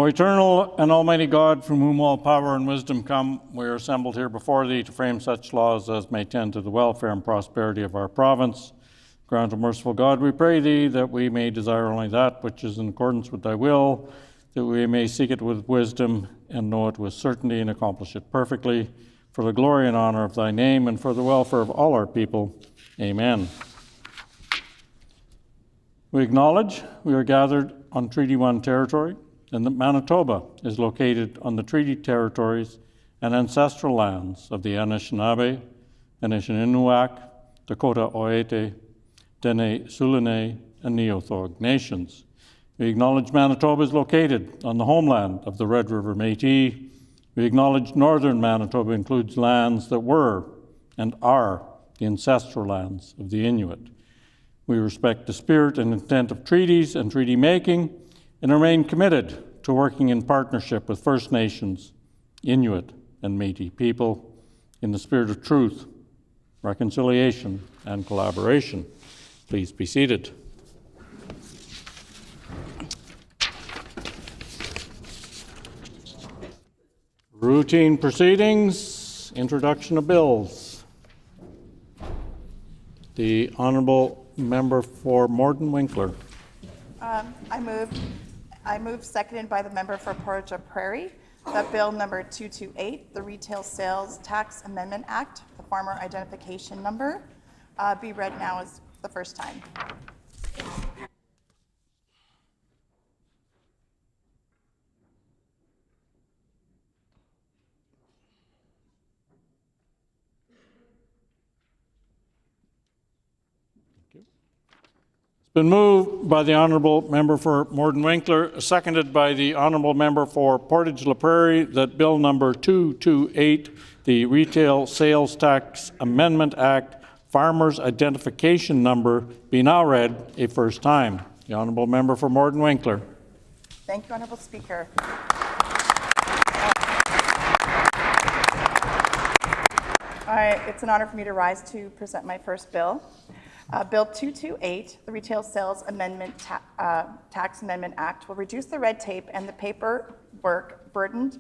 O eternal and almighty God, from whom all power and wisdom come, we are assembled here before thee to frame such laws as may tend to the welfare and prosperity of our province. Grant, O merciful God, we pray thee, that we may desire only that which is in accordance with thy will, that we may seek it with wisdom and know it with certainty and accomplish it perfectly, for the glory and honor of thy name and for the welfare of all our people. Amen. We acknowledge we are gathered on Treaty 1 territory, and that Manitoba is located on the treaty territories and ancestral lands of the Anishinaabe, Anishinaabe, Dakota Oete, Dene Sulene, and Neothog nations. We acknowledge Manitoba is located on the homeland of the Red River Métis. We acknowledge northern Manitoba includes lands that were and are the ancestral lands of the Inuit. We respect the spirit and intent of treaties and treaty making, and remain committed to working in partnership with First Nations, Inuit, and Métis people in the spirit of truth, reconciliation, and collaboration. Please be seated. Routine proceedings, introduction of bills. The Honourable Member for Morden Winkler. I move, seconded by the member for Portage Prairie, that bill number 228, the Retail Sales Tax Amendment Act, the Farmer Identification Number, be read now as the first time. It's been moved by the Honourable Member for Morden Winkler, seconded by the Honourable Member for Portage La Prairie, that Bill number 228, the Retail Sales Tax Amendment Act, Farmers Identification Number, be now read a first time. The Honourable Member for Morden Winkler. Thank you, Honourable Speaker. It's an honor for me to rise to present my first bill. Bill 228, the Retail Sales Amendment Tax Amendment Act, will reduce the red tape and the paperwork burden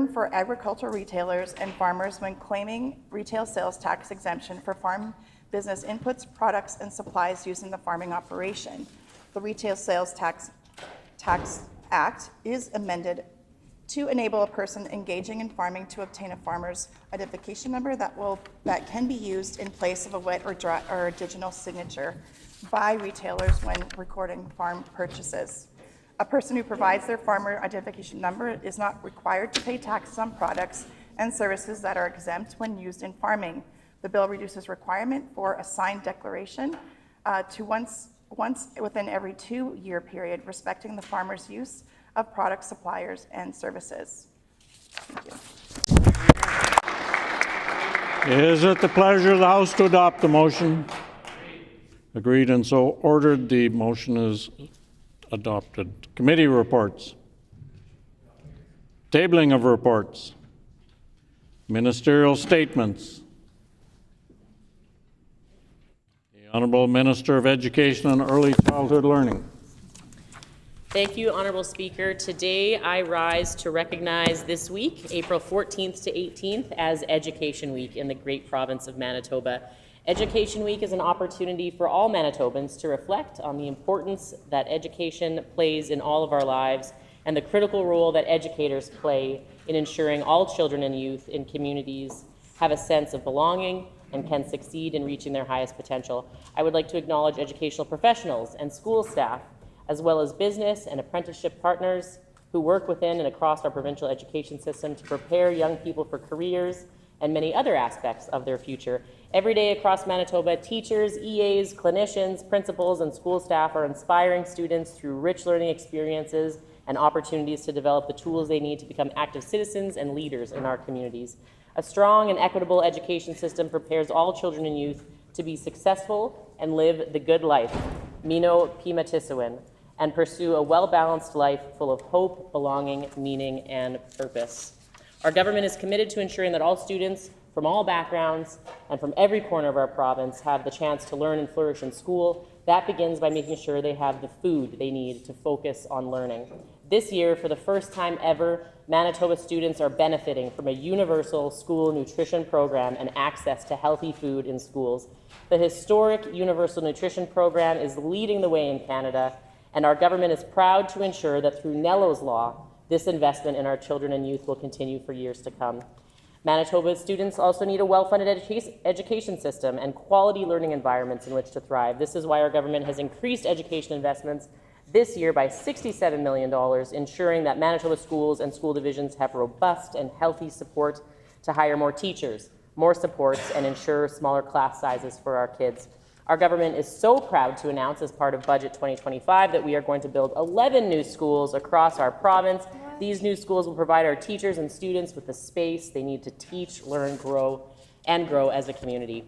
for agricultural retailers and farmers when claiming retail sales tax exemption for farm business inputs, products, and supplies used in the farming operation. The Retail Sales Tax Act is amended to enable a person engaging in farming to obtain a farmer's identification number that can be used in place of a wet or digital signature by retailers when recording farm purchases. A person who provides their farmer identification number is not required to pay taxes on products and services that are exempt when used in farming. The bill reduces requirement for a signed declaration to once within every 2-year period, respecting the farmer's use of product suppliers and services. Thank you. Is it the pleasure of the House to adopt the motion? Agreed and so ordered. The motion is adopted. Committee reports. Tabling of reports. Ministerial statements. The Honourable Minister of Education and Early Childhood Learning. Thank you, Honourable Speaker. Today I rise to recognize this week, April 14th to 18th, as Education Week in the great province of Manitoba. Education Week is an opportunity for all Manitobans to reflect on the importance that education plays in all of our lives and the critical role that educators play in ensuring all children and youth in communities have a sense of belonging and can succeed in reaching their highest potential. I would like to acknowledge educational professionals and school staff, as well as business and apprenticeship partners who work within and across our provincial education system to prepare young people for careers and many other aspects of their future. Every day across Manitoba, teachers, EAs, clinicians, principals, and school staff are inspiring students through rich learning experiences and opportunities to develop the tools they need to become active citizens and leaders in our communities. A strong and equitable education system prepares all children and youth to be successful and live the good life, Mino Pimatisawin, and pursue a well-balanced life full of hope, belonging, meaning, and purpose. Our government is committed to ensuring that all students from all backgrounds and from every corner of our province have the chance to learn and flourish in school. That begins by making sure they have the food they need to focus on learning. This year, for the first time ever, Manitoba students are benefiting from a universal school nutrition program and access to healthy food in schools. The historic Universal Nutrition Program is leading the way in Canada, and our government is proud to ensure that through Nello's Law, this investment in our children and youth will continue for years to come. Manitoba students also need a well-funded education system and quality learning environments in which to thrive. This is why our government has increased education investments this year by $67 million, ensuring that Manitoba schools and school divisions have robust and healthy support to hire more teachers, more supports, and ensure smaller class sizes for our kids. Our government is so proud to announce as part of Budget 2025 that we are going to build 11 new schools across our province. These new schools will provide our teachers and students with the space they need to teach, learn, grow as a community.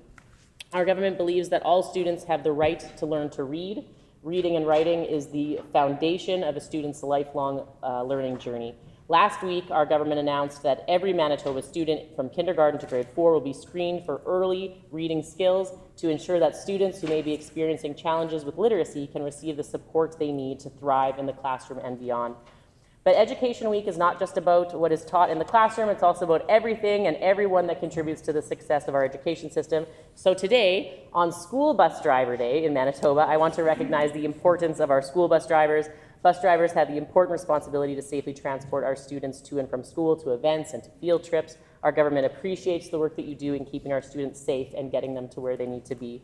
Our government believes that all students have the right to learn to read. Reading and writing is the foundation of a student's lifelong learning journey. Last week, our government announced that every Manitoba student from kindergarten to grade 4 will be screened for early reading skills to ensure that students who may be experiencing challenges with literacy can receive the support they need to thrive in the classroom and beyond. But Education Week is not just about what is taught in the classroom, it's also about everything and everyone that contributes to the success of our education system. So today, on School Bus Driver Day in Manitoba, I want to recognize the importance of our school bus drivers. Bus drivers have the important responsibility to safely transport our students to and from school, to events, and to field trips. Our government appreciates the work that you do in keeping our students safe and getting them to where they need to be.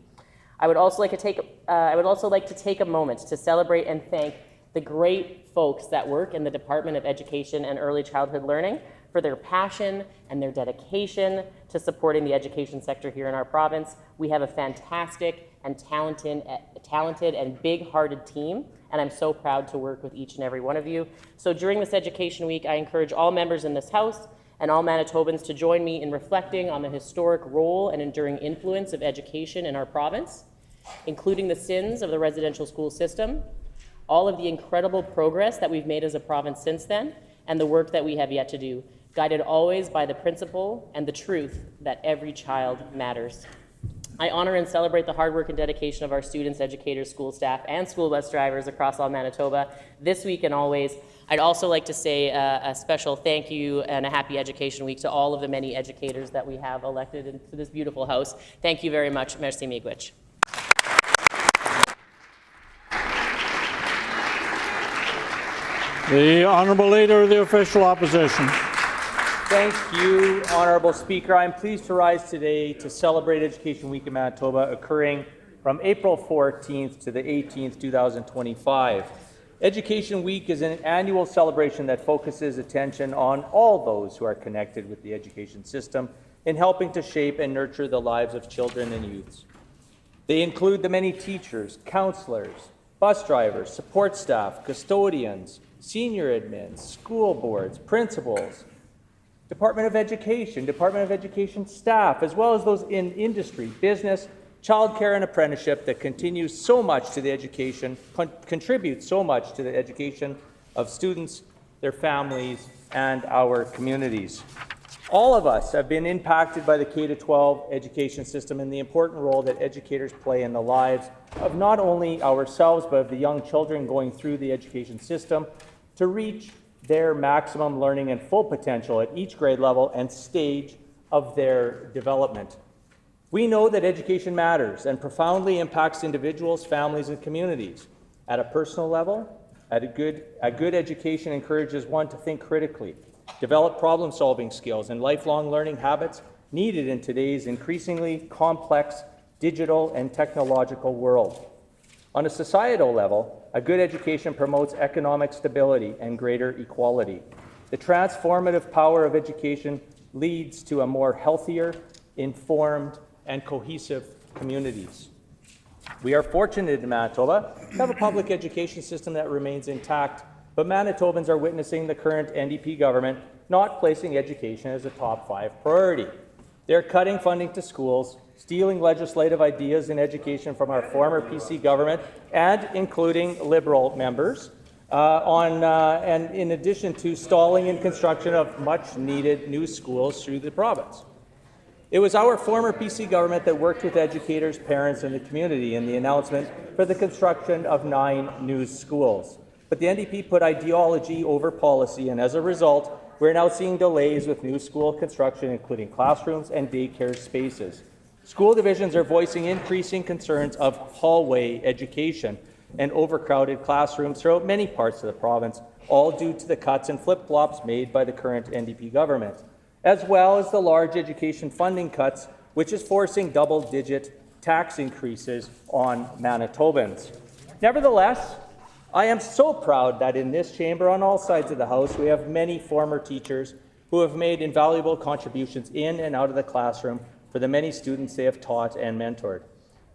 I would also like to take a moment to celebrate and thank the great folks that work in the Department of Education and Early Childhood Learning for their passion and their dedication to supporting the education sector here in our province. We have a fantastic and talented and big-hearted team, and I'm so proud to work with each and every one of you. So during this Education Week, I encourage all members in this House and all Manitobans to join me in reflecting on the historic role and enduring influence of education in our province, including the sins of the residential school system, all of the incredible progress that we've made as a province since then, and the work that we have yet to do, guided always by the principle and the truth that every child matters. I honor and celebrate the hard work and dedication of our students, educators, school staff, and school bus drivers across all Manitoba this week and always. I'd also like to say a special thank you and a happy Education Week to all of the many educators that we have elected into this beautiful House. Thank you very much. Merci miigwech. The Honourable Leader of the Official Opposition. Thank you, Honourable Speaker. I'm pleased to rise today to celebrate Education Week in Manitoba, occurring from April 14th to the 18th, 2025. Education Week is an annual celebration that focuses attention on all those who are connected with the education system in helping to shape and nurture the lives of children and youths. They include the many teachers, counselors, bus drivers, support staff, custodians, senior admins, school boards, principals, Department of Education staff, as well as those in industry, business, childcare, and apprenticeship that contributes so much to the education of students, their families, and our communities. All of us have been impacted by the K-12 education system and the important role that educators play in the lives of not only ourselves, but of the young children going through the education system to reach their maximum learning and full potential at each grade level and stage of their development. We know that education matters and profoundly impacts individuals, families, and communities. At a personal level, a good education encourages one to think critically, develop problem-solving skills and lifelong learning habits needed in today's increasingly complex digital and technological world. On a societal level, a good education promotes economic stability and greater equality. The transformative power of education leads to a more healthier, informed, and cohesive communities. We are fortunate in Manitoba to have a public education system that remains intact, but Manitobans are witnessing the current NDP government not placing education as a top 5 priority. They're cutting funding to schools, stealing legislative ideas in education from our former PC government, and including Liberal members, and in addition to stalling in construction of much-needed new schools through the province. It was our former PC government that worked with educators, parents, and the community in the announcement for the construction of 9 new schools. But the NDP put ideology over policy, and as a result, we're now seeing delays with new school construction, including classrooms and daycare spaces. School divisions are voicing increasing concerns of hallway education and overcrowded classrooms throughout many parts of the province, all due to the cuts and flip-flops made by the current NDP government, as well as the large education funding cuts, which is forcing double-digit tax increases on Manitobans. Nevertheless, I am so proud that in this chamber, on all sides of the House, we have many former teachers who have made invaluable contributions in and out of the classroom for the many students they have taught and mentored.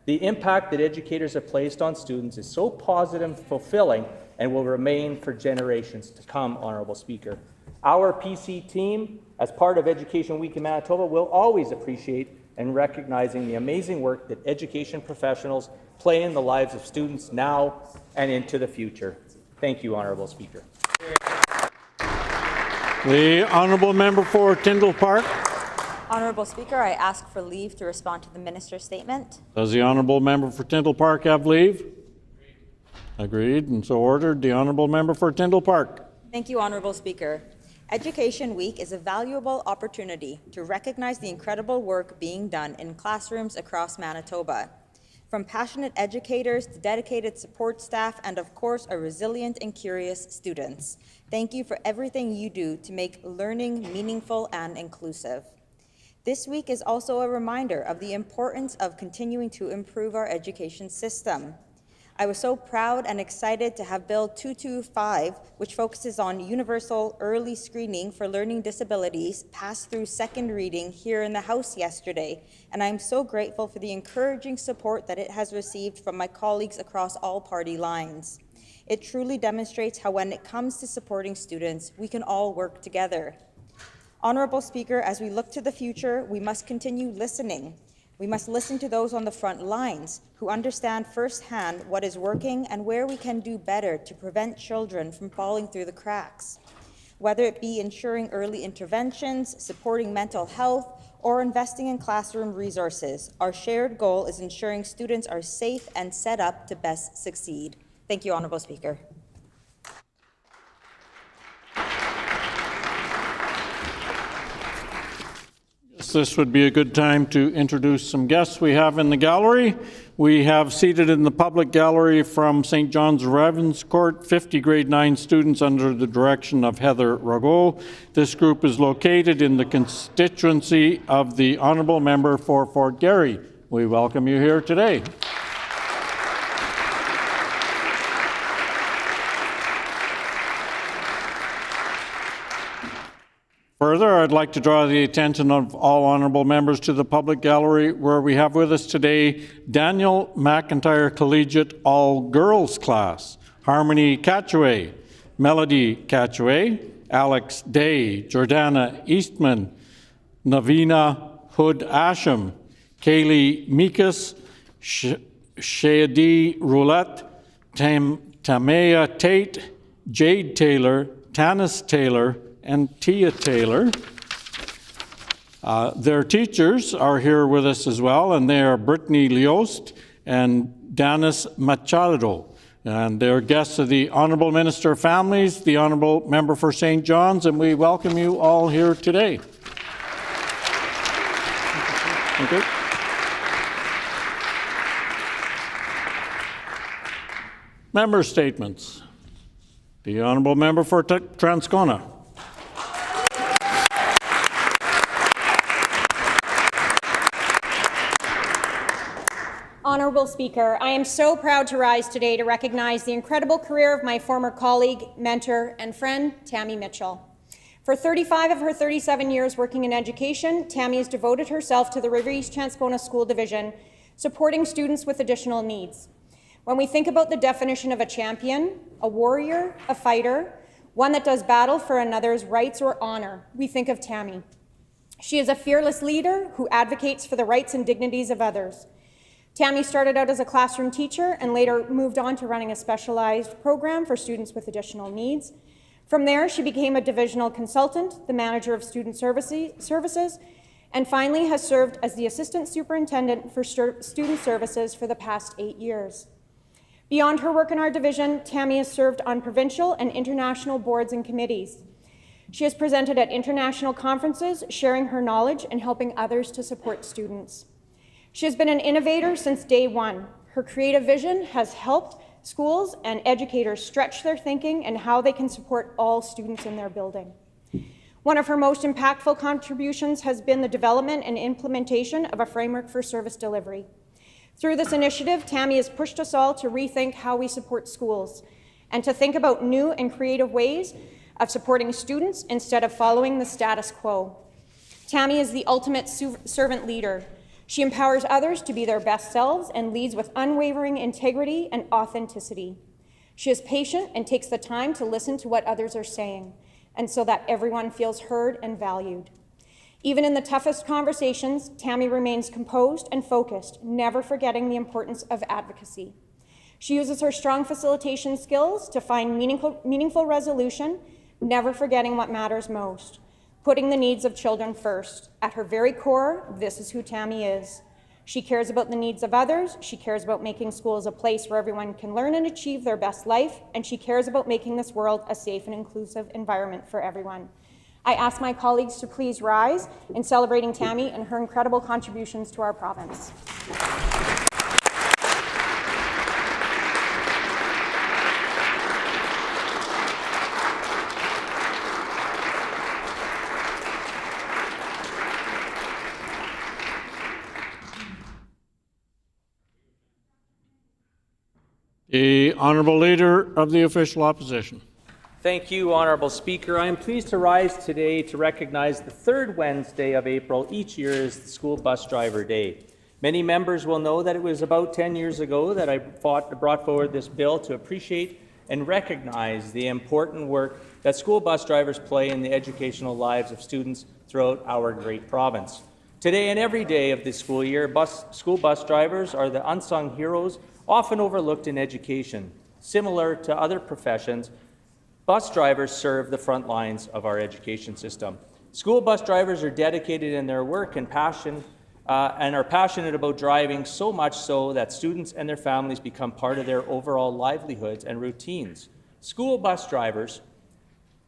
The impact that educators have placed on students is so positive and fulfilling and will remain for generations to come, Honourable Speaker. Our PC team, as part of Education Week in Manitoba, will always appreciate and recognizing the amazing work that education professionals play in the lives of students now and into the future. Thank you, Honourable Speaker. The honourable member for Tyndall Park. Honourable Speaker, I ask for leave to respond to the minister's statement. Does the honourable member for Tyndall Park have leave? Agreed, and so ordered. The honourable member for Tyndall Park. Thank you, Honourable Speaker. Education Week is a valuable opportunity to recognize the incredible work being done in classrooms across Manitoba. From passionate educators to dedicated support staff and, of course, our resilient and curious students. Thank you for everything you do to make learning meaningful and inclusive. This week is also a reminder of the importance of continuing to improve our education system. I was so proud and excited to have Bill 225, which focuses on universal early screening for learning disabilities, pass through second reading here in the House yesterday, and I'm so grateful for the encouraging support that it has received from my colleagues across all party lines. It truly demonstrates how when it comes to supporting students, we can all work together. Honourable Speaker, as we look to the future, we must continue listening. We must listen to those on the front lines who understand firsthand what is working and where we can do better to prevent children from falling through the cracks. Whether it be ensuring early interventions, supporting mental health, or investing in classroom resources, our shared goal is ensuring students are safe and set up to best succeed. Thank you, Honourable Speaker. This would be a good time to introduce some guests we have in the gallery. We have seated in the public gallery from St. John's Ravenscourt 50 grade 9 students under the direction of Heather Rago. This group is located in the constituency of the honourable member for Fort Garry. We welcome you here today. Further, I'd like to draw the attention of all honourable members to the public gallery where we have with us today Daniel McIntyre Collegiate All-Girls Class, Harmony Catchaway, Melody Catchaway, Alex Day, Jordana Eastman, Navina Hood Asham, Kaylee Mikas, Shadi Roulette, Tamaya Tate, Jade Taylor, Tanis Taylor, and Tia Taylor. Their teachers are here with us as well, and they are Brittany Liost and Danis Machado. And they're guests of the Honourable Minister of Families, the Honourable Member for St. John's, and we welcome you all here today. Thank you. Member statements. The Honourable Member for Transcona. Honourable Speaker, I am so proud to rise today to recognize the incredible career of my former colleague, mentor, and friend, Tammy Mitchell. For 35 of her 37 years working in education, Tammy has devoted herself to the River East Transcona School Division, supporting students with additional needs. When we think about the definition of a champion, a warrior, a fighter, one that does battle for another's rights or honor, we think of Tammy. She is a fearless leader who advocates for the rights and dignities of others. Tammy started out as a classroom teacher and later moved on to running a specialized program for students with additional needs. From there, she became a divisional consultant, the manager of student services, and finally has served as the assistant superintendent for student services for the past 8 years. Beyond her work in our division, Tammy has served on provincial and international boards and committees. She has presented at international conferences, sharing her knowledge and helping others to support students. She has been an innovator since day one. Her creative vision has helped schools and educators stretch their thinking and how they can support all students in their building. One of her most impactful contributions has been the development and implementation of a framework for service delivery. Through this initiative, Tammy has pushed us all to rethink how we support schools and to think about new and creative ways of supporting students instead of following the status quo. Tammy is the ultimate servant leader. She empowers others to be their best selves and leads with unwavering integrity and authenticity. She is patient and takes the time to listen to what others are saying, and so that everyone feels heard and valued. Even in the toughest conversations, Tammy remains composed and focused, never forgetting the importance of advocacy. She uses her strong facilitation skills to find meaningful resolution, never forgetting what matters most, putting the needs of children first. At her very core, this is who Tammy is. She cares about the needs of others, she cares about making schools a place where everyone can learn and achieve their best life, and she cares about making this world a safe and inclusive environment for everyone. I ask my colleagues to please rise in celebrating Tammy and her incredible contributions to our province. The Honourable Leader of the Official Opposition. Thank you, Honourable Speaker. I am pleased to rise today to recognize the third Wednesday of April each year as the School Bus Driver Day. Many members will know that it was about 10 years ago that I brought forward this bill to appreciate and recognize the important work that school bus drivers play in the educational lives of students throughout our great province. Today and every day of the school year, school bus drivers are the unsung heroes often overlooked in education. Similar to other professions, bus drivers serve the front lines of our education system. School bus drivers are dedicated in their work and passion and are passionate about driving, so much so that students and their families become part of their overall livelihoods and routines. School bus drivers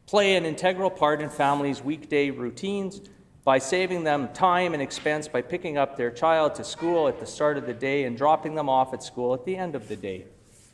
play an integral part in families' weekday routines by saving them time and expense by picking up their child to school at the start of the day and dropping them off at school at the end of the day.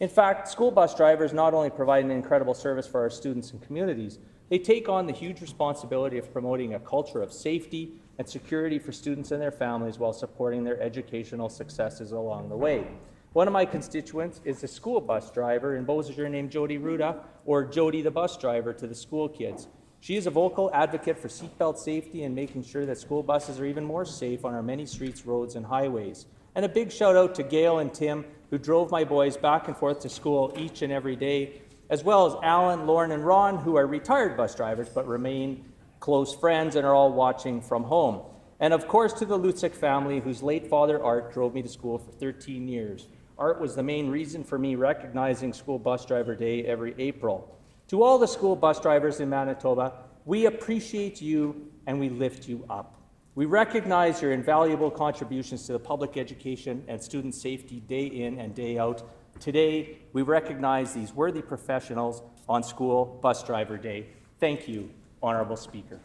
In fact, school bus drivers not only provide an incredible service for our students and communities, they take on the huge responsibility of promoting a culture of safety and security for students and their families while supporting their educational successes along the way. One of my constituents is a school bus driver in Beausejour named Jody Ruda, or Jody the bus driver to the school kids. She is a vocal advocate for seatbelt safety and making sure that school buses are even more safe on our many streets, roads, and highways. And a big shout out to Gail and Tim, who drove my boys back and forth to school each and every day, as well as Alan, Lauren, and Ron, who are retired bus drivers but remain close friends and are all watching from home. And of course to the Lutzik family, whose late father Art drove me to school for 13 years. Art was the main reason for me recognizing School Bus Driver Day every April. To all the school bus drivers in Manitoba, we appreciate you and we lift you up. We recognize your invaluable contributions to the public education and student safety day in and day out. Today, we recognize these worthy professionals on School Bus Driver Day. Thank you, Honourable Speaker.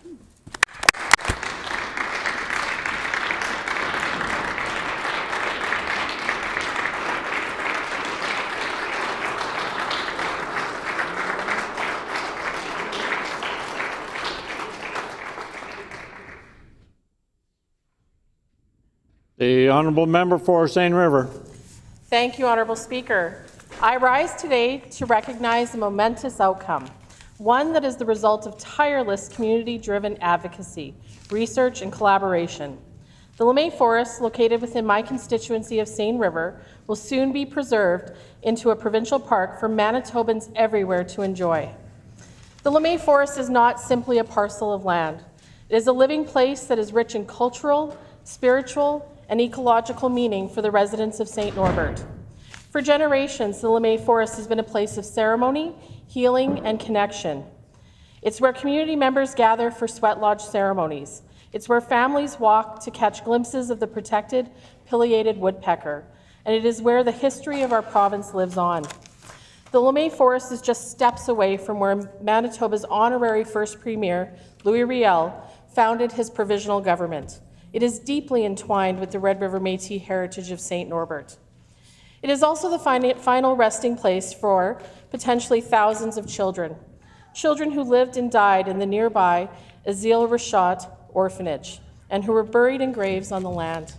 The Honourable Member for Seine River. Thank you, Honourable Speaker. I rise today to recognize a momentous outcome, one that is the result of tireless community-driven advocacy, research, and collaboration. The LeMay Forest, located within my constituency of Seine River, will soon be preserved into a provincial park for Manitobans everywhere to enjoy. The LeMay Forest is not simply a parcel of land. It is a living place that is rich in cultural, spiritual, and ecological meaning for the residents of St. Norbert. For generations, the LeMay Forest has been a place of ceremony, healing, and connection. It's where community members gather for sweat lodge ceremonies. It's where families walk to catch glimpses of the protected pileated woodpecker, and it is where the history of our province lives on. The LeMay Forest is just steps away from where Manitoba's honorary first premier, Louis Riel, founded his provisional government. It is deeply entwined with the Red River Métis heritage of St. Norbert. It is also the final resting place for potentially thousands of children who lived and died in the nearby Azil Rachat orphanage, and who were buried in graves on the land.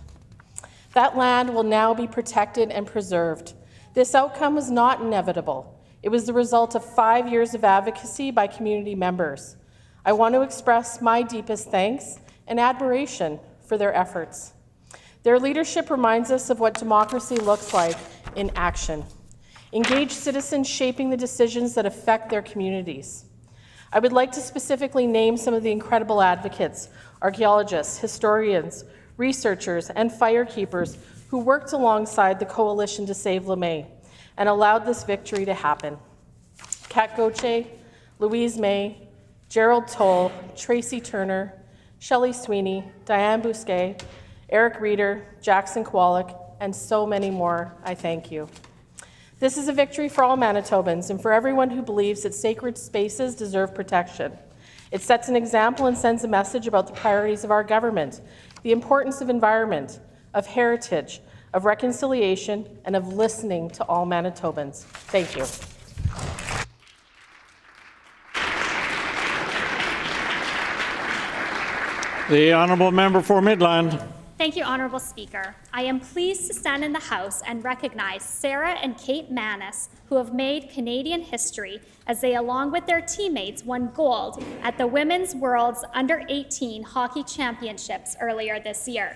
That land will now be protected and preserved. This outcome was not inevitable. It was the result of 5 years of advocacy by community members. I want to express my deepest thanks and admiration for their efforts. Their leadership reminds us of what democracy looks like in action. Engaged citizens shaping the decisions that affect their communities. I would like to specifically name some of the incredible advocates, archaeologists, historians, researchers, and firekeepers who worked alongside the Coalition to Save LeMay and allowed this victory to happen. Kat Gauthier, Louise May, Gerald Toll, Tracy Turner, Shelley Sweeney, Diane Bousquet, Eric Reeder, Jackson Kowalik, and so many more. I thank you. This is a victory for all Manitobans and for everyone who believes that sacred spaces deserve protection. It sets an example and sends a message about the priorities of our government, the importance of environment, of heritage, of reconciliation, and of listening to all Manitobans. Thank you. The honourable member for Midland. Thank you, Honourable Speaker. I am pleased to stand in the House and recognize Sarah and Kate Maness, who have made Canadian history as they, along with their teammates, won gold at the Women's World's Under-18 Hockey Championships earlier this year.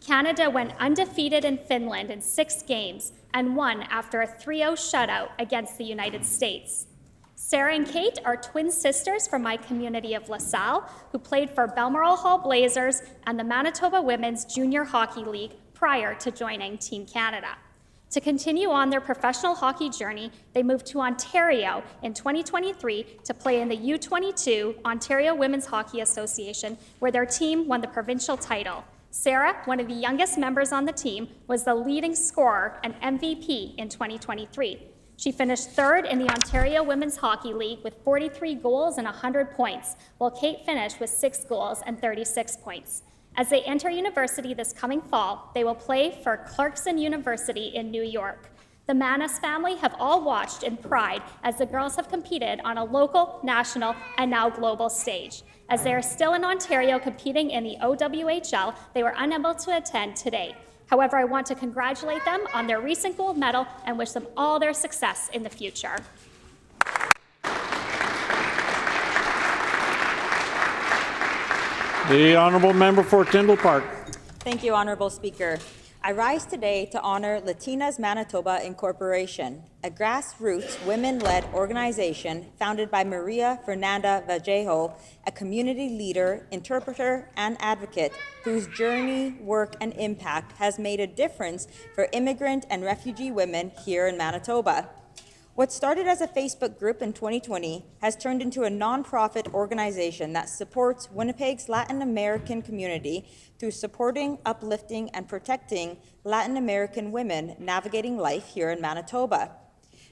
Canada went undefeated in Finland in 6 games and won after a 3-0 shutout against the United States. Sarah and Kate are twin sisters from my community of LaSalle who played for Balmoral Hall Blazers and the Manitoba Women's Junior Hockey League prior to joining Team Canada. To continue on their professional hockey journey, they moved to Ontario in 2023 to play in the U22 Ontario Women's Hockey Association, where their team won the provincial title. Sarah, one of the youngest members on the team, was the leading scorer and MVP in 2023. She finished 3rd in the Ontario Women's Hockey League with 43 goals and 100 points, while Kate finished with 6 goals and 36 points. As they enter university this coming fall, they will play for Clarkson University in New York. The Maness family have all watched in pride as the girls have competed on a local, national, and now global stage. As they are still in Ontario competing in the OWHL, they were unable to attend today. However, I want to congratulate them on their recent gold medal and wish them all their success in the future. The honourable member for Tyndall Park. Thank you, Honourable Speaker. I rise today to honor Latinas Manitoba Incorporation, a grassroots women-led organization founded by Maria Fernanda Vallejo, a community leader, interpreter, and advocate whose journey, work, and impact has made a difference for immigrant and refugee women here in Manitoba. What started as a Facebook group in 2020 has turned into a nonprofit organization that supports Winnipeg's Latin American community through supporting, uplifting, and protecting Latin American women navigating life here in Manitoba.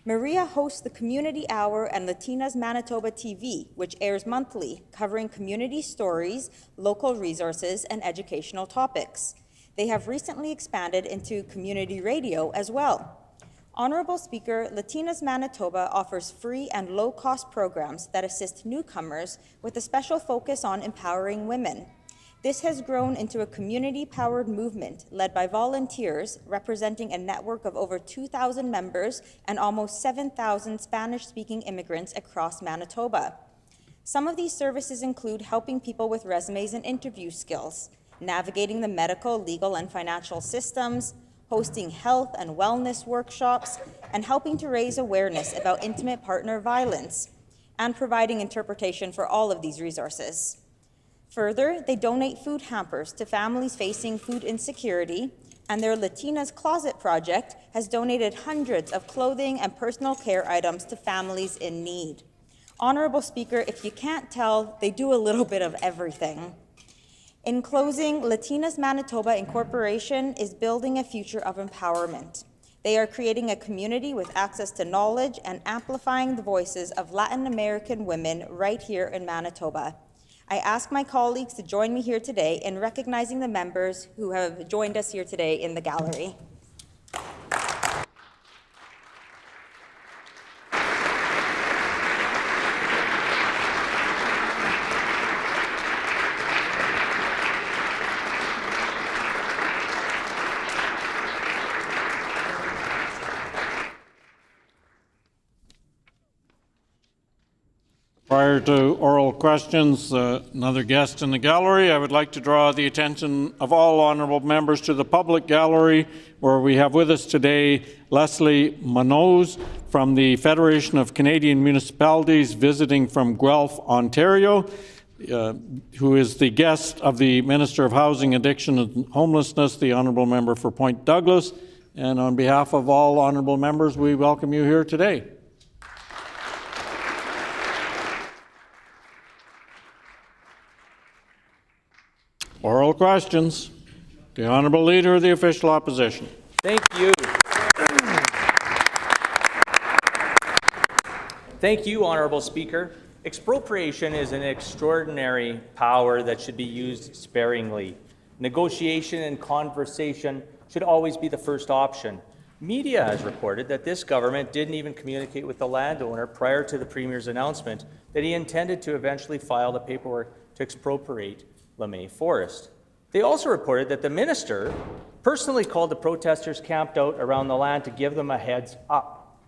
Maria hosts the Community Hour and Latinas Manitoba TV, which airs monthly, covering community stories, local resources, and educational topics. They have recently expanded into community radio as well. Honourable Speaker, Latinas Manitoba offers free and low-cost programs that assist newcomers with a special focus on empowering women. This has grown into a community-powered movement led by volunteers representing a network of over 2,000 members and almost 7,000 Spanish-speaking immigrants across Manitoba. Some of these services include helping people with resumes and interview skills, navigating the medical, legal, and financial systems, hosting health and wellness workshops, and helping to raise awareness about intimate partner violence, and providing interpretation for all of these resources. Further, they donate food hampers to families facing food insecurity, and their Latinas Closet project has donated hundreds of clothing and personal care items to families in need. Honourable Speaker, if you can't tell, they do a little bit of everything. In closing, Latinas Manitoba Incorporation is building a future of empowerment. They are creating a community with access to knowledge and amplifying the voices of Latin American women right here in Manitoba. I ask my colleagues to join me here today in recognizing the members who have joined us here today in the gallery. Prior to oral questions, another guest in the gallery, I would like to draw the attention of all honourable members to the public gallery, where we have with us today Leslie Munoz from the Federation of Canadian Municipalities, visiting from Guelph, Ontario, who is the guest of the Minister of Housing, Addiction and Homelessness, the honourable member for Point Douglas. And on behalf of all honourable members, we welcome you here today. Oral questions. The Honourable Leader of the Official Opposition. Thank you. Thank you, Honourable Speaker. Expropriation is an extraordinary power that should be used sparingly. Negotiation and conversation should always be the first option. Media has reported that this government didn't even communicate with the landowner prior to the Premier's announcement that he intended to eventually file the paperwork to expropriate LeMay Forest. They also reported that the minister personally called the protesters camped out around the land to give them a heads up.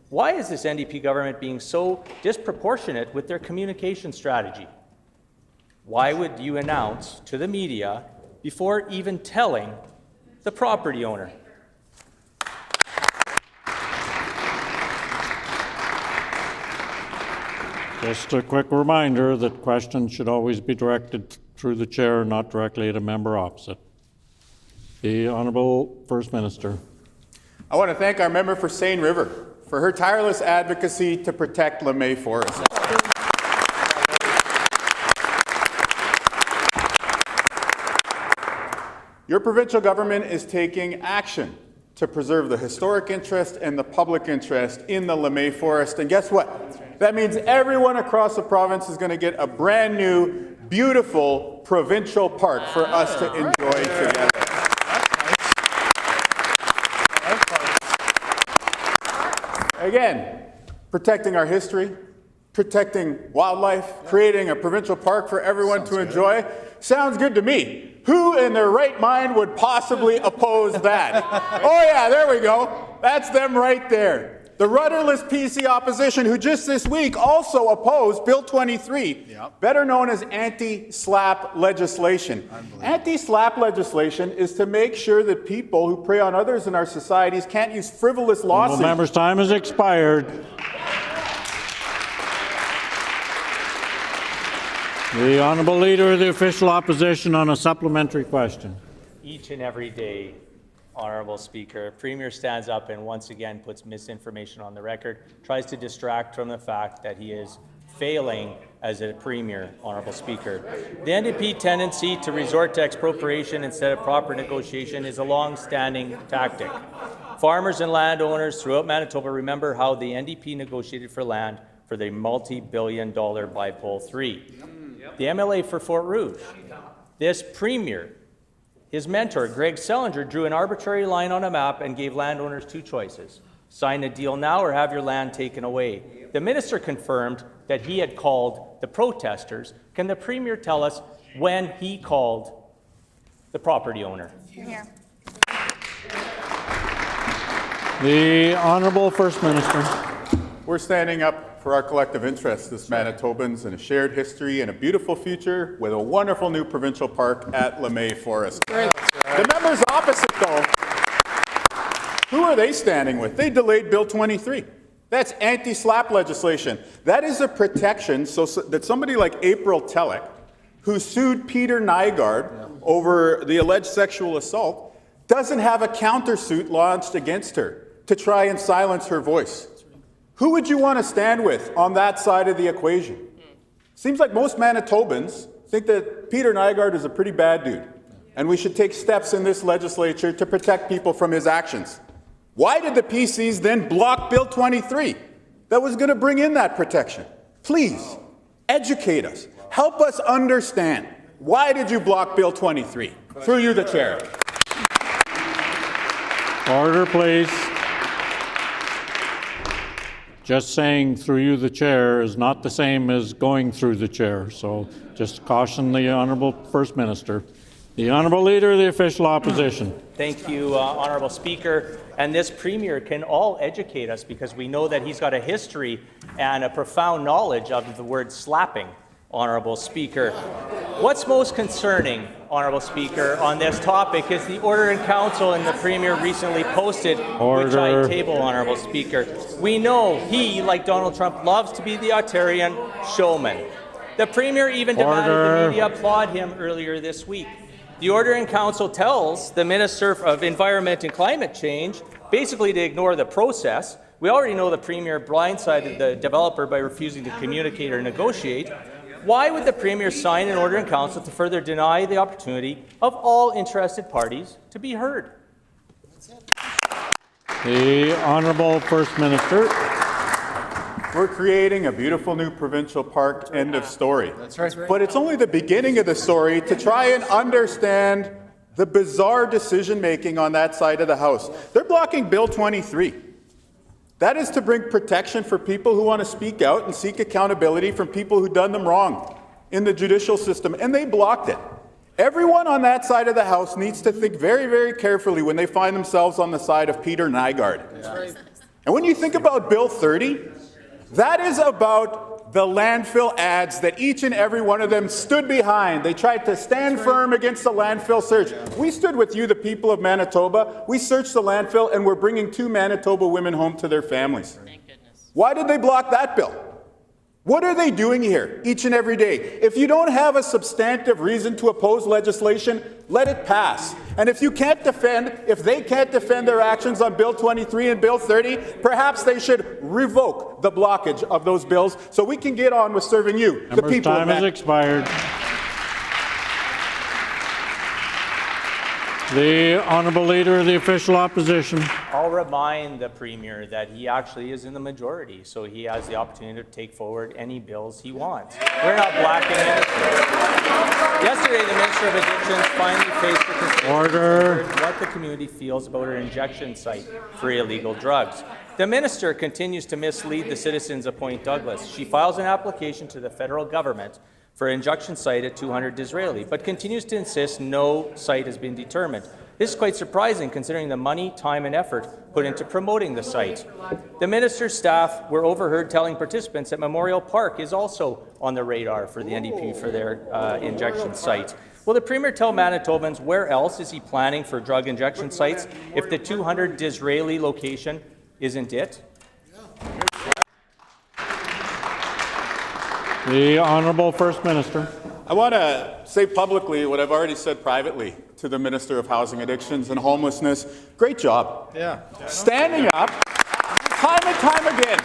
Why is this NDP government being so disproportionate with their communication strategy? Why would you announce to the media before even telling the property owner? Just a quick reminder that questions should always be directed through the chair, not directly at a member opposite. The Honourable First Minister. I want to thank our member for Seine River for her tireless advocacy to protect LeMay Forest. Your provincial government is taking action to preserve the historic interest and the public interest in the LeMay Forest. And guess what? That means everyone across the province is going to get a brand new, beautiful provincial park for us to enjoy together. Again, protecting our history, protecting wildlife, creating a provincial park for everyone to enjoy. Sounds good to me. Who in their right mind would possibly oppose that? Oh yeah, there we go. That's them right there. The rudderless PC opposition, who just this week also opposed Bill 23, better known as anti-SLAPP legislation. Anti-SLAPP legislation is to make sure that people who prey on others in our societies can't use frivolous lawsuits. Well, members' time has expired. The Honourable Leader of the Official Opposition on a supplementary question. Each and every day, Honourable Speaker, Premier stands up and once again puts misinformation on the record, tries to distract from the fact that he is failing as a Premier, Honourable Speaker. The NDP tendency to resort to expropriation instead of proper negotiation is a long-standing tactic. Farmers and landowners throughout Manitoba remember how the NDP negotiated for land for the multi-billion-dollar Bipole 3. The MLA for Fort Rouge. This Premier, his mentor, Greg Selinger, drew an arbitrary line on a map and gave landowners two choices: sign a deal now or have your land taken away. The minister confirmed that he had called the protesters. Can the Premier tell us when he called the property owner? Here. The Honourable First Minister. We're standing up for our collective interests as Manitobans in a shared history and a beautiful future with a wonderful new provincial park at LeMay Forest. The members opposite, though, who are they standing with? They delayed Bill 23. That's anti-SLAPP legislation. That is a protection so that somebody like April Telek, who sued Peter Nygaard over the alleged sexual assault, doesn't have a countersuit launched against her to try and silence her voice. Who would you want to stand with on that side of the equation? Seems like most Manitobans think that Peter Nygaard is a pretty bad dude, and we should take steps in this legislature to protect people from his actions. Why did the PCs then block Bill 23 that was going to bring in that protection? Please, educate us. Help us understand. Why did you block Bill 23? Through you, the chair. Order, please. Just saying through you, the chair, is not the same as going through the chair. So just caution the Honourable First Minister. The Honourable Leader of the Official Opposition. Thank you, Honourable Speaker. And this Premier can all educate us because we know that he's got a history and a profound knowledge of the word slapping, Honourable Speaker. What's most concerning, Honourable Speaker, on this topic is the order in council and the Premier recently posted, which I table, Honourable Speaker. We know he, like Donald Trump, loves to be the Ontarian showman. The Premier even demanded the media applaud him earlier this week. The order in council tells the Minister of Environment and Climate Change basically to ignore the process. We already know the Premier blindsided the developer by refusing to communicate or negotiate. Why would the Premier sign an order in council to further deny the opportunity of all interested parties to be heard? The Honourable First Minister. We're creating a beautiful new provincial park, end of story. That's right. But it's only the beginning of the story to try and understand the bizarre decision-making on that side of the House. They're blocking Bill 23. That is to bring protection for people who want to speak out and seek accountability from people who've done them wrong in the judicial system, and they blocked it. Everyone on that side of the House needs to think very, very carefully when they find themselves on the side of Peter Nygaard. Right. And when you think about Bill 30, that is about the landfill ads that each and every one of them stood behind. They tried to stand firm against the landfill surge. We stood with you, the people of Manitoba. We searched the landfill, and we're bringing 2 Manitoba women home to their families. Thank goodness. Why did they block that bill? What are they doing here each and every day? If you don't have a substantive reason to oppose legislation, let it pass. And if they can't defend their actions on Bill 23 and Bill 30, perhaps they should revoke the blockage of those bills so we can get on with serving you, the people. Time has expired. The Honourable Leader of the Official Opposition. I'll remind the Premier that he actually is in the majority, so he has the opportunity to take forward any bills he wants. We're not blacking anything. Yesterday, the Minister of Addictions finally faced the constituency what the community feels about her injection site for illegal drugs. The Minister continues to mislead the citizens of Point Douglas. She files an application to the federal government for an injection site at 200 Disraeli, but continues to insist no site has been determined. This is quite surprising considering the money, time and effort put into promoting the site. The minister's staff were overheard telling participants that Memorial Park is also on the radar for the NDP for their injection site. Will the Premier tell Manitobans where else is he planning for drug injection sites if the 200 Disraeli location isn't it? The Honourable First Minister. I want to say publicly what I've already said privately to the Minister of Housing Addictions and Homelessness. Great job. Standing up time and time again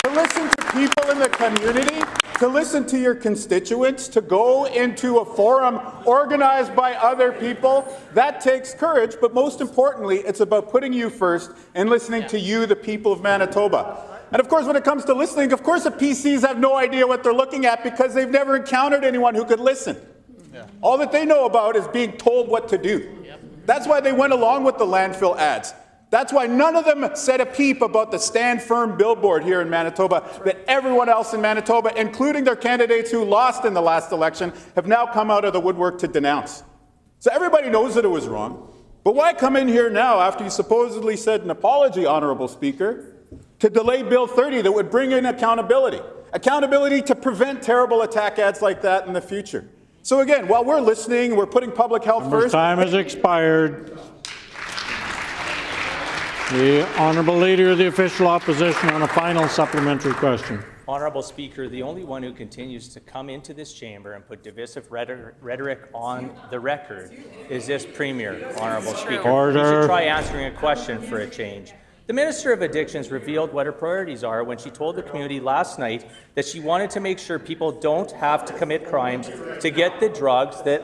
to listen to people in the community, to listen to your constituents, to go into a forum organized by other people. That takes courage, but most importantly, it's about putting you first and listening to you, the people of Manitoba. And of course, when it comes to listening, of course the PCs have no idea what they're looking at because they've never encountered anyone who could listen. All that they know about is being told what to do. That's why they went along with the landfill ads. That's why none of them said a peep about the Stand Firm billboard here in Manitoba that everyone else in Manitoba, including their candidates who lost in the last election, have now come out of the woodwork to denounce. So everybody knows that it was wrong. But why come in here now after you supposedly said an apology, Honourable Speaker, to delay Bill 30 that would bring in accountability to prevent terrible attack ads like that in the future? So again, while we're listening, we're putting public health first. Time has expired. The Honourable Leader of the Official Opposition on a final supplementary question. Honourable Speaker, the only one who continues to come into this chamber and put divisive rhetoric on the record is this Premier, Honourable Speaker. Order. You should try answering a question for a change. The Minister of Addictions revealed what her priorities are when she told the community last night that she wanted to make sure people don't have to commit crimes to get the drugs that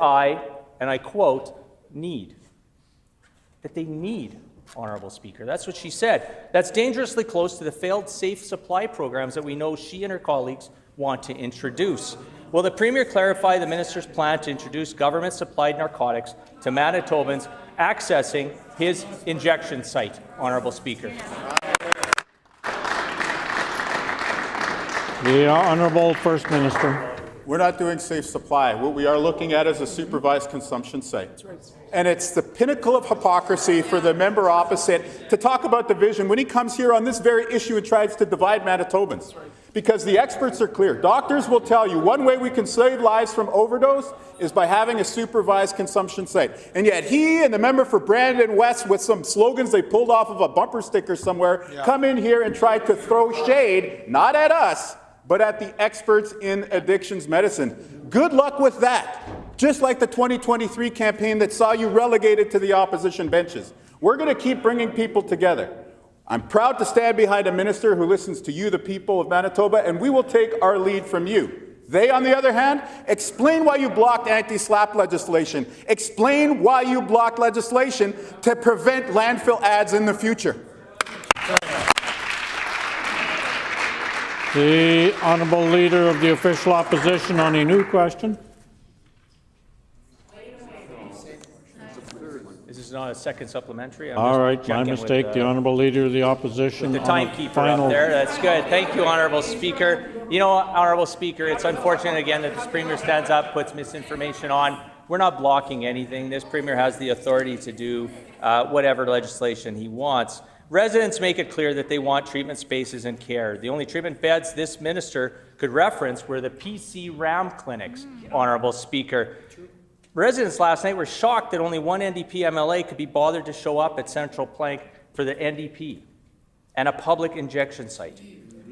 and I quote, need. That they need Honourable Speaker. That's what she said. That's dangerously close to the failed safe supply programs that we know she and her colleagues want to introduce. Will the Premier clarify the minister's plan to introduce government-supplied narcotics to Manitobans accessing his injection site, Honourable Speaker? The Honourable First Minister. We're not doing safe supply. What we are looking at is a supervised consumption site. And it's the pinnacle of hypocrisy for the member opposite to talk about division when he comes here on this very issue and tries to divide Manitobans. Because the experts are clear. Doctors will tell you one way we can save lives from overdose is by having a supervised consumption site. And yet he and the member for Brandon West, with some slogans they pulled off of a bumper sticker somewhere, come in here and try to throw shade, not at us, but at the experts in addictions medicine. Good luck with that. Just like the 2023 campaign that saw you relegated to the opposition benches. We're going to keep bringing people together. I'm proud to stand behind a minister who listens to you, the people of Manitoba, and we will take our lead from you. They, on the other hand, explain why you blocked anti-SLAPP legislation. Explain why you blocked legislation to prevent landfill ads in the future. The Honourable Leader of the Official Opposition on a new question. This is not a second supplementary. All right, my mistake. The Honourable Leader of the Opposition. The timekeeper up there. That's good. Thank you, Honourable Speaker. You know, Honourable Speaker, it's unfortunate again that this Premier stands up, puts misinformation on. We're not blocking anything. This Premier has the authority to do whatever legislation he wants. Residents make it clear that they want treatment spaces and care. The only treatment beds this minister could reference were the PC RAM clinics, Honourable Speaker. Residents last night were shocked that only one NDP MLA could be bothered to show up at Central Plank for the NDP and a public injection site.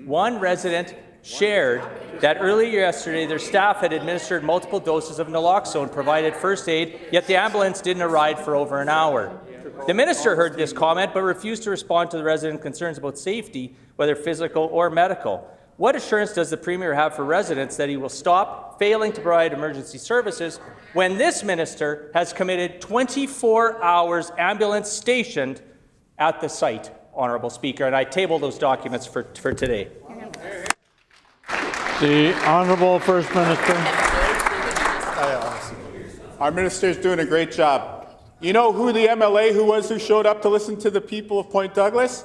One resident shared that earlier yesterday their staff had administered multiple doses of naloxone, provided first aid, yet the ambulance didn't arrive for over an hour. The minister heard this comment but refused to respond to the resident concerns about safety, whether physical or medical. What assurance does the Premier have for residents that he will stop failing to provide emergency services when this minister has committed 24 hours ambulance stationed at the site, Honourable Speaker? And I table those documents for today. The Honourable First Minister. Our minister is doing a great job. You know who the MLA who showed up to listen to the people of Point Douglas?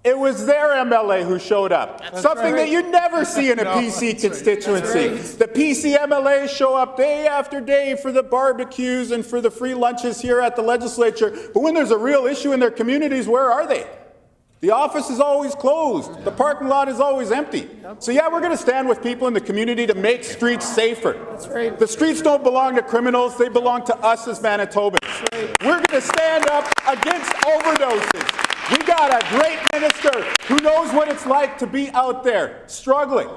It was their MLA who showed up. That's something that you never see in a PC constituency. The PC MLAs show up day after day for the barbecues and for the free lunches here at the legislature. But when there's a real issue in their communities, where are they? The office is always closed. The parking lot is always empty. So yeah, we're going to stand with people in the community to make streets safer. That's right. The streets don't belong to criminals. They belong to us as Manitobans. Right. We're going to stand up against overdoses. We got a great minister who knows what it's like to be out there struggling.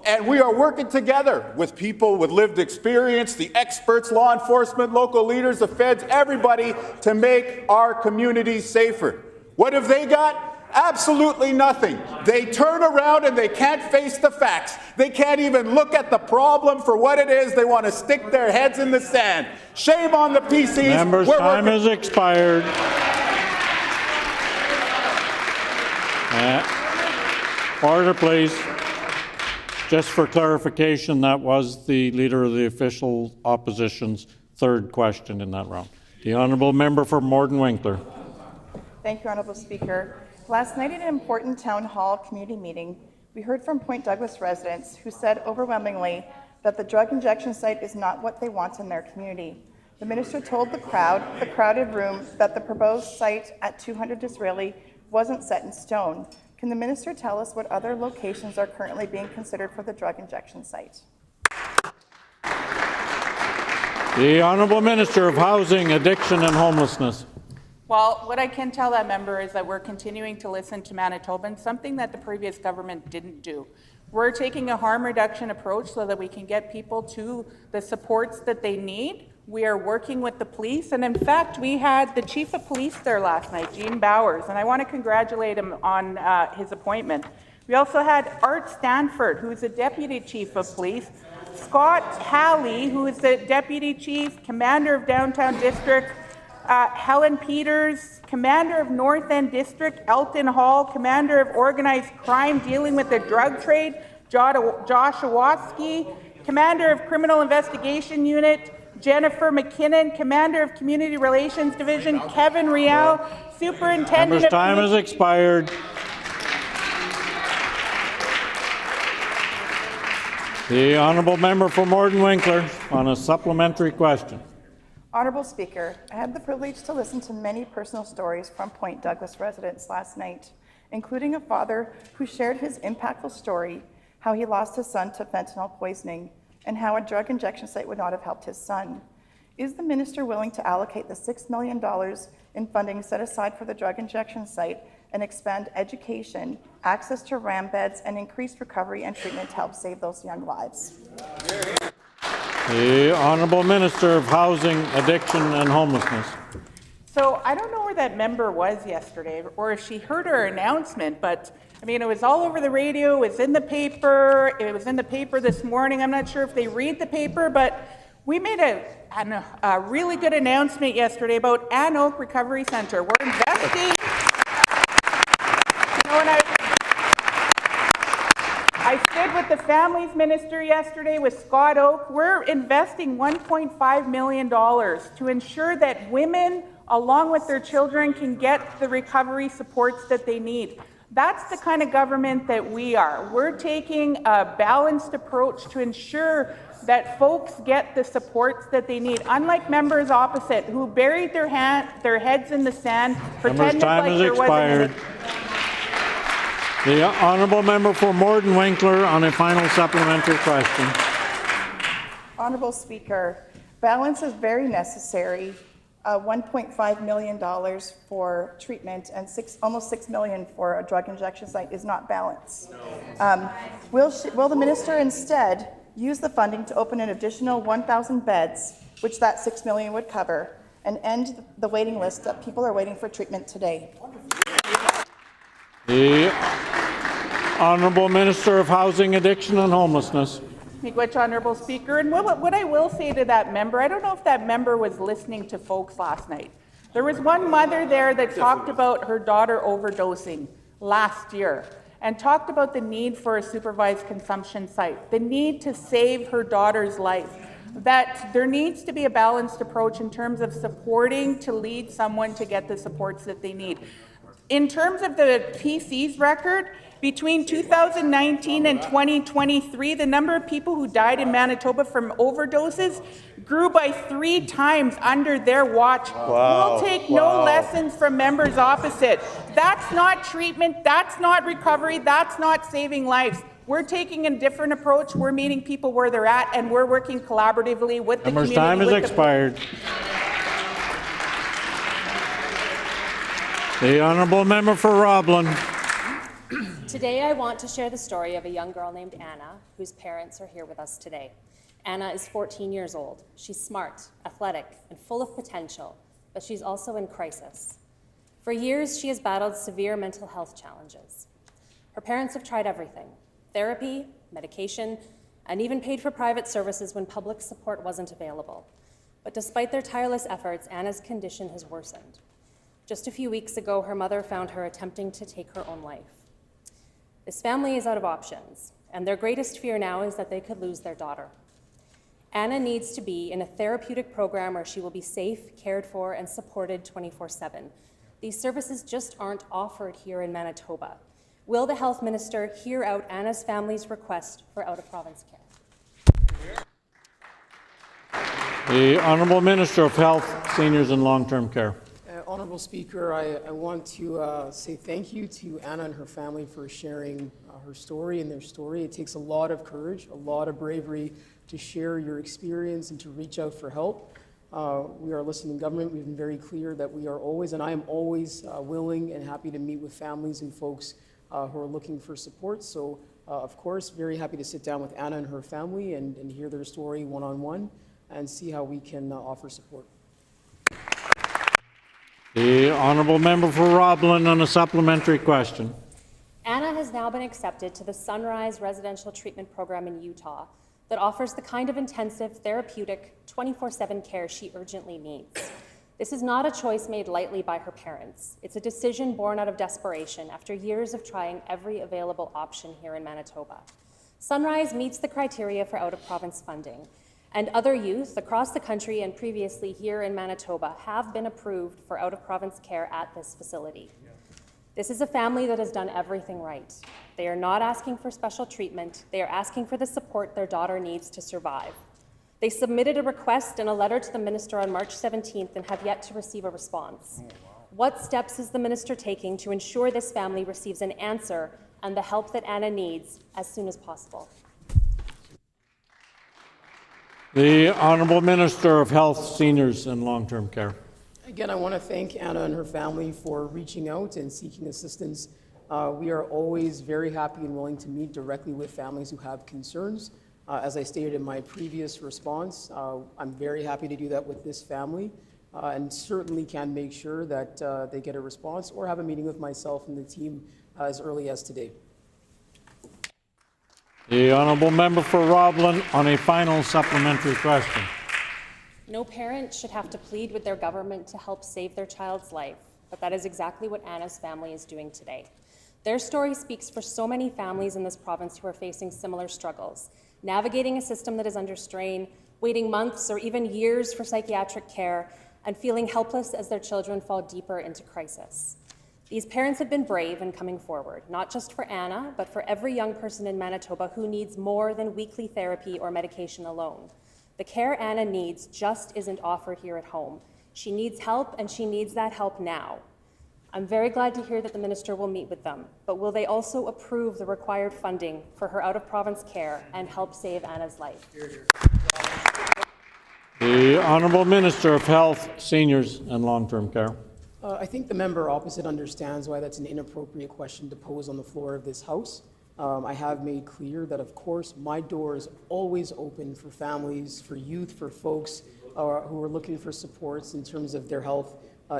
And we are working together with people with lived experience, the experts, law enforcement, local leaders, the feds, everybody to make our communities safer. What have they got? Absolutely nothing. They turn around and they can't face the facts. They can't even look at the problem for what it is. They want to stick their heads in the sand. Shame on the PCs. Members' time has expired. Order, please. Just for clarification, that was the Leader of the Official Opposition's third question in that round. The Honourable Member for Morden Winkler. Thank you, Honourable Speaker. Last night at an important town hall community meeting, we heard from Point Douglas residents who said overwhelmingly that the drug injection site is not what they want in their community. The minister told the crowded room, that the proposed site at 200 Disraeli wasn't set in stone. Can the minister tell us what other locations are currently being considered for the drug injection site? The Honourable Minister of Housing, Addiction and Homelessness. Well, what I can tell that member is that we're continuing to listen to Manitobans, something that the previous government didn't do. We're taking a harm reduction approach so that we can get people to the supports that they need. We are working with the police, and in fact, we had the chief of police there last night, Gene Bowers, and I want to congratulate him on his appointment. We also had Art Stanford, who is the deputy chief of police, Scott Halley, who is the deputy chief, commander of Downtown District, Helen Peters, Commander of North End District, Elton Hall, Commander of Organized Crime dealing with the drug trade, Josh Awatsky, Commander of Criminal Investigation Unit, Jennifer McKinnon, Commander of Community Relations Division, Kevin Rial, Superintendent Member's time has expired. The honourable member for Morden Winkler on a supplementary question. Honourable Speaker, I had the privilege to listen to many personal stories from Point Douglas residents last night, including a father who shared his impactful story, how he lost his son to fentanyl poisoning, and how a drug injection site would not have helped his son. Is the minister willing to allocate the $6 million in funding set aside for the drug injection site and expand education, access to RAM beds, and increased recovery and treatment to help save those young lives? The Honourable Minister of Housing, Addiction and Homelessness. So I don't know where that member was yesterday or if she heard her announcement, but I mean, it was all over the radio, it was in the paper, it was in the paper this morning. I'm not sure if they read the paper, but we made a really good announcement yesterday about Ann Oak Recovery Centre. We're investing, and I stood with the Families Minister yesterday with Scott Oak. We're investing $1.5 million to ensure that women, along with their children, can get the recovery supports that they need. That's the kind of government that we are. We're taking a balanced approach to ensure that folks get the supports that they need, unlike members opposite who buried their heads in the sand, pretended like there wasn't any. The honourable member for Morden Winkler on a final supplementary question. Honourable Speaker, balance is very necessary. $1.5 million for treatment and almost $6 million for a drug injection site is not balance. Will the minister instead use the funding to open an additional 1,000 beds, which that $6 million would cover, and end the waiting list that people are waiting for treatment today? The Honourable Minister of Housing, Addiction and Homelessness. Miigwech, Honourable Speaker. And what I will say to that member, I don't know if that member was listening to folks last night. There was one mother there that talked about her daughter overdosing last year and talked about the need for a supervised consumption site, the need to save her daughter's life, that there needs to be a balanced approach in terms of supporting to lead someone to get the supports that they need. In terms of the PC's record, between 2019 and 2023, the number of people who died in Manitoba from overdoses grew by 3 times under their watch. We'll take no lessons from members opposite. That's not treatment, that's not recovery, that's not saving lives. We're taking a different approach. We're meeting people where they're at, and we're working collaboratively with the community. Time has expired. The honourable member for Roblin. Today I want to share the story of a young girl named Anna, whose parents are here with us today. Anna is 14 years old. She's smart, athletic, and full of potential, but she's also in crisis. For years, she has battled severe mental health challenges. Her parents have tried everything: therapy, medication, and even paid for private services when public support wasn't available. But despite their tireless efforts, Anna's condition has worsened. Just a few weeks ago, her mother found her attempting to take her own life. This family is out of options, and their greatest fear now is that they could lose their daughter. Anna needs to be in a therapeutic program where she will be safe, cared for, and supported 24/7. These services just aren't offered here in Manitoba. Will the Health Minister hear out Anna's family's request for out-of-province care? The Honourable Minister of Health, Seniors and Long-Term Care. Honourable Speaker, I want to say thank you to Anna and her family for sharing her story and their story. It takes a lot of courage, a lot of bravery to share your experience and to reach out for help. We are a listening government. We've been very clear that we are always, and I am always willing and happy to meet with families and folks who are looking for support. So, of course, very happy to sit down with Anna and her family and hear their story one-on-one and see how we can offer support. The honourable member for Roblin on a supplementary question. Anna has now been accepted to the Sunrise Residential Treatment Program in Utah that offers the kind of intensive, therapeutic, 24/7 care she urgently needs. This is not a choice made lightly by her parents. It's a decision born out of desperation after years of trying every available option here in Manitoba. Sunrise meets the criteria for out-of-province funding, and other youth across the country and previously here in Manitoba have been approved for out-of-province care at this facility. This is a family that has done everything right. They are not asking for special treatment. They are asking for the support their daughter needs to survive. They submitted a request and a letter to the minister on March 17th and have yet to receive a response. What steps is the minister taking to ensure this family receives an answer and the help that Anna needs as soon as possible? The Honourable Minister of Health, Seniors and Long-Term Care. Again, I want to thank Anna and her family for reaching out and seeking assistance. We are always very happy and willing to meet directly with families who have concerns. As I stated in my previous response, I'm very happy to do that with this family and certainly can make sure that they get a response or have a meeting with myself and the team as early as today. The Honourable Member for Roblin on a final supplementary question. No parent should have to plead with their government to help save their child's life, but that is exactly what Anna's family is doing today. Their story speaks for so many families in this province who are facing similar struggles, navigating a system that is under strain, waiting months or even years for psychiatric care, and feeling helpless as their children fall deeper into crisis. These parents have been brave in coming forward, not just for Anna, but for every young person in Manitoba who needs more than weekly therapy or medication alone. The care Anna needs just isn't offered here at home. She needs help, and she needs that help now. I'm very glad to hear that the minister will meet with them, but will they also approve the required funding for her out-of-province care and help save Anna's life? The Honourable Minister of Health, Seniors and Long-Term Care. I think the member opposite understands why that's an inappropriate question to pose on the floor of this House. I have made clear that, of course, my door is always open for families, for youth, for folks who are looking for supports in terms of their health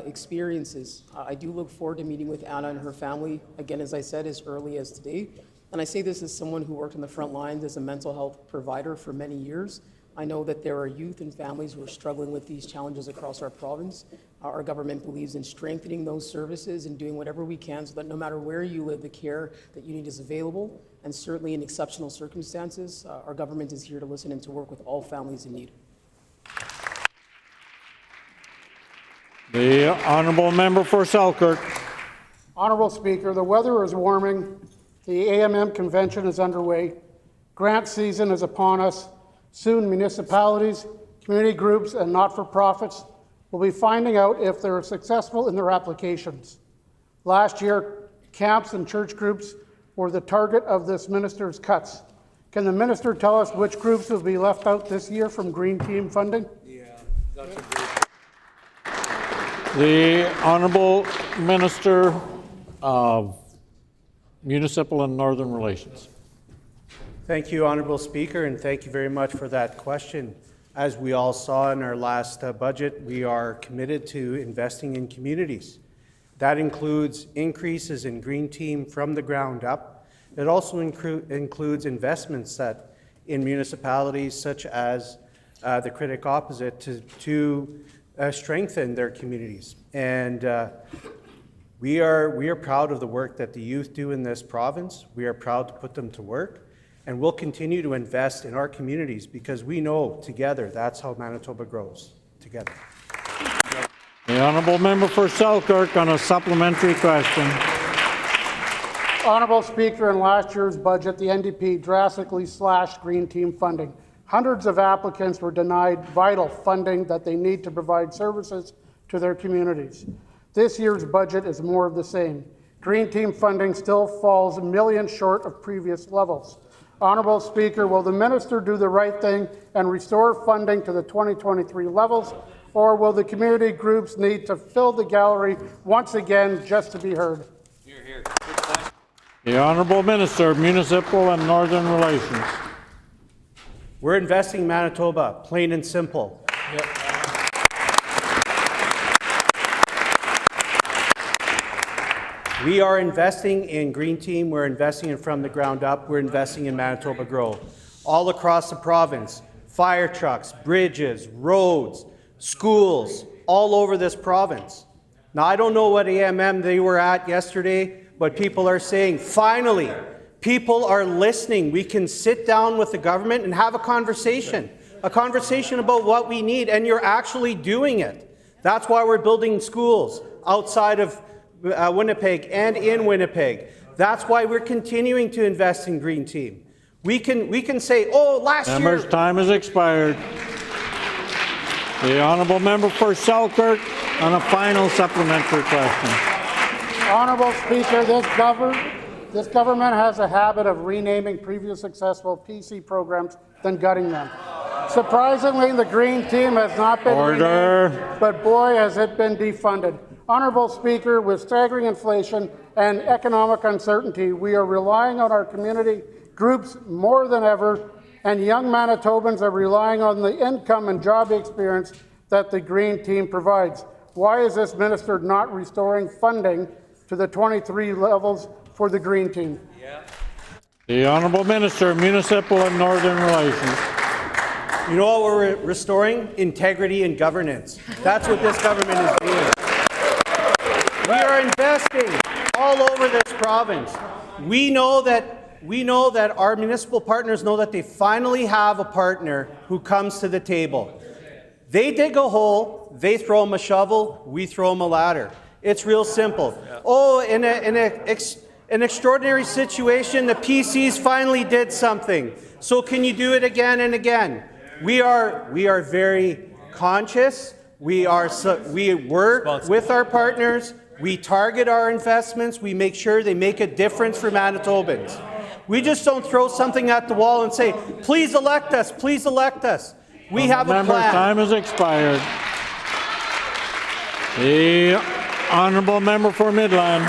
experiences. I do look forward to meeting with Anna and her family, again, as I said, as early as today. And I say this as someone who worked on the front lines as a mental health provider for many years. I know that there are youth and families who are struggling with these challenges across our province. Our government believes in strengthening those services and doing whatever we can so that no matter where you live, the care that you need is available. And certainly in exceptional circumstances, our government is here to listen and to work with all families in need. The Honourable Member for Selkirk. Honourable Speaker, the weather is warming, the AMM convention is underway, grant season is upon us. Soon municipalities, community groups, and not-for-profits will be finding out if they're successful in their applications. Last year, camps and church groups were the target of this minister's cuts. Can the minister tell us which groups will be left out this year from Green Team funding? Yeah, that's a great. The Honourable Minister of Municipal and Northern Relations. Thank you, Honourable Speaker, and thank you very much for that question. As we all saw in our last budget, we are committed to investing in communities. That includes increases in Green Team from the ground up. It also includes investments in municipalities such as the critic opposite to strengthen their communities. And we are proud of the work that the youth do in this province. We are proud to put them to work. And we'll continue to invest in our communities because we know together that's how Manitoba grows, together. The Honourable Member for Selkirk on a supplementary question. Honourable Speaker, in last year's budget, the NDP drastically slashed Green Team funding. Hundreds of applicants were denied vital funding that they need to provide services to their communities. This year's budget is more of the same. Green Team funding still falls millions short of previous levels. Honourable Speaker, will the minister do the right thing and restore funding to the 2023 levels, or will the community groups need to fill the gallery once again just to be heard? Hear, hear. The Honourable Minister of Municipal and Northern Relations. We're investing in Manitoba, plain and simple. Yep. We are investing in Green Team, we're investing in from the ground up, we're investing in Manitoba Grow. All across the province, fire trucks, bridges, roads, schools, all over this province. Now, I don't know what AMM they were at yesterday, but people are saying, finally, people are listening. We can sit down with the government and have a conversation about what we need, and you're actually doing it. That's why we're building schools outside of Winnipeg and in Winnipeg. That's why we're continuing to invest in Green Team. We can say, oh, last year... Member's time has expired. The honourable member for Selkirk on a final supplementary question. Honourable Speaker, this government has a habit of renaming previous successful PC programs, then gutting them. Surprisingly, the Green Team has not been renamed, but boy, has it been defunded. Honourable Speaker, with staggering inflation and economic uncertainty, we are relying on our community groups more than ever, and young Manitobans are relying on the income and job experience that the Green Team provides. Why is this minister not restoring funding to the 23 levels for the Green Team? The Honourable Minister of Municipal and Northern Relations. You know what we're restoring? Integrity and governance. That's what this government is doing. We are investing all over this province. We know that our municipal partners know that they finally have a partner who comes to the table. They dig a hole, they throw them a shovel, we throw them a ladder. It's real simple. Oh, in an extraordinary situation, the PCs finally did something. So can you do it again and again? We are very conscious. We work with our partners. We target our investments. We make sure they make a difference for Manitobans. We just don't throw something at the wall and say, please elect us, please elect us. We have a plan. Member's time has expired. The honourable member for Midland.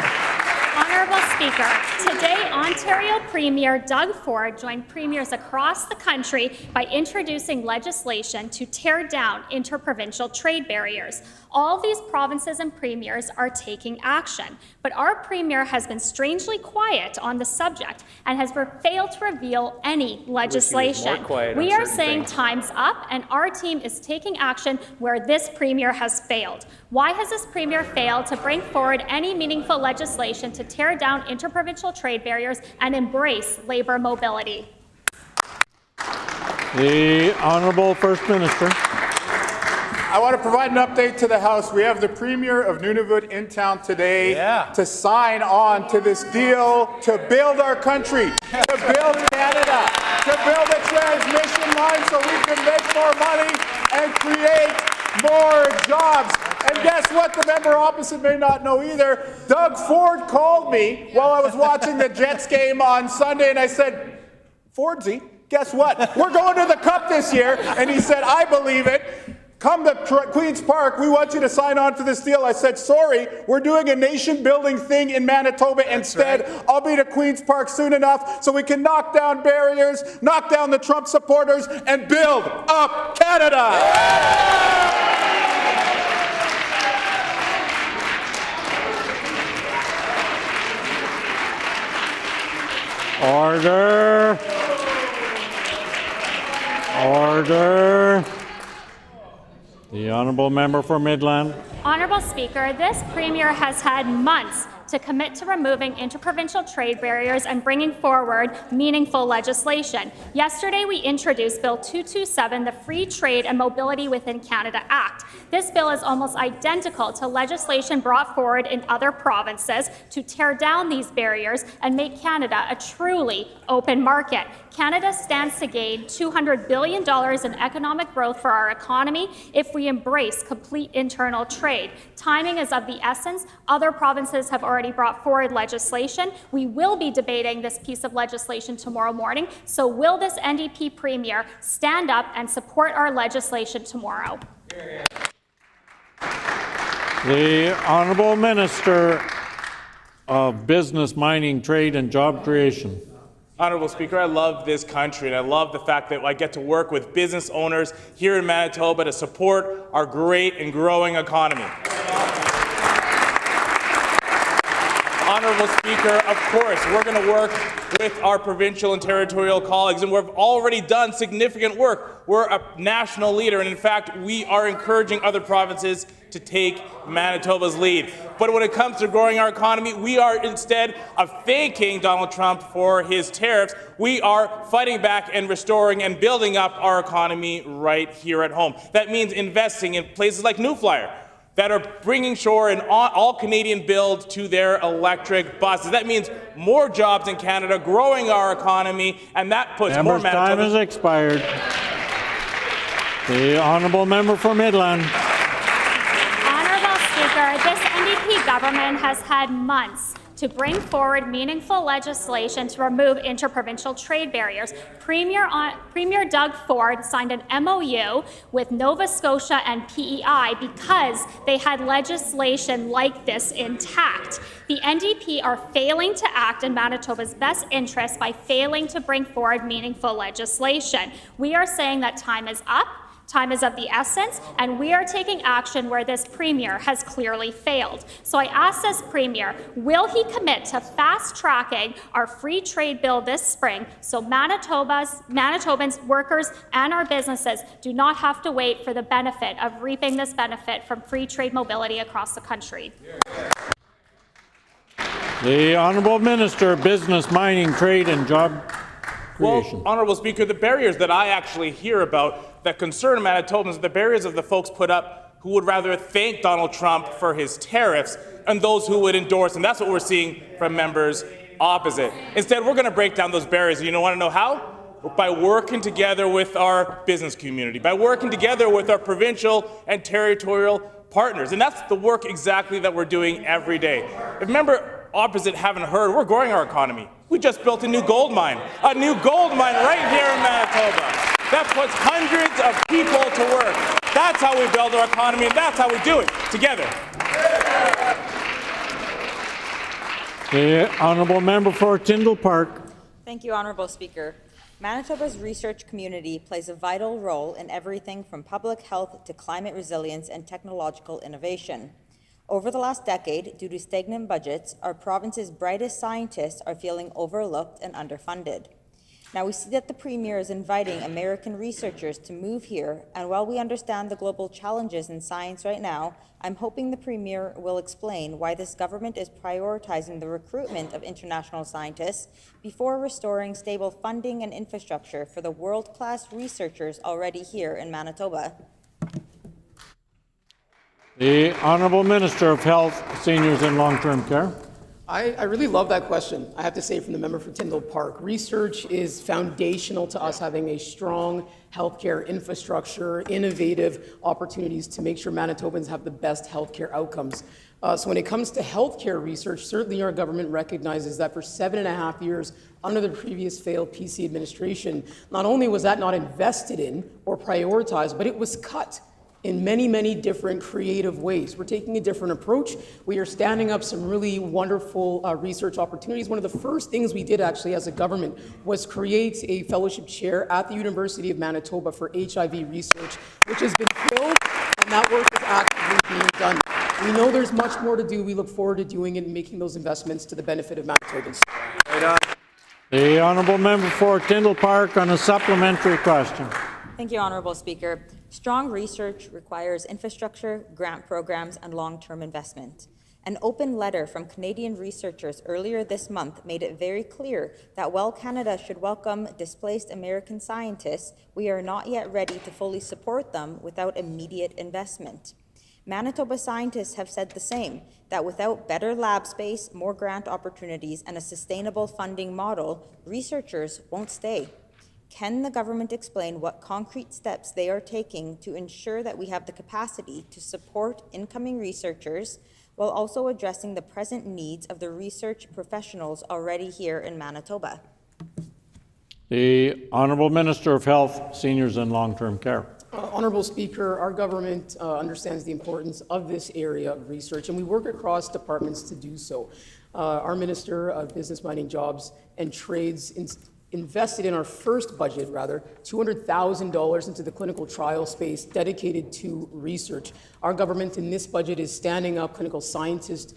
Honourable Speaker, today Ontario Premier Doug Ford joined premiers across the country by introducing legislation to tear down interprovincial trade barriers. All these provinces and premiers are taking action, but our premier has been strangely quiet on the subject and has failed to reveal any legislation. We are saying time's up, and our team is taking action where this premier has failed. Why has this premier failed to bring forward any meaningful legislation to tear down interprovincial trade barriers and embrace labour mobility? The Honourable First Minister. I want to provide an update to the House. We have the Premier of Nunavut in town today to sign on to this deal to build our country, to build Canada, to build a transmission line so we can make more money and create more jobs. And guess what? The member opposite may not know either. Doug Ford called me while I was watching the Jets game on Sunday, and I said, Fordsy, guess what? We're going to the Cup this year. And he said, I believe it. Come to Queen's Park, we want you to sign on to this deal. I said, sorry, we're doing a nation-building thing in Manitoba instead. Right. I'll be to Queen's Park soon enough so we can knock down barriers, knock down the Trump supporters, and build up Canada! Order. Order. The honourable member for Midland. Honourable Speaker, this Premier has had months to commit to removing interprovincial trade barriers and bringing forward meaningful legislation. Yesterday, we introduced Bill 227, the Free Trade and Mobility Within Canada Act. This bill is almost identical to legislation brought forward in other provinces to tear down these barriers and make Canada a truly open market. Canada stands to gain $200 billion in economic growth for our economy if we embrace complete internal trade. Timing is of the essence. Other provinces have already brought forward legislation. We will be debating this piece of legislation tomorrow morning. So will this NDP Premier stand up and support our legislation tomorrow? The Honourable Minister of Business, Mining, Trade and Job Creation. Honourable Speaker, I love this country, and I love the fact that I get to work with business owners here in Manitoba to support our great and growing economy. Honourable Speaker, of course, we're going to work with our provincial and territorial colleagues, and we've already done significant work. We're a national leader, and in fact, we are encouraging other provinces to take Manitoba's lead. But when it comes to growing our economy, we are, instead of thanking Donald Trump for his tariffs, we are fighting back and restoring and building up our economy right here at home. That means investing in places like New Flyer, that are bringing shore and all Canadian build to their electric buses. That means more jobs in Canada, growing our economy, and that puts more Member's time has expired. The honourable member for Midland. Honourable Speaker, this NDP government has had months to bring forward meaningful legislation to remove interprovincial trade barriers. Premier Doug Ford signed an MOU with Nova Scotia and PEI because they had legislation like this intact. The NDP are failing to act in Manitoba's best interest by failing to bring forward meaningful legislation. We are saying that time is up. Time is of the essence, and we are taking action where this Premier has clearly failed. So I ask this Premier, will he commit to fast-tracking our free trade bill this spring so Manitobans, workers, and our businesses do not have to wait for the benefit of reaping this benefit from free trade mobility across the country? The Honourable Minister of Business, Mining, Trade and Job Creation. Well, Honourable Speaker, the barriers that I actually hear about that concern Manitobans are the barriers of the folks put up who would rather thank Donald Trump for his tariffs and those who would endorse, and that's what we're seeing from members opposite. Instead, we're going to break down those barriers. You want to know how? By working together with our business community, by working together with our provincial and territorial partners, and that's the work exactly that we're doing every day. If member opposite haven't heard, we're growing our economy. We just built a new gold mine right here in Manitoba. That puts hundreds of people to work. That's how we build our economy, and that's how we do it, together. The honourable member for Tyndall Park. Thank you, Honourable Speaker. Manitoba's research community plays a vital role in everything from public health to climate resilience and technological innovation. Over the last decade, due to stagnant budgets, our province's brightest scientists are feeling overlooked and underfunded. Now we see that the Premier is inviting American researchers to move here, and while we understand the global challenges in science right now, I'm hoping the Premier will explain why this government is prioritizing the recruitment of international scientists before restoring stable funding and infrastructure for the world-class researchers already here in Manitoba. The Honourable Minister of Health, Seniors and Long-Term Care. I really love that question, I have to say, from the member for Tyndall Park. Research is foundational to us having a strong healthcare infrastructure, innovative opportunities to make sure Manitobans have the best healthcare outcomes. So when it comes to healthcare research, certainly our government recognizes that for 7.5 years under the previous failed PC administration, not only was that not invested in or prioritized, but it was cut in many, many different creative ways. We're taking a different approach. We are standing up some really wonderful research opportunities. One of the first things we did actually as a government was create a fellowship chair at the University of Manitoba for HIV research, which has been filled, and that work is actively being done. We know there's much more to do. We look forward to doing it and making those investments to the benefit of Manitobans. The honourable member for Tyndall Park on a supplementary question. Thank you, Honourable Speaker. Strong research requires infrastructure, grant programs, and long-term investment. An open letter from Canadian researchers earlier this month made it very clear that while Canada should welcome displaced American scientists, we are not yet ready to fully support them without immediate investment. Manitoba scientists have said the same, that without better lab space, more grant opportunities, and a sustainable funding model, researchers won't stay. Can the government explain what concrete steps they are taking to ensure that we have the capacity to support incoming researchers while also addressing the present needs of the research professionals already here in Manitoba? The Honourable Minister of Health, Seniors and Long-Term Care. Honourable Speaker, our government understands the importance of this area of research, and we work across departments to do so. Our Minister of Business, Mining, Jobs and Trades invested in our first budget, rather, $200,000 into the clinical trial space dedicated to research. Our government in this budget is standing up clinical scientist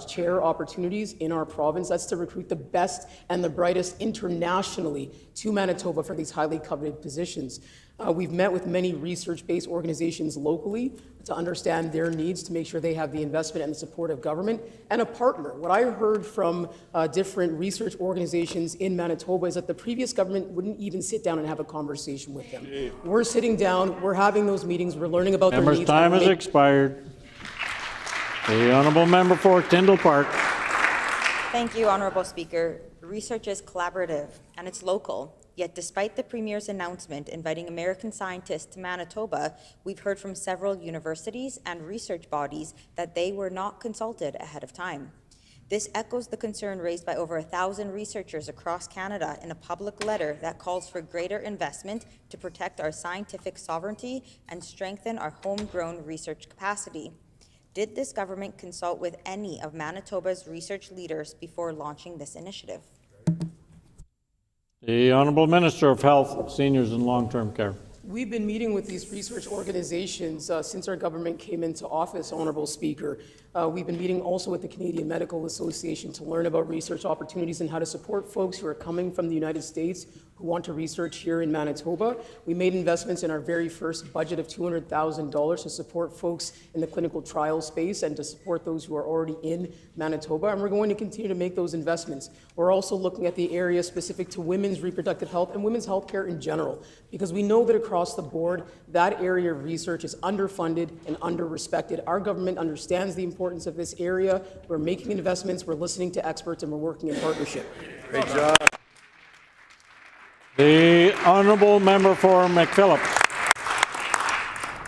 chair opportunities in our province. That's to recruit the best and the brightest internationally to Manitoba for these highly coveted positions. We've met with many research-based organizations locally to understand their needs, to make sure they have the investment and the support of government and a partner. What I heard from different research organizations in Manitoba is that the previous government wouldn't even sit down and have a conversation with them. We're sitting down, we're having those meetings, we're learning about their needs. Member's time has expired. The honourable member for Tyndall Park. Thank you, Honourable Speaker. Research is collaborative and it's local. Yet despite the Premier's announcement inviting American scientists to Manitoba, we've heard from several universities and research bodies that they were not consulted ahead of time. This echoes the concern raised by over 1,000 researchers across Canada in a public letter that calls for greater investment to protect our scientific sovereignty and strengthen our homegrown research capacity. Did this government consult with any of Manitoba's research leaders before launching this initiative? The Honourable Minister of Health, Seniors and Long-Term Care. We've been meeting with these research organizations since our government came into office, Honourable Speaker. We've been meeting also with the Canadian Medical Association to learn about research opportunities and how to support folks who are coming from the United States who want to research here in Manitoba. We made investments in our very first budget of $200,000 to support folks in the clinical trial space and to support those who are already in Manitoba, and we're going to continue to make those investments. We're also looking at the area specific to women's reproductive health and women's health care in general, because we know that across the board, that area of research is underfunded and under-respected. Our government understands the importance of this area. We're making investments, we're listening to experts, and we're working in partnership. Great job. The Honourable Member for McPhillips.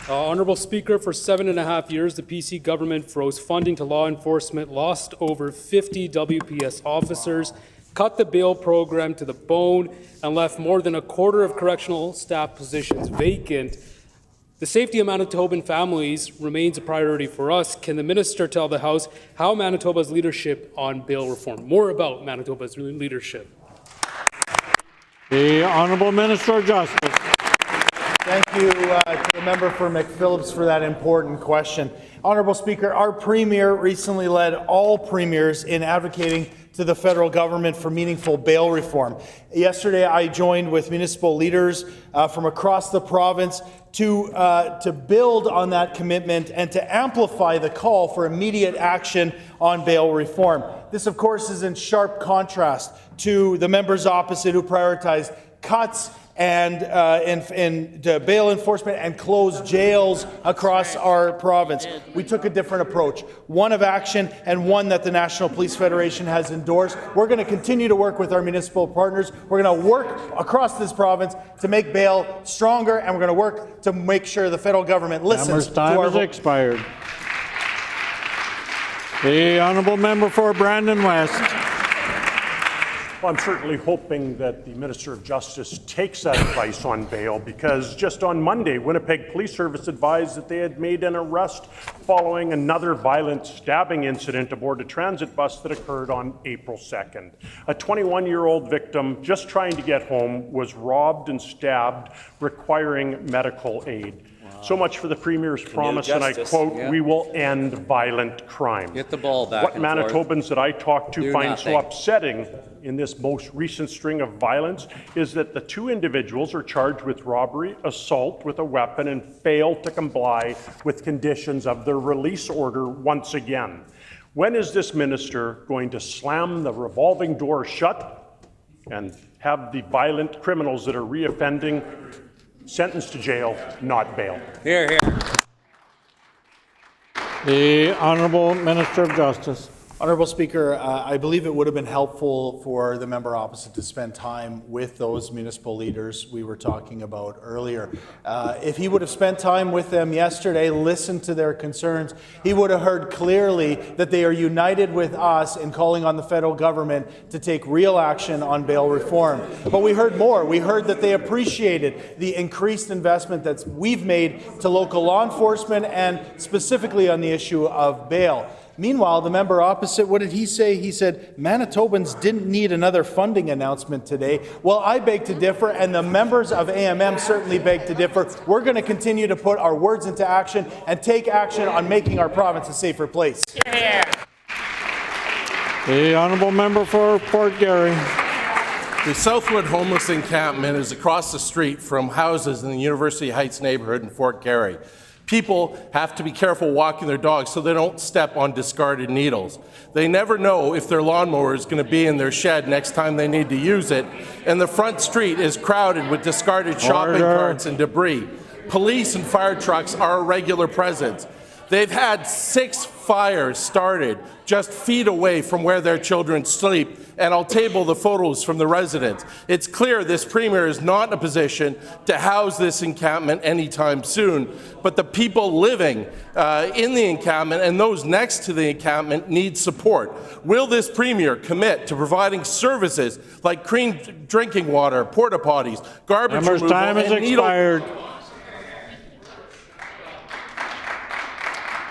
Honourable Speaker, for 7.5 years, the PC government froze funding to law enforcement, lost over 50 WPS officers, cut the bail program to the bone, and left more than a quarter of correctional staff positions vacant. The safety of Manitoban families remains a priority for us. Can the minister tell the House how Manitoba's leadership on bail reform? More about Manitoba's leadership. The Honourable Minister of Justice. Thank you to the member for McPhillips for that important question. Honourable Speaker, our Premier recently led all premiers in advocating to the federal government for meaningful bail reform. Yesterday, I joined with municipal leaders from across the province to build on that commitment and to amplify the call for immediate action on bail reform. This, of course, is in sharp contrast to the members opposite who prioritize cuts and bail enforcement and close jails across our province. We took a different approach, one of action and one that the National Police Federation has endorsed. We're going to continue to work with our municipal partners. We're going to work across this province to make bail stronger, and we're going to work to make sure the federal government listens to our time has expired. The Honourable Member for Brandon West. Well, I'm certainly hoping that the Minister of Justice takes that advice on bail, because just on Monday, Winnipeg Police Service advised that they had made an arrest following another violent stabbing incident aboard a transit bus that occurred on April 2nd. A 21-year-old victim, just trying to get home, was robbed and stabbed, requiring medical aid. So much for the Premier's promise, and I quote, "We will end violent crime." Get the ball back. What Manitobans that I talk to find so upsetting in this most recent string of violence is that the two individuals are charged with robbery, assault with a weapon, and fail to comply with conditions of their release order once again. When is this minister going to slam the revolving door shut and have the violent criminals that are reoffending sentenced to jail, not bail? Hear, hear. The Honourable Minister of Justice. Honourable Speaker, I believe it would have been helpful for the member opposite to spend time with those municipal leaders we were talking about earlier. If he would have spent time with them yesterday, listened to their concerns, he would have heard clearly that they are united with us in calling on the federal government to take real action on bail reform. But we heard more. We heard that they appreciated the increased investment that we've made to local law enforcement and specifically on the issue of bail. Meanwhile, the member opposite, what did he say? He said, Manitobans didn't need another funding announcement today. Well, I beg to differ, and the members of AMM certainly beg to differ. We're going to continue to put our words into action and take action on making our province a safer place. Yeah. The honourable member for Fort Garry. The Southwood Homeless Encampment is across the street from houses in the University Heights neighborhood in Fort Garry. People have to be careful walking their dogs so they don't step on discarded needles. They never know if their lawnmower is going to be in their shed next time they need to use it, and the front street is crowded with discarded shopping carts and debris. Police and fire trucks are a regular presence. They've had 6 fires started just feet away from where their children sleep, and I'll table the photos from the residents. It's clear this Premier is not in a position to house this encampment anytime soon, but the people living in the encampment and those next to the encampment need support. Will this Premier commit to providing services like clean drinking water, porta potties, garbage removal, time has expired.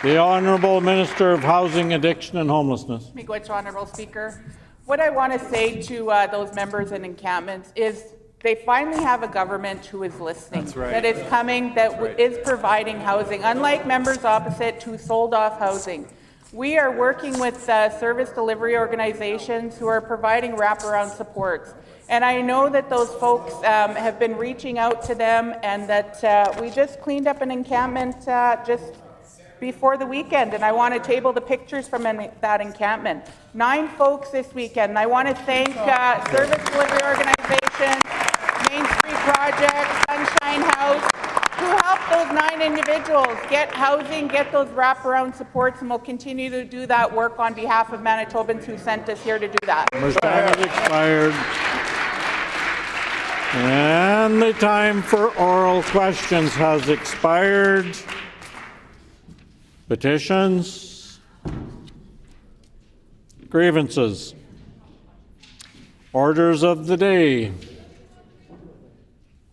The Honourable Minister of Housing, Addiction and Homelessness. Miigwech, Honourable Speaker. What I want to say to those members in encampments is they finally have a government who is listening, that is coming, that is providing housing, unlike members opposite who sold off housing. We are working with service delivery organizations who are providing wraparound supports. And I know that those folks have been reaching out to them, and that we just cleaned up an encampment just before the weekend, and I want to table the pictures from that encampment. 9 folks this weekend, and I want to thank service delivery organizations, Main Street Project, Sunshine House, who helped those 9 individuals get housing, get those wraparound supports, and we'll continue to do that work on behalf of Manitobans who sent us here to do that. Time has expired. And the time for oral questions has expired. Petitions, grievances, orders of the day.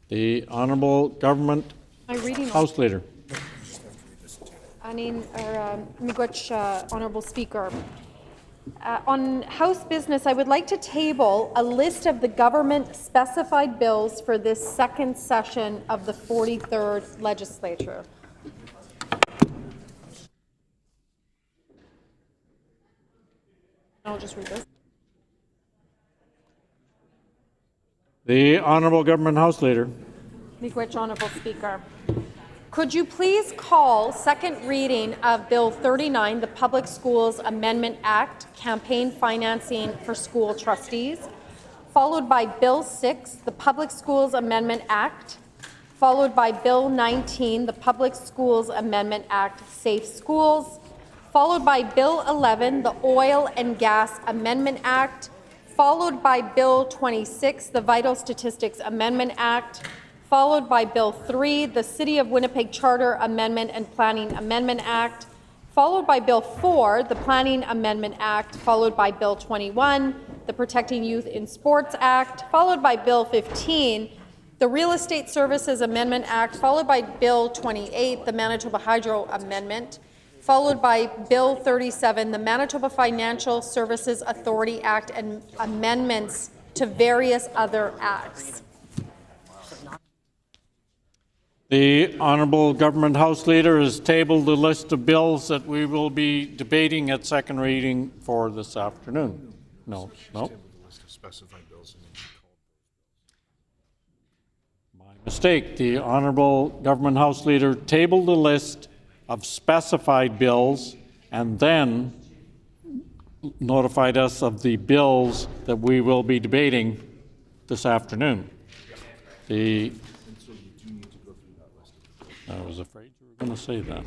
The Honourable Government House Leader. Miigwech, Honourable Speaker. On House business, I would like to table a list of the government-specified bills for this second session of the 43rd Legislature. I'll just read this. The Honourable Government House Leader. Miigwech, Honourable Speaker. Could you please call second reading of Bill 39, the Public Schools Amendment Act, Campaign Financing for School Trustees, followed by Bill 6, the Public Schools Amendment Act, followed by Bill 19, the Public Schools Amendment Act, Safe Schools, followed by Bill 11, the Oil and Gas Amendment Act, followed by Bill 26, the Vital Statistics Amendment Act, followed by Bill 3, the City of Winnipeg Charter Amendment and Planning Amendment Act, followed by Bill 4, the Planning Amendment Act, followed by Bill 21, the Protecting Youth in Sports Act, followed by Bill 15, the Real Estate Services Amendment Act, followed by Bill 28, the Manitoba Hydro Amendment, followed by Bill 37, the Manitoba Financial Services Authority Act, and amendments to various other acts. The Honourable Government House Leader has tabled the list of bills that we will be debating at second reading for this afternoon. No. My mistake. The Honourable Government House Leader tabled the list of specified bills and then notified us of the bills that we will be debating this afternoon. I was afraid you were going to say that.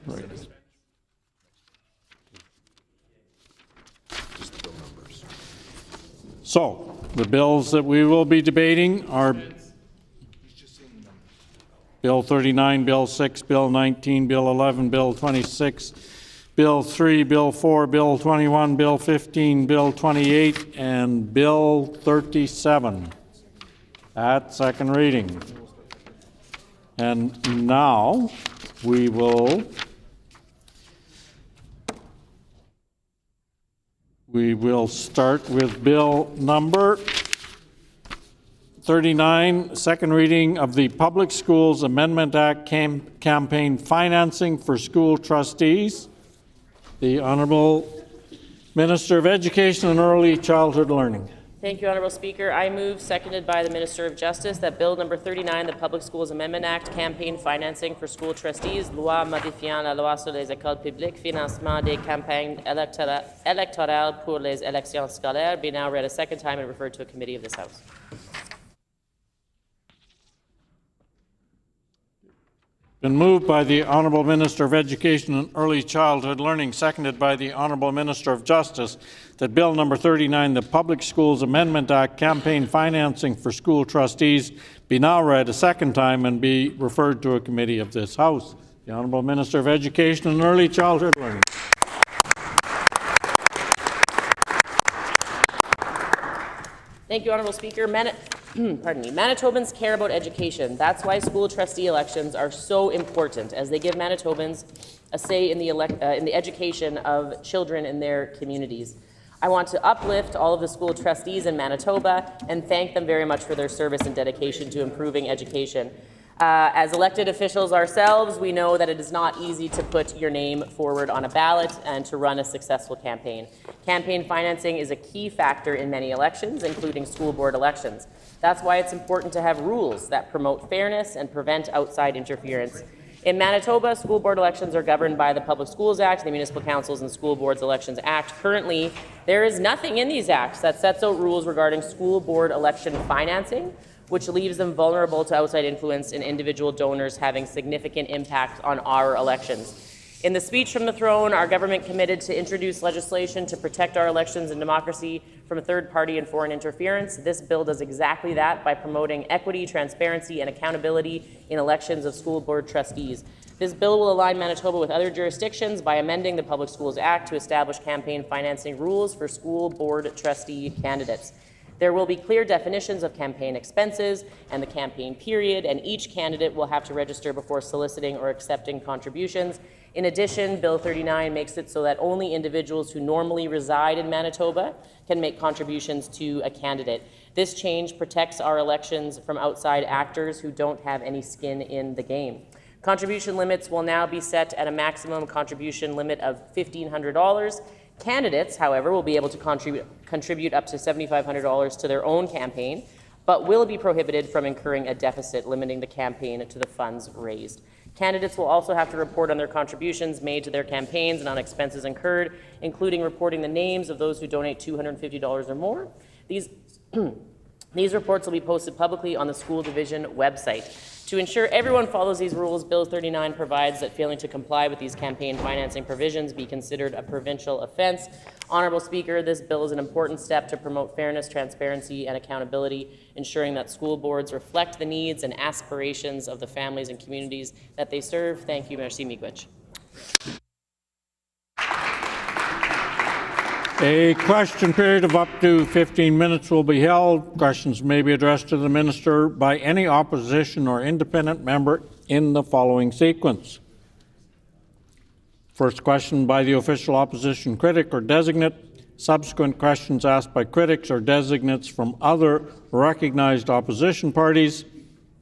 Right. So, the bills that we will be debating are Bill 39, Bill 6, Bill 19, Bill 11, Bill 26, Bill 3, Bill 4, Bill 21, Bill 15, Bill 28, and Bill 37 at second reading. And now we will We will start with Bill number 39, second reading of the Public Schools Amendment Act campaign financing for school trustees. The Honourable Minister of Education and Early Childhood Learning. Thank you, Honourable Speaker. I move, seconded by the Minister of Justice, that Bill number 39, the Public Schools Amendment Act, campaign financing for school trustees, loi modifiant la loi sur les écoles publiques, financement des campagnes électorales pour les élections scolaires, be now read a second time and referred to a committee of this House. Been moved by the Honourable Minister of Education and Early Childhood Learning, seconded by the Honourable Minister of Justice, that Bill number 39, the Public Schools Amendment Act campaign financing for school trustees, be now read a second time and be referred to a committee of this House. The Honourable Minister of Education and Early Childhood Learning. Thank you, Honourable Speaker. Manitobans care about education. That's why school trustee elections are so important, as they give Manitobans a say in the education of children in their communities. I want to uplift all of the school trustees in Manitoba and thank them very much for their service and dedication to improving education. As elected officials ourselves, we know that it is not easy to put your name forward on a ballot and to run a successful campaign. Campaign financing is a key factor in many elections, including school board elections. That's why it's important to have rules that promote fairness and prevent outside interference. In Manitoba, school board elections are governed by the Public Schools Act, the Municipal Councils and School Boards Elections Act. Currently, there is nothing in these acts that sets out rules regarding school board election financing, which leaves them vulnerable to outside influence and individual donors having significant impact on our elections. In the speech from the throne, our government committed to introduce legislation to protect our elections and democracy from third-party and foreign interference. This bill does exactly that by promoting equity, transparency, and accountability in elections of school board trustees. This bill will align Manitoba with other jurisdictions by amending the Public Schools Act to establish campaign financing rules for school board trustee candidates. There will be clear definitions of campaign expenses and the campaign period, and each candidate will have to register before soliciting or accepting contributions. In addition, Bill 39 makes it so that only individuals who normally reside in Manitoba can make contributions to a candidate. This change protects our elections from outside actors who don't have any skin in the game. Contribution limits will now be set at a maximum contribution limit of $1,500. Candidates, however, will be able to contribute up to $7,500 to their own campaign, but will be prohibited from incurring a deficit, limiting the campaign to the funds raised. Candidates will also have to report on their contributions made to their campaigns and on expenses incurred, including reporting the names of those who donate $250 or more. These reports will be posted publicly on the school division website. To ensure everyone follows these rules, Bill 39 provides that failing to comply with these campaign financing provisions be considered a provincial offence. Honourable Speaker, this bill is an important step to promote fairness, transparency, and accountability, ensuring that school boards reflect the needs and aspirations of the families and communities that they serve. Thank you. Merci, Miigwech. A question period of up to 15 minutes will be held. Questions may be addressed to the Minister by any opposition or independent member in the following sequence. First question by the official opposition critic or designate. Subsequent questions asked by critics or designates from other recognized opposition parties.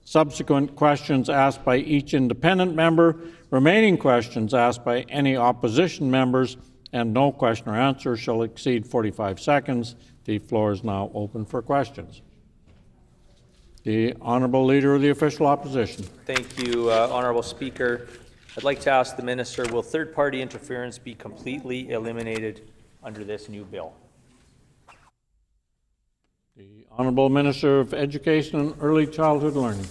Subsequent questions asked by each independent member. Remaining questions asked by any opposition members, and no question or answer shall exceed 45 seconds. The floor is now open for questions. The Honourable Leader of the Official Opposition. Thank you, Honourable Speaker. I'd like to ask the Minister, will third-party interference be completely eliminated under this new bill? The Honourable Minister of Education and Early Childhood Learning.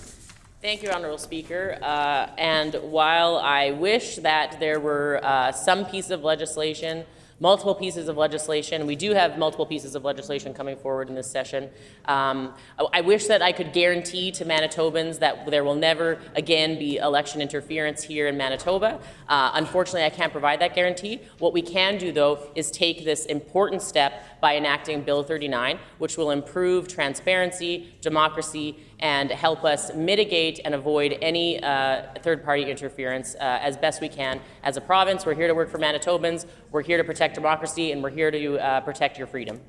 Thank you, Honourable Speaker. And while I wish that there were some piece of legislation, multiple pieces of legislation, we do have multiple pieces of legislation coming forward in this session. I wish that I could guarantee to Manitobans that there will never again be election interference here in Manitoba. Unfortunately, I can't provide that guarantee. What we can do, though, is take this important step by enacting Bill 39, which will improve transparency, democracy, and help us mitigate and avoid any third-party interference as best we can. As a province, we're here to work for Manitobans, we're here to protect democracy, and we're here to protect your freedom.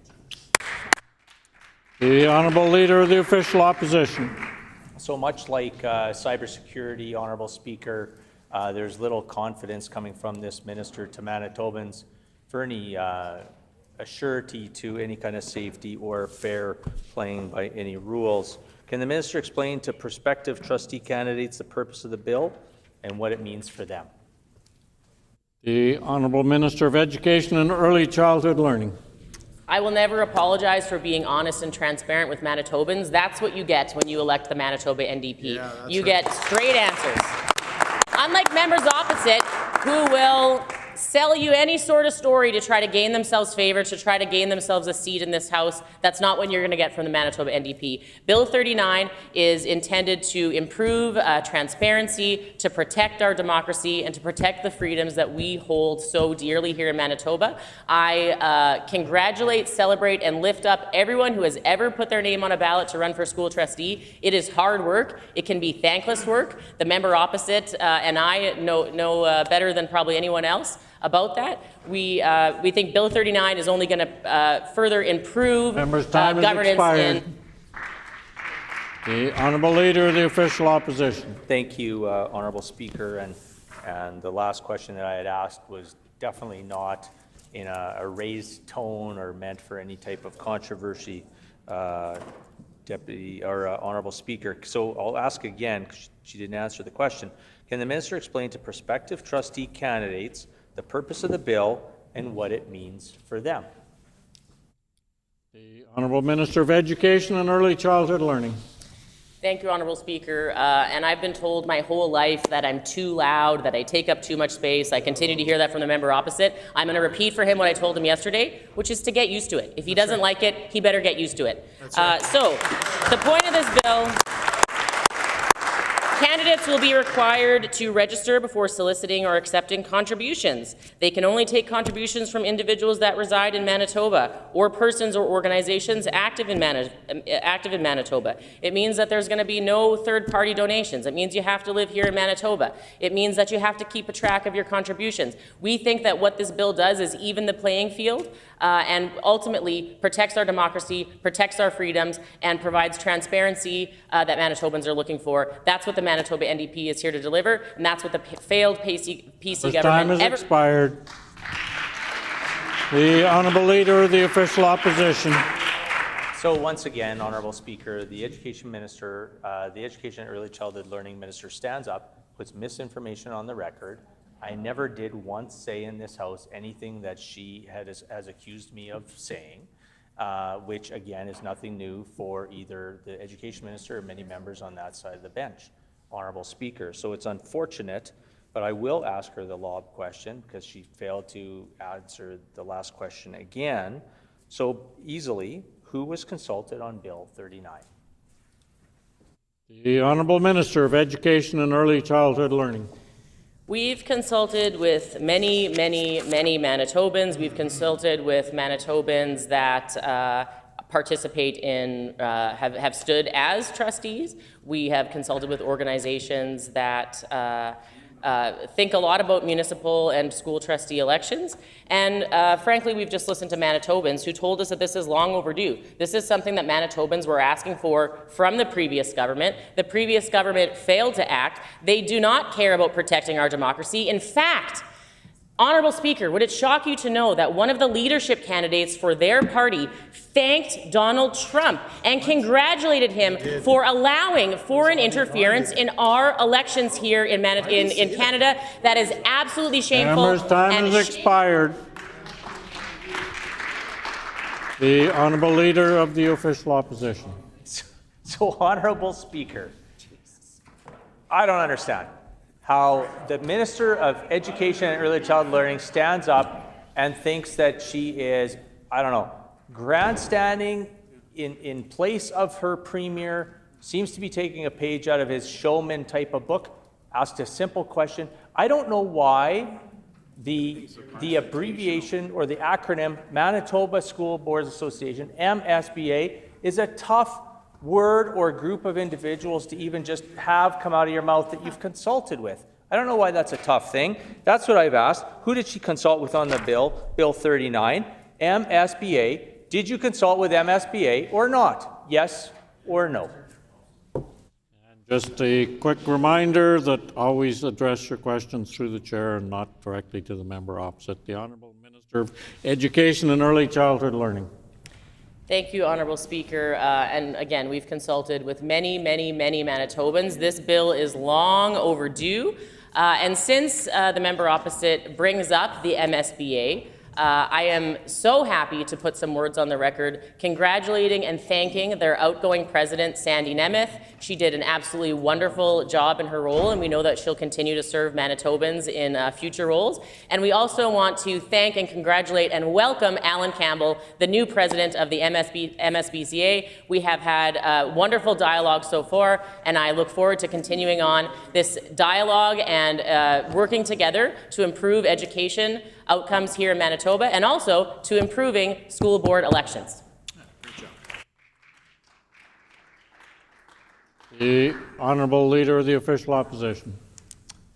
The Honourable Leader of the Official Opposition. So much like cybersecurity, Honourable Speaker, there's little confidence coming from this minister to Manitobans for any surety to any kind of safety or fair playing by any rules. Can the minister explain to prospective trustee candidates the purpose of the bill and what it means for them? The Honourable Minister of Education and Early Childhood Learning. I will never apologize for being honest and transparent with Manitobans. That's what you get when you elect the Manitoba NDP. You get straight answers. Unlike members opposite, who will sell you any sort of story to try to gain themselves favor, to try to gain themselves a seat in this House. That's not what you're going to get from the Manitoba NDP. Bill 39 is intended to improve transparency, to protect our democracy, and to protect the freedoms that we hold so dearly here in Manitoba. I congratulate, celebrate, and lift up everyone who has ever put their name on a ballot to run for school trustee. It is hard work. It can be thankless work. The member opposite and I know better than probably anyone else about that. We think Bill 39 is only going to further improve governance in. The Honourable Leader of the Official Opposition. Thank you, Honourable Speaker. And the last question that I had asked was definitely not in a raised tone or meant for any type of controversy, Deputy or Honourable Speaker. So I'll ask again, because she didn't answer the question. Can the minister explain to prospective trustee candidates the purpose of the bill and what it means for them? The Honourable Minister of Education and Early Childhood Learning. Thank you, Honourable Speaker. And I've been told my whole life that I'm too loud, that I take up too much space. I continue to hear that from the member opposite. I'm going to repeat for him what I told him yesterday, which is to get used to it. If he doesn't like it, he better get used to it. So the point of this bill, candidates will be required to register before soliciting or accepting contributions. They can only take contributions from individuals that reside in Manitoba or persons or organizations active in Manitoba. It means that there's going to be no third-party donations. It means you have to live here in Manitoba. It means that you have to keep a track of your contributions. We think that what this bill does is even the playing field and ultimately protects our democracy, protects our freedoms, and provides transparency that Manitobans are looking for. That's what the Manitoba NDP is here to deliver, and that's what the failed PC government... Time has expired. The Honourable Leader of the Official Opposition. So once again, Honourable Speaker, the Education Minister, the Education and Early Childhood Learning Minister stands up, puts misinformation on the record. I never did once say in this House anything that she has accused me of saying, which again is nothing new for either the Education Minister or many members on that side of the bench, Honourable Speaker. So it's unfortunate, but I will ask her the lob question because she failed to answer the last question again so easily. Who was consulted on Bill 39? The Honourable Minister of Education and Early Childhood Learning. We've consulted with many Manitobans. We've consulted with Manitobans that participate in, have stood as trustees. We have consulted with organizations that think a lot about municipal and school trustee elections. And frankly, we've just listened to Manitobans who told us that this is long overdue. This is something that Manitobans were asking for from the previous government. The previous government failed to act. They do not care about protecting our democracy. In fact, Honourable Speaker, would it shock you to know that one of the leadership candidates for their party thanked Donald Trump and congratulated him for allowing foreign interference in our elections here in Canada? That is absolutely shameful. Members' time has expired. The Honourable Leader of the Official Opposition. So, Honourable Speaker, I don't understand how the Minister of Education and Early Childhood Learning stands up and thinks that she is, I don't know, grandstanding in place of her Premier, seems to be taking a page out of his showman type of book, asked a simple question. I don't know why the abbreviation or the acronym Manitoba School Boards Association, MSBA, is a tough word or group of individuals to even just have come out of your mouth that you've consulted with. I don't know why that's a tough thing. That's what I've asked. Who did she consult with on the bill, Bill 39? MSBA. Did you consult with MSBA or not? Yes or no? Just a quick reminder that always address your questions through the chair and not directly to the member opposite. The Honourable Minister of Education and Early Childhood Learning. Thank you, Honourable Speaker. And again, we've consulted with many Manitobans. This bill is long overdue. And since the member opposite brings up the MSBA, I am so happy to put some words on the record congratulating and thanking their outgoing president, Sandy Nemeth. She did an absolutely wonderful job in her role, and we know that she'll continue to serve Manitobans in future roles. And we also want to thank and congratulate and welcome Alan Campbell, the new president of the MSBCA. We have had a wonderful dialogue so far, and I look forward to continuing on this dialogue and working together to improve education outcomes here in Manitoba and also to improving school board elections. The Honourable Leader of the Official Opposition.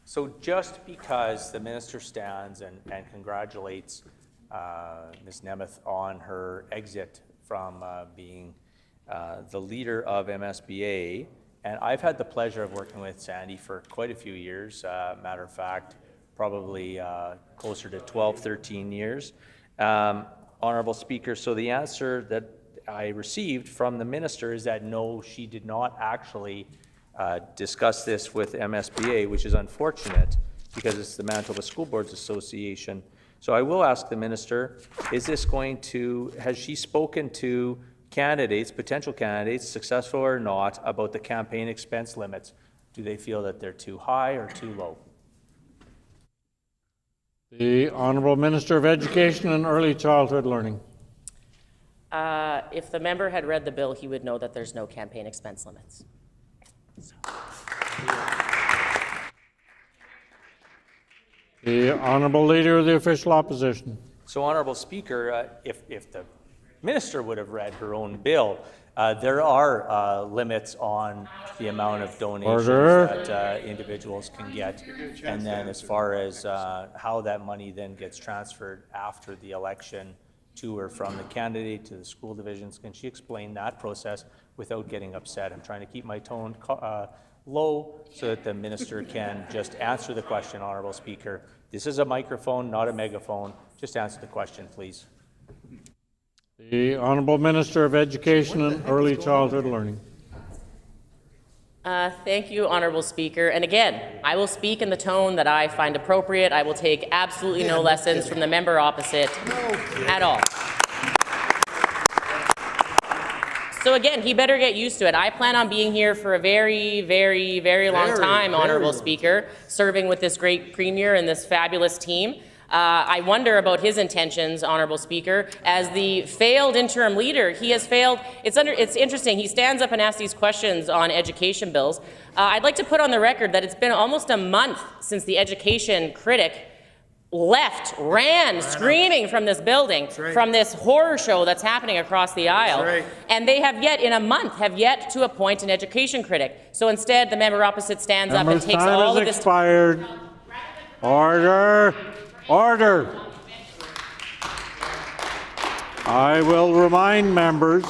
So just because the minister stands and congratulates Ms. Nemeth on her exit from being the leader of MSBA, and I've had the pleasure of working with Sandy for quite a few years, matter of fact, probably closer to 12, 13 years. Honourable Speaker, so the answer that I received from the minister is that no, she did not actually discuss this with MSBA, which is unfortunate because it's the Manitoba School Boards Association. So I will ask the minister, is this going to, has she spoken to candidates, potential candidates, successful or not, about the campaign expense limits? Do they feel that they're too high or too low? The Honourable Minister of Education and Early Childhood Learning. If the member had read the bill, he would know that there's no campaign expense limits. The Honourable Leader of the Official Opposition. So, Honourable Speaker, if the minister would have read her own bill, there are limits on the amount of donations that individuals can get. And then as far as how that money then gets transferred after the election to or from the candidate to the school divisions, can she explain that process without getting upset? I'm trying to keep my tone low so that the minister can just answer the question, Honourable Speaker. This is a microphone, not a megaphone. Just answer the question, please. The Honourable Minister of Education and Early Childhood Learning. Thank you, Honourable Speaker. And again, I will speak in the tone that I find appropriate. I will take absolutely no lessons from the member opposite at all. So again, he better get used to it. I plan on being here for a very long time, Honourable Speaker, serving with this great Premier and this fabulous team. I wonder about his intentions, Honourable Speaker. As the failed interim leader, he has failed. It's interesting. He stands up and asks these questions on education bills. I'd like to put on the record that it's been almost a month since the education critic ran screaming from this building, from this horror show that's happening across the aisle. And they have yet, in a month, have yet to appoint an education critic. So instead, the member opposite stands up and takes all of this. Expired. Order. Order. I will remind members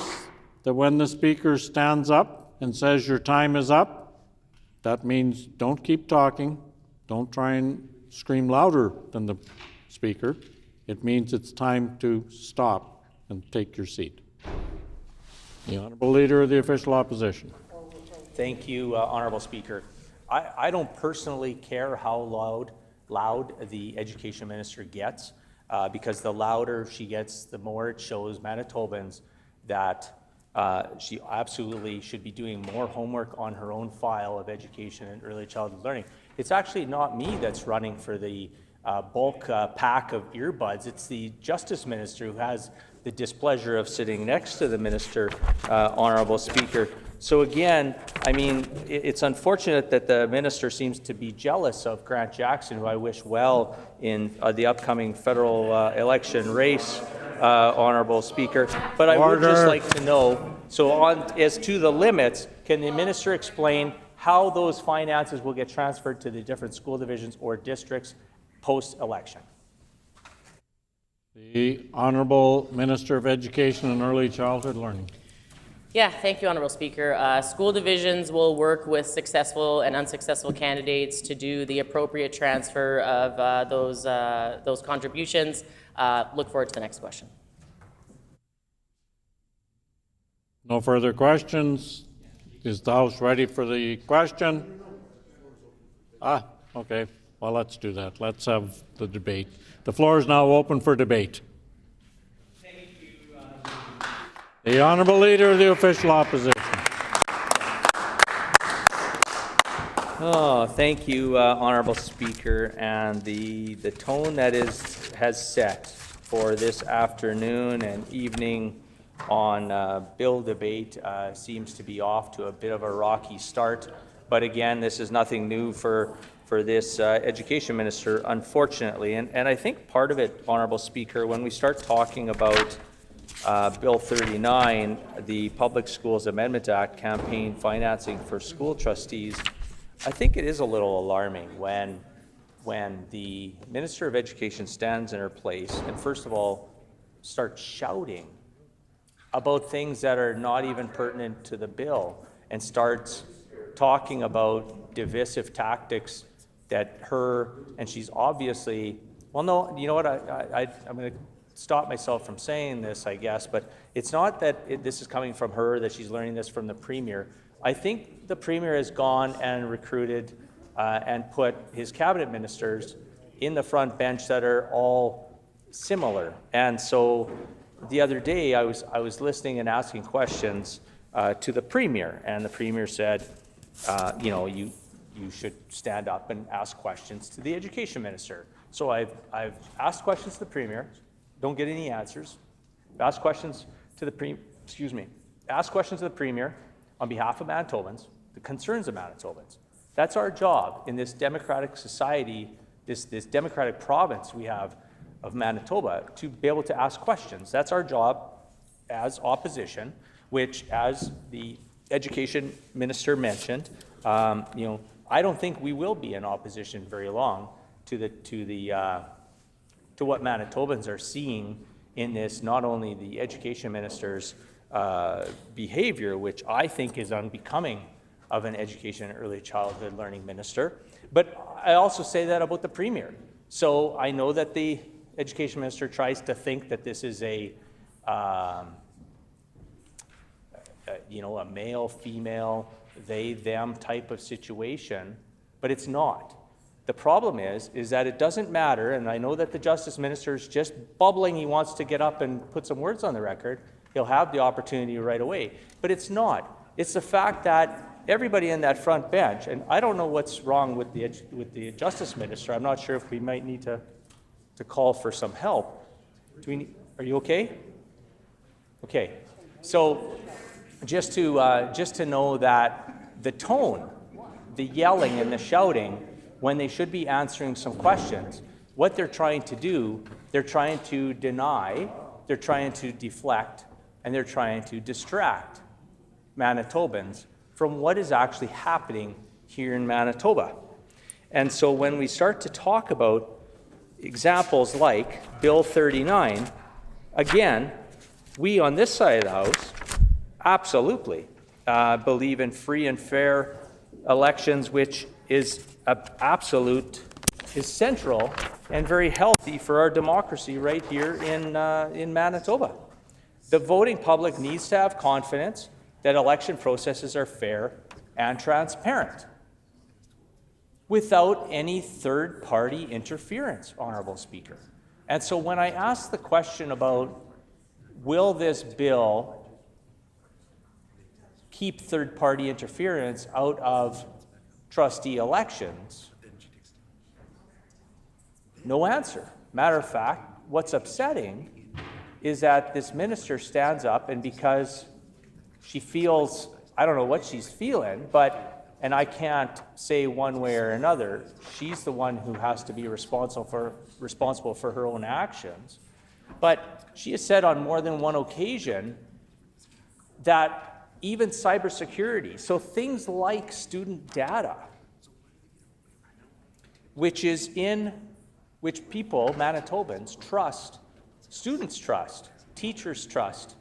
that when the speaker stands up and says your time is up, that means don't keep talking. Don't try and scream louder than the speaker. It means it's time to stop and take your seat. The Honourable Leader of the Official Opposition. Thank you, Honourable Speaker. I don't personally care how loud the education minister gets, because the louder she gets, the more it shows Manitobans that she absolutely should be doing more homework on her own file of education and early childhood learning. It's actually not me that's running for the bulk pack of earbuds. It's the Justice Minister who has the displeasure of sitting next to the Minister, Honourable Speaker. So again, I mean, it's unfortunate that the Minister seems to be jealous of Grant Jackson, who I wish well in the upcoming federal election race, Honourable Speaker. But I would just like to know, as to the limits, can the Minister explain how those finances will get transferred to the different school divisions or districts post-election? The Honourable Minister of Education and Early Childhood Learning. Yeah, thank you, Honourable Speaker. School divisions will work with successful and unsuccessful candidates to do the appropriate transfer of those contributions. Look forward to the next question. No further questions. Is the House ready for the question? Okay. Well, let's do that. Let's have the debate. The floor is now open for debate. The Honourable Leader of the Official Opposition. Oh, thank you, Honourable Speaker. And the tone that has set for this afternoon and evening on bill debate seems to be off to a bit of a rocky start. But again, this is nothing new for this Education Minister, unfortunately. And I think part of it, Honourable Speaker, when we start talking about Bill 39, the Public Schools Amendment Act, campaign financing for school trustees, I think it is a little alarming when the Minister of Education stands in her place and first of all starts shouting about things that are not even pertinent to the bill and starts talking about divisive tactics that and she's obviously, well, no, you know what, I'm going to stop myself from saying this, I guess, but it's not that this is coming from her, that she's learning this from the Premier. I think the Premier has gone and recruited and put his cabinet ministers in the front bench that are all similar. And so the other day I was listening and asking questions to the Premier, and the Premier said, you know, you should stand up and ask questions to the Education Minister. So I've asked questions to the Premier, don't get any answers. Ask questions to the Premier on behalf of Manitobans, the concerns of Manitobans. That's our job in this democratic society, this democratic province we have of Manitoba, to be able to ask questions. That's our job as opposition, which, as the Education Minister mentioned, you know, I don't think we will be in opposition very long to what Manitobans are seeing in this, not only the Education Minister's behavior, which I think is unbecoming of an education and early childhood learning minister, but I also say that about the Premier. So I know that the Education Minister tries to think that this is a male, female, they, them type of situation, but it's not. The problem is that it doesn't matter, and I know that the Justice Minister is just bubbling, he wants to get up and put some words on the record, he'll have the opportunity right away, but it's not. It's the fact that everybody in that front bench, and I don't know what's wrong with the Justice Minister, I'm not sure if we might need to call for some help. Are you okay? Okay, so just to know that the tone, the yelling and the shouting, when they should be answering some questions, what they're trying to do, they're trying to deny, they're trying to deflect, and they're trying to distract Manitobans from what is actually happening here in Manitoba. And so when we start to talk about examples like Bill 39, again, we on this side of the House absolutely believe in free and fair elections, which is central and very healthy for our democracy right here in Manitoba. The voting public needs to have confidence that election processes are fair and transparent without any third-party interference, Honourable Speaker. And so when I ask the question about will this bill keep third-party interference out of trustee elections, No answer. Matter of fact, what's upsetting is that this minister stands up, and because she feels, I don't know what she's feeling, and I can't say one way or another, she's the one who has to be responsible for her own actions. But she has said on more than one occasion that even cybersecurity, so things like student data, which people, Manitobans, trust, students trust, teachers trust,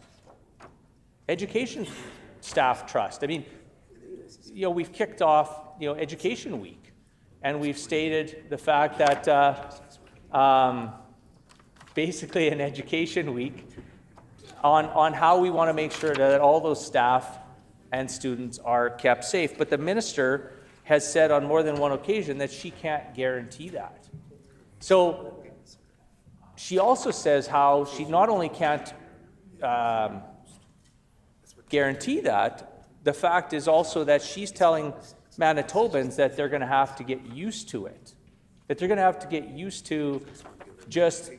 education staff trust. I mean, we've kicked off, Education Week, and we've stated the fact that basically in Education Week on how we want to make sure that all those staff and students are kept safe. But the minister has said on more than one occasion that she can't guarantee that. So she also says how she not only can't guarantee that, the fact is also that she's telling Manitobans that they're going to have to get used to it, that they're going to have to get used to just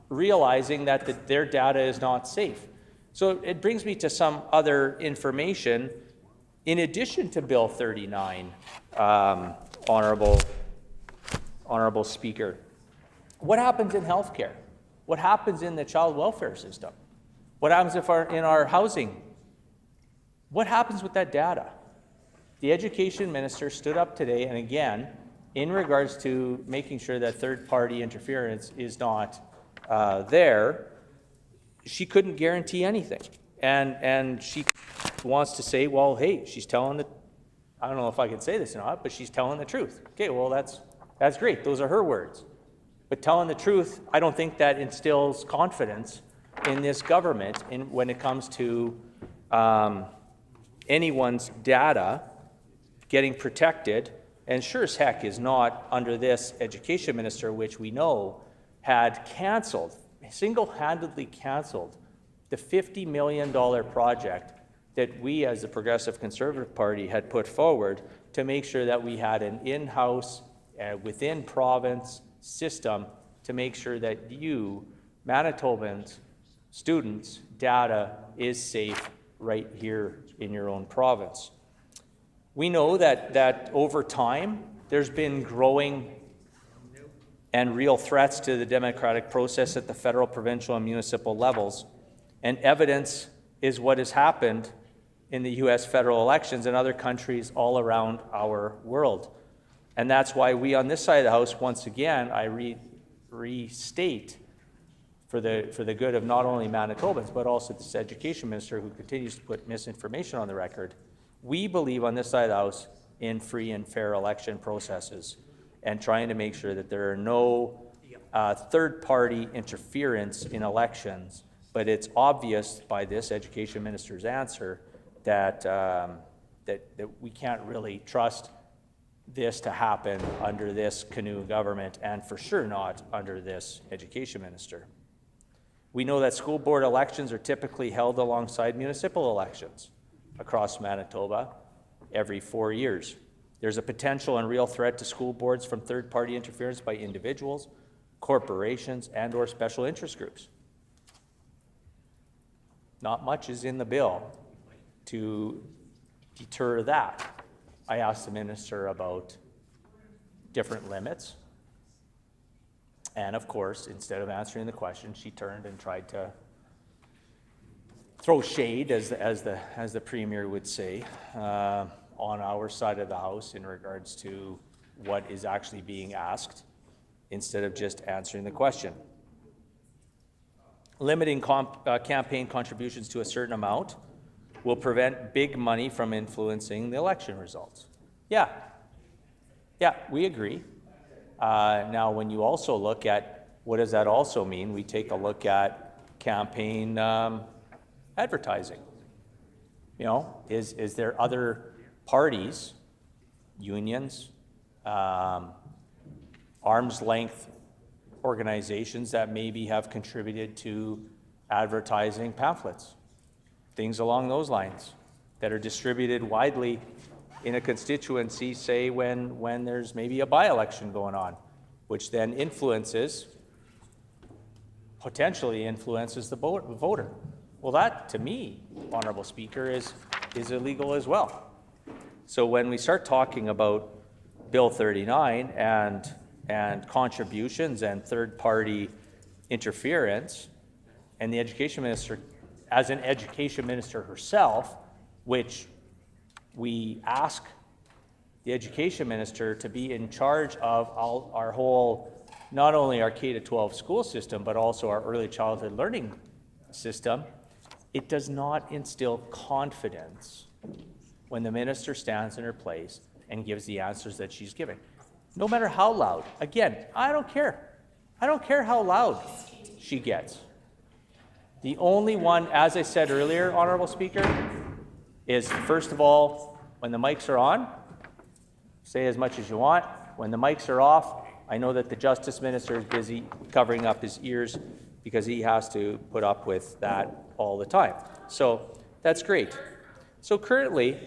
realizing that their data is not safe. So it brings me to some other information. In addition to Bill 39, Honorable Speaker, what happens in healthcare? What happens in the child welfare system? What happens in our housing? What happens with that data? The education minister stood up today, and again, in regards to making sure that third-party interference is not there, she couldn't guarantee anything. And she wants to say, well, hey, she's telling the, I don't know if I can say this or not, but she's telling the truth. Okay, well, that's great. Those are her words. But telling the truth, I don't think that instills confidence in this government when it comes to anyone's data getting protected, and sure as heck is not under this education minister, which we know had canceled, single-handedly canceled, the $50 million project that we as the Progressive Conservative Party had put forward to make sure that we had an in-house, within province system to make sure that you, Manitobans, students, data is safe right here in your own province. We know that over time, there's been growing and real threats to the democratic process at the federal, provincial, and municipal levels. And evidence is what has happened in the U.S. federal elections and other countries all around our world. And that's why we on this side of the House, once again, I restate, for the good of not only Manitobans, but also this education minister who continues to put misinformation on the record, we believe on this side of the House in free and fair election processes and trying to make sure that there are no third-party interference in elections. But it's obvious by this education minister's answer that, that we can't really trust this to happen under this canoe government, and for sure not under this education minister. We know that school board elections are typically held alongside municipal elections across Manitoba every 4 years. There's a potential and real threat to school boards from third-party interference by individuals, corporations, and/or special interest groups. Not much is in the bill to deter that. I asked the minister about different limits, and of course, instead of answering the question, she turned and tried to throw shade, as the Premier would say, on our side of the House in regards to what is actually being asked, instead of just answering the question. Limiting campaign contributions to a certain amount will prevent big money from influencing the election results. Yeah, we agree. Now, when you also look at what does that also mean, we take a look at campaign advertising. You know, is there other parties, unions, arm's length organizations that maybe have contributed to advertising pamphlets, things along those lines that are distributed widely in a constituency, say when there's maybe a by-election going on, which then potentially influences the voter. Well, that, to me, Honourable Speaker, is illegal as well. So when we start talking about Bill 39 and contributions and third-party interference, and the education minister, as an education minister herself, which we ask the education minister to be in charge of our whole, not only our K-12 school system, but also our early childhood learning system, it does not instill confidence when the minister stands in her place and gives the answers that she's giving. No matter how loud. Again, I don't care. I don't care how loud she gets. The only one, as I said earlier, Honourable Speaker, is first of all, when the mics are on, say as much as you want. When the mics are off, I know that the Justice Minister is busy covering up his ears because he has to put up with that all the time. So that's great. So currently,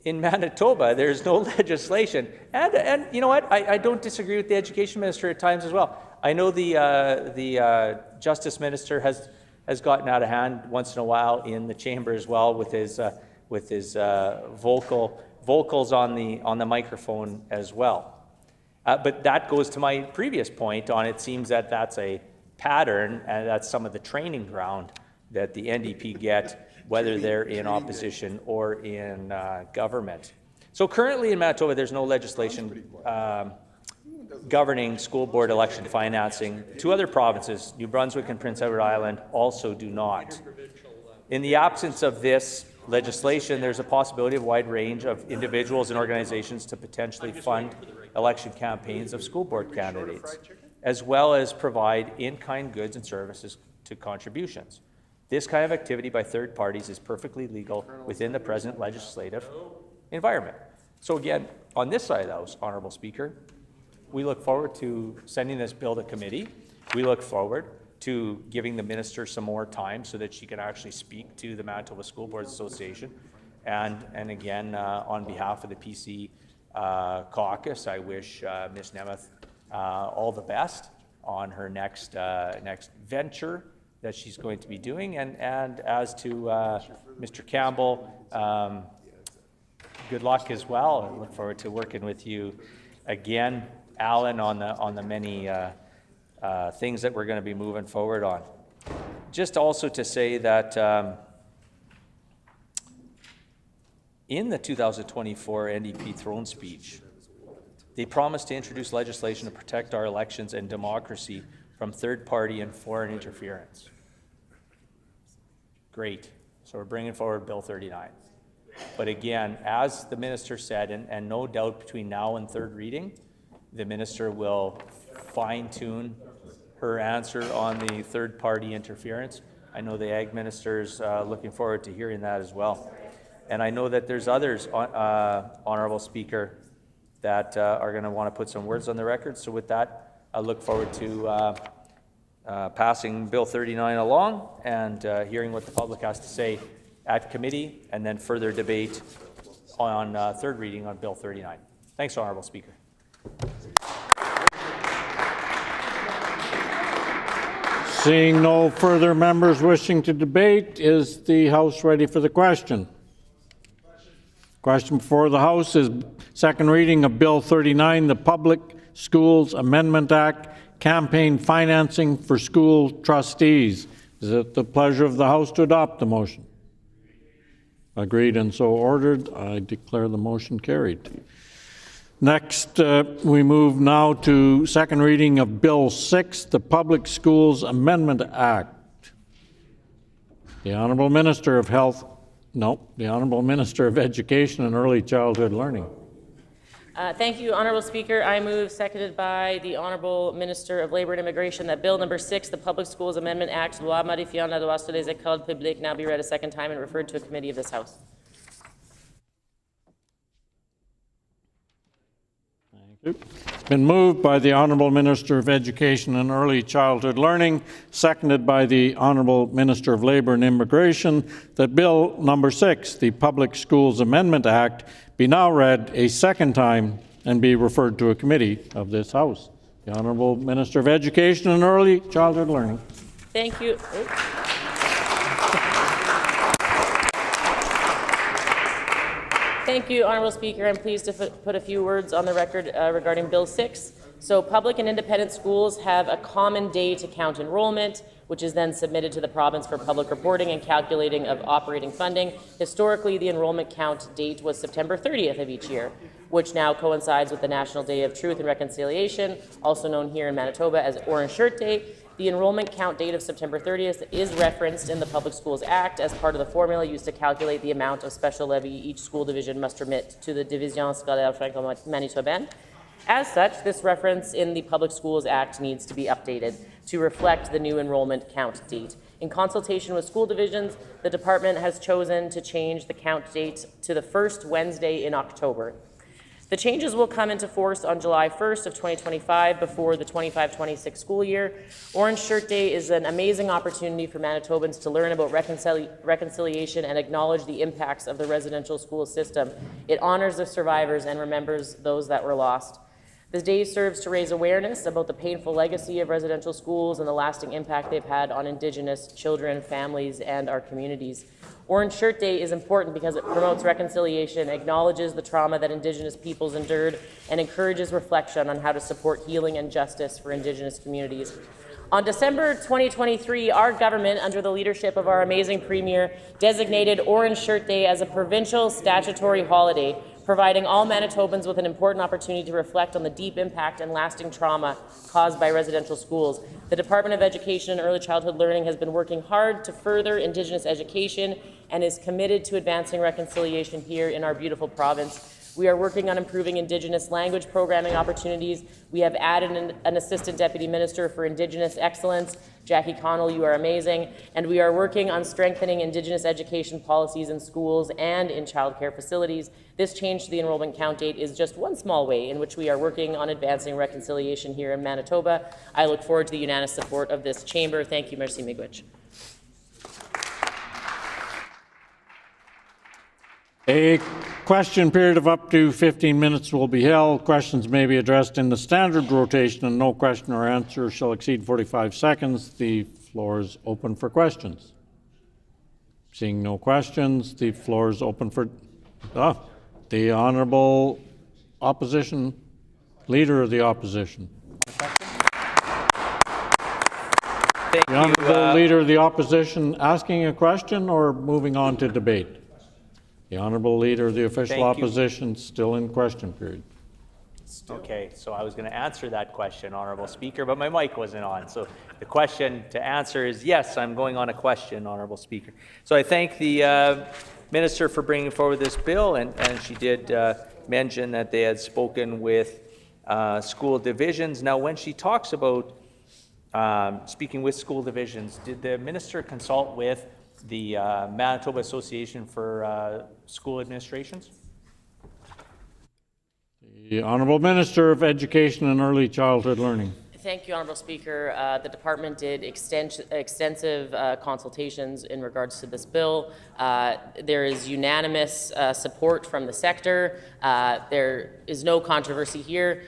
in Manitoba, there's no legislation. And you know what? I don't disagree with the Education Minister at times as well. I know the Justice Minister has gotten out of hand once in a while in the chamber as well with his vocals on the microphone as well. But that goes to my previous point on it seems that that's a pattern and that's some of the training ground that the NDP get, whether they're in opposition or in government. So currently in Manitoba, there's no legislation governing school board election financing. Two other provinces, New Brunswick and Prince Edward Island, also do not. In the absence of this legislation, there's a possibility of a wide range of individuals and organizations to potentially fund election campaigns of school board candidates, as well as provide in-kind goods and services to contributions. This kind of activity by third parties is perfectly legal within the present legislative environment. So again, on this side of the House, Honourable Speaker, we look forward to sending this bill to committee. We look forward to giving the minister some more time so that she can actually speak to the Manitoba School Boards Association. And again, on behalf of the PC caucus, I wish Ms. Nemeth all the best on her next venture that she's going to be doing. And as to Mr. Campbell, good luck as well. I look forward to working with you again, Alan, on the many things that we're going to be moving forward on. Just also to say that in the 2024 NDP throne speech, they promised to introduce legislation to protect our elections and democracy from third-party and foreign interference. Great. So we're bringing forward Bill 39. But again, as the minister said, and no doubt between now and third reading, the minister will fine-tune her answer on the third-party interference. I know the Ag Minister is looking forward to hearing that as well. And I know that there's others, Honourable Speaker, that are going to want to put some words on the record. So with that, I look forward to passing Bill 39 along and hearing what the public has to say at committee, and then further debate on third reading on Bill 39. Thanks, Honourable Speaker. Seeing no further members wishing to debate, is the House ready for the question? Question before the House is second reading of Bill 39, the Public Schools Amendment Act, campaign financing for school trustees. Is it the pleasure of the House to adopt the motion? Agreed and so ordered. I declare the motion carried. Next, we move now to second reading of Bill 6, the Public Schools Amendment Act. The Honourable Minister of the Honourable Minister of Education and Early Childhood Learning. Thank you, Honourable Speaker. I move, seconded by the Honourable Minister of Labour and Immigration, that Bill number 6, the Public Schools Amendment Act, loi modifiant la loi sur les écoles publiques, now be read a second time and referred to a committee of this House. It's been moved by the Honourable Minister of Education and Early Childhood Learning, seconded by the Honourable Minister of Labour and Immigration, that Bill number 6, the Public Schools Amendment Act, be now read a second time and be referred to a committee of this House. The Honourable Minister of Education and Early Childhood Learning. Thank you. Thank you, Honourable Speaker. I'm pleased to put a few words on the record regarding Bill 6. So public and independent schools have a common day to count enrollment, which is then submitted to the province for public reporting and calculating of operating funding. Historically, the enrollment count date was September 30th of each year, which now coincides with the National Day of Truth and Reconciliation, also known here in Manitoba as Orange Shirt Day. The enrollment count date of September 30th is referenced in the Public Schools Act as part of the formula used to calculate the amount of special levy each school division must remit to the Division Scolaire Franco-Manitobaine. As such, this reference in the Public Schools Act needs to be updated to reflect the new enrollment count date. In consultation with school divisions, the department has chosen to change the count date to the first Wednesday in October. The changes will come into force on July 1st of 2025 before the 25-26 school year. Orange Shirt Day is an amazing opportunity for Manitobans to learn about reconciliation and acknowledge the impacts of the residential school system. It honors the survivors and remembers those that were lost. This day serves to raise awareness about the painful legacy of residential schools and the lasting impact they've had on Indigenous children, families, and our communities. Orange Shirt Day is important because it promotes reconciliation, acknowledges the trauma that Indigenous peoples endured, and encourages reflection on how to support healing and justice for Indigenous communities. On December 2023, our government, under the leadership of our amazing Premier, designated Orange Shirt Day as a provincial statutory holiday, providing all Manitobans with an important opportunity to reflect on the deep impact and lasting trauma caused by residential schools. The Department of Education and Early Childhood Learning has been working hard to further Indigenous education and is committed to advancing reconciliation here in our beautiful province. We are working on improving Indigenous language programming opportunities. We have added an Assistant Deputy Minister for Indigenous Excellence. Jackie Connell, you are amazing. And we are working on strengthening Indigenous education policies in schools and in childcare facilities. This change to the enrollment count date is just one small way in which we are working on advancing reconciliation here in Manitoba. I look forward to the unanimous support of this chamber. Thank you, Merci Miigwech. A question period of up to 15 minutes will be held. Questions may be addressed in the standard rotation, and no question or answer shall exceed 45 seconds. The floor is open for questions. Seeing no questions, the floor is open for the Honourable Opposition Leader of the Opposition. Thank the Honourable Leader of the Opposition asking a question or moving on to debate? The Honourable Leader of the Official Opposition still in question period. Okay, so I was going to answer that question, Honourable Speaker, but my mic wasn't on. So the question to answer is yes, I'm going on a question, Honourable Speaker. So I thank the Minister for bringing forward this bill, and she did mention that they had spoken with school divisions. Now, when she talks about speaking with school divisions, did the Minister consult with the Manitoba Association for School Administrations? The Honourable Minister of Education and Early Childhood Learning. Thank you, Honourable Speaker. The department did extensive consultations in regards to this bill. There is unanimous support from the sector. There is no controversy here.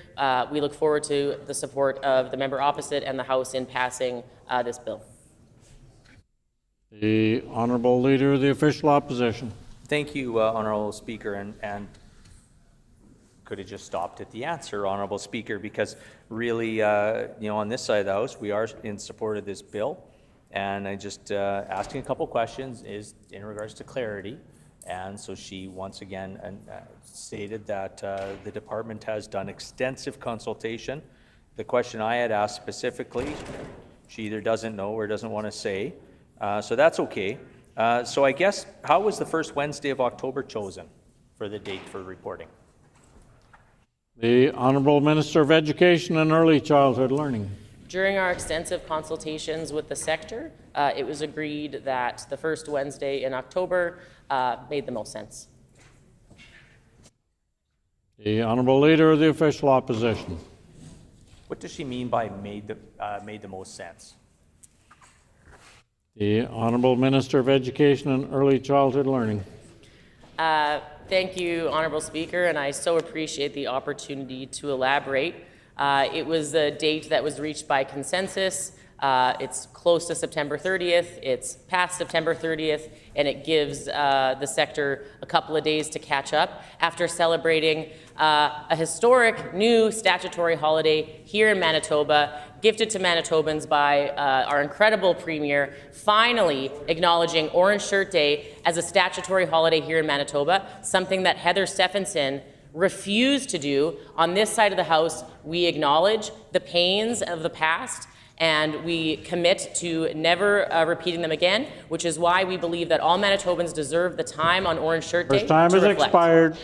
We look forward to the support of the member opposite and the House in passing this bill. The Honourable Leader of the Official Opposition. Thank you, Honourable Speaker, and could have just stopped at the answer, Honourable Speaker, because really, on this side of the House, we are in support of this bill, and I just asking a couple questions is in regards to clarity, and so she once again stated that the department has done extensive consultation. The question I had asked specifically, she either doesn't know or doesn't want to say. So that's okay. So I guess, how was the first Wednesday of October chosen for the date for reporting? The Honourable Minister of Education and Early Childhood Learning. During our extensive consultations with the sector, it was agreed that the first Wednesday in October made the most sense. The Honourable Leader of the Official Opposition. What does she mean by made the most sense? The Honourable Minister of Education and Early Childhood Learning. Thank you, Honourable Speaker, and I so appreciate the opportunity to elaborate. It was a date that was reached by consensus. It's close to September 30th, it's past September 30th, and it gives the sector a couple of days to catch up after celebrating a historic new statutory holiday here in Manitoba, gifted to Manitobans by our incredible Premier, finally acknowledging Orange Shirt Day as a statutory holiday here in Manitoba, something that Heather Stephenson refused to do. On this side of the House, we acknowledge the pains of the past, and we commit to never repeating them again, which is why we believe that all Manitobans deserve the time on Orange Shirt Day First time to has reflect. expired.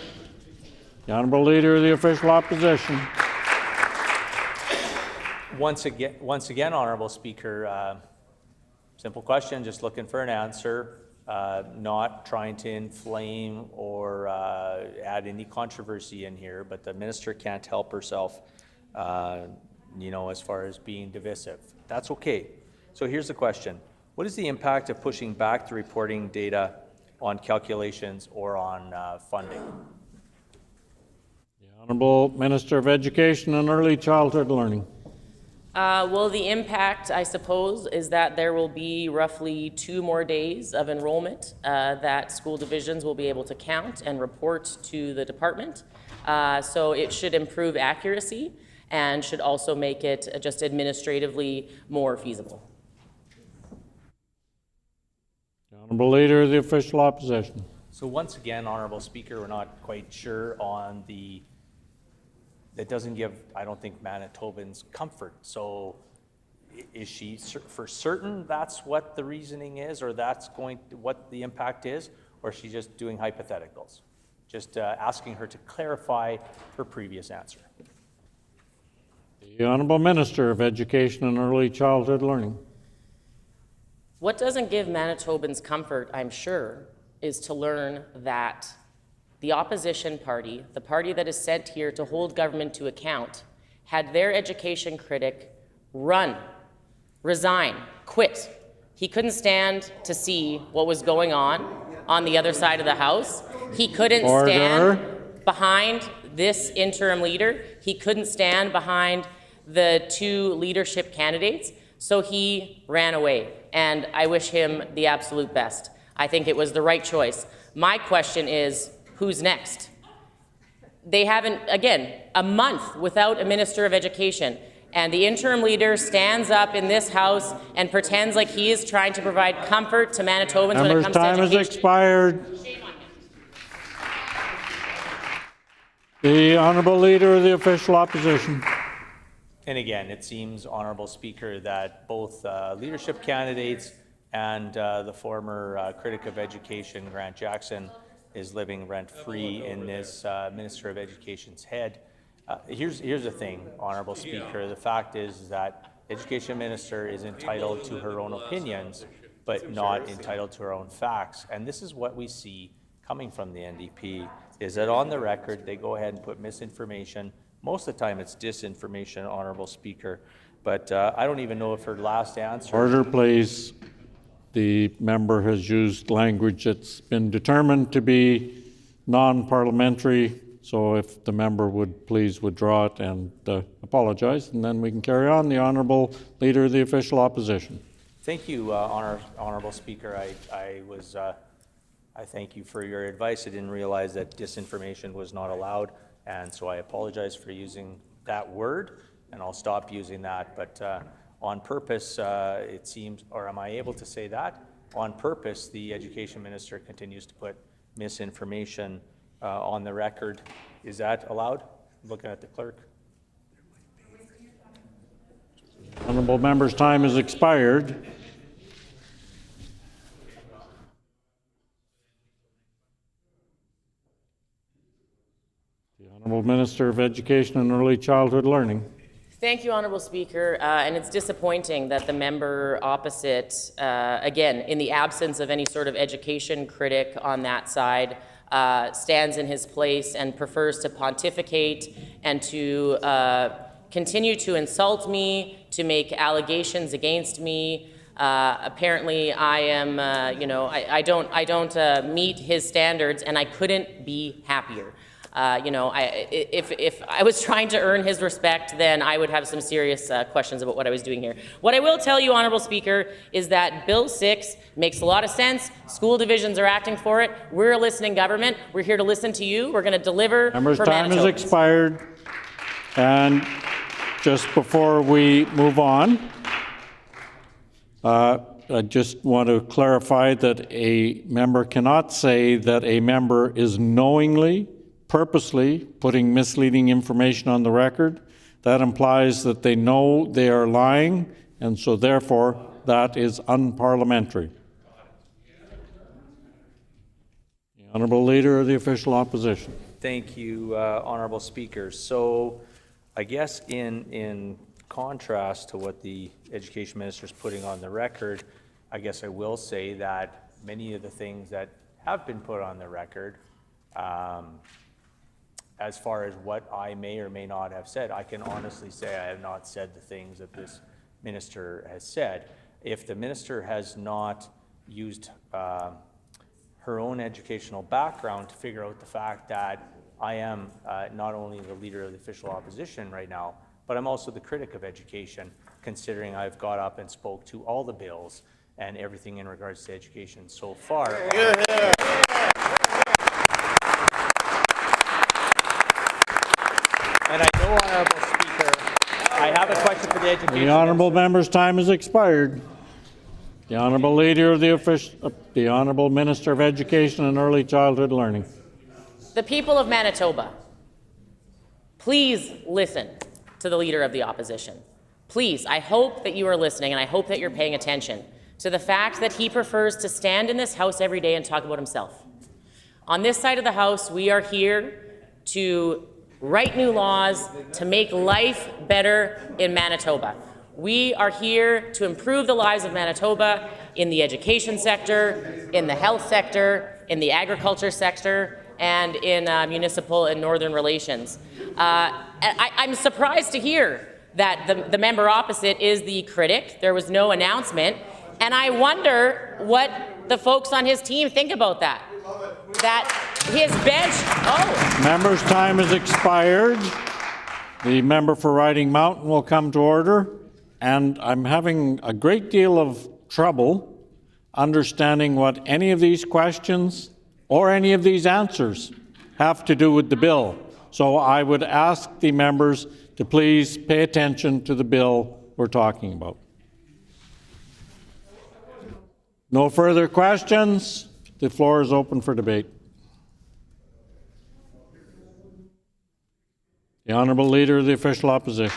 The Honourable Leader of the Official Opposition. Once again, Honourable Speaker, simple question, just looking for an answer, not trying to inflame or add any controversy in here, but the minister can't help herself, you know, as far as being divisive. That's okay. So here's the question. What is the impact of pushing back the reporting data on calculations or on funding? The Honourable Minister of Education and Early Childhood Learning. Well, the impact, I suppose, is that there will be roughly 2 more days of enrollment that school divisions will be able to count and report to the department. So it should improve accuracy and should also make it just administratively more feasible. The Honourable Leader of the Official Opposition. So once again, Honourable Speaker, we're not quite sure on that doesn't give, I don't think, Manitobans comfort. So is she for certain that's what the reasoning is, or that's what the impact is, or is she just doing hypotheticals? Just asking her to clarify her previous answer. The Honourable Minister of Education and Early Childhood Learning. What doesn't give Manitobans comfort, I'm sure, is to learn that the opposition party, the party that is sent here to hold government to account, had their education critic resign, quit. He couldn't stand to see what was going on the other side of the House. He couldn't stand behind this interim leader. He couldn't stand behind the 2 leadership candidates, so he ran away. And I wish him the absolute best. I think it was the right choice. My question is, who's next? They haven't, again, a month without a Minister of Education, and the interim leader stands up in this House and pretends like he is trying to provide comfort to Manitobans when it comes to education. Time has expired. Shame on him. The Honourable Leader of the Official Opposition. And again, it seems, Honourable Speaker, that both leadership candidates and the former critic of education, Grant Jackson, is living rent-free in this Minister of Education's head. Here's the thing, Honourable Speaker. The fact is that Education Minister is entitled to her own opinions, but not entitled to her own facts. And this is what we see coming from the NDP, is that on the record, they go ahead and put misinformation. Most of the time, it's disinformation, Honourable Speaker. But I don't even know if her last answer... Order, please. The member has used language that's been determined to be non-parliamentary, so if the member would please withdraw it and apologize, and then we can carry on. The Honourable Leader of the Official Opposition. Thank you, Honourable Speaker. I thank you for your advice. I didn't realize that disinformation was not allowed, and so I apologize for using that word, and I'll stop using that. But on purpose, it seems, or am I able to say that? On purpose, the Education Minister continues to put misinformation on the record. Is that allowed? I'm looking at the clerk. Honourable member's time has expired. The Honourable Minister of Education and Early Childhood Learning. Thank you, Honourable Speaker. And it's disappointing that the member opposite, again, in the absence of any sort of education critic on that side, stands in his place and prefers to pontificate and to continue to insult me, to make allegations against me. Apparently, I am, I don't meet his standards, and I couldn't be happier. If I was trying to earn his respect, then I would have some serious questions about what I was doing here. What I will tell you, Honourable Speaker, is that Bill 6 makes a lot of sense. School divisions are acting for it. We're a listening government. We're here to listen to you. We're going to deliver Members' for time has Manitobans. expired. And just before we move on, I just want to clarify that a member cannot say that a member is knowingly, purposely putting misleading information on the record. That implies that they know they are lying, and so therefore that is unparliamentary. The Honourable Leader of the Official Opposition. Thank you, Honourable Speaker. So I guess in contrast to what the Education Minister is putting on the record, I guess I will say that many of the things that have been put on the record, as far as what I may or may not have said, I can honestly say I have not said the things that this minister has said. If the minister has not used her own educational background to figure out the fact that I am not only the Leader of the Official Opposition right now, but I'm also the critic of education, considering I've got up and spoke to all the bills and everything in regards to education so far. And I know, Honourable Speaker, I have a question for the Education The Honourable Member's time has expired. The Honourable Leader of the Honourable Minister of Education and Early Childhood Learning. The people of Manitoba, please listen to the Leader of the Opposition. Please, I hope that you are listening, and I hope that you're paying attention to the fact that he prefers to stand in this House every day and talk about himself. On this side of the House, we are here to write new laws to make life better in Manitoba. We are here to improve the lives of Manitoba in the education sector, in the health sector, in the agriculture sector, and in municipal and northern relations. I'm surprised to hear that the member opposite is the critic. There was no announcement, and I wonder what the folks on his team think about that. That his bench, Member's time has expired. The member for Riding Mountain will come to order, and I'm having a great deal of trouble understanding what any of these questions or any of these answers have to do with the bill. So I would ask the members to please pay attention to the bill we're talking about. No further questions. The floor is open for debate. The Honourable Leader of the Official Opposition.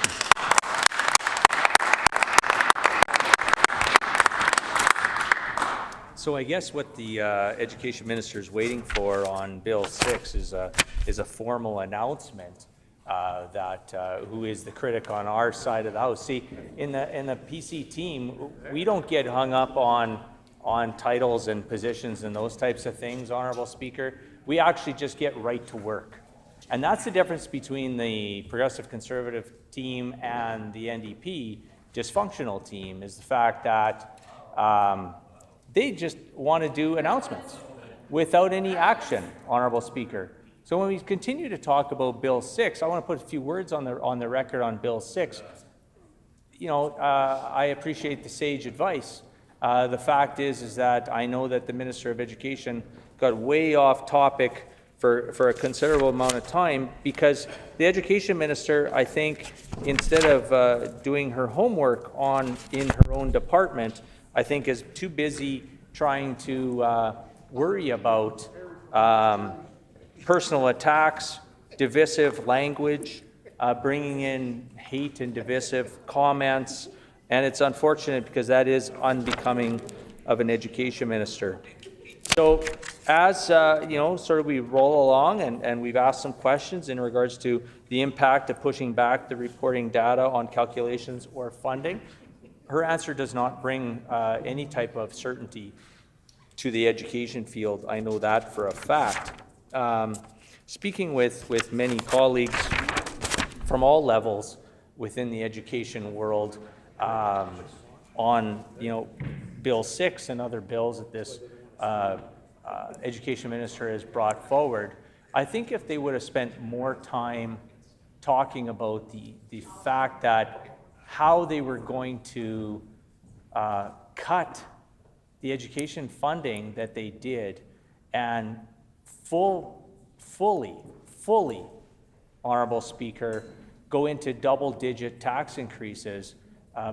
So I guess what the Education Minister is waiting for on Bill 6 is a formal announcement that who is the critic on our side of the House. See, in the PC team, we don't get hung up on titles and positions and those types of things, Honourable Speaker. We actually just get right to work. And that's the difference between the Progressive Conservative team and the NDP dysfunctional team, is the fact that they just want to do announcements without any action, Honourable Speaker. So when we continue to talk about Bill 6, I want to put a few words on the record on Bill 6. You know, I appreciate the sage advice. The fact is that I know that the Minister of Education got way off topic for a considerable amount of time, because the Education Minister, I think, instead of doing her homework in her own department, I think is too busy trying to worry about personal attacks, divisive language, bringing in hate and divisive comments, and it's unfortunate because that is unbecoming of an Education Minister. So as sort of we roll along and we've asked some questions in regards to the impact of pushing back the reporting data on calculations or funding, her answer does not bring any type of certainty to the education field. I know that for a fact. Speaking with many colleagues from all levels within the education world on Bill 6 and other bills that this Education Minister has brought forward, I think if they would have spent more time talking about the fact that how they were going to cut the education funding that they did and fully, Honorable Speaker, go into double-digit tax increases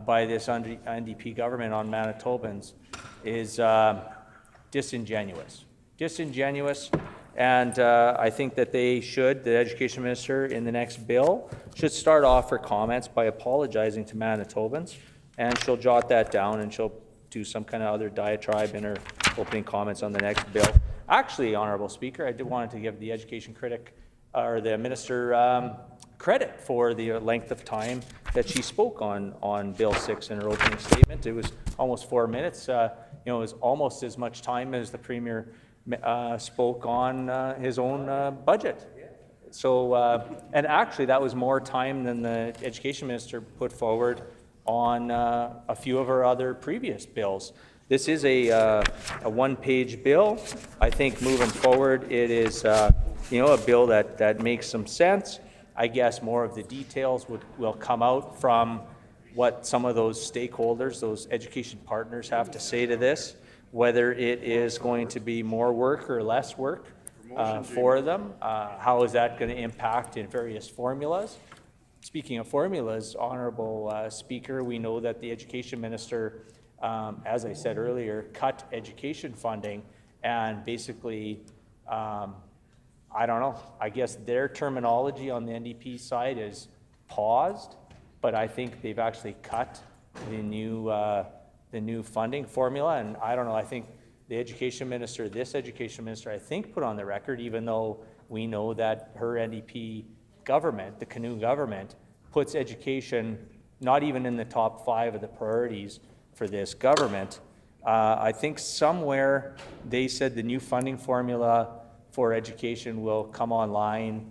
by this NDP government on Manitobans is disingenuous. And I think that they should, the Education Minister in the next bill, should start off her comments by apologizing to Manitobans, and she'll jot that down and she'll do some kind of other diatribe in her opening comments on the next bill. Actually, Honorable Speaker, I did want to give the education critic, or the minister, credit for the length of time that she spoke on Bill 6 in her opening statement. It was almost 4 minutes. It was almost as much time as the Premier spoke on his own budget. So, and actually that was more time than the Education Minister put forward on a few of our other previous bills. This is a one-page bill. I think moving forward it is a bill that makes some sense. I guess more of the details will come out from what some of those stakeholders, those education partners have to say to this, whether it is going to be more work or less work for them. How is that going to impact in various formulas? Speaking of formulas, Honorable Speaker, we know that the Education Minister, as I said earlier, cut education funding and basically I don't know, I guess their terminology on the NDP side is paused, but I think they've actually cut the new funding formula, and I don't know, I think the Education Minister, this Education Minister, I think put on the record, even though we know that her NDP government, the Canoe government, puts education not even in the top 5 of the priorities for this government. I think somewhere they said the new funding formula for education will come online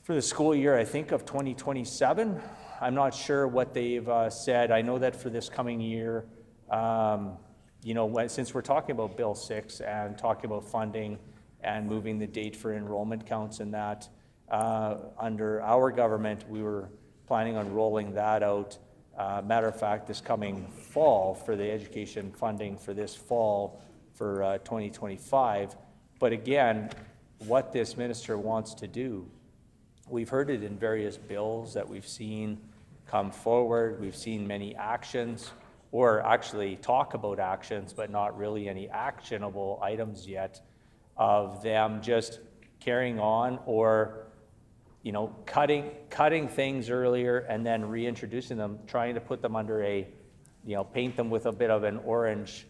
for the school year, I think, of 2027. I'm not sure what they've said. I know that for this coming year, since we're talking about Bill 6 and talking about funding and moving the date for enrollment counts and that, under our government, we were planning on rolling that out. Matter of fact, this coming fall for the education funding for this fall for 2025. But again, what this minister wants to do, we've heard it in various bills that we've seen come forward. We've seen many actions, or actually talk about actions, but not really any actionable items yet, of them just carrying on or cutting things earlier and then reintroducing them, trying to put them under a, paint them with a bit of an orange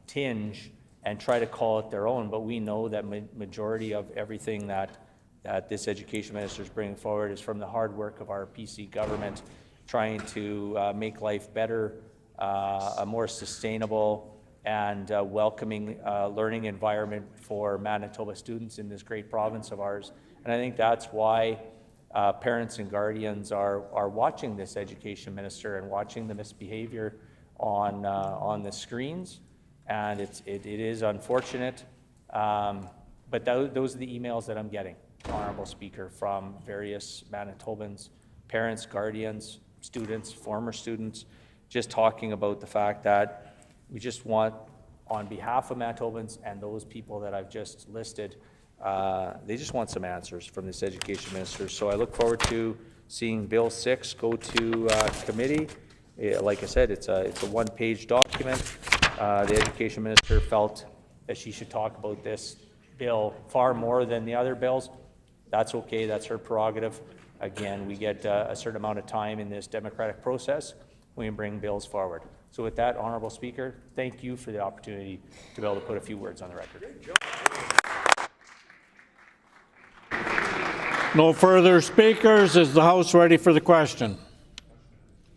tinge and try to call it their own. But we know that majority of everything that this Education Minister is bringing forward is from the hard work of our PC government, trying to make life better, a more sustainable and welcoming learning environment for Manitoba students in this great province of ours. And I think that's why parents and guardians are watching this Education Minister and watching the misbehavior on the screens. And it is unfortunate, but those are the emails that I'm getting, Honorable Speaker, from various Manitobans, parents, guardians, students, former students, just talking about the fact that we just want, on behalf of Manitobans and those people that I've just listed, they just want some answers from this Education Minister. So I look forward to seeing Bill 6 go to committee. Like I said, it's a one-page document. The Education Minister felt that she should talk about this bill far more than the other bills. That's okay, that's her prerogative. Again, we get a certain amount of time in this democratic process when we bring bills forward. So with that, Honorable Speaker, thank you for the opportunity to be able to put a few words on the record. No further speakers. Is the House ready for the question?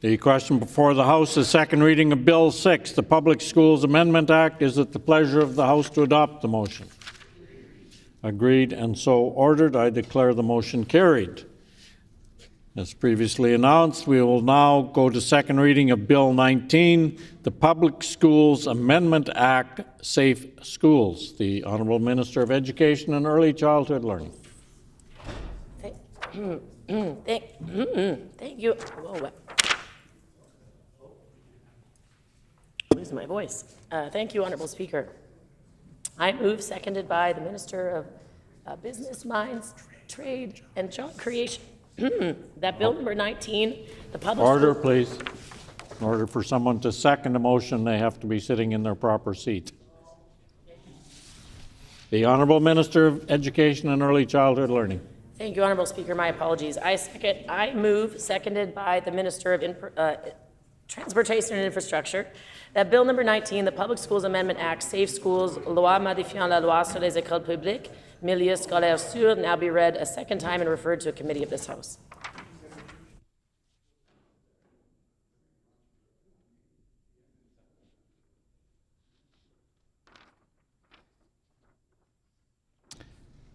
The question before the House is second reading of Bill 6, the Public Schools Amendment Act. Is it the pleasure of the House to adopt the motion? Agreed and so ordered. I declare the motion carried. As previously announced, we will now go to second reading of Bill 19, the Public Schools Amendment Act, Safe Schools. The Honourable Minister of Education and Early Childhood Learning. Thank you. Whoa. Losing my voice. Thank you, Honourable Speaker. I move, seconded by the Minister of Business, Mines, Trade and Job Creation, that Bill number 19, the public... Order, please. In order for someone to second a motion, they have to be sitting in their proper seat. The Honourable Minister of Education and Early Childhood Learning. Thank you, Honourable Speaker. My apologies. I move, seconded by the Minister of Transportation and Infrastructure, that Bill number 19, the Public Schools Amendment Act, Safe Schools, Loi modifiant la loi sur les écoles publiques, milieu scolaire sûr, now be read a second time and referred to a committee of this House.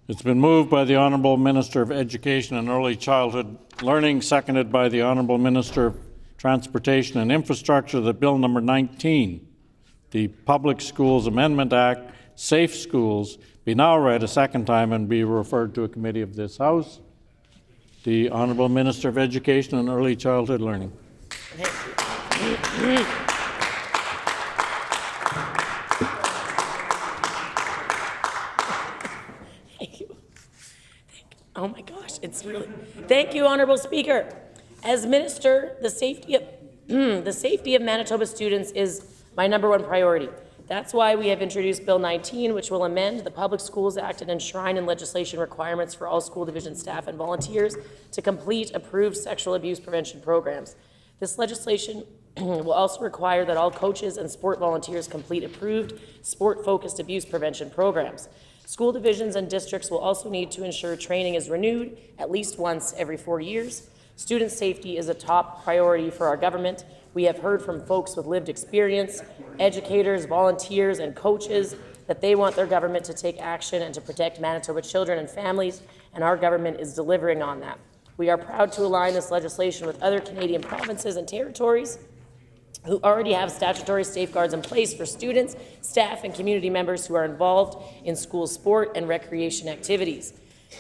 It's been moved by the Honourable Minister of Education and Early Childhood Learning, seconded by the Honourable Minister of Transportation and Infrastructure, that Bill number 19, the Public Schools Amendment Act, Safe Schools, be now read a second time and be referred to a committee of this House. The Honourable Minister of Education and Early Childhood Learning. Thank you. Oh my gosh, it's really... Thank you, Honourable Speaker. As Minister, the safety of Manitoba students is my #1 priority. That's why we have introduced Bill 19, which will amend the Public Schools Act and enshrine in legislation requirements for all school division staff and volunteers to complete approved sexual abuse prevention programs. This legislation will also require that all coaches and sport volunteers complete approved sport-focused abuse prevention programs. School divisions and districts will also need to ensure training is renewed at least once every 4 years. Student safety is a top priority for our government. We have heard from folks with lived experience, educators, volunteers, and coaches that they want their government to take action and to protect Manitoba children and families, and our government is delivering on that. We are proud to align this legislation with other Canadian provinces and territories who already have statutory safeguards in place for students, staff, and community members who are involved in school sport and recreation activities.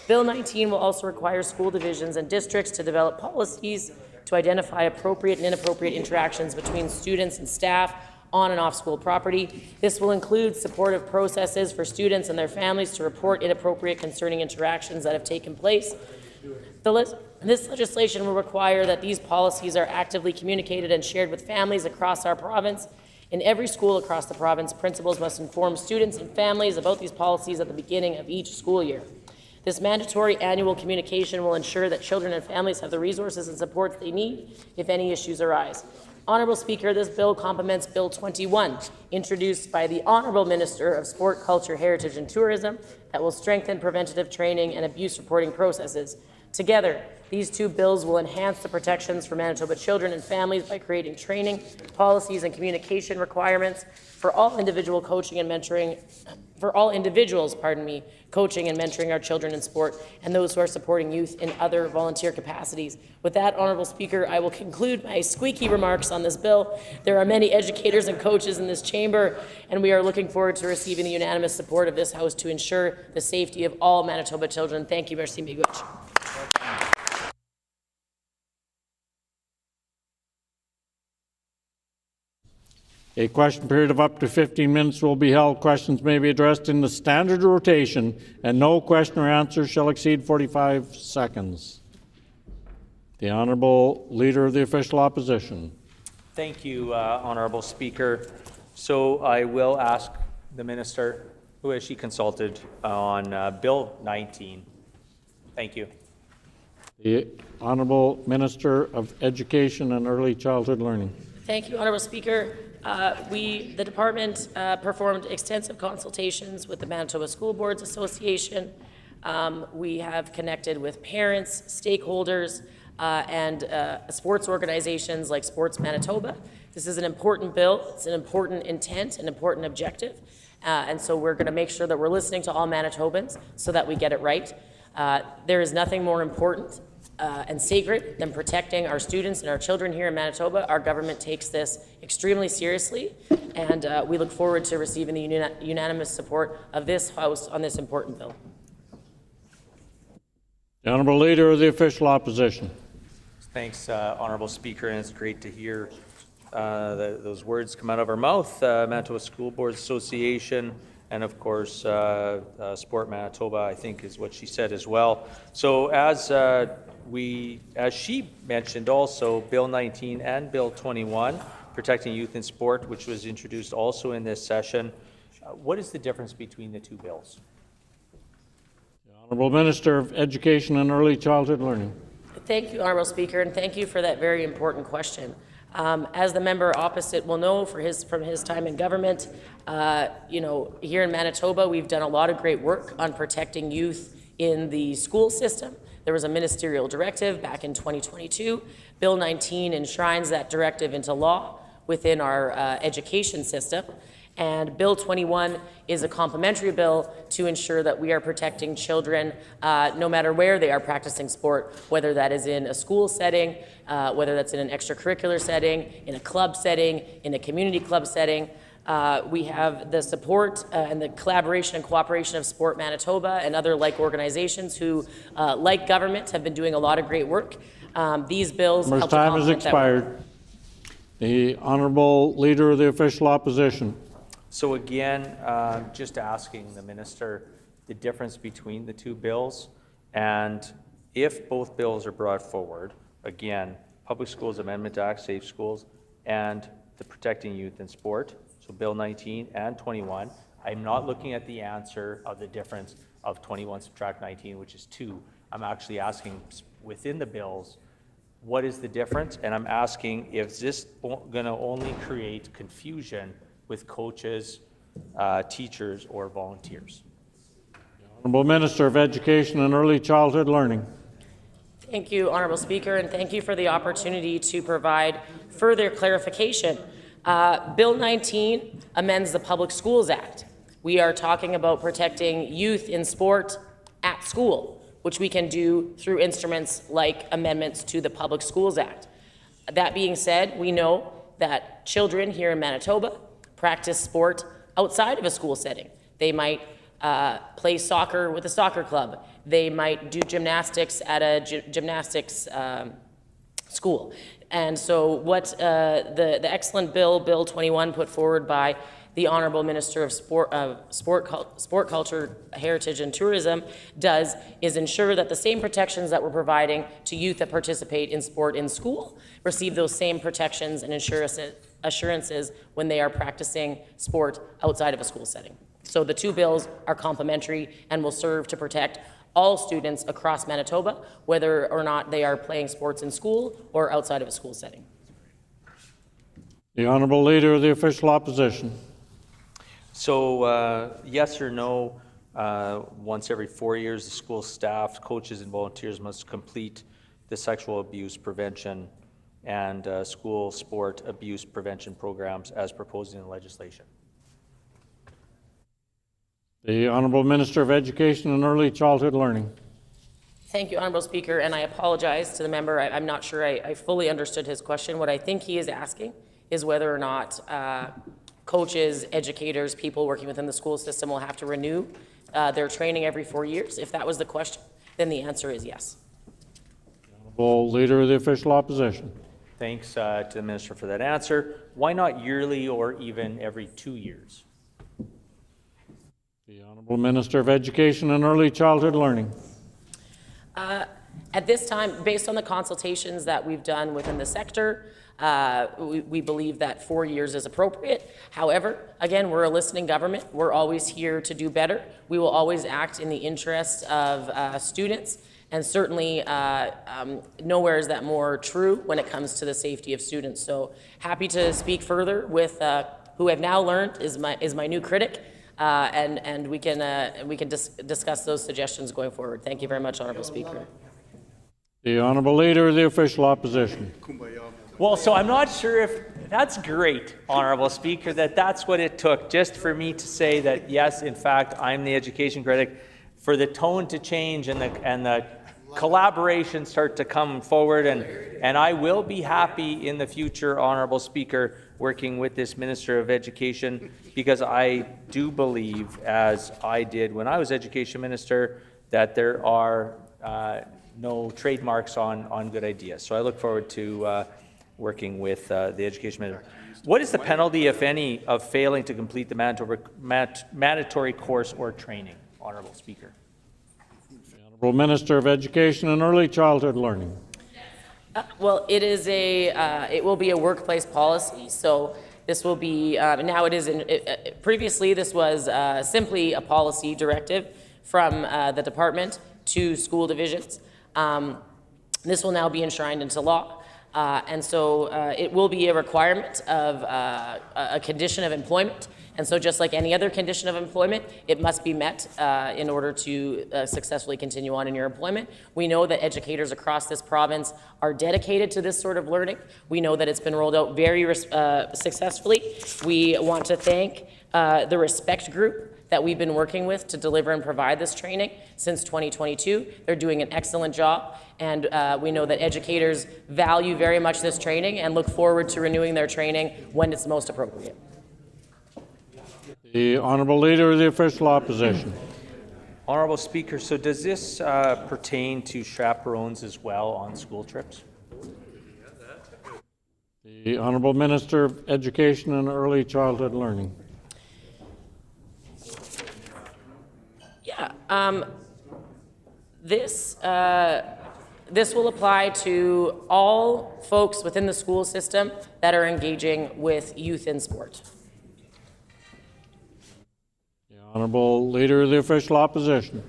Bill 19 will also require school divisions and districts to develop policies to identify appropriate and inappropriate interactions between students and staff on and off school property. This will include supportive processes for students and their families to report inappropriate concerning interactions that have taken place. This legislation will require that these policies are actively communicated and shared with families across our province. In every school across the province, principals must inform students and families about these policies at the beginning of each school year. This mandatory annual communication will ensure that children and families have the resources and supports they need if any issues arise. Honourable Speaker, this bill complements Bill 21, introduced by the Honourable Minister of Sport, Culture, Heritage and Tourism, that will strengthen preventative training and abuse reporting processes. Together, these two bills will enhance the protections for Manitoba children and families by creating training, policies, and communication requirements for all individual coaching and mentoring, coaching and mentoring our children in sport and those who are supporting youth in other volunteer capacities. With that, Honourable Speaker, I will conclude my squeaky remarks on this bill. There are many educators and coaches in this chamber, and we are looking forward to receiving the unanimous support of this House to ensure the safety of all Manitoba children. Thank you, merci miigwech. A question period of up to 15 minutes will be held. Questions may be addressed in the standard rotation, and no question or answer shall exceed 45 seconds. The Honourable Leader of the Official Opposition. Thank you, Honourable Speaker. So I will ask the Minister, who has she consulted on Bill 19. Thank you. The Honourable Minister of Education and Early Childhood Learning. Thank you, Honourable Speaker. The department performed extensive consultations with the Manitoba School Boards Association. We have connected with parents, stakeholders, and sports organizations like Sports Manitoba. This is an important bill. It's an important intent, an important objective. And so we're going to make sure that we're listening to all Manitobans so that we get it right. There is nothing more important and sacred than protecting our students and our children here in Manitoba. Our government takes this extremely seriously, and we look forward to receiving the unanimous support of this House on this important bill. The Honourable Leader of the Official Opposition. Thanks, Honourable Speaker, and it's great to hear those words come out of our mouth. Manitoba School Boards Association, and of course, Sport Manitoba, I think, is what she said as well. So as she mentioned also, Bill 19 and Bill 21, Protecting Youth in Sport, which was introduced also in this session. What is the difference between the two bills? The Honourable Minister of Education and Early Childhood Learning. Thank you, Honourable Speaker, and thank you for that very important question. As the member opposite will know from his time in government, here in Manitoba, we've done a lot of great work on protecting youth in the school system. There was a ministerial directive back in 2022. Bill 19 enshrines that directive into law within our education system. And Bill 21 is a complementary bill to ensure that we are protecting children no matter where they are practicing sport, whether that is in a school setting, whether that's in an extracurricular setting, in a club setting, in a community club setting. We have the support and the collaboration and cooperation of Sport Manitoba and other like organizations who, like government, have been doing a lot of great work. These bills help to time has complement that work. expired. The Honourable Leader of the Official Opposition. So again, just asking the Minister the difference between the two bills, and if both bills are brought forward, again, Public Schools Amendment Act, Safe Schools, and the Protecting Youth in Sport, so Bill 19 and 21, I'm not looking at the answer of the difference of 21 subtract 19, which is 2. I'm actually asking within the bills, what is the difference? And I'm asking, is this going to only create confusion with coaches, teachers, or volunteers? Honourable Minister of Education and Early Childhood Learning. Thank you, Honourable Speaker, and thank you for the opportunity to provide further clarification. Bill 19 amends the Public Schools Act. We are talking about protecting youth in sport at school, which we can do through instruments like amendments to the Public Schools Act. That being said, we know that children here in Manitoba practice sport outside of a school setting. They might play soccer with a soccer club. They might do gymnastics at a gymnastics school. And so what the excellent bill, Bill 21, put forward by the Honourable Minister of Sport Culture, Heritage and Tourism does is ensure that the same protections that we're providing to youth that participate in sport in school receive those same protections and assurances when they are practicing sport outside of a school setting. So the two bills are complementary and will serve to protect all students across Manitoba, whether or not they are playing sports in school or outside of a school setting. The Honourable Leader of the Official Opposition. So yes or no, once every 4 years, the school staff, coaches, and volunteers must complete the sexual abuse prevention and school sport abuse prevention programs as proposed in the legislation. The Honourable Minister of Education and Early Childhood Learning. Thank you, Honourable Speaker, and I apologize to the member. I'm not sure I fully understood his question. What I think he is asking is whether or not coaches, educators, people working within the school system will have to renew their training every 4 years. If that was the question, then the answer is yes. Honourable Leader of the Official Opposition. Thanks to the Minister for that answer. Why not yearly or even every 2 years? The Honourable Minister of Education and Early Childhood Learning. At this time, based on the consultations that we've done within the sector, we believe that 4 years is appropriate. However, again, we're a listening government. We're always here to do better. We will always act in the interest of students, and certainly nowhere is that more true when it comes to the safety of students. So happy to speak further with who I've now learned is my new critic. And we can discuss those suggestions going forward. Thank you very much, Honourable Speaker. The Honourable Leader of the Official Opposition. Well, so I'm not sure if that's great, Honourable Speaker, that's what it took just for me to say that, yes, in fact, I'm the education critic, for the tone to change and the collaboration start to come forward, and I will be happy in the future, Honourable Speaker, working with this Minister of Education, because I do believe, as I did when I was Education Minister, that there are no trademarks on good ideas. So I look forward to working with the Education Minister. What is the penalty, if any, of failing to complete the mandatory course or training, Honourable Speaker? Honourable Minister of Education and Early Childhood Learning. Well, it will be a workplace policy. So this will be now. It is previously this was simply a policy directive from the department to school divisions. This will now be enshrined into law. And so it will be a requirement of a condition of employment. And so just like any other condition of employment, it must be met in order to successfully continue on in your employment. We know that educators across this province are dedicated to this sort of learning. We know that it's been rolled out very successfully. We want to thank the Respect Group that we've been working with to deliver and provide this training since 2022. They're doing an excellent job, and we know that educators value very much this training and look forward to renewing their training when it's most appropriate. The Honourable Leader of the Official Opposition. Honourable Speaker, so does this pertain to chaperones as well on school trips? The Honourable Minister of Education and Early Childhood Learning. Yeah, this will apply to all folks within the school system that are engaging with youth in sport. The Honourable Leader of the Official Opposition.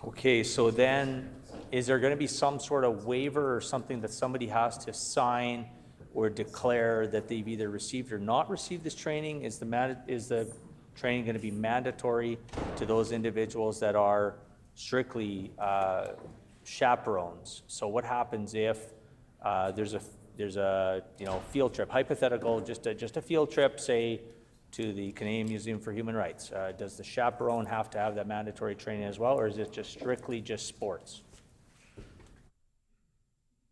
Okay, so then is there going to be some sort of waiver or something that somebody has to sign or declare that they've either received or not received this training? Is the training going to be mandatory to those individuals that are strictly chaperones? So what happens if there's a field trip, hypothetical, just a field trip, say to the Canadian Museum for Human Rights? Does the chaperone have to have that mandatory training as well, or is it just strictly just sports?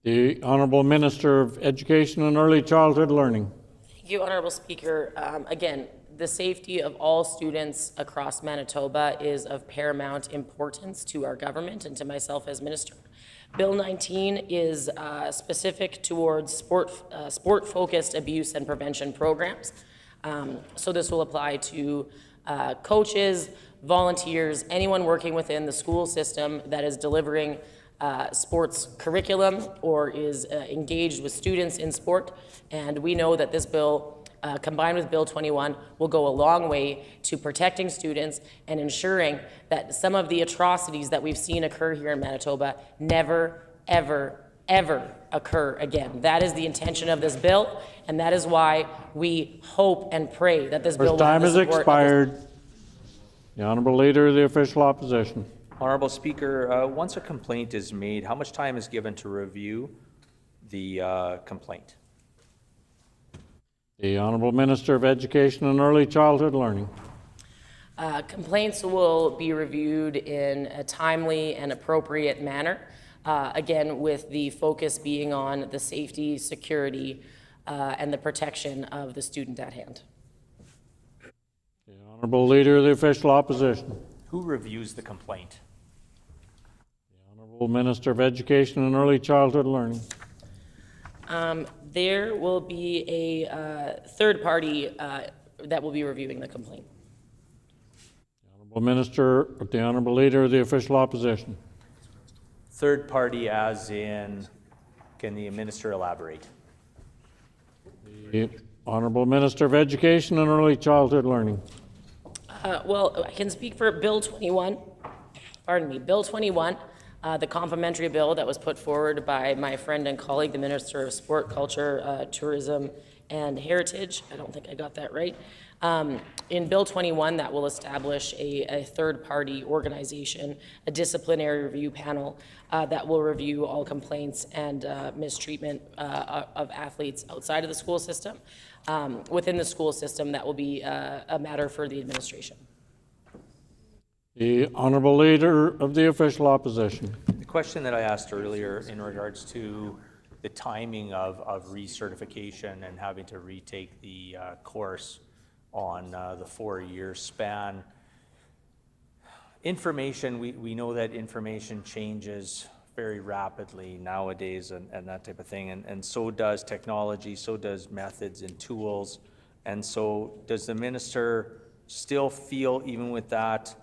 The Honourable Minister of Education and Early Childhood Learning. Thank you, Honourable Speaker. Again, the safety of all students across Manitoba is of paramount importance to our government and to myself as Minister. Bill 19 is specific towards sport-focused abuse and prevention programs. So this will apply to coaches, volunteers, anyone working within the school system that is delivering sports curriculum or is engaged with students in sport. And we know that this bill, combined with Bill 21, will go a long way to protecting students and ensuring that some of the atrocities that we've seen occur here in Manitoba never, ever, ever occur again. That is the intention of this bill, and that is why we hope and pray that this bill will have the support. Time has expired. The Honourable Leader of the Official Opposition. Honourable Speaker, once a complaint is made, how much time is given to review the complaint? The Honourable Minister of Education and Early Childhood Learning. Complaints will be reviewed in a timely and appropriate manner, again, with the focus being on the safety, security, and the protection of the student at hand. The Honourable Leader of the Official Opposition. Who reviews the complaint? The Honourable Minister of Education and Early Childhood Learning. There will be a third party that will be reviewing the complaint. The Honourable Leader of the Official Opposition. Third party as in, can the Minister elaborate? The Honourable Minister of Education and Early Childhood Learning. Well, I can speak for Bill 21. Pardon me, Bill 21. The complementary bill that was put forward by my friend and colleague, the Minister of Sport, Culture, Tourism, and Heritage. I don't think I got that right. In Bill 21, that will establish a third-party organization, a disciplinary review panel that will review all complaints and mistreatment of athletes outside of the school system. Within the school system, that will be a matter for the administration. The Honourable Leader of the Official Opposition. The question that I asked earlier in regards to the timing of recertification and having to retake the course on the 4-year span. Information, we know that information changes very rapidly nowadays and that type of thing, and so does technology, so does methods and tools. And so does the minister still feel, even with that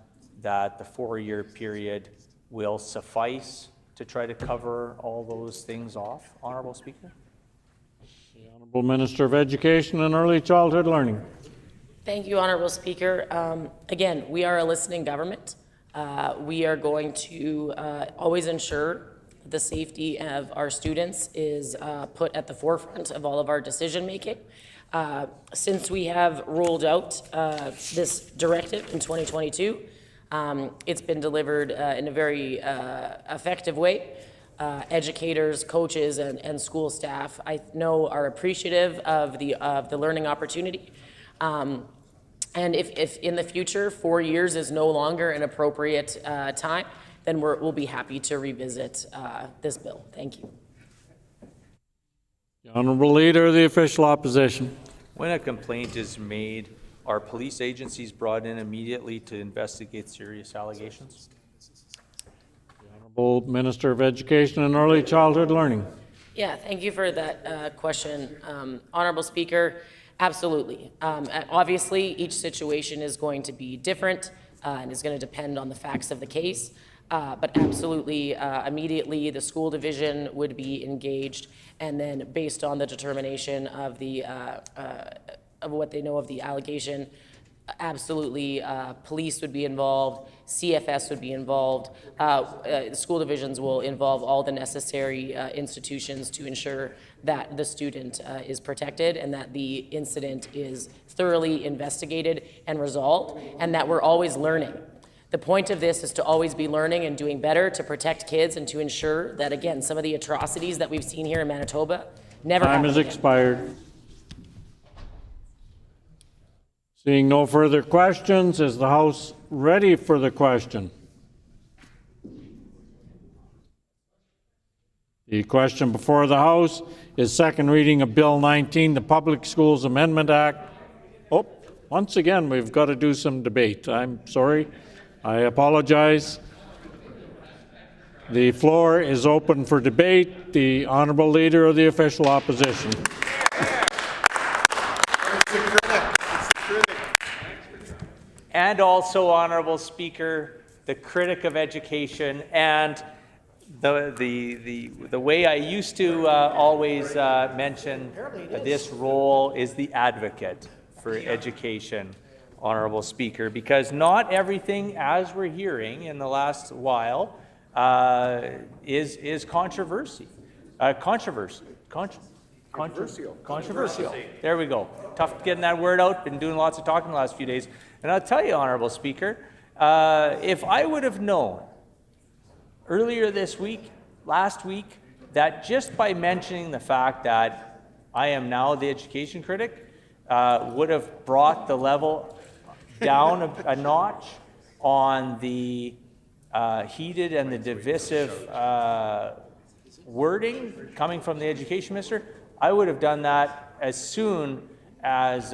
the 4-year period will suffice to try to cover all those things off, Honourable Speaker? The Honourable Minister of Education and Early Childhood Learning. Thank you, Honourable Speaker. Again, we are a listening government. We are going to always ensure the safety of our students is put at the forefront of all of our decision making. Since we have rolled out this directive in 2022, it's been delivered in a very effective way. Educators, coaches, and school staff, I know, are appreciative of the learning opportunity. And if in the future 4 years is no longer an appropriate time, then we'll be happy to revisit this bill. Thank you. The Honourable Leader of the Official Opposition. When a complaint is made, are police agencies brought in immediately to investigate serious allegations? The Honourable Minister of Education and Early Childhood Learning. Yeah, thank you for that question. Honourable Speaker, absolutely. Obviously, each situation is going to be different and is going to depend on the facts of the case. But absolutely, immediately the school division would be engaged, and then based on the determination of of what they know of the allegation, absolutely police would be involved, CFS would be involved. The school divisions will involve all the necessary institutions to ensure that the student is protected and that the incident is thoroughly investigated and resolved, and that we're always learning. The point of this is to always be learning and doing better to protect kids and to ensure that, again, some of the atrocities that we've seen here in Manitoba never happen Time has again. expired. Seeing no further questions, is the House ready for the question? The question before the House is second reading of Bill 19, the Public Schools Amendment Act. Oh, once again, we've got to do some debate. I'm sorry. I apologize. The floor is open for debate. The Honourable Leader of the Official Opposition. And also, Honourable Speaker, the critic of education, and the way I used to always mention this role is the advocate for education, Honourable Speaker, because not everything, as we're hearing in the last while, is controversial. Controversial. There we go. Tough getting that word out. Been doing lots of talking the last few days. And I'll tell you, Honourable Speaker, if I would have known earlier this week, last week, that just by mentioning the fact that I am now the education critic would have brought the level down a notch on the heated and the divisive wording coming from the education minister, I would have done that as soon as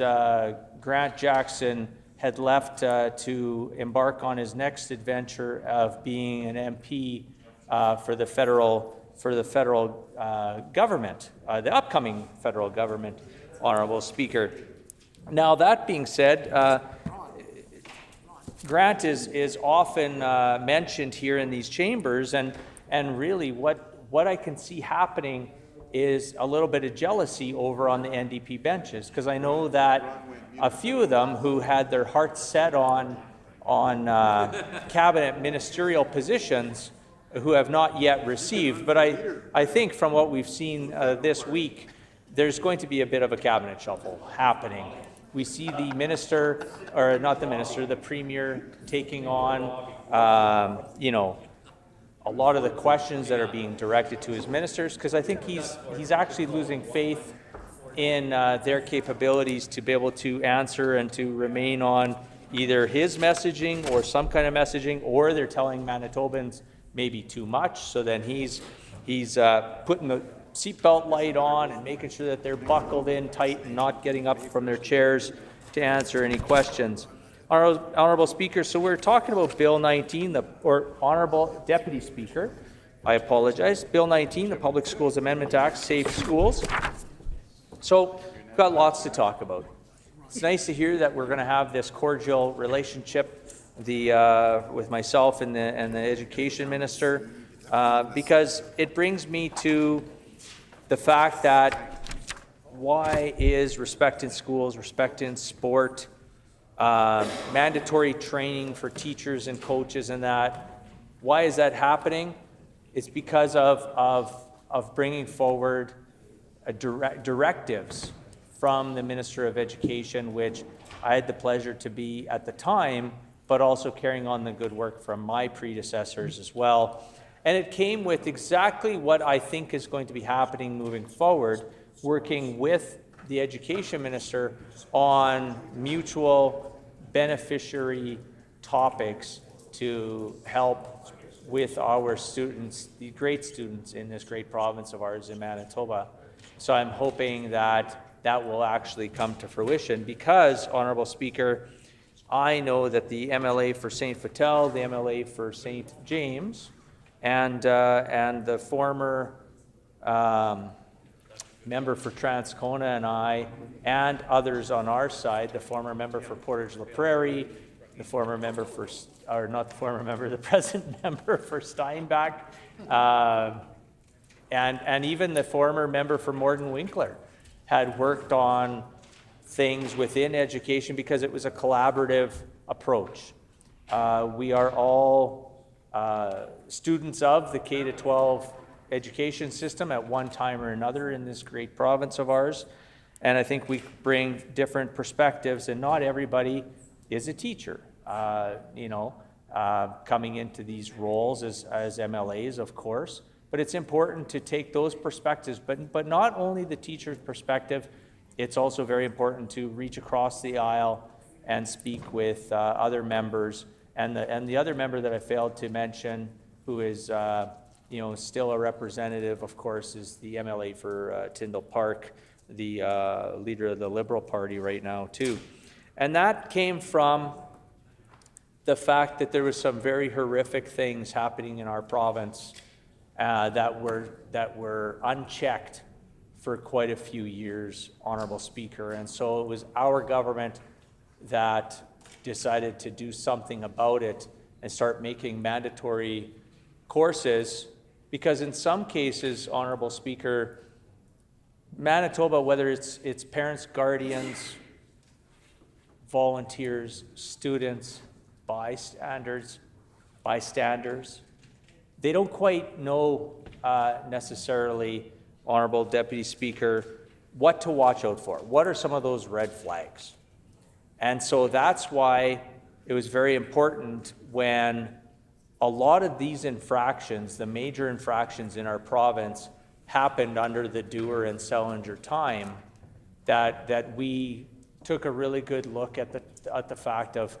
Grant Jackson had left to embark on his next adventure of being an MP for the federal government, the upcoming federal government, Honourable Speaker. Now, that being said, Grant is often mentioned here in these chambers, and really what I can see happening is a little bit of jealousy over on the NDP benches, because I know that a few of them who had their hearts set on cabinet ministerial positions who have not yet received. But I think from what we've seen this week, there's going to be a bit of a cabinet shuffle happening. We see the minister, or not the minister, the premier taking on, a lot of the questions that are being directed to his ministers, because I think he's actually losing faith in their capabilities to be able to answer and to remain on either his messaging or some kind of messaging, or they're telling Manitobans maybe too much. So then he's putting the seatbelt light on and making sure that they're buckled in tight and not getting up from their chairs to answer any questions. Honorable Speaker, so we're talking about Bill 19, or Honorable Deputy Speaker, I apologize, Bill 19, the Public Schools Amendment Act, Safe Schools. So we've got lots to talk about. It's nice to hear that we're going to have this cordial relationship with myself and the Education Minister, because it brings me to the fact that why is respect in schools, respect in sport, mandatory training for teachers and coaches and that, why is that happening? It's because of bringing forward directives from the Minister of Education, which I had the pleasure to be at the time, but also carrying on the good work from my predecessors as well. And it came with exactly what I think is going to be happening moving forward, working with the Education Minister on mutual beneficiary topics to help with our students, the great students in this great province of ours in Manitoba. So I'm hoping that that will actually come to fruition because, Honourable Speaker, I know that the MLA for St. Vital, the MLA for St. James, and the former member for Transcona and I, and others on our side, the former member for Portage-La Prairie, the former member for, or not the former member, the present member for Steinbach, and even the former member for Morden Winkler had worked on things within education because it was a collaborative approach. We are all students of the K-12 education system at one time or another in this great province of ours. And I think we bring different perspectives, and not everybody is a teacher, coming into these roles as MLAs, of course. But it's important to take those perspectives, but not only the teacher's perspective, it's also very important to reach across the aisle and speak with other members. And the other member that I failed to mention, who is still a representative, of course, is the MLA for Tyndall Park, the leader of the Liberal Party right now, too. And that came from the fact that there was some very horrific things happening in our province that were unchecked for quite a few years, Honourable Speaker. And so it was our government that decided to do something about it and start making mandatory courses, because in some cases, Honourable Speaker, Manitoba, whether it's parents, guardians, volunteers, students, bystanders, they don't quite know necessarily, Honourable Deputy Speaker, what to watch out for. What are some of those red flags? And so that's why it was very important when a lot of these infractions, the major infractions in our province, happened under the Dewar and Selinger time, that we took a really good look at the fact of,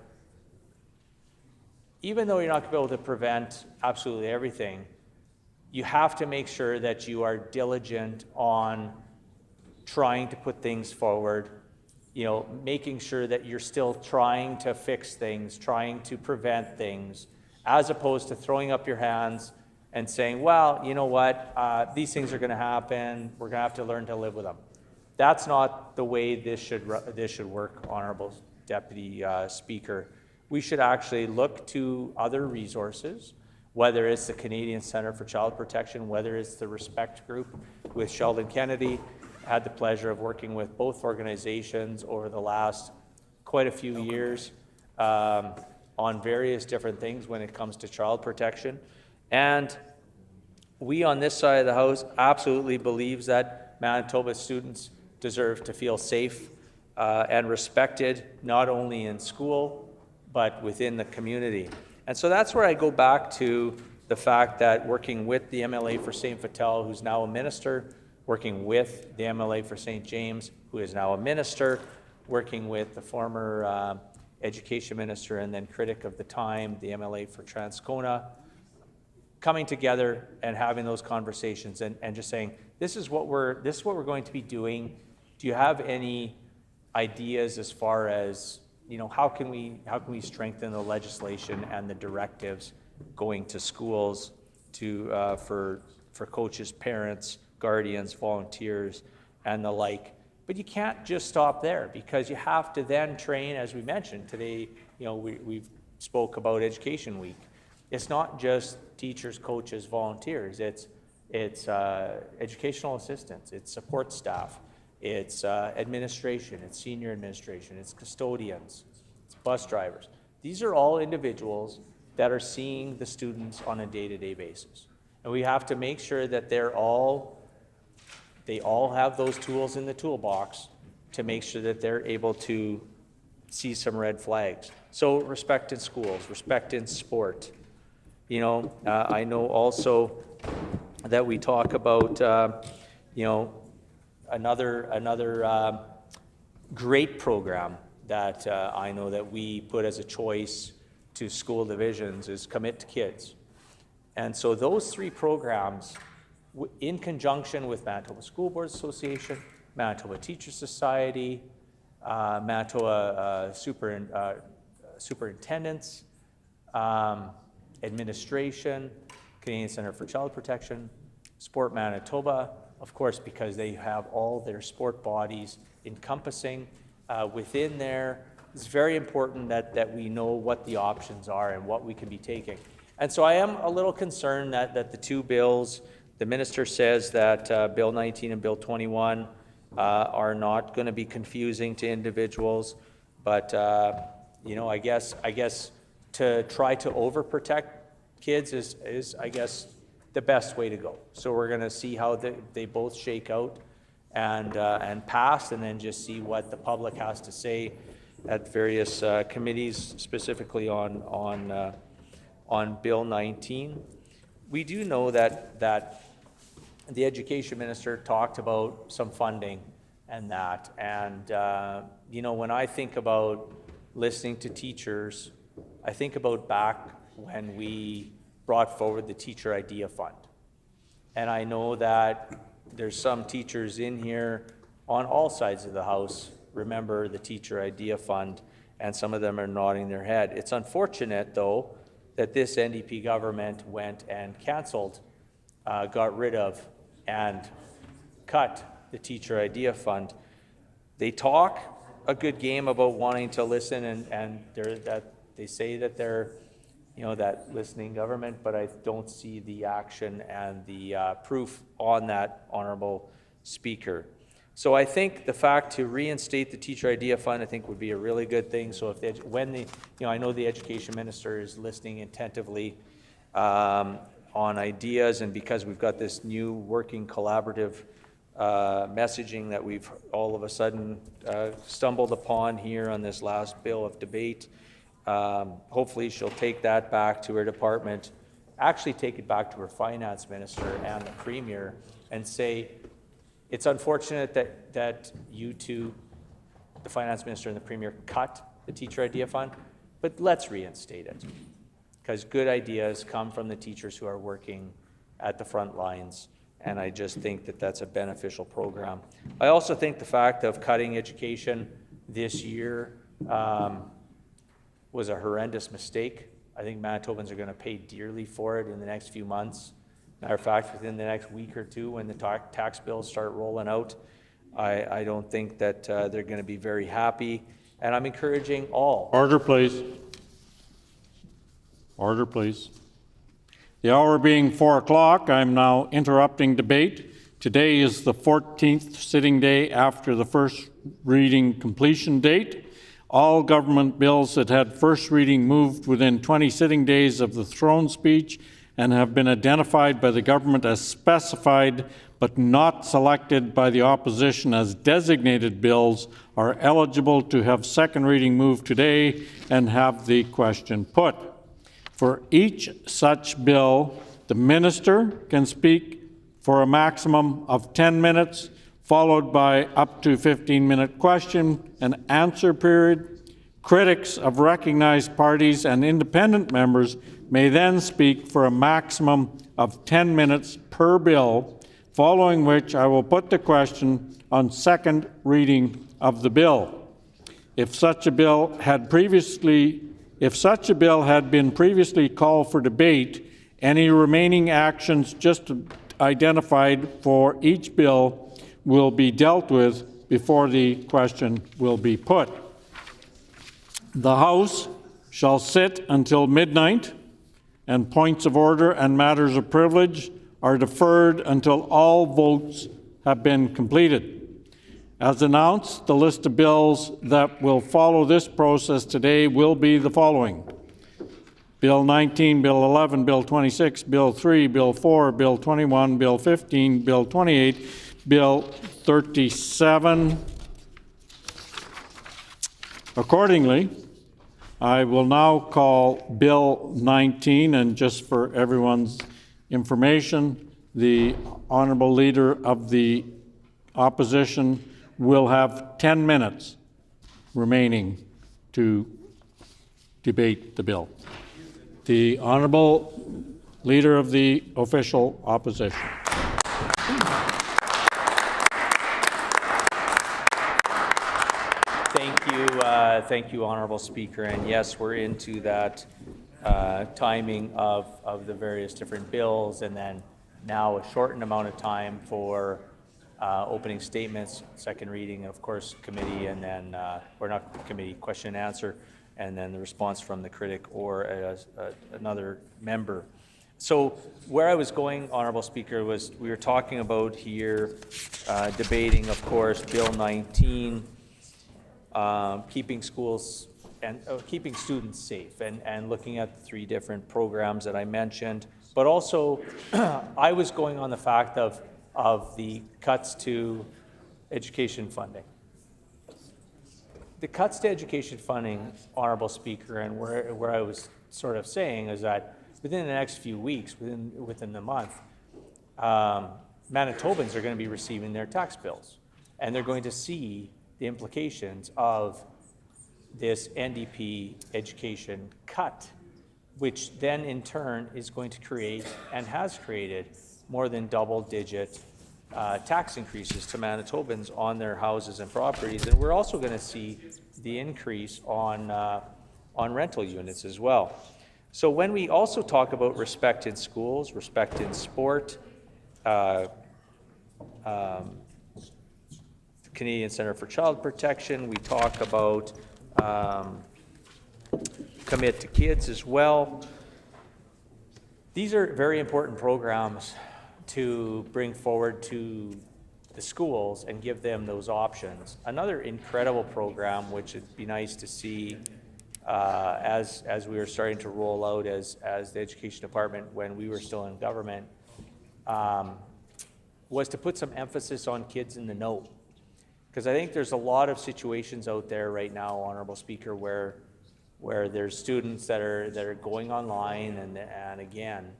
even though you're not going to be able to prevent absolutely everything, you have to make sure that you are diligent on trying to put things forward, making sure that you're still trying to fix things, trying to prevent things, as opposed to throwing up your hands and saying, well, you know what, these things are going to happen, we're going to have to learn to live with them. That's not the way this should work, Honourable Deputy Speaker. We should actually look to other resources, whether it's the Canadian Centre for Child Protection, whether it's the Respect Group with Sheldon Kennedy. I had the pleasure of working with both organizations over the last quite a few years on various different things when it comes to child protection. And we on this side of the House absolutely believes that Manitoba students deserve to feel safe and respected, not only in school, but within the community. And so that's where I go back to the fact that working with the MLA for St. Vital, who's now a minister, working with the MLA for St. James, who is now a minister, working with the former education minister and then critic of the time, the MLA for Transcona, coming together and having those conversations and just saying, this is what we're going to be doing. Do you have any ideas as far as, how can we strengthen the legislation and the directives going to schools for coaches, parents, guardians, volunteers, and the like. But you can't just stop there, because you have to then train, as we mentioned today, we've spoke about Education Week. It's not just teachers, coaches, volunteers. It's educational assistants, it's support staff, it's administration, it's senior administration, it's custodians, it's bus drivers. These are all individuals that are seeing the students on a day-to-day basis. And we have to make sure that they all have those tools in the toolbox to make sure that they're able to see some red flags. So respect in schools, respect in sport. I know also that we talk about, another great program that I know that we put as a choice to school divisions is Commit to Kids. And so those three programs, in conjunction with Manitoba School Boards Association, Manitoba Teachers Society, Manitoba Superintendents, Administration, Canadian Centre for Child Protection, Sport Manitoba, of course, because they have all their sport bodies encompassing within there. It's very important that we know what the options are and what we can be taking. And so I am a little concerned that the two bills, the minister says that Bill 19 and Bill 21 are not going to be confusing to individuals, but I guess to try to overprotect kids is I guess the best way to go. So we're going to see how they both shake out and pass, and then just see what the public has to say at various committees, specifically on Bill 19. We do know that the education minister talked about some funding and that. And, when I think about listening to teachers, I think about back when we brought forward the Teacher Idea Fund. And I know that there's some teachers in here on all sides of the House remember the Teacher Idea Fund, and some of them are nodding their head. It's unfortunate, though, that this NDP government went and canceled, got rid of, and cut the Teacher Idea Fund. They talk a good game about wanting to listen, and they say that they're, that listening government, but I don't see the action and the proof on that, Honourable Speaker. So I think the fact to reinstate the Teacher Idea Fund, I think, would be a really good thing. So if I know the education minister is listening attentively on ideas, and because we've got this new working collaborative messaging that we've all of a sudden stumbled upon here on this last bill of debate, hopefully she'll take that back to her department, actually take it back to her finance minister and the premier, and say, it's unfortunate that you two, the finance minister and the premier, cut the Teacher Idea Fund, but let's reinstate it. Because good ideas come from the teachers who are working at the front lines, and I just think that that's a beneficial program. I also think the fact of cutting education this year was a horrendous mistake. I think Manitobans are going to pay dearly for it in the next few months. Matter of fact, within the next week or two, when the tax bills start rolling out, I don't think that they're going to be very happy. And I'm encouraging all. Order, please. Order, please. The hour being 4 o'clock, I'm now interrupting debate. Today is the 14th sitting day after the first reading completion date. All government bills that had first reading moved within 20 sitting days of the throne speech and have been identified by the government as specified but not selected by the opposition as designated bills are eligible to have second reading moved today and have the question put. For each such bill, the minister can speak for a maximum of 10 minutes, followed by up to 15-minute question and answer period. Critics of recognized parties and independent members may then speak for a maximum of 10 minutes per bill, following which I will put the question on second reading of the bill. If such a bill had been previously called for debate, any remaining actions just identified for each bill will be dealt with before the question will be put. The House shall sit until midnight, and points of order and matters of privilege are deferred until all votes have been completed. As announced, the list of bills that will follow this process today will be the following: Bill 19, Bill 11, Bill 26, Bill 3, Bill 4, Bill 21, Bill 15, Bill 28, Bill 37. Accordingly, I will now call Bill 19, and just for everyone's information, the Honourable Leader of the Opposition will have 10 minutes remaining to debate the bill. The Honourable Leader of the Official Opposition. Thank you, Honourable Speaker. And yes, we're into that timing of the various different bills, and then now a shortened amount of time for opening statements, second reading, of course, committee, and then, or not committee, question and answer, and then the response from the critic or another member. So where I was going, Honourable Speaker, was we were talking about here, debating, of course, Bill 19, keeping schools and keeping students safe, and looking at the 3 different programs that I mentioned. But also, I was going on the fact of the cuts to education funding. The cuts to education funding, Honourable Speaker, and where I was sort of saying is that within the next few weeks, within the month, Manitobans are going to be receiving their tax bills, and they're going to see the implications of this NDP education cut, which then in turn is going to create and has created more than double-digit tax increases to Manitobans on their houses and properties. And we're also going to see the increase on rental units as well. So when we also talk about respect in schools, respect in sport, Canadian Centre for Child Protection, we talk about Commit to Kids as well. These are very important programs to bring forward to the schools and give them those options. Another incredible program, which would be nice to see as we were starting to roll out as the Education Department when we were still in government, was to put some emphasis on kids in the know. Because I think there's a lot of situations out there right now, Honourable Speaker, where there's students that are going online and again,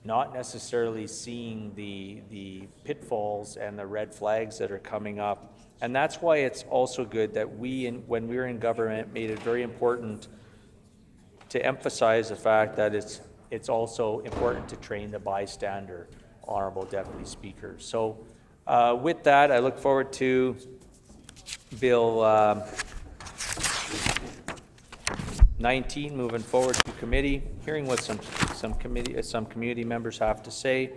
not necessarily seeing the pitfalls and the red flags that are coming up. And that's why it's also good that when we were in government, made it very important to emphasize the fact that it's also important to train the bystander, Honourable Deputy Speaker. So with that, I look forward to Bill 19 moving forward to committee, hearing what some community members have to say.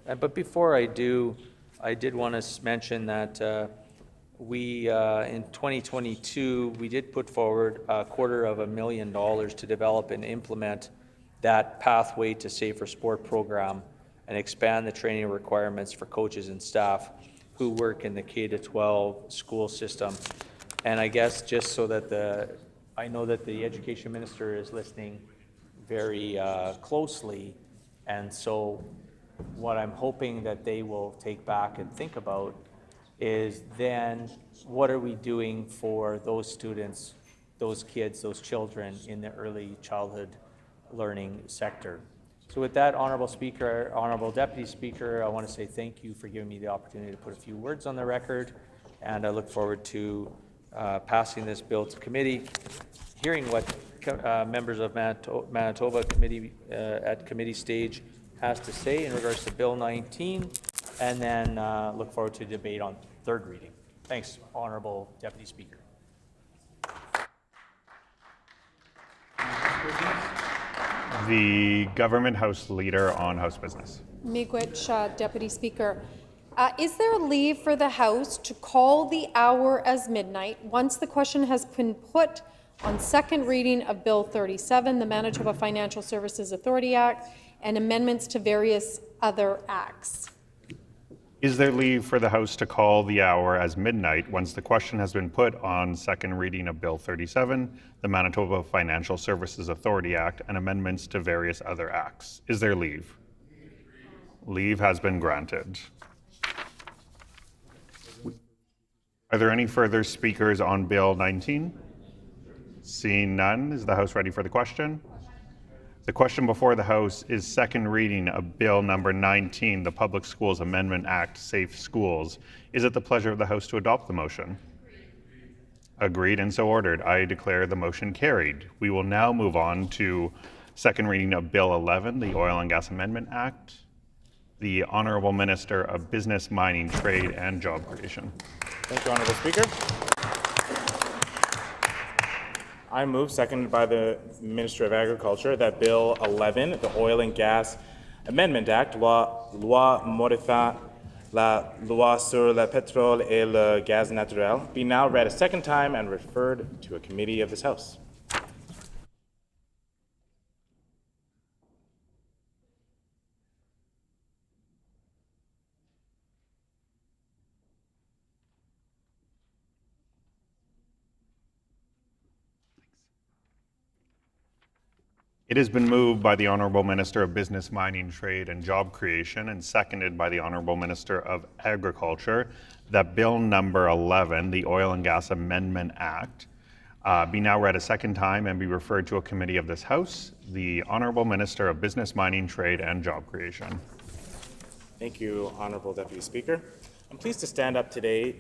But before I do, I did want to mention that we in 2022 we did put forward $250,000 to develop and implement that Pathway to Safer Sport program and expand the training requirements for coaches and staff who work in the K-12 school system. And I guess just so that I know that the Education Minister is listening very closely, and so what I'm hoping that they will take back and think about is then what are we doing for those students, those kids, those children in the early childhood learning sector. So with that, Honourable Speaker, Honourable Deputy Speaker, I want to say thank you for giving me the opportunity to put a few words on the record, and I look forward to passing this bill to committee, hearing what members of Manitoba committee at committee stage has to say in regards to Bill 19, and then look forward to debate on third reading. Thanks, Honourable Deputy Speaker. The Government House Leader on House Business. Miigwech, Deputy Speaker. Is there a leave for the House to call the hour as midnight once the question has been put on second reading of Bill 37, the Manitoba Financial Services Authority Act, and amendments to various other acts? Is there leave for the House to call the hour as midnight once the question has been put on second reading of Bill 37, the Manitoba Financial Services Authority Act, and amendments to various other acts? Is there leave? Leave has been granted. Are there any further speakers on Bill 19? Seeing none, is the House ready for the question? The question before the House is second reading of Bill number 19, the Public Schools Amendment Act, Safe Schools. Is it the pleasure of the House to adopt the motion? Agreed and so ordered. I declare the motion carried. We will now move on to second reading of Bill 11, the Oil and Gas Amendment Act. The Honourable Minister of Business, Mining, Trade and Job Creation. Thank you, Honourable Speaker. I move, seconded by the Minister of Agriculture, that Bill 11, the Oil and Gas Amendment Act, loi modifiant la loi sur le pétrole et le gaz naturel, be now read a second time and referred to a committee of this House. It has been moved by the Honourable Minister of Business, Mining, Trade and Job Creation and seconded by the Honourable Minister of Agriculture that Bill number 11, the Oil and Gas Amendment Act, be now read a second time and be referred to a committee of this House. The Honourable Minister of Business, Mining, Trade and Job Creation. Thank you, Honourable Deputy Speaker. I'm pleased to stand up today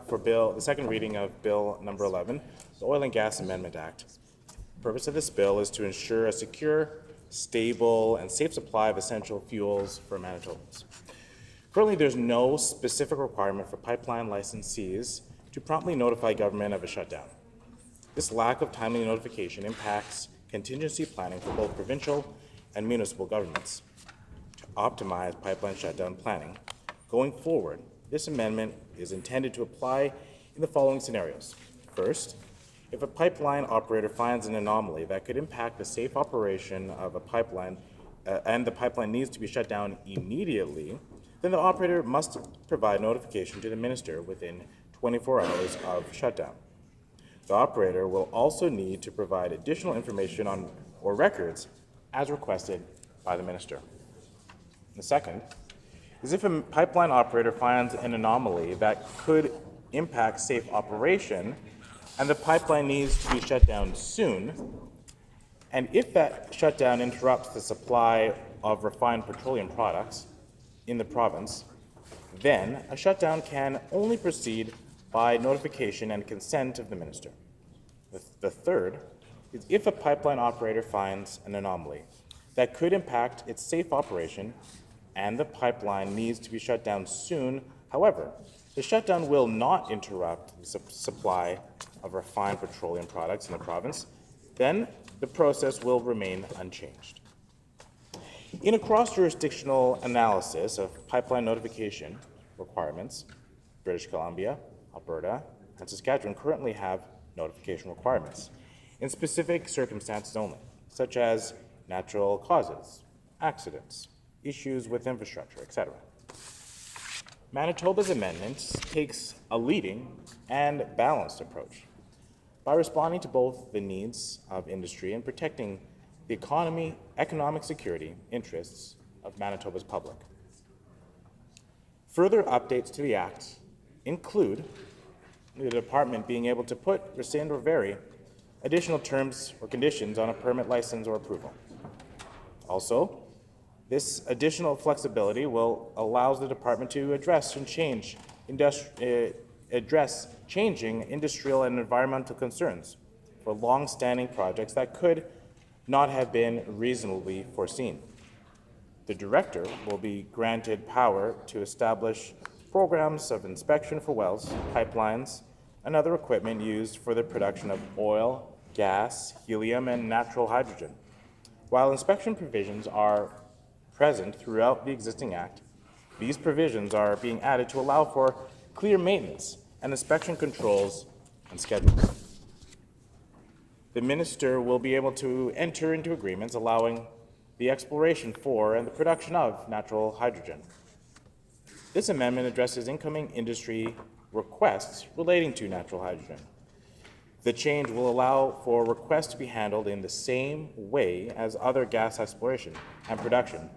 for the second reading of Bill number 11, the Oil and Gas Amendment Act. The purpose of this bill is to ensure a secure, stable, and safe supply of essential fuels for Manitobans. Currently, there's no specific requirement for pipeline licensees to promptly notify government of a shutdown. This lack of timely notification impacts contingency planning for both provincial and municipal governments. To optimize pipeline shutdown planning, going forward, this amendment is intended to apply in the following scenarios. First, if a pipeline operator finds an anomaly that could impact the safe operation of a pipeline and the pipeline needs to be shut down immediately, then the operator must provide notification to the minister within 24 hours of shutdown. The operator will also need to provide additional information on or records as requested by the minister. The second is if a pipeline operator finds an anomaly that could impact safe operation and the pipeline needs to be shut down soon, and if that shutdown interrupts the supply of refined petroleum products in the province, then a shutdown can only proceed by notification and consent of the minister. The third is if a pipeline operator finds an anomaly that could impact its safe operation and the pipeline needs to be shut down soon. However, the shutdown will not interrupt the supply of refined petroleum products in the province, then the process will remain unchanged. In a cross-jurisdictional analysis of pipeline notification requirements, British Columbia, Alberta, and Saskatchewan currently have notification requirements in specific circumstances only, such as natural causes, accidents, issues with infrastructure, etc. Manitoba's amendment takes a leading and balanced approach by responding to both the needs of industry and protecting the economic security interests of Manitoba's public. Further updates to the Act include the Department being able to put, rescind, or vary additional terms or conditions on a permit, license, or approval. Also, this additional flexibility will allow the Department to address and change address changing industrial and environmental concerns for long-standing projects that could not have been reasonably foreseen. The director will be granted power to establish programs of inspection for wells, pipelines, and other equipment used for the production of oil, gas, helium, and natural hydrogen. While inspection provisions are present throughout the existing Act, these provisions are being added to allow for clear maintenance and inspection controls and schedules. The minister will be able to enter into agreements allowing the exploration for and the production of natural hydrogen. This amendment addresses incoming industry requests relating to natural hydrogen. The change will allow for requests to be handled in the same way as other gas exploration and production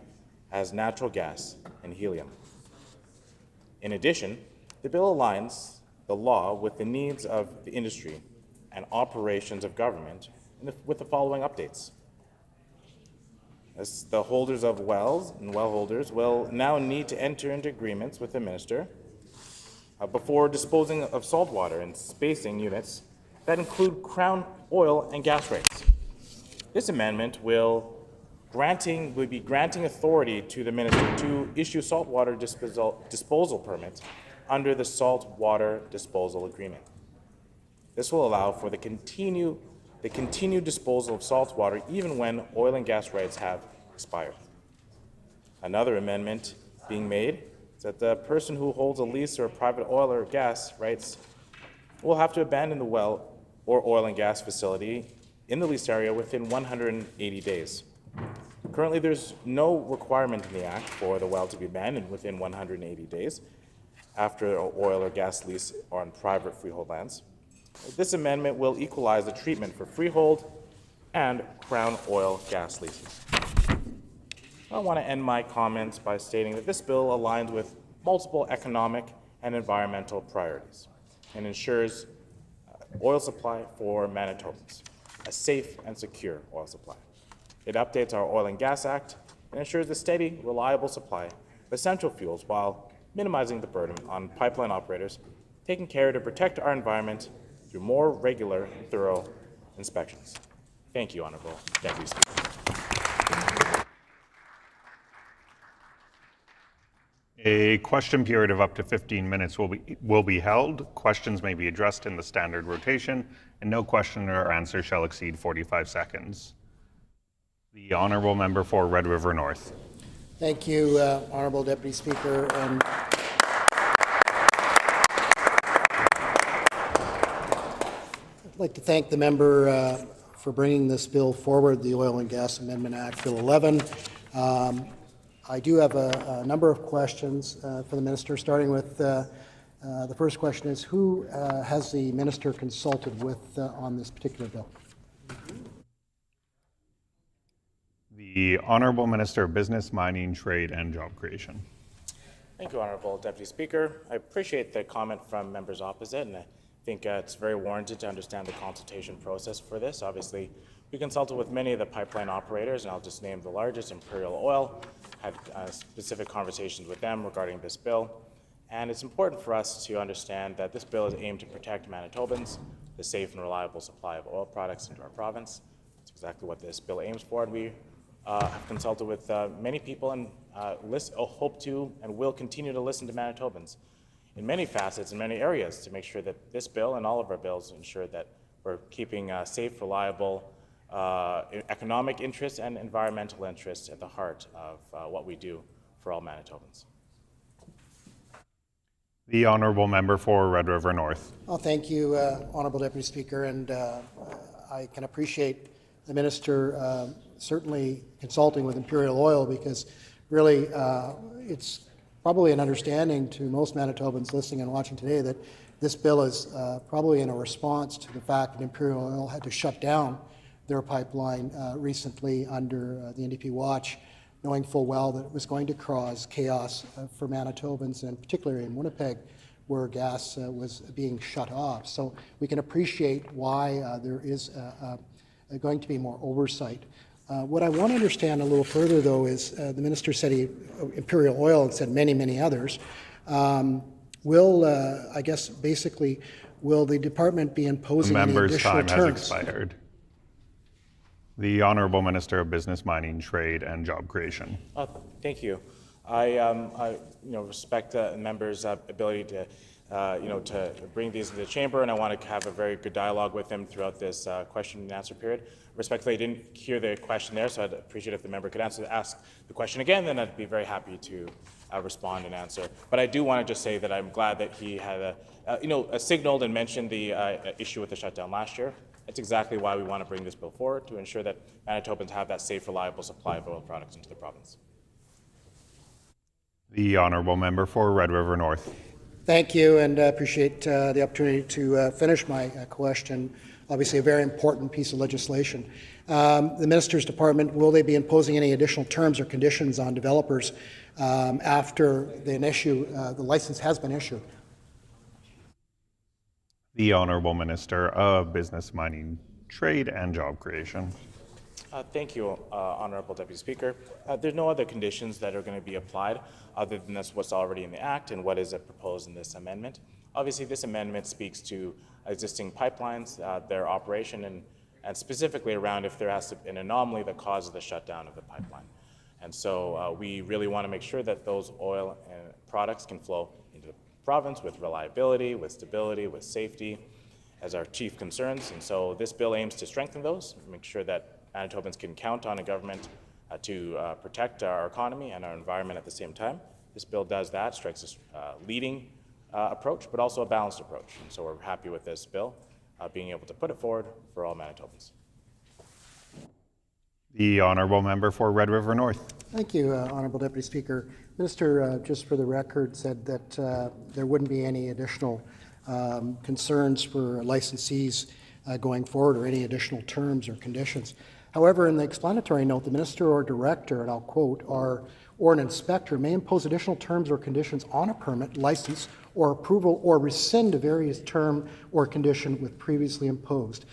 as natural gas and helium. In addition, the bill aligns the law with the needs of the industry and operations of government with the following updates. As the holders of wells and well holders will now need to enter into agreements with the minister before disposing of salt water in spacing units that include Crown oil and gas rates. This amendment will be granting authority to the minister to issue saltwater disposal permits under the saltwater disposal agreement. This will allow for the continued disposal of salt water even when oil and gas rights have expired. Another amendment being made is that the person who holds a lease or private oil or gas rights will have to abandon the well or oil and gas facility in the leased area within 180 days. Currently, there's no requirement in the Act for the well to be abandoned within 180 days after an oil or gas lease on private freehold lands. This amendment will equalize the treatment for freehold and Crown oil gas leases. I want to end my comments by stating that this bill aligns with multiple economic and environmental priorities and ensures oil supply for Manitobans, a safe and secure oil supply. It updates our Oil and Gas Act and ensures a steady, reliable supply of essential fuels while minimizing the burden on pipeline operators, taking care to protect our environment through more regular and thorough inspections. Thank you, Honourable Deputy Speaker. A question period of up to 15 minutes will be held. Questions may be addressed in the standard rotation, and no question or answer shall exceed 45 seconds. The Honourable Member for Red River North. Thank you, Honourable Deputy Speaker. And I'd like to thank the member for bringing this bill forward, the Oil and Gas Amendment Act, Bill 11. I do have a number of questions for the minister, starting with the first question is, who has the minister consulted with on this particular bill? The Honourable Minister of Business, Mining, Trade and Job Creation. Thank you, Honourable Deputy Speaker. I appreciate the comment from members opposite, and I think it's very warranted to understand the consultation process for this. Obviously, we consulted with many of the pipeline operators, and I'll just name the largest, Imperial Oil, had specific conversations with them regarding this bill. And it's important for us to understand that this bill is aimed to protect Manitobans, the safe and reliable supply of oil products into our province. That's exactly what this bill aims for, and we have consulted with many people and hope to and will continue to listen to Manitobans in many facets, in many areas, to make sure that this bill and all of our bills ensure that we're keeping safe, reliable, economic interests and environmental interests at the heart of what we do for all Manitobans. The Honourable Member for Red River North. Well, thank you, Honourable Deputy Speaker, and I can appreciate the minister certainly consulting with Imperial Oil, because really it's probably an understanding to most Manitobans listening and watching today that this bill is probably in a response to the fact that Imperial Oil had to shut down their pipeline recently under the NDP watch, knowing full well that it was going to cause chaos for Manitobans, and particularly in Winnipeg, where gas was being shut off. So we can appreciate why there is going to be more oversight. What I want to understand a little further, though, is the minister said Imperial Oil and said many, many others. Will, I guess, basically, will the department be The imposing any member's additional time has terms? expired. The Honourable Minister of Business, Mining, Trade and Job Creation. Thank you. I respect the members' ability to, to bring these to the chamber, and I want to have a very good dialogue with them throughout this question and answer period. Respectfully, I didn't hear the question there, so I'd appreciate if the member could ask the question again, then I'd be very happy to respond and answer. But I do want to just say that I'm glad that he had signaled and mentioned the issue with the shutdown last year. That's exactly why we want to bring this bill forward, to ensure that Manitobans have that safe, reliable supply of oil products into the province. The Honourable Member for Red River North. Thank you, and I appreciate the opportunity to finish my question. Obviously, a very important piece of legislation. The Minister's Department, will they be imposing any additional terms or conditions on developers after the license has been issued? The Honourable Minister of Business, Mining, Trade and Job Creation. Thank you, Honourable Deputy Speaker. There's no other conditions that are going to be applied other than what's already in the Act and what is proposed in this amendment. Obviously, this amendment speaks to existing pipelines, their operation, and specifically around if there has to be an anomaly that causes the shutdown of the pipeline. And so we really want to make sure that those oil and products can flow into the province with reliability, with stability, with safety as our chief concerns. And so this bill aims to strengthen those, make sure that Manitobans can count on a government to protect our economy and our environment at the same time. This bill does that, strikes a leading approach, but also a balanced approach. And so we're happy with this bill, being able to put it forward for all Manitobans. The Honourable Member for Red River North. Thank you, Honourable Deputy Speaker. Minister, just for the record, said that there wouldn't be any additional concerns for licensees going forward or any additional terms or conditions. However, in the explanatory note, the minister or director, and I'll quote, or an inspector may impose additional terms or conditions on a permit, license, or approval, or rescind a various term or condition with previously imposed.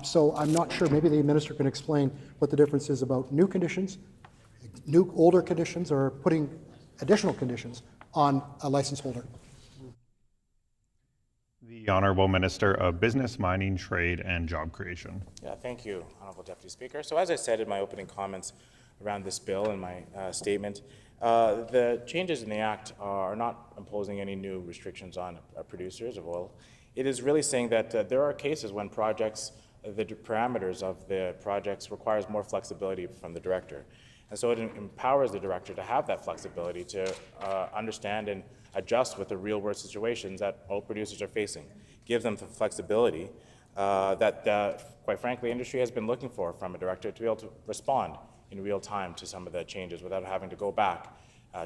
So I'm not sure, maybe the minister can explain what the difference is about new conditions, older conditions, or putting additional conditions on a license holder. The Honourable Minister of Business, Mining, Trade and Job Creation. Yeah, thank you, Honourable Deputy Speaker. So as I said in my opening comments around this bill and my statement, the changes in the Act are not imposing any new restrictions on producers of oil. It is really saying that there are cases when projects, the parameters of the projects requires more flexibility from the director. And so it empowers the director to have that flexibility to understand and adjust with the real-world situations that oil producers are facing. Gives them the flexibility that, quite frankly, industry has been looking for from a director to be able to respond in real time to some of the changes without having to go back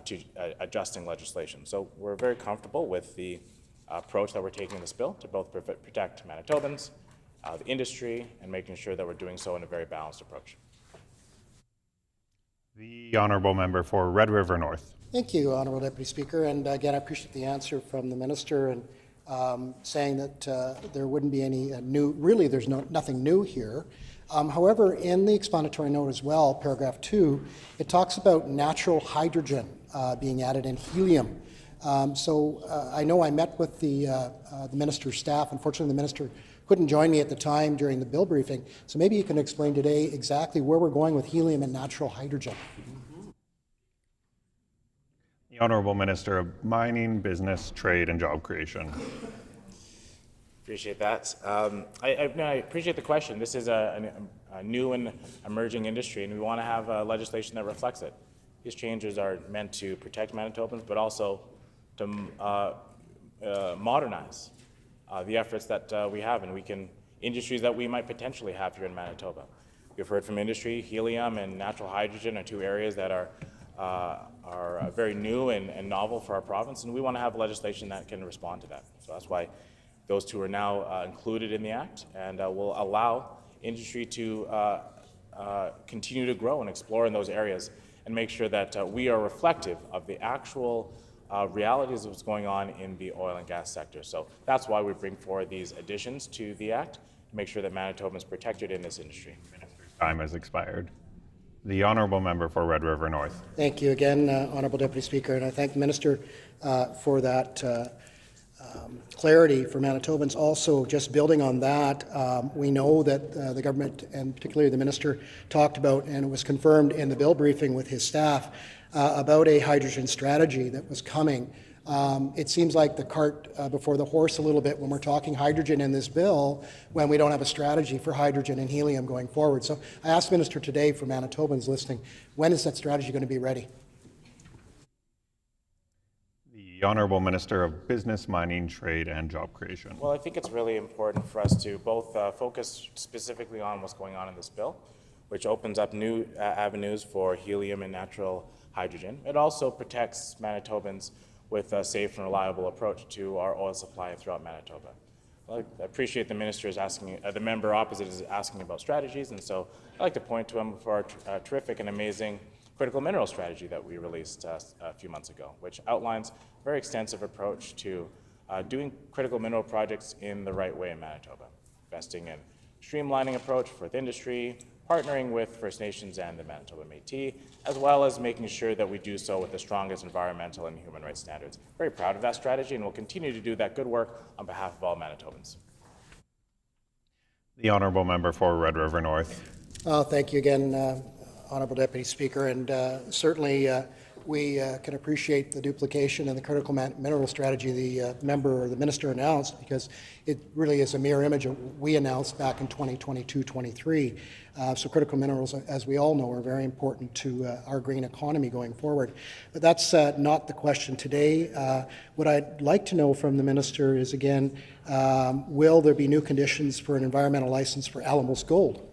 to adjusting legislation. So we're very comfortable with the approach that we're taking in this bill to both protect Manitobans, the industry, and making sure that we're doing so in a very balanced approach. The Honourable Member for Red River North. Thank you, Honourable Deputy Speaker. And again, I appreciate the answer from the minister and saying that there wouldn't be any new, really there's nothing new here. However, in the explanatory note as well, paragraph 2, it talks about natural hydrogen being added and helium. So I know I met with the minister's staff. Unfortunately, the minister couldn't join me at the time during the bill briefing. So maybe you can explain today exactly where we're going with helium and natural hydrogen. The Honourable Minister of Mining, Business, Trade and Job Creation. Appreciate that. I appreciate the question. This is a new and emerging industry, and we want to have legislation that reflects it. These changes are meant to protect Manitobans, but also to modernize the efforts that we have, and industries that we might potentially have here in Manitoba. We've heard from industry, helium and natural hydrogen are two areas that are very new and novel for our province, and we want to have legislation that can respond to that. So that's why those two are now included in the Act, and will allow industry to continue to grow and explore in those areas and make sure that we are reflective of the actual realities of what's going on in the oil and gas sector. So that's why we bring forward these additions to the Act to make sure that Manitoba is protected in this industry. Minister's time has expired. The Honourable Member for Red River North. Thank you again, Honourable Deputy Speaker, and I thank the Minister for that clarity for Manitobans. Also, just building on that, we know that the government and particularly the minister talked about, and it was confirmed in the bill briefing with his staff, about a hydrogen strategy that was coming. It seems like the cart before the horse a little bit when we're talking hydrogen in this bill when we don't have a strategy for hydrogen and helium going forward. So I asked the minister today for Manitobans listening, when is that strategy going to be ready? The Honourable Minister of Business, Mining, Trade and Job Creation. Well, I think it's really important for us to both focus specifically on what's going on in this bill, which opens up new avenues for helium and natural hydrogen. It also protects Manitobans with a safe and reliable approach to our oil supply throughout Manitoba. I appreciate the minister is asking, the member opposite is asking about strategies, and so I'd like to point to him for our terrific and amazing critical mineral strategy that we released a few months ago, which outlines a very extensive approach to doing critical mineral projects in the right way in Manitoba, investing in streamlining approach for the industry, partnering with First Nations and the Manitoba Métis, as well as making sure that we do so with the strongest environmental and human rights standards. Very proud of that strategy, and we'll continue to do that good work on behalf of all Manitobans. The Honourable Member for Red River North. Thank you again, Honourable Deputy Speaker, and certainly we can appreciate the duplication and the critical mineral strategy the member or the minister announced, because it really is a mirror image of what we announced back in 2022-23. So critical minerals, as we all know, are very important to our green economy going forward. But that's not the question today. What I'd like to know from the minister is, again, will there be new conditions for an environmental license for Alamos Gold?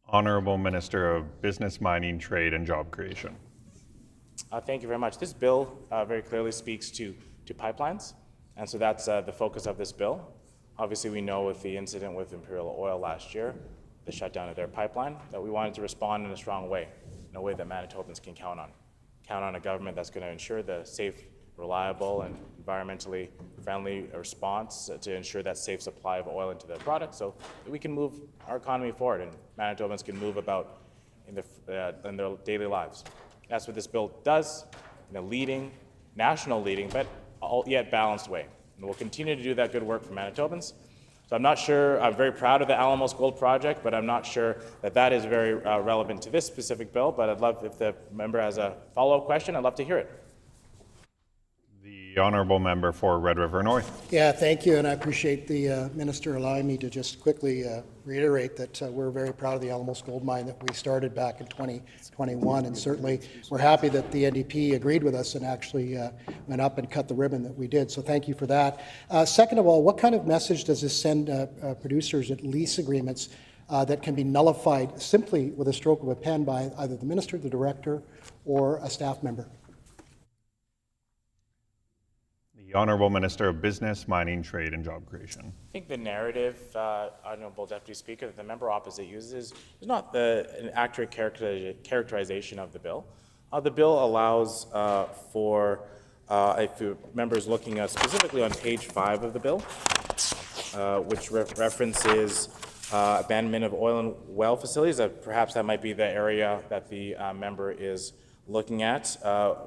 Honourable Minister of Business, Mining, Trade and Job Creation. Thank you very much. This bill very clearly speaks to pipelines, and so that's the focus of this bill. Obviously, we know with the incident with Imperial Oil last year, the shutdown of their pipeline, that we wanted to respond in a strong way, in a way that Manitobans can count on. Count on a government that's going to ensure the safe, reliable and environmentally friendly response to ensure that safe supply of oil into the product so that we can move our economy forward and Manitobans can move about in their daily lives. That's what this bill does in a leading, national leading, but yet balanced way. And we'll continue to do that good work for Manitobans. So I'm not sure, I'm very proud of the Alamos Gold project, but I'm not sure that that is very relevant to this specific bill, but I'd love, if the member has a follow-up question, I'd love to hear it. The Honourable Member for Red River North. Yeah, thank you, and I appreciate the minister allowing me to just quickly reiterate that we're very proud of the Alamos Gold Mine that we started back in 2021, and certainly we're happy that the NDP agreed with us and actually went up and cut the ribbon that we did, so thank you for that. Second of all, what kind of message does this send producers at lease agreements that can be nullified simply with a stroke of a pen by either the minister, the director, or a staff member? The Honourable Minister of Business, Mining, Trade and Job Creation. I think the narrative, Honourable Deputy Speaker, that the member opposite uses is not an accurate characterization of the bill. The bill allows for, if members looking specifically on page 5 of the bill, which references abandonment of oil and well facilities, perhaps that might be the area that the member is looking at,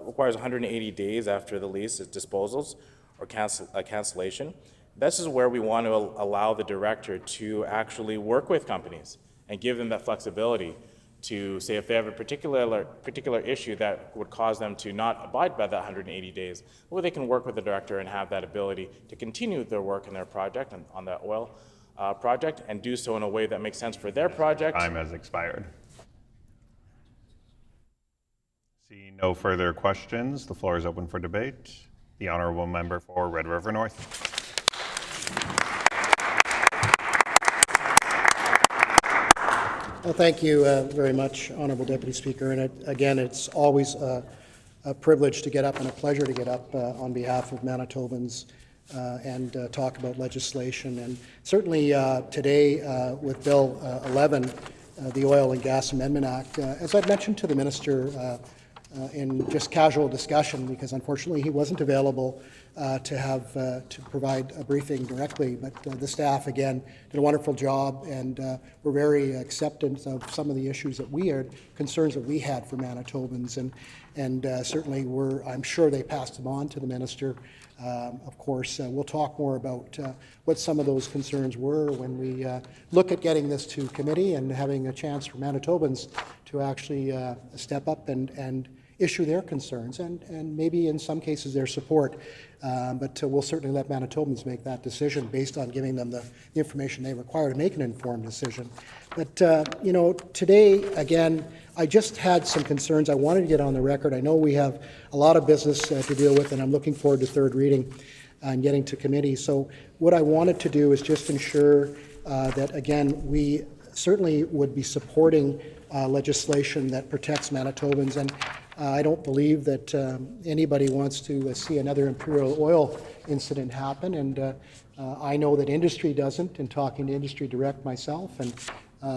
requires 180 days after the lease disposals or cancellation. This is where we want to allow the director to actually work with companies and give them that flexibility to say if they have a particular issue that would cause them to not abide by that 180 days, well, they can work with the director and have that ability to continue their work in their project and on that oil project and do so in a way that makes sense for their project. Time has expired. Seeing no further questions, the floor is open for debate. The Honourable Member for Red River North. Well, thank you very much, Honourable Deputy Speaker. And again, it's always a privilege to get up and a pleasure to get up on behalf of Manitobans and talk about legislation. And certainly today with Bill 11, the Oil and Gas Amendment Act, as I've mentioned to the Minister in just casual discussion, because unfortunately he wasn't available to provide a briefing directly, but the staff again did a wonderful job, and were very acceptant of some of the issues that we had, concerns that we had for Manitobans. And certainly I'm sure they passed them on to the minister. Of course, we'll talk more about what some of those concerns were when we look at getting this to committee and having a chance for Manitobans to actually step up and issue their concerns and maybe in some cases their support. But we'll certainly let Manitobans make that decision based on giving them the information they require to make an informed decision. But, you know, today, again, I just had some concerns I wanted to get on the record. I know we have a lot of business to deal with, and I'm looking forward to third reading and getting to committee. So what I wanted to do is just ensure that, again, we certainly would be supporting legislation that protects Manitobans. And I don't believe that anybody wants to see another Imperial Oil incident happen. And I know that industry doesn't, in talking to Industry Direct myself. And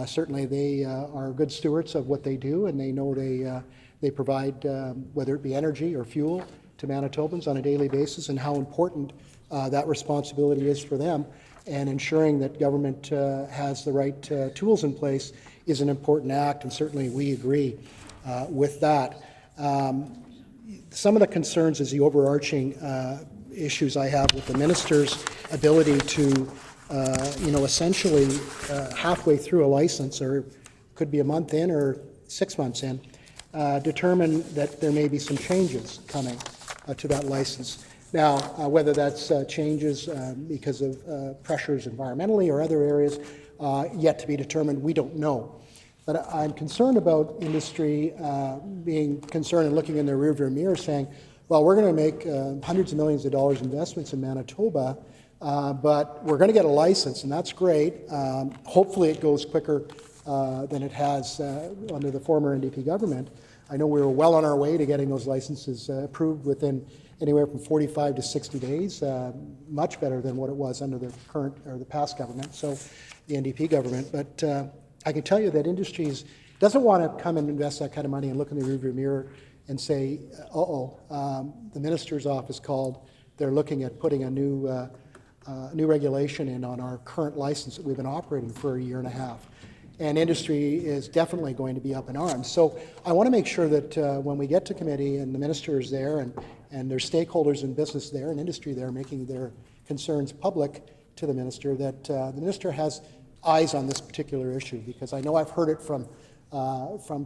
certainly they are good stewards of what they do, and they know they provide, whether it be energy or fuel, to Manitobans on a daily basis, and how important that responsibility is for them. And ensuring that government has the right tools in place is an important act, and certainly we agree with that. Some of the concerns is the overarching issues I have with the minister's ability to, essentially halfway through a license, or could be a month in or 6 months in, determine that there may be some changes coming to that license. Now, whether that's changes because of pressures environmentally or other areas, yet to be determined, we don't know. But I'm concerned about industry being concerned and looking in their rearview mirror saying, well, we're going to make hundreds of millions of dollars investments in Manitoba, but we're going to get a license, and that's great. Hopefully it goes quicker than it has under the former NDP government. I know we were well on our way to getting those licenses approved within anywhere from 45 to 60 days, much better than what it was under the current or the past government, so the NDP government. But I can tell you that industries doesn't want to come and invest that kind of money and look in the rearview mirror and say, the minister's office called, they're looking at putting a new regulation in on our current license that we've been operating for a year and a half. And industry is definitely going to be up in arms. So I want to make sure that when we get to committee and the minister is there and there's stakeholders in business there and industry there making their concerns public to the minister, that the minister has eyes on this particular issue, because I know I've heard it from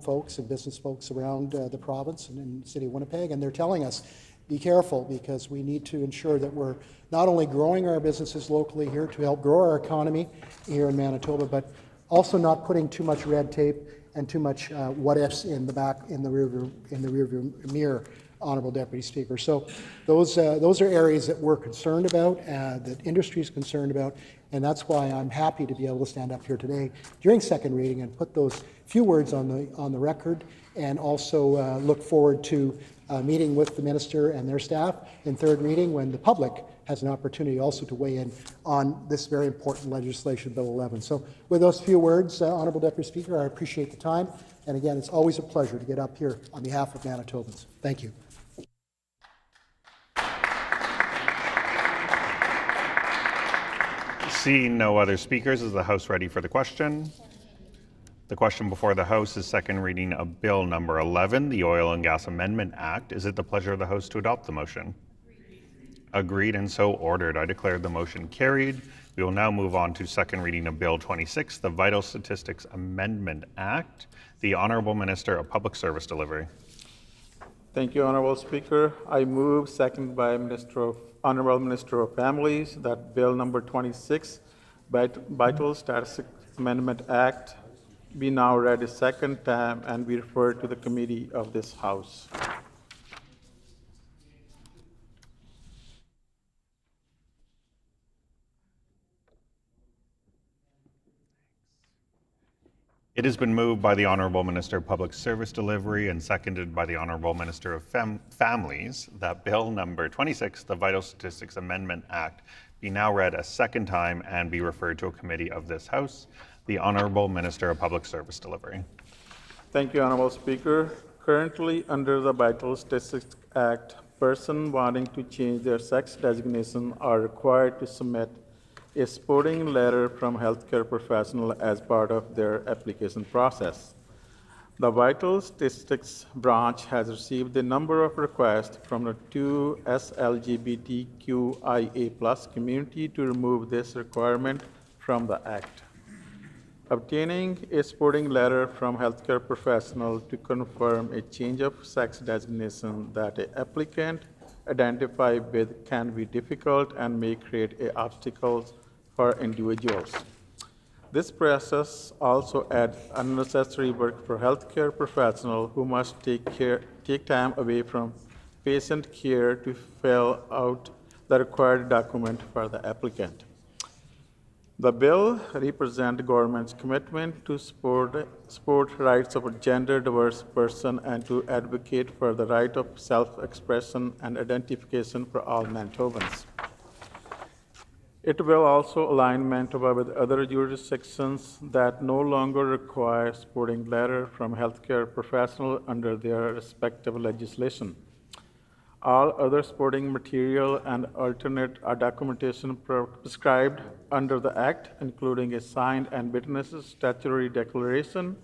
folks and business folks around the province and in the city of Winnipeg, and they're telling us, be careful, because we need to ensure that we're not only growing our businesses locally here to help grow our economy here in Manitoba, but also not putting too much red tape and too much what ifs in the rearview mirror, Honourable Deputy Speaker. So those are areas that we're concerned about, that industry is concerned about, and that's why I'm happy to be able to stand up here today during second reading and put those few words on the record, and also look forward to meeting with the minister and their staff in third reading when the public has an opportunity also to weigh in on this very important legislation, Bill 11. So with those few words, Honourable Deputy Speaker, I appreciate the time. And again, it's always a pleasure to get up here on behalf of Manitobans. Thank you. Seeing no other speakers, is the House ready for the question? The question before the House is second reading of Bill number 11, the Oil and Gas Amendment Act. Is it the pleasure of the House to adopt the motion? Agreed and so ordered. I declare the motion carried. We will now move on to second reading of Bill 26, the Vital Statistics Amendment Act. The Honourable Minister of Public Service Delivery. Thank you, Honourable Speaker. I move, seconded by Honourable Minister of Families, that Bill number 26, Vital Statistics Amendment Act, be now read a second time and be referred to the committee of this House. It has been moved by the Honourable Minister of Public Service Delivery and seconded by the Honourable Minister of Families that Bill number 26, the Vital Statistics Amendment Act, be now read a second time and be referred to a committee of this House. The Honourable Minister of Public Service Delivery. Thank you, Honourable Speaker. Currently, under the Vital Statistics Act, persons wanting to change their sex designation are required to submit a supporting letter from a healthcare professional as part of their application process. The Vital Statistics branch has received a number of requests from the 2S LGBTQIA+ community to remove this requirement from the Act. Obtaining a supporting letter from healthcare professional to confirm a change of sex designation that an applicant identified with can be difficult and may create obstacles for individuals. This process also adds unnecessary work for healthcare professionals who must take time away from patient care to fill out the required document for the applicant. The bill represents government's commitment to support rights of a gender-diverse person and to advocate for the right of self-expression and identification for all Manitobans. It will also align Manitoba with other jurisdictions that no longer require supporting letter from healthcare professionals under their respective legislation. All other supporting material and alternate documentation prescribed under the Act, including a signed and witnessed statutory declaration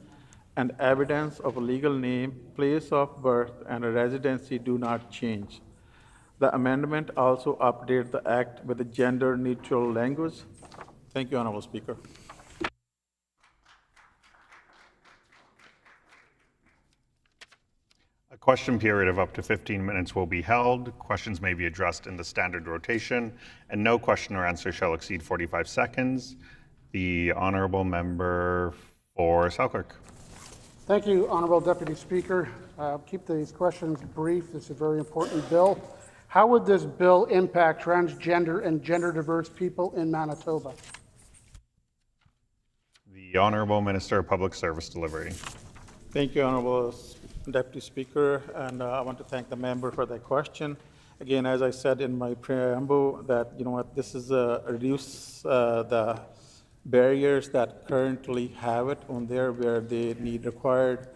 and evidence of a legal name, place of birth, and a residency, do not change. The amendment also updates the Act with a gender-neutral language. Thank you, Honorable Speaker. A question period of up to 15 minutes will be held. Questions may be addressed in the standard rotation, and no question or answer shall exceed 45 seconds. The Honourable Member for Selkirk. Thank you, Honourable Deputy Speaker. Keep these questions brief. This is a very important bill. How would this bill impact transgender and gender-diverse people in Manitoba? The Honourable Minister of Public Service Delivery. Thank you, Honourable Deputy Speaker, and I want to thank the member for that question. Again, as I said in my preamble, that this is reduce the barriers that currently have it on there, where they need required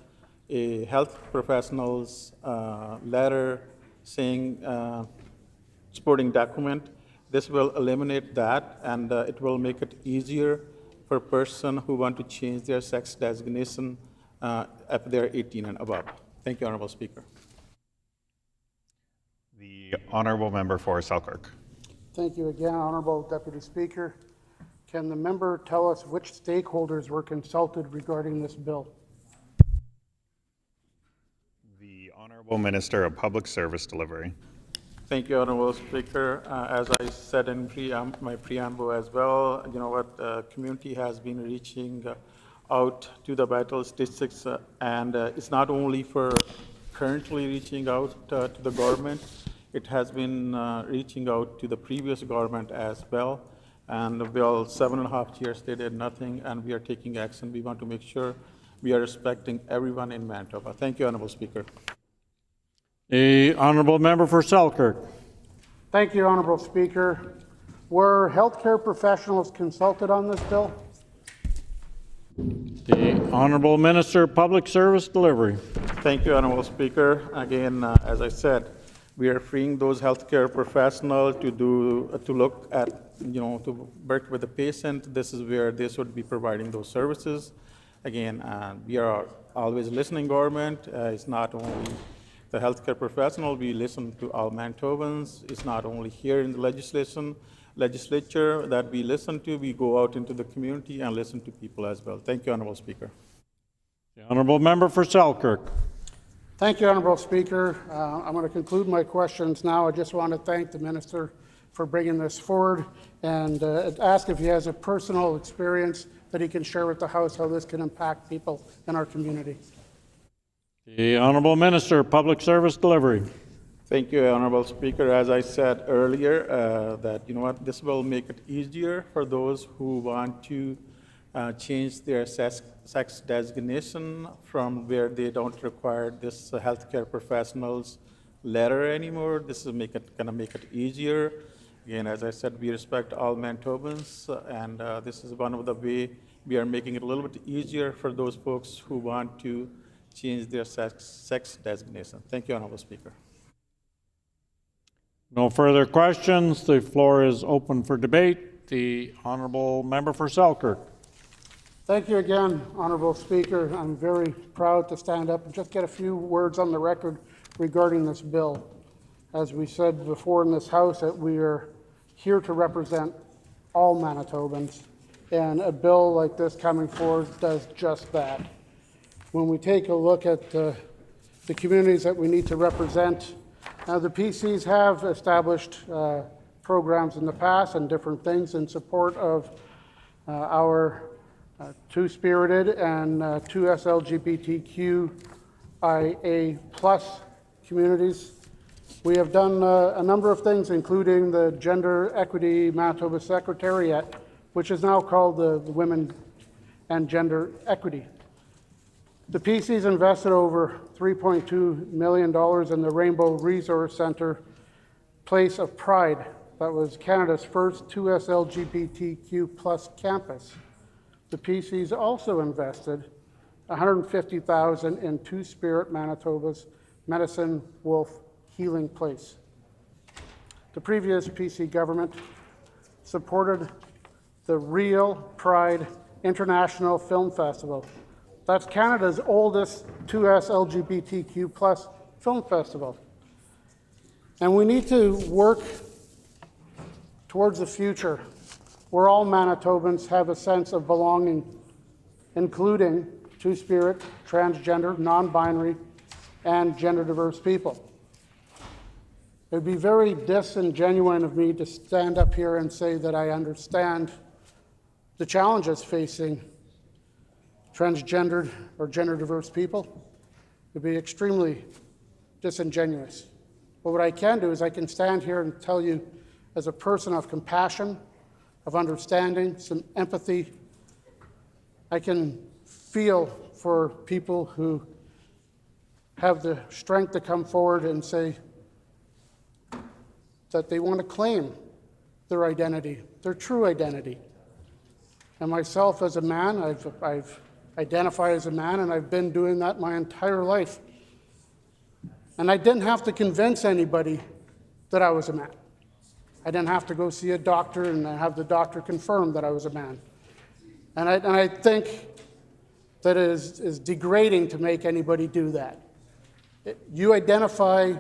a health professional's letter saying supporting document. This will eliminate that, and it will make it easier for a person who want to change their sex designation if they're 18 and above. Thank you, Honourable Speaker. The Honourable Member for Selkirk. Thank you again, Honourable Deputy Speaker. Can the member tell us which stakeholders were consulted regarding this bill? The Honourable Minister of Public Service Delivery. Thank you, Honourable Speaker. As I said in my preamble as well, the community has been reaching out to the Vital Statistics, and it's not only for currently reaching out to the government, it has been reaching out to the previous government as well. And well, 7.5 years they did nothing, and we are taking action. We want to make sure we are respecting everyone in Manitoba. Thank you, Honourable Speaker. The Honourable Member for Selkirk. Thank you, Honourable Speaker. Were healthcare professionals consulted on this bill? The Honourable Minister of Public Service Delivery. Thank you, Honourable Speaker. Again, as I said, we are freeing those healthcare professionals to look at, to work with the patient. This is where they should be providing those services. Again, we are always listening government. It's not only the healthcare professional, we listen to all Manitobans. It's not only here in the legislature that we listen to, we go out into the community and listen to people as well. Thank you, Honourable Speaker. The Honourable Member for Selkirk. Thank you, Honourable Speaker. I'm going to conclude my questions now. I just want to thank the Minister for bringing this forward and ask if he has a personal experience that he can share with the House how this can impact people in our community. The Honourable Minister of Public Service Delivery. Thank you, Honourable Speaker. As I said earlier, that this will make it easier for those who want to change their sex designation from where they don't require this healthcare professional's letter anymore. This is gonna make it easier. Again, as I said, we respect all Manitobans, and this is one of the way we are making it a little bit easier for those folks who want to change their sex designation. Thank you, Honourable Speaker. No further questions. The floor is open for debate. The Honourable Member for Selkirk. Thank you again, Honorable Speaker. I'm very proud to stand up and just get a few words on the record regarding this bill. As we said before in this House, that we are here to represent all Manitobans, and a bill like this coming forward does just that. When we take a look at the communities that we need to represent, the PCs have established programs in the past and different things in support of our two-spirited and two SLGBTQIA+ communities. We have done a number of things, including the Gender Equity Manitoba Secretariat, which is now called the Women and Gender Equity. The PC's invested over $3.2 million in the Rainbow Resource Centre Place of Pride. That was Canada's first 2SLGBTQ+ campus. The PC's also invested $150,000 in Two Spirit Manitoba's Medicine Wolf Healing Place. The previous PC government supported the Real Pride International Film Festival. That's Canada's oldest 2SLGBTQ+ film festival. And we need to work towards the future where all Manitobans have a sense of belonging, including two-spirit, transgender, non-binary, and gender-diverse people. It would be very disingenuous of me to stand up here and say that I understand the challenges facing transgendered or gender-diverse people. It would be extremely disingenuous. But what I can do is I can stand here and tell you, as a person of compassion, of understanding, some empathy, I can feel for people who have the strength to come forward and say that they want to claim their identity, their true identity. And myself as a man, I've identified as a man, and I've been doing that my entire life. And I didn't have to convince anybody that I was a man. I didn't have to go see a doctor and have the doctor confirm that I was a man. And I think that it is degrading to make anybody do that. You identify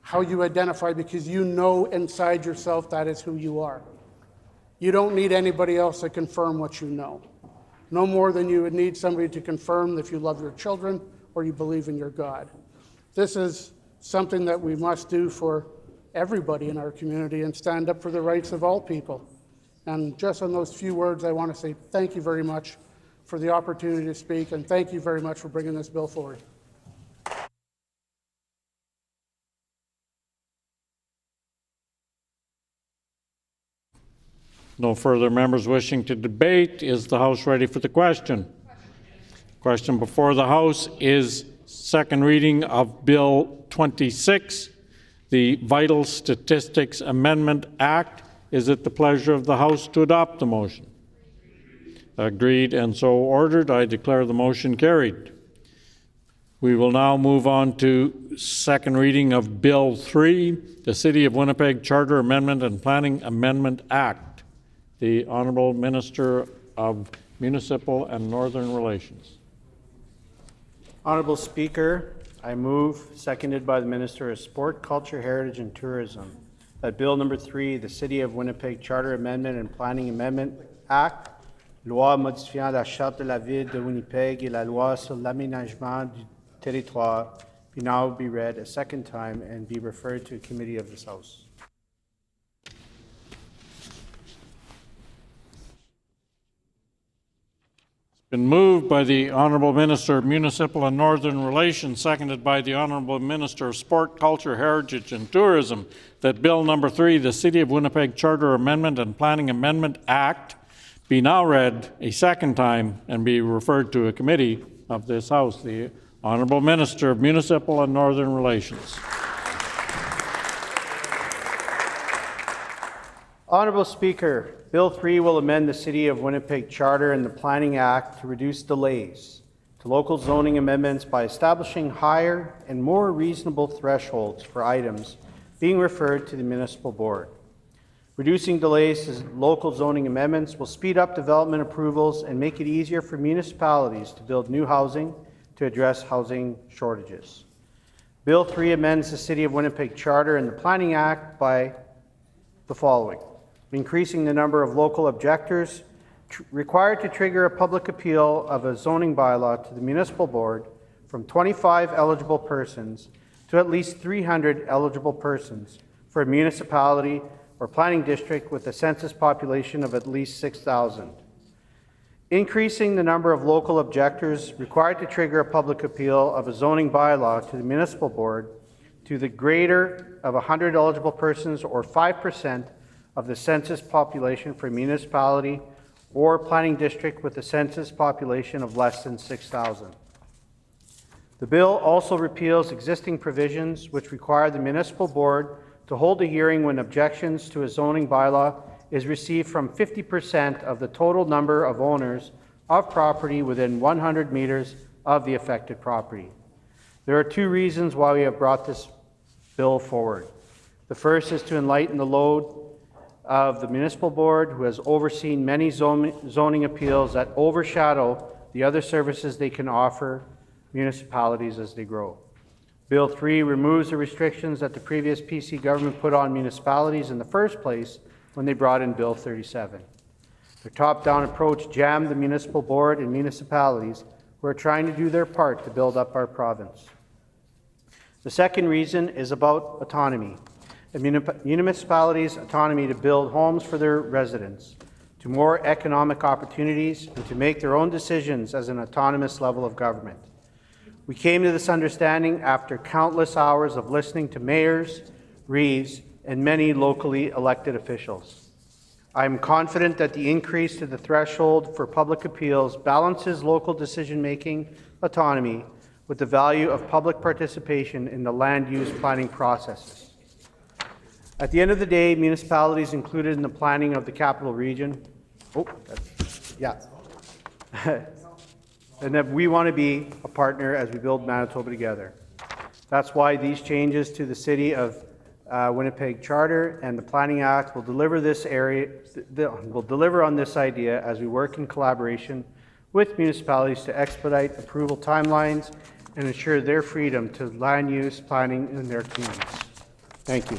how you identify because you know inside yourself that is who you are. You don't need anybody else to confirm what you know. No more than you would need somebody to confirm if you love your children or you believe in your God. This is something that we must do for everybody in our community and stand up for the rights of all people. And just on those few words, I want to say thank you very much for the opportunity to speak, and thank you very much for bringing this bill forward. No further members wishing to debate. Is the House ready for the question? Question before the House is second reading of Bill 26, the Vital Statistics Amendment Act. Is it the pleasure of the House to adopt the motion? Agreed and so ordered. I declare the motion carried. We will now move on to second reading of Bill 3, the City of Winnipeg Charter Amendment and Planning Amendment Act. The Honourable Minister of Municipal and Northern Relations. Honourable Speaker, I move, seconded by the Minister of Sport, Culture, Heritage and Tourism, that Bill number 3, the City of Winnipeg Charter Amendment and Planning Amendment Act, loi modifiant la Charte de la Ville de Winnipeg et la loi sur l'aménagement du territoire, be now be read a second time and be referred to a committee of this House. Been moved by the Honourable Minister of Municipal and Northern Relations, seconded by the Honourable Minister of Sport, Culture, Heritage and Tourism, that Bill number 3, the City of Winnipeg Charter Amendment and Planning Amendment Act, be now read a second time and be referred to a committee of this House. The Honourable Minister of Municipal and Northern Relations. Honourable Speaker, Bill 3 will amend the City of Winnipeg Charter and the Planning Act to reduce delays to local zoning amendments by establishing higher and more reasonable thresholds for items being referred to the Municipal Board. Reducing delays to local zoning amendments will speed up development approvals and make it easier for municipalities to build new housing to address housing shortages. Bill 3 amends the City of Winnipeg Charter and the Planning Act by the following: increasing the number of local objectors required to trigger a public appeal of a zoning bylaw to the municipal board from 25 eligible persons to at least 300 eligible persons for a municipality or planning district with a census population of at least 6,000. Increasing the number of local objectors required to trigger a public appeal of a zoning bylaw to the municipal board to the greater of 100 eligible persons or 5% of the census population for a municipality or planning district with a census population of less than 6,000. The bill also repeals existing provisions which require the municipal board to hold a hearing when objections to a zoning bylaw is received from 50% of the total number of owners of property within 100 meters of the affected property. There are two reasons why we have brought this bill forward. The first is to enlighten the load of the municipal board, who has overseen many zoning appeals that overshadow the other services they can offer municipalities as they grow. Bill 3 removes the restrictions that the previous PC government put on municipalities in the first place when they brought in Bill 37. Their top-down approach jammed the municipal board and municipalities who are trying to do their part to build up our province. The second reason is about autonomy. A municipalities' autonomy to build homes for their residents, to more economic opportunities, and to make their own decisions as an autonomous level of government. We came to this understanding after countless hours of listening to mayors, reeves, and many locally elected officials. I am confident that the increase to the threshold for public appeals balances local decision-making autonomy with the value of public participation in the land use planning processes. At the end of the day, municipalities included in the planning of the capital region, and that we want to be a partner as we build Manitoba together. That's why these changes to the City of Winnipeg Charter and the Planning Act will deliver on this idea as we work in collaboration with municipalities to expedite approval timelines and ensure their freedom to land use planning in their communities. Thank you.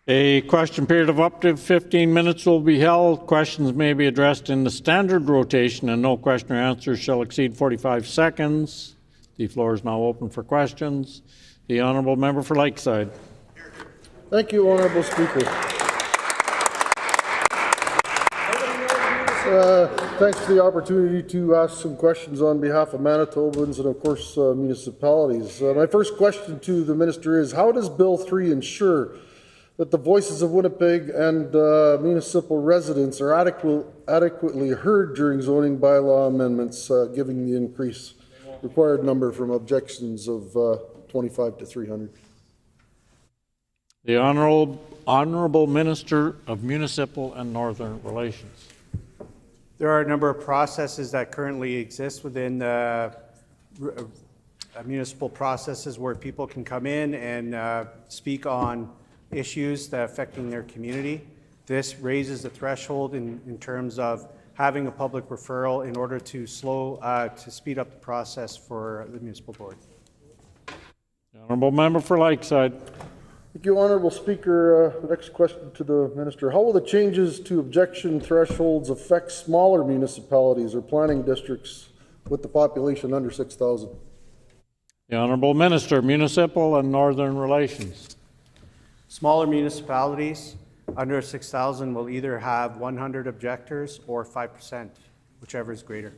A question period of up to 15 minutes will be held. Questions may be addressed in the standard rotation, and no question or answer shall exceed 45 seconds. The floor is now open for questions. The Honourable Member for Lakeside. Thank you, Honourable Speaker. Thanks for the opportunity to ask some questions on behalf of Manitobans and, of course, municipalities. My first question to the Minister is, how does Bill 3 ensure that the voices of Winnipeg and municipal residents are adequately heard during zoning bylaw amendments, given the increase required number from objections of 25 to 300? The Honourable Minister of Municipal and Northern Relations. There are a number of processes that currently exist within municipal processes where people can come in and speak on issues that are affecting their community. This raises the threshold in terms of having a public referral in order to speed up the process for the municipal board. The Honourable Member for Lakeside. Thank you, Honourable Speaker. Next question to the Minister. How will the changes to objection thresholds affect smaller municipalities or planning districts with the population under 6,000? The Honourable Minister, Municipal and Northern Relations. Smaller municipalities under 6,000 will either have 100 objectors or 5%, whichever is greater.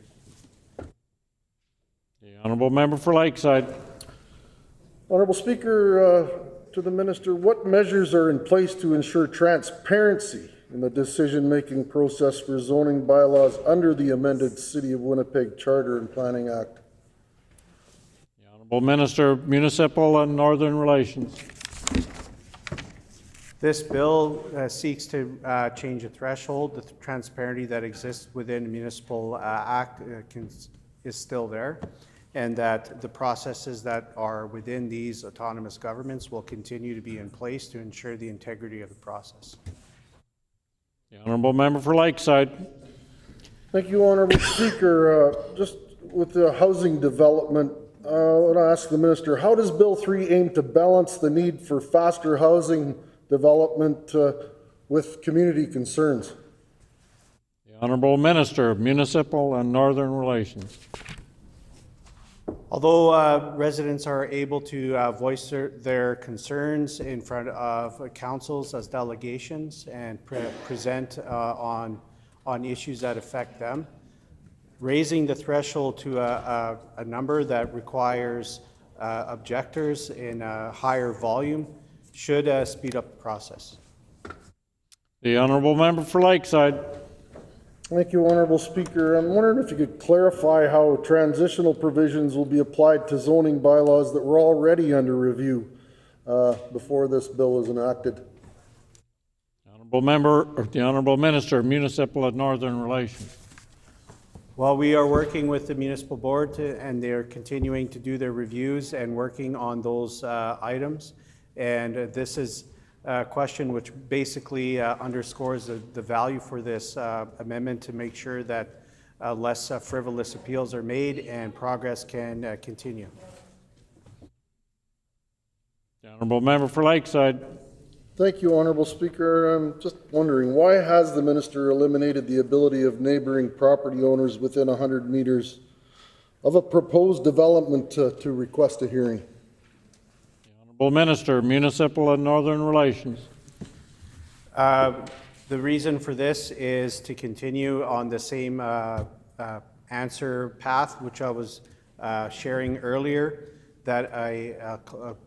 The Honourable Member for Lakeside. Honourable Speaker, to the Minister, what measures are in place to ensure transparency in the decision-making process for zoning bylaws under the amended City of Winnipeg Charter and Planning Act? The Honourable Minister, Municipal and Northern Relations. This bill seeks to change the threshold. The transparency that exists within the municipal act is still there. and that the processes that are within these autonomous governments will continue to be in place to ensure the integrity of the process. The honourable member for Lakeside. Thank you, Honourable Speaker. Just with the housing development, I want to ask the Minister, how does Bill 3 aim to balance the need for faster housing development with community concerns? The Honourable Minister of Municipal and Northern Relations. Although residents are able to voice their concerns in front of councils as delegations and present on issues that affect them, raising the threshold to a number that requires objectors in a higher volume should speed up the process. The honourable member for Lakeside. Thank you, Honourable Speaker. I'm wondering if you could clarify how transitional provisions will be applied to zoning bylaws that were already under review before this bill is enacted. The Honourable Minister of Municipal and Northern Relations. Well, we are working with the municipal board and they're continuing to do their reviews and working on those items. And this is a question which basically underscores the value for this amendment to make sure that less frivolous appeals are made and progress can continue. The honourable member for Lakeside. Thank you, Honourable Speaker. I'm just wondering, why has the Minister eliminated the ability of neighbouring property owners within 100 metres of a proposed development to request a hearing? Honourable Minister, Municipal and Northern Relations. The reason for this is to continue on the same answer path, which I was sharing earlier, that a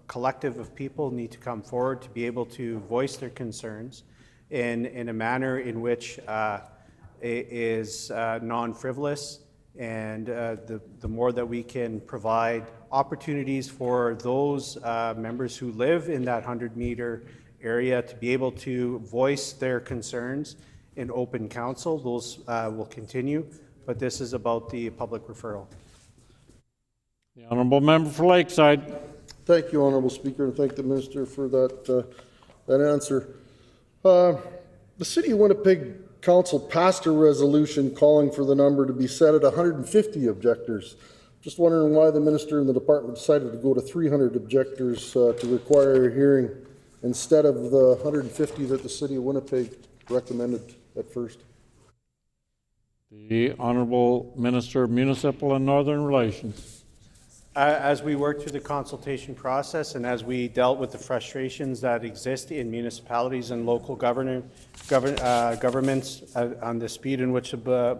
collective of people need to come forward to be able to voice their concerns in a manner in which is non-frivolous, and the more that we can provide opportunities for those members who live in that 100-meter area to be able to voice their concerns in open council, those will continue, but this is about the public referral. The honourable member for Lakeside. Thank you, Honourable Speaker, and thank the Minister for that answer. The City of Winnipeg Council passed a resolution calling for the number to be set at 150 objectors. Just wondering why the Minister and the Department decided to go to 300 objectors to require a hearing instead of the 150 that the City of Winnipeg recommended at first. The Honourable Minister of Municipal and Northern Relations. As we worked through the consultation process and as we dealt with the frustrations that exist in municipalities and local governments on the speed in which the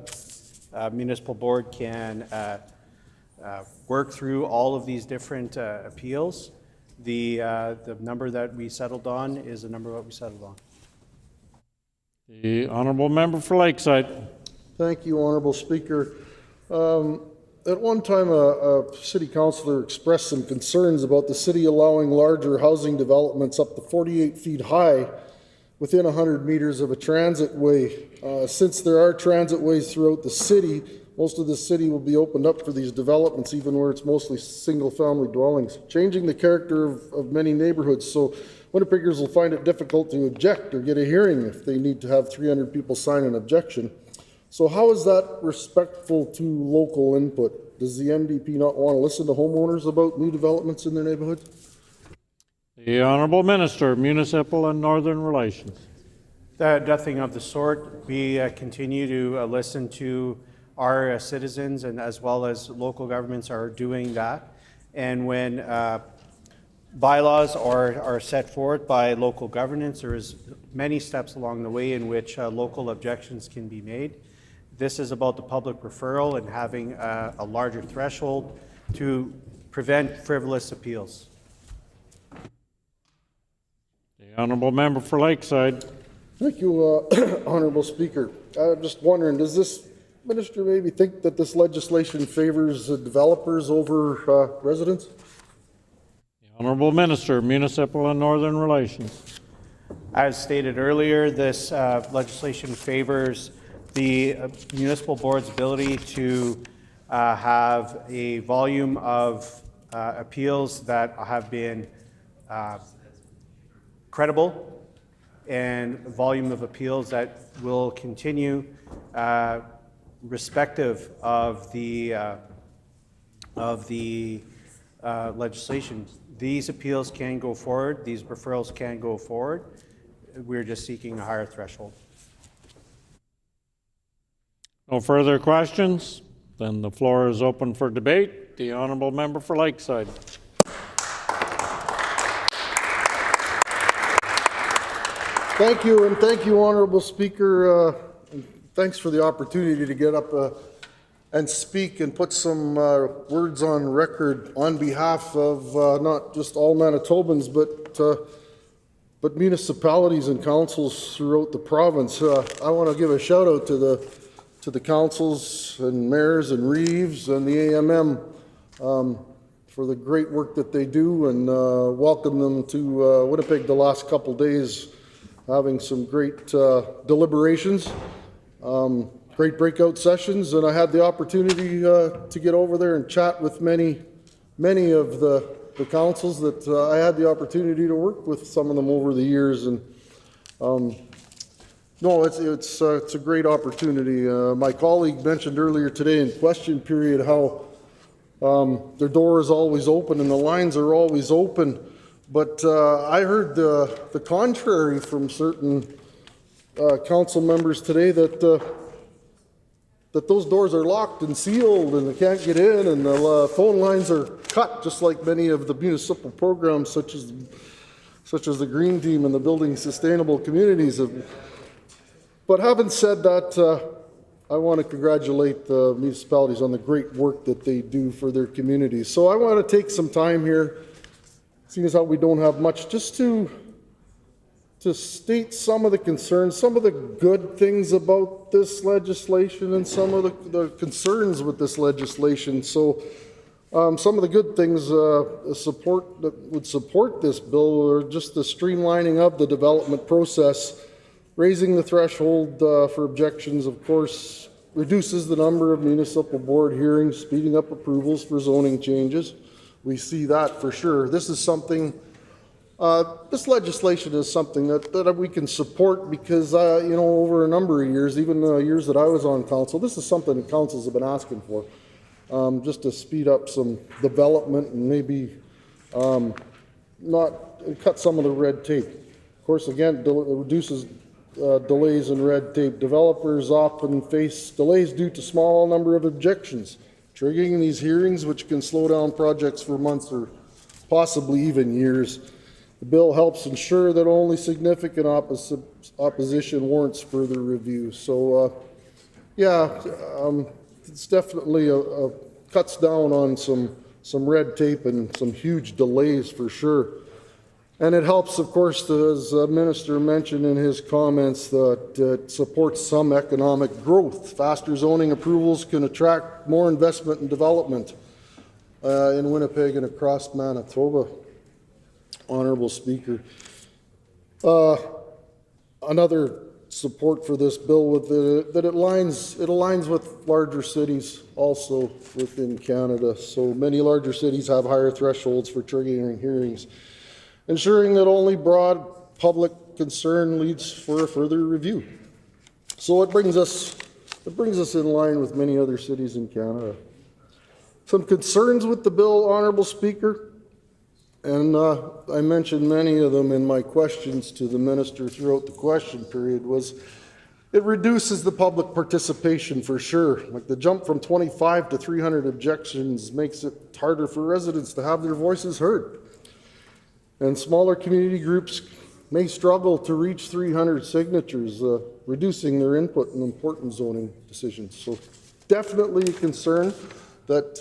municipal board can work through all of these different appeals, the number that we settled on is the number that we settled on. The honourable member for Lakeside. Thank you, Honourable Speaker. At one time, a city councillor expressed some concerns about the city allowing larger housing developments up to 48 feet high within 100 meters of a transit way. Since there are transit ways throughout the city, most of the city will be opened up for these developments, even where it's mostly single-family dwellings, changing the character of many neighborhoods. So Winnipeggers will find it difficult to object or get a hearing if they need to have 300 people sign an objection. So how is that respectful to local input? Does the MDP not want to listen to homeowners about new developments in their neighborhood? The Honourable Minister, Municipal and Northern Relations. Nothing of the sort. We continue to listen to our citizens, and as well as local governments are doing that. And when bylaws are set forth by local governance, there is many steps along the way in which local objections can be made. This is about the public referral and having a larger threshold to prevent frivolous appeals. The Honourable Member for Lakeside. Thank you, Honourable Speaker. I'm just wondering, does this Minister maybe think that this legislation favors developers over residents? The Honourable Minister, Municipal and Northern Relations. As stated earlier, this legislation favors the municipal board's ability to have a volume of appeals that have been credible and volume of appeals that will continue respective of the legislation. These appeals can go forward. These referrals can go forward. We're just seeking a higher threshold. No further questions? Then the floor is open for debate. The honourable member for Lakeside. Thank you, and thank you, Honourable Speaker. Thanks for the opportunity to get up and speak and put some words on record on behalf of not just all Manitobans, but municipalities and councils throughout the province. I want to give a shout out to the councils and mayors and reeves and the AMM for the great work that they do, and welcome them to Winnipeg the last couple days, having some great deliberations. Great breakout sessions, and I had the opportunity to get over there and chat with many of the councils that I had the opportunity to work with some of them over the years, and no, it's a great opportunity. My colleague mentioned earlier today in question period how their door is always open and the lines are always open, but I heard the contrary from certain council members today that those doors are locked and sealed and they can't get in, and the phone lines are cut, just like many of the municipal programs such as the Green Team and the Building Sustainable Communities. But having said that, I want to congratulate the municipalities on the great work that they do for their communities. So I want to take some time here, seeing as how we don't have much, just to state some of the concerns, some of the good things about this legislation, and some of the concerns with this legislation. So some of the good things that would support this bill are just the streamlining of the development process, raising the threshold for objections, of course, reduces the number of municipal board hearings, speeding up approvals for zoning changes. We see that for sure. This is something this legislation is something that we can support because, over a number of years, even the years that I was on council, this is something that councils have been asking for, just to speed up some development and maybe cut some of the red tape. Of course, again, it reduces delays in red tape. Developers often face delays due to small number of objections, triggering these hearings, which can slow down projects for months or possibly even years. The bill helps ensure that only significant opposition warrants further review. So, it's definitely cuts down on some red tape and some huge delays for sure. And it helps, of course, as the Minister mentioned in his comments, that it supports some economic growth. Faster zoning approvals can attract more investment and development in Winnipeg and across Manitoba. Honourable Speaker. Another support for this bill with that it aligns with larger cities also within Canada. So many larger cities have higher thresholds for triggering hearings, ensuring that only broad public concern leads for a further review. So it brings us in line with many other cities in Canada. Some concerns with the bill, Honourable Speaker. And I mentioned many of them in my questions to the Minister throughout the question period, was it reduces the public participation for sure. Like the jump from 25 to 300 objections makes it harder for residents to have their voices heard. And smaller community groups may struggle to reach 300 signatures, reducing their input in important zoning decisions. So definitely a concern that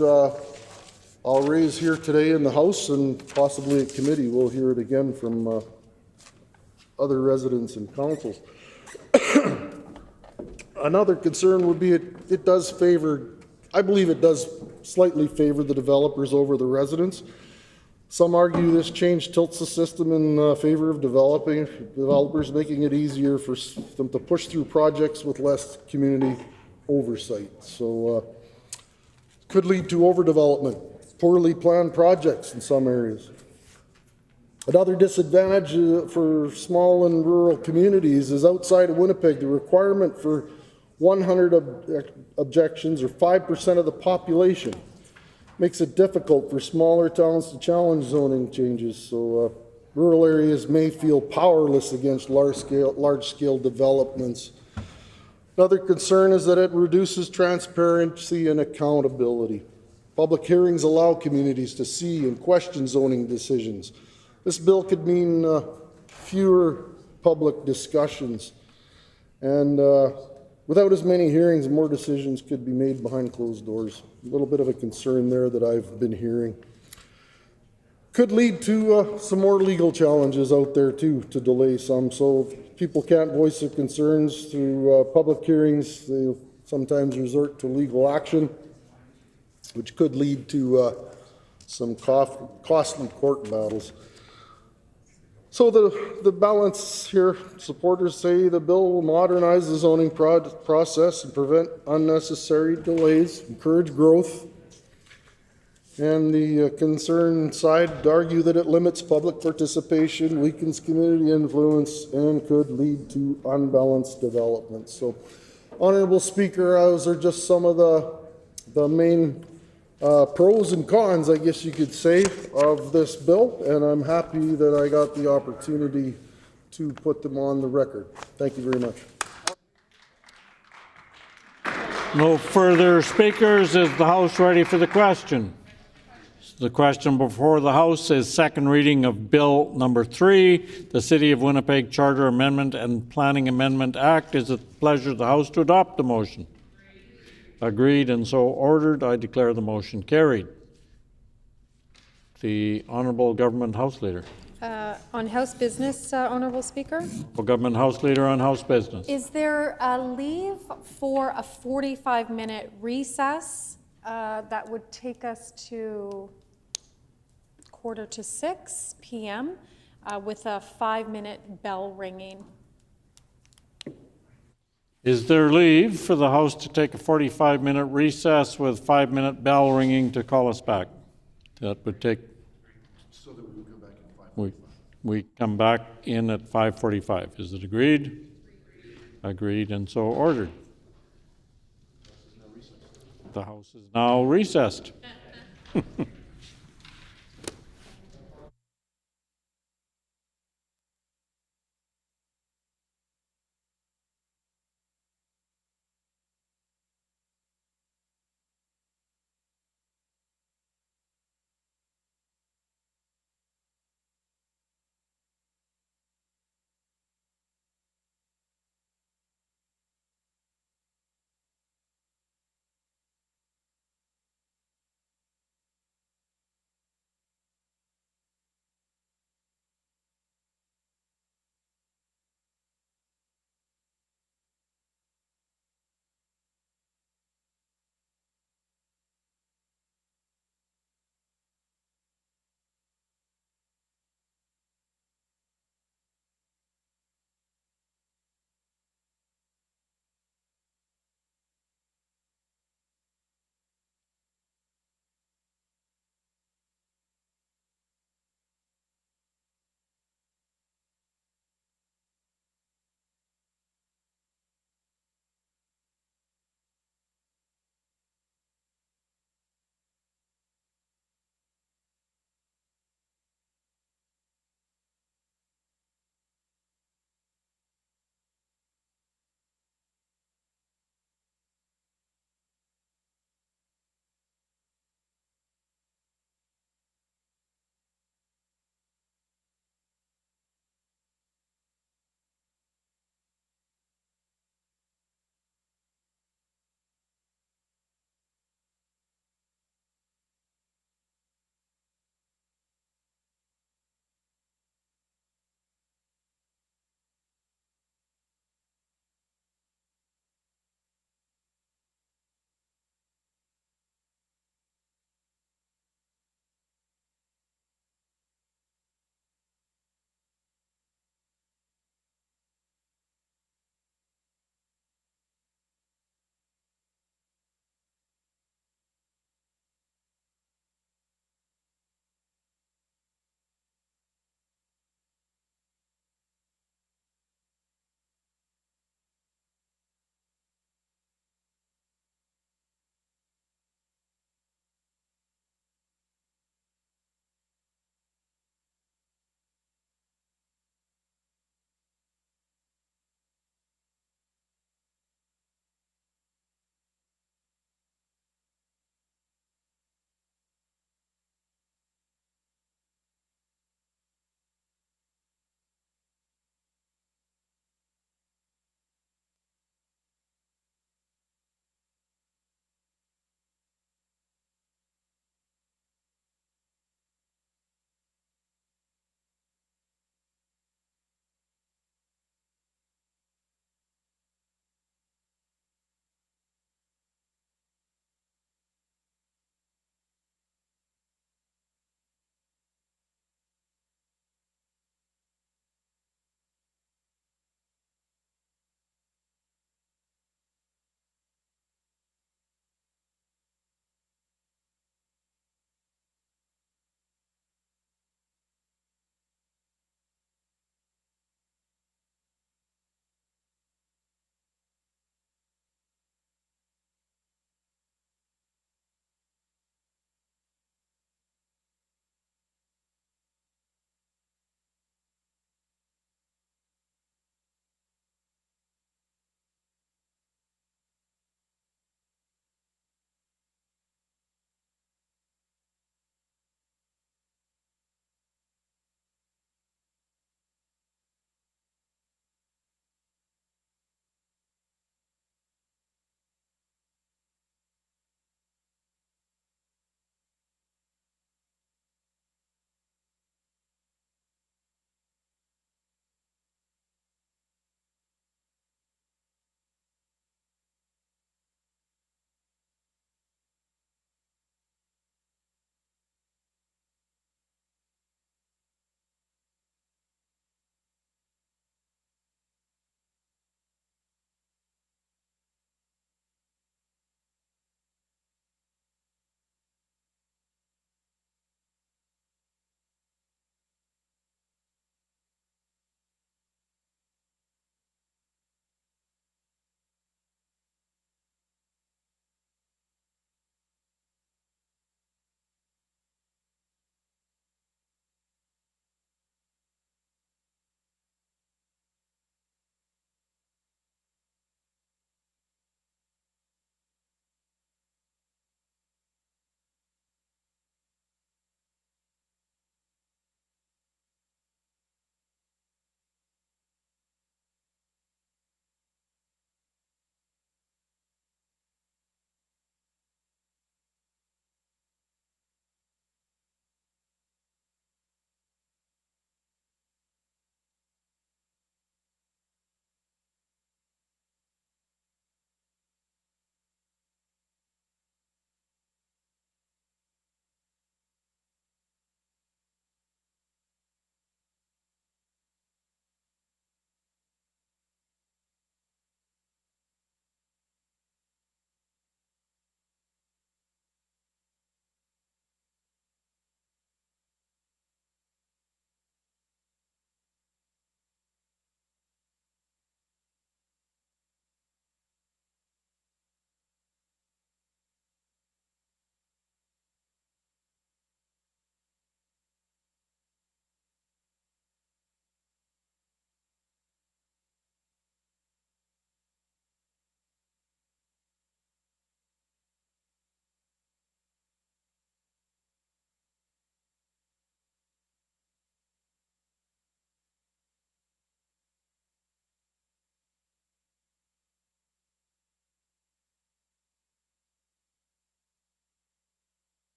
I'll raise here today in the House, and possibly at committee. We'll hear it again from other residents and councils. Another concern would be it does favor, I believe it does slightly favor the developers over the residents. Some argue this change tilts the system in favor of developers, making it easier for them to push through projects with less community oversight. So Could lead to overdevelopment, poorly planned projects in some areas. Another disadvantage for small and rural communities is outside of Winnipeg, the requirement for 100 objections or 5% of the population makes it difficult for smaller towns to challenge zoning changes. So rural areas may feel powerless against large-scale developments. Another concern is that it reduces transparency and accountability. Public hearings allow communities to see and question zoning decisions. This bill could mean fewer public discussions, and without as many hearings, more decisions could be made behind closed doors. A little bit of a concern there that I've been hearing. Could lead to some more legal challenges out there too, to delay some. So if people can't voice their concerns through public hearings, they sometimes resort to legal action, which could lead to some costly court battles. So the balance here, supporters say the bill will modernize the zoning process and prevent unnecessary delays, encourage growth. And the concerned side argue that it limits public participation, weakens community influence, and could lead to unbalanced development. So, Honourable Speaker, those are just some of the main pros and cons, I guess you could say, of this bill, and I'm happy that I got the opportunity to put them on the record. Thank you very much. No further speakers. Is the House ready for the question? The question before the House is second reading of Bill number 3, the City of Winnipeg Charter Amendment and Planning Amendment Act. Is it the pleasure of the House to adopt the motion? Agreed and so ordered. I declare the motion carried. The Honourable Government House Leader. On House business, Honourable Speaker. Well, Government House Leader on House business. Is there a leave for a 45-minute recess that would take us to 5:45 p.m. With a 5-minute bell ringing? Is there leave for the House to take a 45-minute recess with 5-minute bell ringing to call us back? That would take. So that we come back in 5:45. We come back in at 5:45. Is it agreed? Agreed and so ordered. The House is now recessed.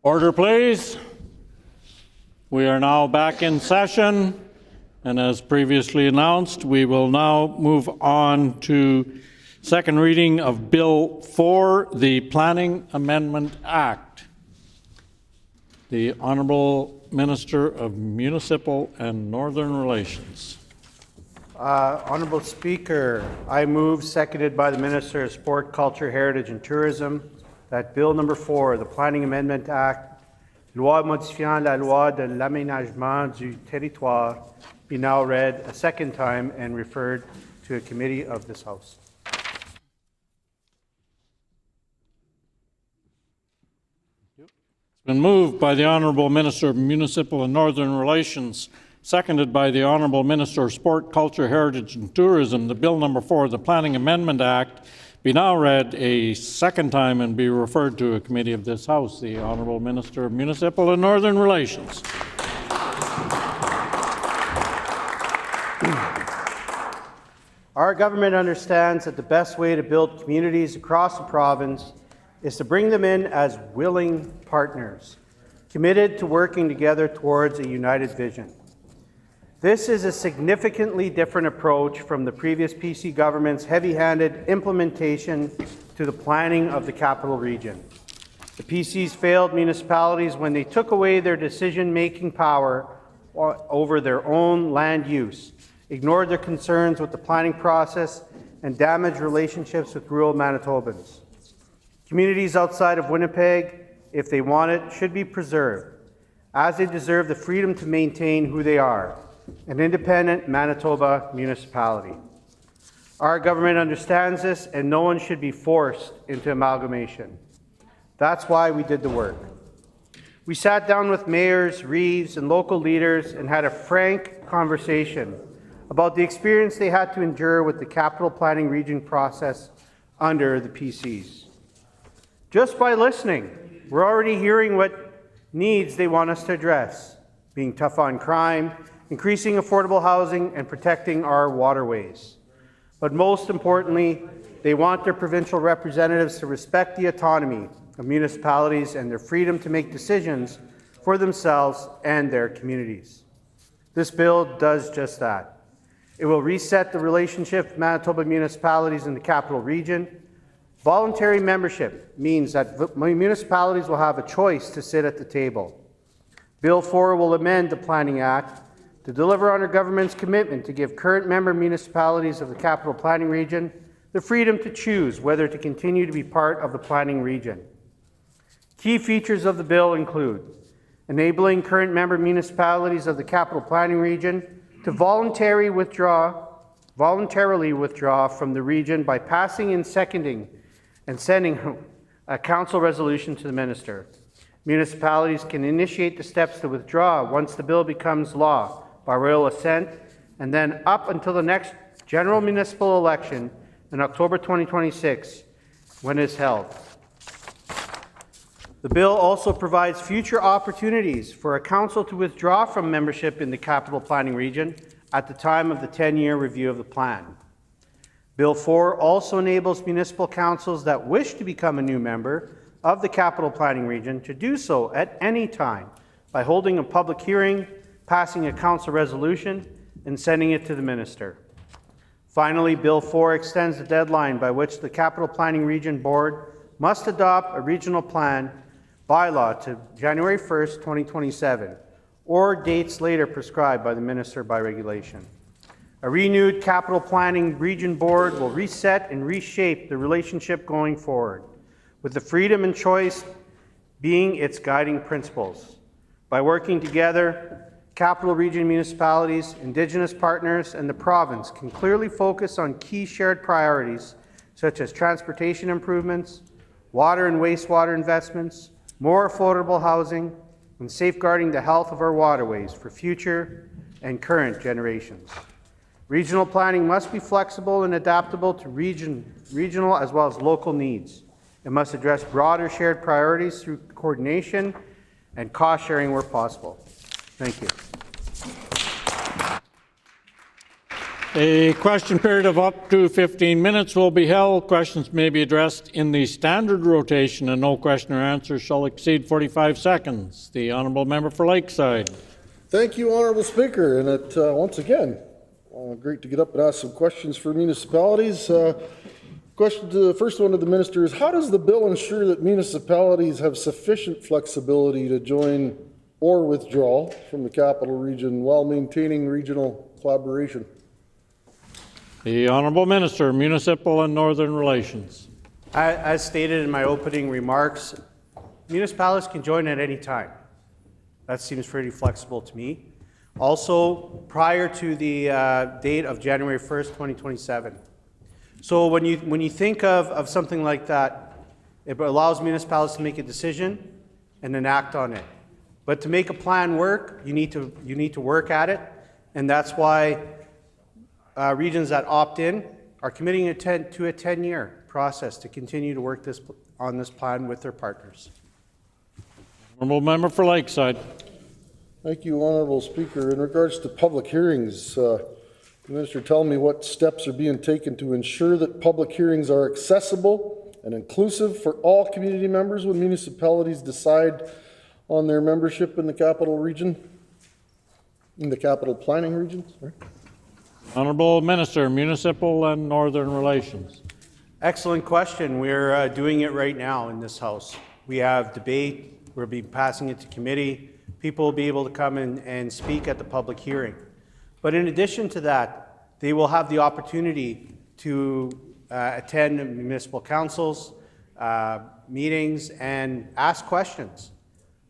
Order, please. We are now back in session, and as previously announced, we will now move on to second reading of Bill 4, the Planning Amendment Act. The Honourable Minister of Municipal and Northern Relations. Honourable Speaker, I move, seconded by the Minister of Sport, Culture, Heritage and Tourism, that Bill number 4, the Planning Amendment Act, loi modifiant la loi de l'aménagement du territoire, be now read a second time and referred to a committee of this House. It's been moved by the Honourable Minister of Municipal and Northern Relations, seconded by the Honourable Minister of Sport, Culture, Heritage and Tourism, the Bill number 4, the Planning Amendment Act, be now read a second time and be referred to a committee of this House. The Honourable Minister of Municipal and Northern Relations. Our government understands that the best way to build communities across the province is to bring them in as willing partners, committed to working together towards a united vision. This is a significantly different approach from the previous PC government's heavy-handed implementation to the planning of the capital region. The PCs failed municipalities when they took away their decision-making power over their own land use, ignored their concerns with the planning process, and damaged relationships with rural Manitobans. Communities outside of Winnipeg, if they want it, should be preserved, as they deserve the freedom to maintain who they are, an independent Manitoba municipality. Our government understands this, and no one should be forced into amalgamation. That's why we did the work. We sat down with mayors, reeves, and local leaders and had a frank conversation about the experience they had to endure with the capital planning region process under the PCs. Just by listening, we're already hearing what needs they want us to address, being tough on crime, increasing affordable housing, and protecting our waterways. But most importantly, they want their provincial representatives to respect the autonomy of municipalities and their freedom to make decisions for themselves and their communities. This bill does just that. It will reset the relationship of Manitoba municipalities in the capital region. Voluntary membership means that municipalities will have a choice to sit at the table. Bill 4 will amend the Planning Act to deliver on our government's commitment to give current member municipalities of the capital planning region the freedom to choose whether to continue to be part of the planning region. Key features of the bill include enabling current member municipalities of the capital planning region to voluntarily withdraw from the region by passing and seconding and sending a council resolution to the minister. Municipalities can initiate the steps to withdraw once the bill becomes law by royal assent, and then up until the next general municipal election in October 2026, when it is held. The bill also provides future opportunities for a council to withdraw from membership in the capital planning region at the time of the 10-year review of the plan. Bill 4 also enables municipal councils that wish to become a new member of the capital planning region to do so at any time by holding a public hearing, passing a council resolution, and sending it to the minister. Finally, Bill 4 extends the deadline by which the Capital Planning Region Board must adopt a regional plan bylaw to January 1st, 2027, or dates later prescribed by the minister by regulation. A renewed Capital Planning Region Board will reset and reshape the relationship going forward, with the freedom and choice being its guiding principles. By working together, capital region municipalities, Indigenous partners, and the province can clearly focus on key shared priorities such as transportation improvements, water and wastewater investments, more affordable housing, and safeguarding the health of our waterways for future and current generations. Regional planning must be flexible and adaptable to regional as well as local needs. It must address broader shared priorities through coordination and cost sharing where possible. Thank you. A question period of up to 15 minutes will be held. Questions may be addressed in the standard rotation, and no question or answer shall exceed 45 seconds. The honourable member for Lakeside. Thank you, Honourable Speaker. And once again, great to get up and ask some questions for municipalities. Question to the first one to the minister is, how does the bill ensure that municipalities have sufficient flexibility to join or withdraw from the capital region while maintaining regional collaboration? The Honourable Minister, Municipal and Northern Relations. As stated in my opening remarks, municipalities can join at any time. That seems pretty flexible to me. Also, prior to the date of January 1st, 2027. So when you think of something like that, it allows municipalities to make a decision and then act on it. But to make a plan work, you need to work at it, and that's why regions that opt in are committing to a 10-year process to continue to work on this plan with their partners. Honourable Member for Lakeside. Thank you, Honourable Speaker. In regards to public hearings, the Minister tell me what steps are being taken to ensure that public hearings are accessible and inclusive for all community members when municipalities decide on their membership in the capital region, in the capital planning region. Sorry. Honourable Minister, Municipal and Northern Relations. Excellent question. We're doing it right now in this House. We have debate. We'll be passing it to committee. People will be able to come and speak at the public hearing. But in addition to that, they will have the opportunity to attend municipal councils, meetings, and ask questions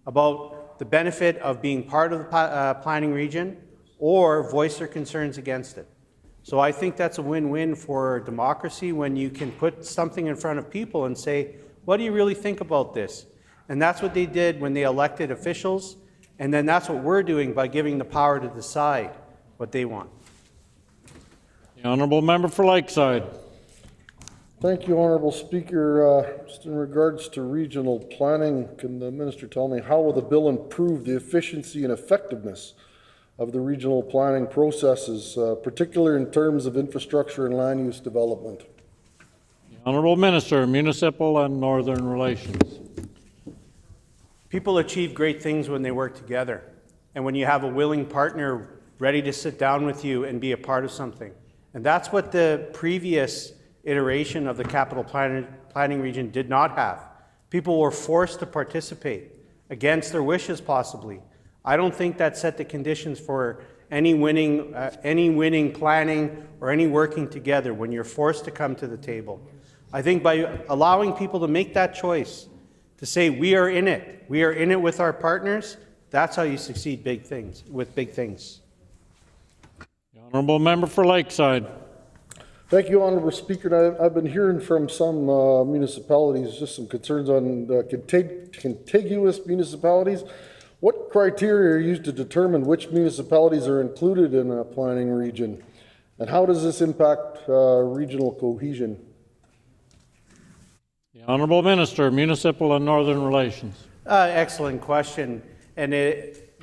about the benefit of being part of the planning region or voice their concerns against it. So I think that's a win-win for democracy when you can put something in front of people and say, what do you really think about this? And that's what they did when they elected officials, and then that's what we're doing by giving the power to decide what they want. The Honourable Member for Lakeside. Thank you, Honourable Speaker. Just in regards to regional planning, can the Minister tell me how will the bill improve the efficiency and effectiveness of the regional planning processes, particularly in terms of infrastructure and land use development? The Honourable Minister, Municipal and Northern Relations. People achieve great things when they work together, and when you have a willing partner ready to sit down with you and be a part of something. And that's what the previous iteration of the capital planning region did not have. People were forced to participate against their wishes, possibly. I don't think that set the conditions for any winning planning or any working together when you're forced to come to the table. I think by allowing people to make that choice, to say we are in it with our partners, that's how you succeed with big things. The Honourable Member for Lakeside. Thank you, Honourable Speaker. I've been hearing from some municipalities just some concerns on contiguous municipalities. What criteria are used to determine which municipalities are included in a planning region? And how does this impact regional cohesion? The Honourable Minister, Municipal and Northern Relations. Excellent question. And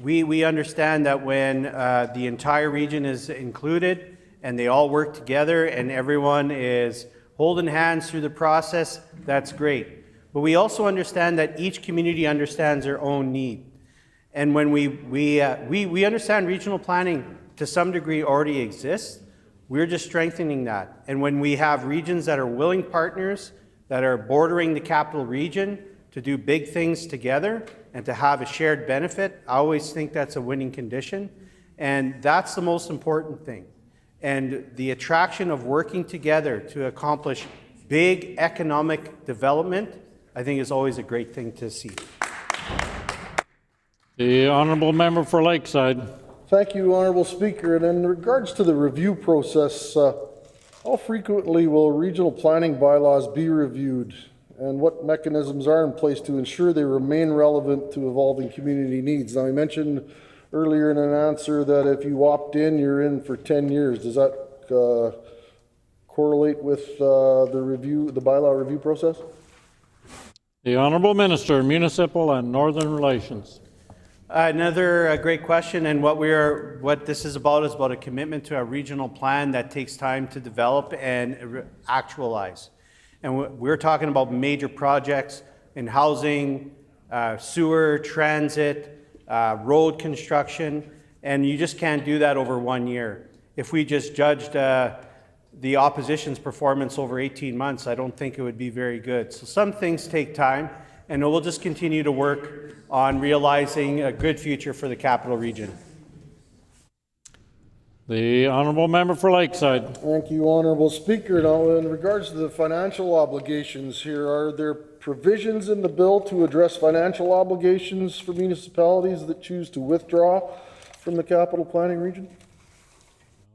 we understand that when the entire region is included and they all work together and everyone is holding hands through the process, that's great. But we also understand that each community understands their own need. And when we understand regional planning to some degree already exists, we're just strengthening that. And when we have regions that are willing partners that are bordering the capital region to do big things together and to have a shared benefit, I always think that's a winning condition. And that's the most important thing. And the attraction of working together to accomplish big economic development, I think is always a great thing to see. The Honourable Member for Lakeside. Thank you, Honourable Speaker. And in regards to the review process, how frequently will regional planning bylaws be reviewed, and what mechanisms are in place to ensure they remain relevant to evolving community needs? Now, I mentioned earlier in an answer that if you opt in, you're in for 10 years. Does that correlate with the bylaw review process? The Honourable Minister, Municipal and Northern Relations. Another great question, and what this is about a commitment to a regional plan that takes time to develop and actualize. And we're talking about major projects in housing, sewer, transit, road construction, and you just can't do that over 1 year. If we just judged the opposition's performance over 18 months, I don't think it would be very good. So some things take time, and we'll just continue to work on realizing a good future for the capital region. The honourable member for Lakeside. Thank you, Honourable Speaker. Now, in regards to the financial obligations here, are there provisions in the bill to address financial obligations for municipalities that choose to withdraw from the capital planning region?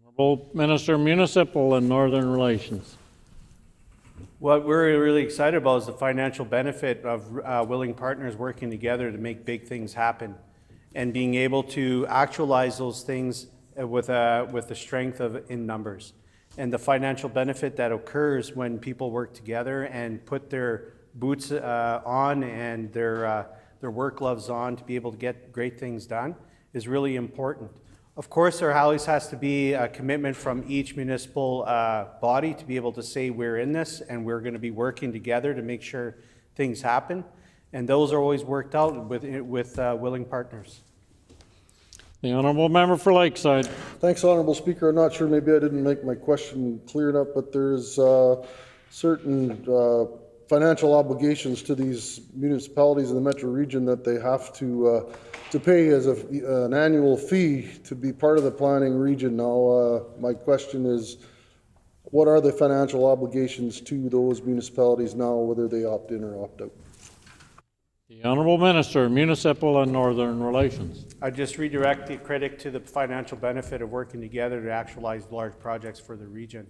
Honourable Minister, Municipal and Northern Relations. What we're really excited about is the financial benefit of willing partners working together to make big things happen and being able to actualize those things with the strength of in numbers. And the financial benefit that occurs when people work together and put their boots on and their work gloves on to be able to get great things done is really important. Of course, there always has to be a commitment from each municipal body to be able to say we're in this and we're going to be working together to make sure things happen. And those are always worked out with willing partners. The honourable member for Lakeside. Thanks, Honourable Speaker. I'm not sure, maybe I didn't make my question clear enough, but there's certain financial obligations to these municipalities in the metro region that they have to pay as an annual fee to be part of the planning region. Now, my question is, what are the financial obligations to those municipalities now, whether they opt in or opt out? The Honourable Minister, Municipal and Northern Relations. I just redirect the credit to the financial benefit of working together to actualize large projects for the region,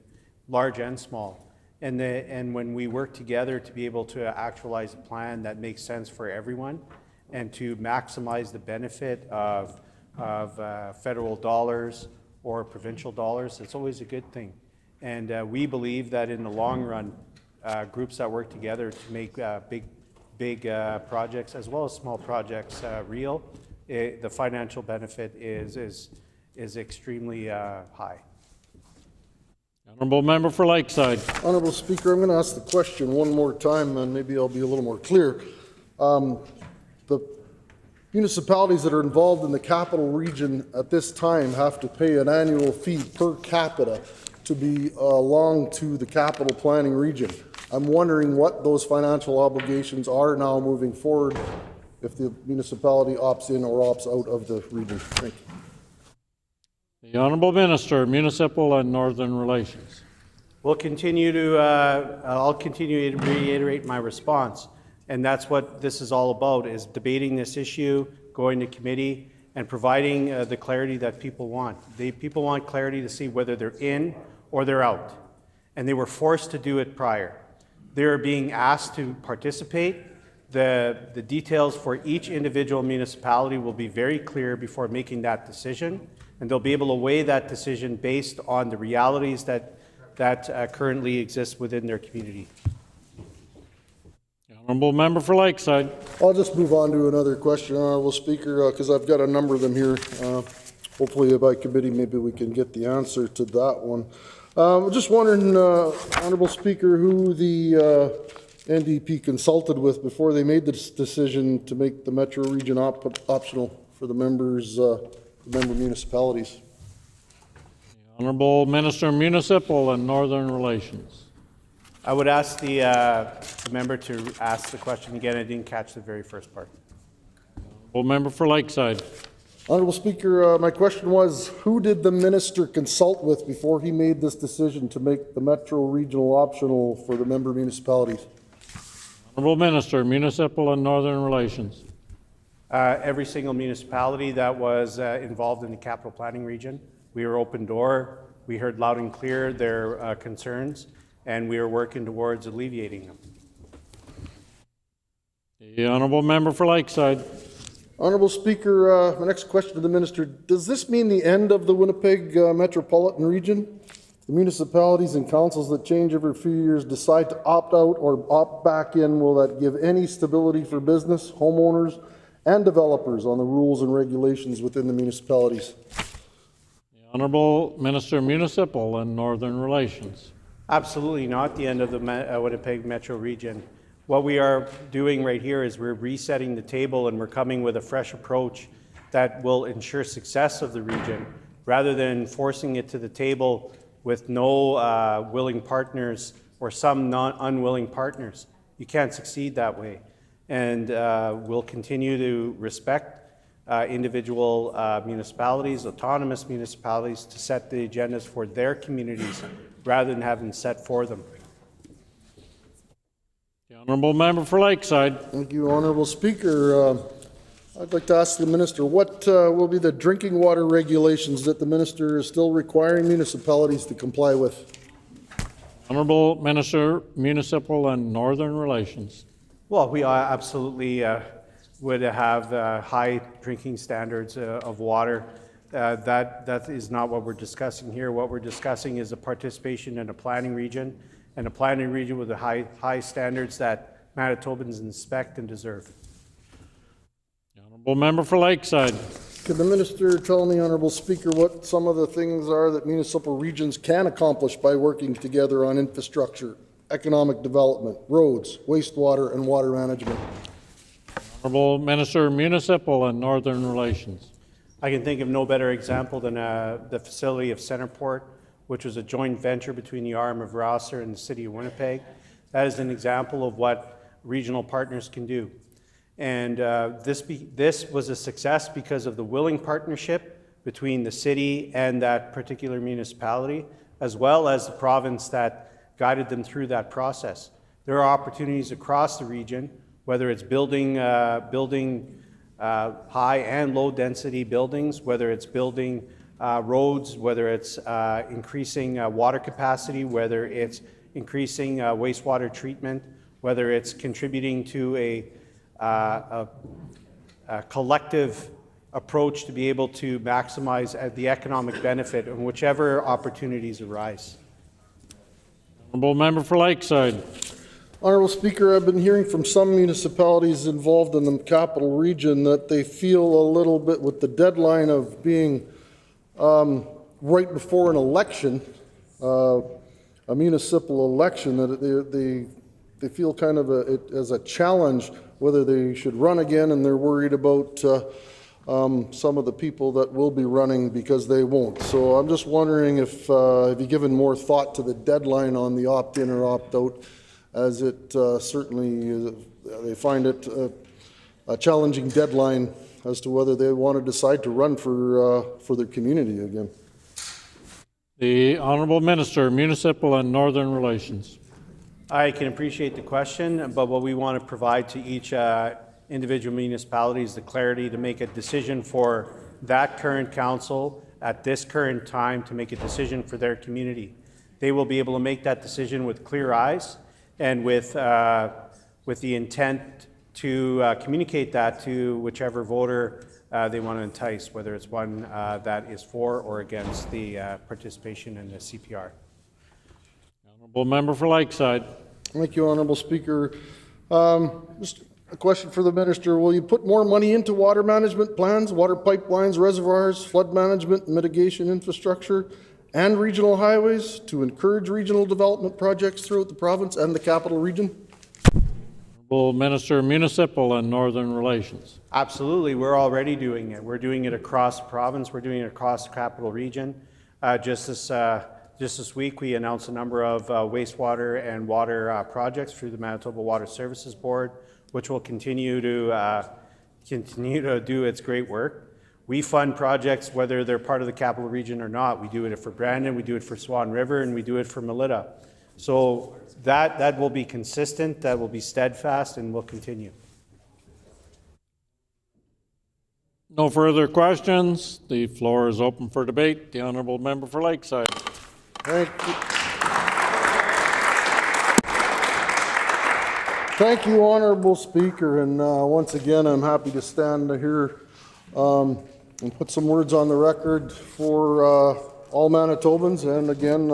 large and small. And when we work together to be able to actualize a plan that makes sense for everyone and to maximize the benefit of federal dollars or provincial dollars, it's always a good thing. And we believe that in the long run, groups that work together to make big projects as well as small projects real, the financial benefit is extremely high. Honourable member for Lakeside. Honourable Speaker, I'm going to ask the question one more time and maybe I'll be a little more clear. The municipalities that are involved in the capital region at this time have to pay an annual fee per capita to belong to the capital planning region. I'm wondering what those financial obligations are now moving forward if the municipality opts in or opts out of the region. Thank you. The Honourable Minister, Municipal and Northern Relations. We'll continue to, I'll continue to reiterate my response. And that's what this is all about, is debating this issue, going to committee, and providing the clarity that people want. People want clarity to see whether they're in or they're out. And they were forced to do it prior. They're being asked to participate. The details for each individual municipality will be very clear before making that decision. And they'll be able to weigh that decision based on the realities that currently exist within their community. Honourable member for Lakeside. I'll just move on to another question, Honourable Speaker, because I've got a number of them here. Hopefully by committee maybe we can get the answer to that one. Just wondering, Honourable Speaker, who the NDP consulted with before they made this decision to make the metro region optional for the members, member municipalities. The Honourable Minister, Municipal and Northern Relations. I would ask the member to ask the question again. I didn't catch the very first part. Honourable member for Lakeside. Honourable Speaker, my question was, who did the minister consult with before he made this decision to make the metro regional optional for the member municipalities? Honourable Minister, Municipal and Northern Relations. Every single municipality that was involved in the capital planning region. We were open door. We heard loud and clear their concerns, and we are working towards alleviating them. The Honourable Member for Lakeside. Honourable Speaker, my next question to the Minister, does this mean the end of the Winnipeg metropolitan region? The municipalities and councils that change every few years decide to opt out or opt back in. Will that give any stability for business, homeowners, and developers on the rules and regulations within the municipalities? The Honourable Minister Municipal and Northern Relations. Absolutely not the end of the Winnipeg Metro region. What we are doing right here is we're resetting the table and we're coming with a fresh approach that will ensure success of the region rather than forcing it to the table with no willing partners or some unwilling partners. You can't succeed that way. And we'll continue to respect individual municipalities, autonomous municipalities, to set the agendas for their communities rather than having set for them. The Honourable Member for Lakeside. Thank you, Honourable Speaker. I'd like to ask the Minister, what will be the drinking water regulations that the Minister is still requiring municipalities to comply with? Honourable Minister, Municipal and Northern Relations. Well, we absolutely would have high drinking standards of water. That is not what we're discussing here. What we're discussing is a participation in a planning region, and a planning region with the high standards that Manitobans inspect and deserve. The Honourable Member for Lakeside. Could the Minister tell me, Honourable Speaker, what some of the things are that municipal regions can accomplish by working together on infrastructure, economic development, roads, wastewater, and water management? Honourable Minister, Municipal and Northern Relations. I can think of no better example than the facility of Centerport, which was a joint venture between the RM of Rosser and the City of Winnipeg. That is an example of what regional partners can do. And this was a success because of the willing partnership between the city and that particular municipality, as well as the province that guided them through that process. There are opportunities across the region, whether it's building high and low density buildings, whether it's building roads, whether it's increasing water capacity, whether it's increasing wastewater treatment, whether it's contributing to a collective approach to be able to maximize the economic benefit in whichever opportunities arise. Honourable Member for Lakeside. Honourable Speaker, I've been hearing from some municipalities involved in the capital region that they feel a little bit with the deadline of being right before an election, a municipal election, that they feel kind of it as a challenge whether they should run again, and they're worried about some of the people that will be running because they won't. So I'm just wondering if have you given more thought to the deadline on the opt-in or opt-out, as it certainly they find it a challenging deadline as to whether they want to decide to run for their community again. The Honourable Minister, Municipal and Northern Relations. I can appreciate the question, but what we want to provide to each individual municipality is the clarity to make a decision for that current council at this current time to make a decision for their community. They will be able to make that decision with clear eyes and with the intent to communicate that to whichever voter they want to entice, whether it's one that is for or against the participation in the CPR. Honourable Member for Lakeside. Thank you, Honourable Speaker. Just a question for the Minister. Will you put more money into water management plans, water pipelines, reservoirs, flood management, mitigation infrastructure, and regional highways to encourage regional development projects throughout the province and the capital region? Honourable Minister, Municipal and Northern Relations. Absolutely. We're already doing it. We're doing it across the province. We're doing it across the capital region. Just this week, we announced a number of wastewater and water projects through the Manitoba Water Services Board, which will continue to do its great work. We fund projects whether they're part of the capital region or not. We do it for Brandon, we do it for Swan River, and we do it for Melita. So that will be consistent, that will be steadfast, and will continue. No further questions. The floor is open for debate. The Honourable Member for Lakeside. Thank you. Thank you, Honourable Speaker. And once again, I'm happy to stand here and put some words on the record for all Manitobans, and again,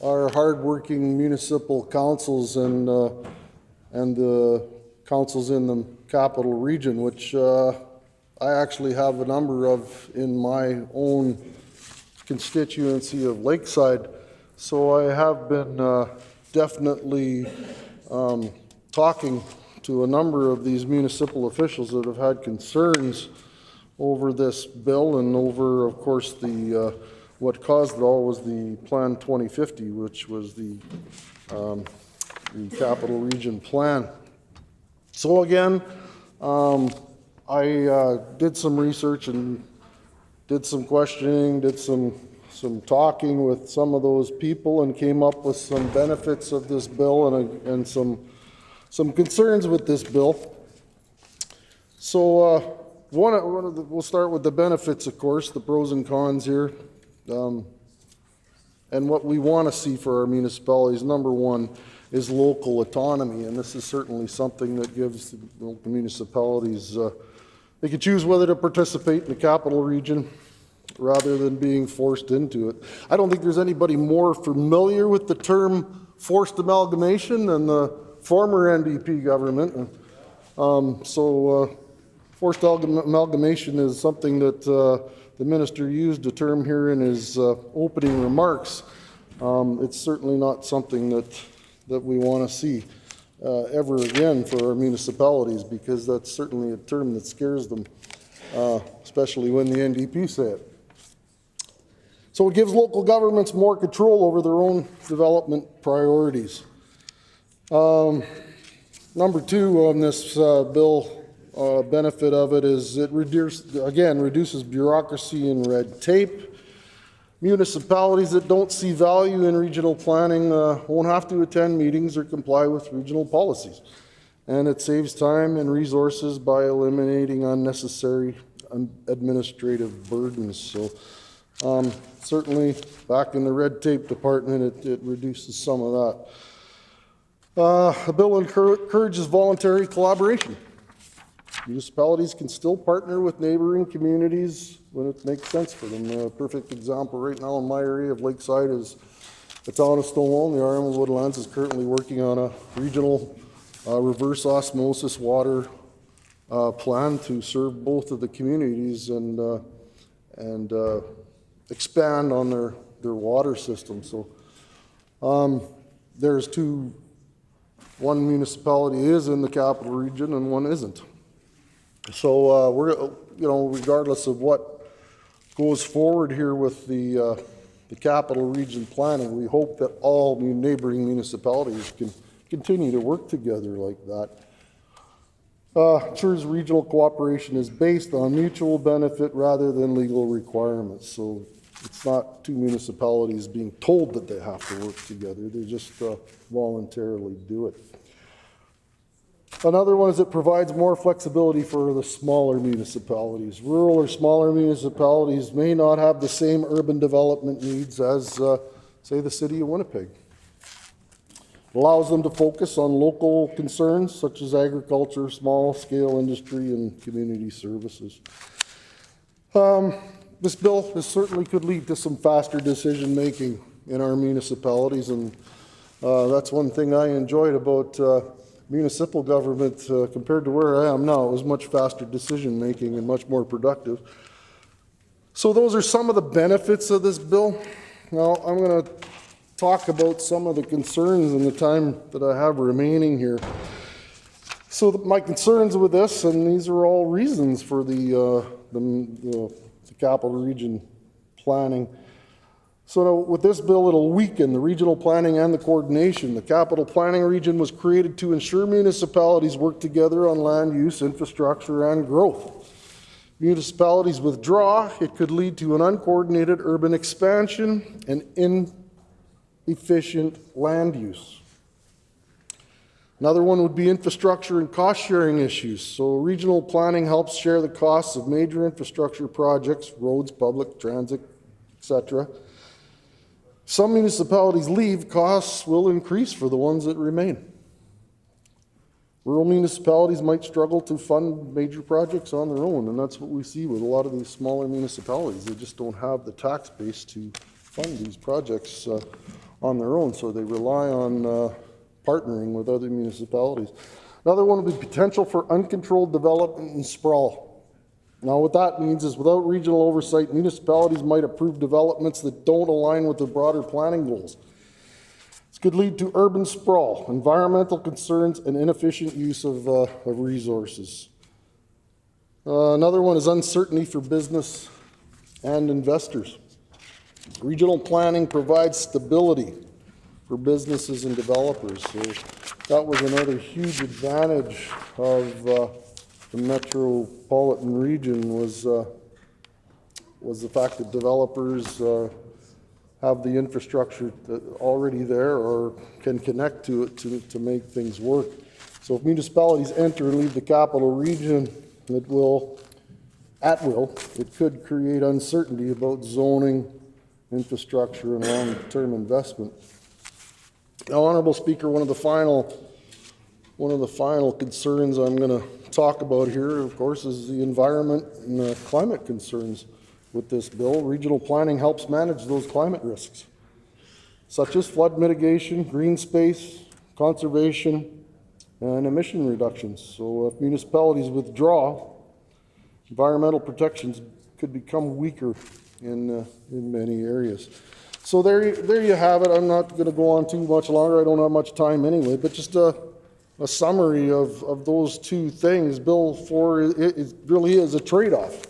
our hardworking municipal councils and the councils in the capital region, which I actually have a number of in my own constituency of Lakeside. So I have been definitely talking to a number of these municipal officials that have had concerns over this bill and over, of course, the what caused it all was the Plan 2050, which was the capital region plan. So again, I did some research and did some questioning, did some talking with some of those people, and came up with some benefits of this bill and some concerns with this bill. So we'll start with the benefits, of course, the pros and cons here, and what we want to see for our municipalities. Number one is local autonomy, and this is certainly something that gives the local municipalities, they can choose whether to participate in the capital region rather than being forced into it. I don't think there's anybody more familiar with the term forced amalgamation than the former NDP government. Forced amalgamation is something that the minister used a term here in his opening remarks. It's certainly not something that we want to see ever again for our municipalities, because that's certainly a term that scares them, especially when the NDP say it. So it gives local governments more control over their own development priorities. Number two on this bill, benefit of it is it reduces bureaucracy and red tape. Municipalities that don't see value in regional planning won't have to attend meetings or comply with regional policies. And it saves time and resources by eliminating unnecessary administrative burdens. So certainly back in the red tape department, it reduces some of that. The bill encourages voluntary collaboration. Municipalities can still partner with neighboring communities when it makes sense for them. A perfect example right now in my area of Lakeside is the town of Stonewall. The RM Woodlands is currently working on a regional reverse osmosis water plan to serve both of the communities and expand on their water system. So there's one municipality is in the capital region and one isn't. So regardless of what goes forward here with the capital region planning, we hope that all neighboring municipalities can continue to work together like that. Ensures regional cooperation is based on mutual benefit rather than legal requirements. So it's not two municipalities being told that they have to work together. They just voluntarily do it. Another one is it provides more flexibility for the smaller municipalities. Rural or smaller municipalities may not have the same urban development needs as, say, the city of Winnipeg. It allows them to focus on local concerns such as agriculture, small-scale industry, and community services. This bill certainly could lead to some faster decision-making in our municipalities, and that's one thing I enjoyed about municipal government compared to where I am now. It was much faster decision making and much more productive. So those are some of the benefits of this bill. Now I'm going to talk about some of the concerns in the time that I have remaining here. So my concerns with this, and these are all reasons for the capital region planning. So with this bill, it'll weaken the regional planning and the coordination. The capital planning region was created to ensure municipalities work together on land use, infrastructure, and growth. Municipalities withdraw, it could lead to an uncoordinated urban expansion and inefficient land use. Another one would be infrastructure and cost sharing issues. So regional planning helps share the costs of major infrastructure projects, roads, public transit, etc. Some municipalities leave, costs will increase for the ones that remain. Rural municipalities might struggle to fund major projects on their own, and that's what we see with a lot of these smaller municipalities. They just don't have the tax base to fund these projects on their own, so they rely on partnering with other municipalities. Another one would be potential for uncontrolled development and sprawl. Now, what that means is without regional oversight, municipalities might approve developments that don't align with their broader planning goals. This could lead to urban sprawl, environmental concerns, and inefficient use of resources. Another one is uncertainty for business and investors. Regional planning provides stability for businesses and developers. So that was another huge advantage of the metropolitan region was the fact that developers have the infrastructure already there or can connect to it to make things work. So if municipalities enter and leave the capital region, it could create uncertainty about zoning, infrastructure, and long-term investment. Now, Honourable Speaker, one of the final concerns I'm going to talk about here, of course, is the environment and climate concerns with this bill. Regional planning helps manage those climate risks, such as flood mitigation, green space, conservation, and emission reductions. So if municipalities withdraw, environmental protections could become weaker in many areas. So there you have it. I'm not going to go on too much longer. I don't have much time anyway, but just a summary of those two things. Bill 4 it really is a trade-off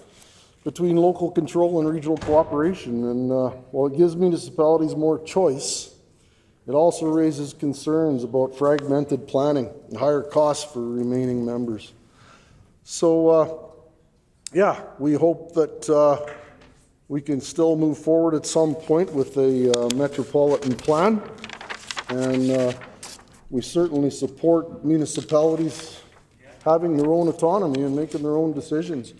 between local control and regional cooperation. And while it gives municipalities more choice, it also raises concerns about fragmented planning and higher costs for remaining members. So, yeah, we hope that we can still move forward at some point with a metropolitan plan. And we certainly support municipalities having their own autonomy and making their own decisions.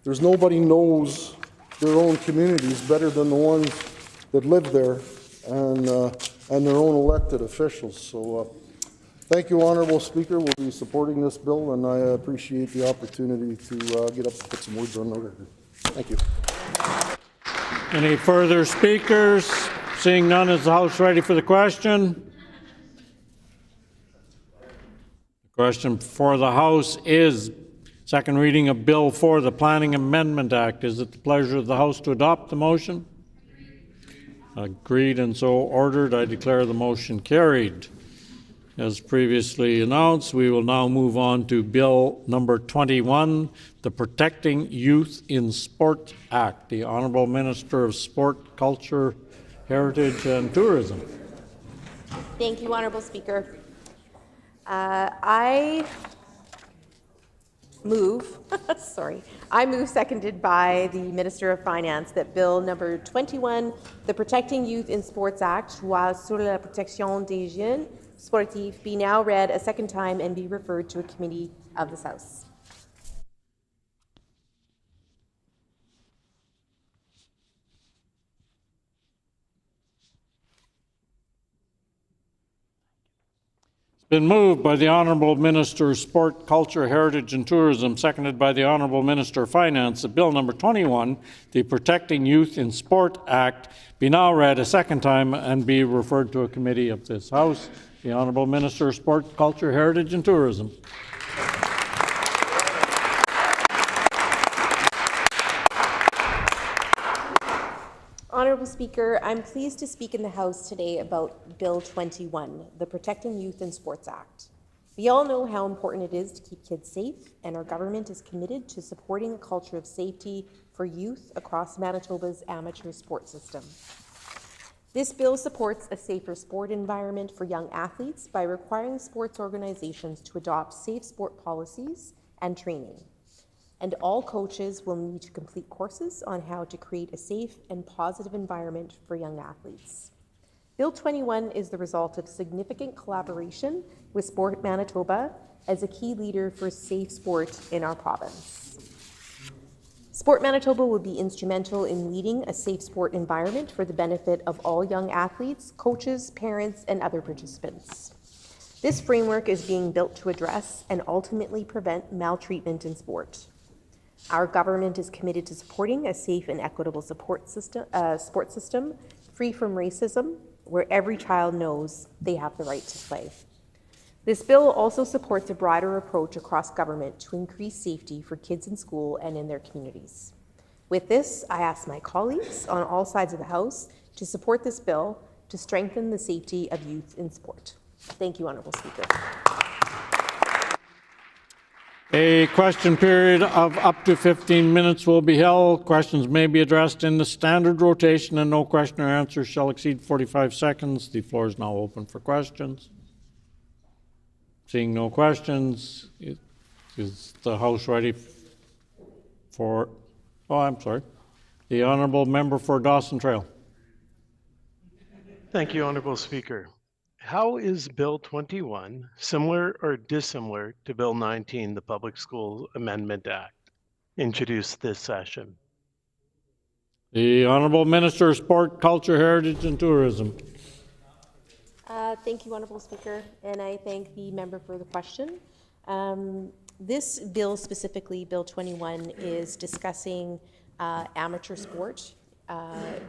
There's nobody knows their own communities better than the ones that live there and their own elected officials. So thank you, Honourable Speaker. We'll be supporting this bill, and I appreciate the opportunity to get up and put some words on the record. Thank you. Any further speakers? Seeing none, is the House ready for the question? The question before the House is second reading of Bill 4, the Planning Amendment Act. Is it the pleasure of the House to adopt the motion? Agreed and so ordered. I declare the motion carried. As previously announced, we will now move on to Bill number 21, the Protecting Youth in Sport Act. The Honourable Minister of Sport, Culture, Heritage and Tourism. Thank you, Honourable Speaker. I move, seconded by the Minister of Finance, that Bill number 21, the Protecting Youth in Sports Act, loi sur la protection des jeunes sportifs, be now read a second time and be referred to a committee of this House. Been moved by the Honourable Minister of Sport, Culture, Heritage and Tourism, seconded by the Honourable Minister of Finance, that Bill number 21, the Protecting Youth in Sport Act, be now read a second time and be referred to a committee of this House. The Honourable Minister of Sport, Culture, Heritage and Tourism. Honourable Speaker, I'm pleased to speak in the House today about Bill 21, the Protecting Youth in Sports Act. We all know how important it is to keep kids safe, and our government is committed to supporting a culture of safety for youth across Manitoba's amateur sports system. This bill supports a safer sport environment for young athletes by requiring sports organizations to adopt safe sport policies and training. And all coaches will need to complete courses on how to create a safe and positive environment for young athletes. Bill 21 is the result of significant collaboration with Sport Manitoba as a key leader for safe sport in our province. Sport Manitoba will be instrumental in leading a safe sport environment for the benefit of all young athletes, coaches, parents, and other participants. This framework is being built to address and ultimately prevent maltreatment in sport. Our government is committed to supporting a safe and equitable sports system free from racism, where every child knows they have the right to play. This bill also supports a broader approach across government to increase safety for kids in school and in their communities. With this, I ask my colleagues on all sides of the House to support this bill to strengthen the safety of youth in sport. Thank you, Honourable Speaker. A question period of up to 15 minutes will be held. Questions may be addressed in the standard rotation, and no question or answer shall exceed 45 seconds. The floor is now open for questions. Seeing no questions, is the House ready for... Oh, I'm sorry. The Honourable Member for Dawson Trail. Thank you, Honourable Speaker. How is Bill 21 similar or dissimilar to Bill 19, the Public School Amendment Act, introduced this session? The Honourable Minister of Sport, Culture, Heritage and Tourism. Thank you, Honourable Speaker, and I thank the member for the question. This bill specifically, Bill 21, is discussing amateur sport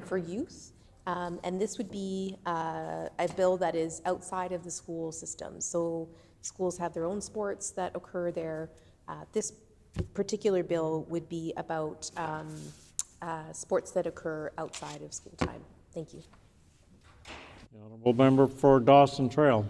for youth. And this would be a bill that is outside of the school system. So schools have their own sports that occur there. This particular bill would be about sports that occur outside of school time. Thank you. The Honourable Member for Dawson Trail.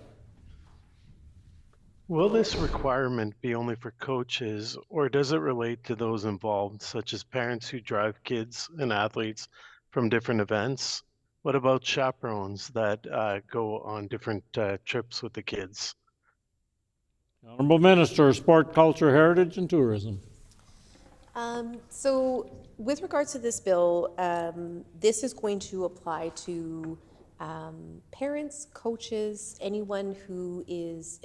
Will this requirement be only for coaches, or does it relate to those involved, such as parents who drive kids and athletes from different events? What about chaperones that go on different trips with the kids? Honourable Minister of Sport, Culture, Heritage and Tourism. So with regards to this bill, this is going to apply to parents, coaches, anyone who is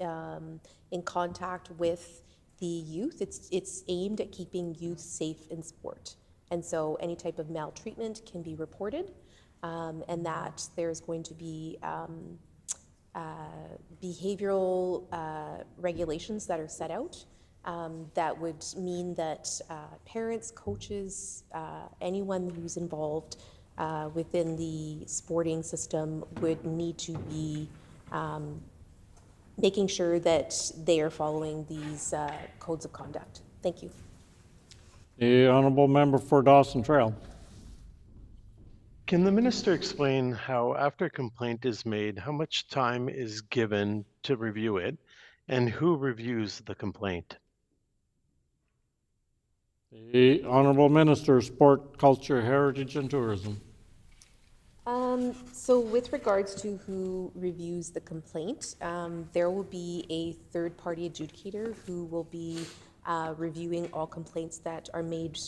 in contact with the youth. It's aimed at keeping youth safe in sport. And so any type of maltreatment can be reported. And that there's going to be behavioral regulations that are set out that would mean that parents, coaches, anyone who's involved within the sporting system would need to be making sure that they are following these codes of conduct. Thank you. The Honourable Member for Dawson Trail. Can the minister explain how, after a complaint is made, how much time is given to review it, and who reviews the complaint? The Honourable Minister of Sport, Culture, Heritage and Tourism. So with regards to who reviews the complaint, there will be a third-party adjudicator who will be reviewing all complaints that are made.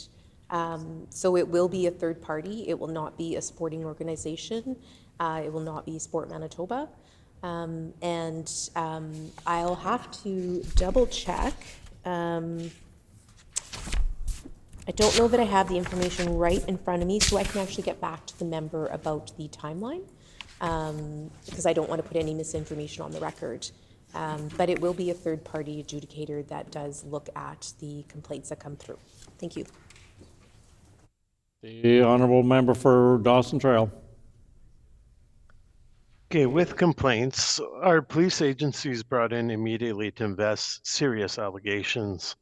So it will be a third party. It will not be a sporting organization. It will not be Sport Manitoba. And I'll have to double check. I don't know that I have the information right in front of me, so I can actually get back to the member about the timeline, because I don't want to put any misinformation on the record. But it will be a third-party adjudicator that does look at the complaints that come through. Thank you. The Honourable Member for Dawson Trail. Okay, with complaints, are police agencies brought in immediately to invest serious allegations?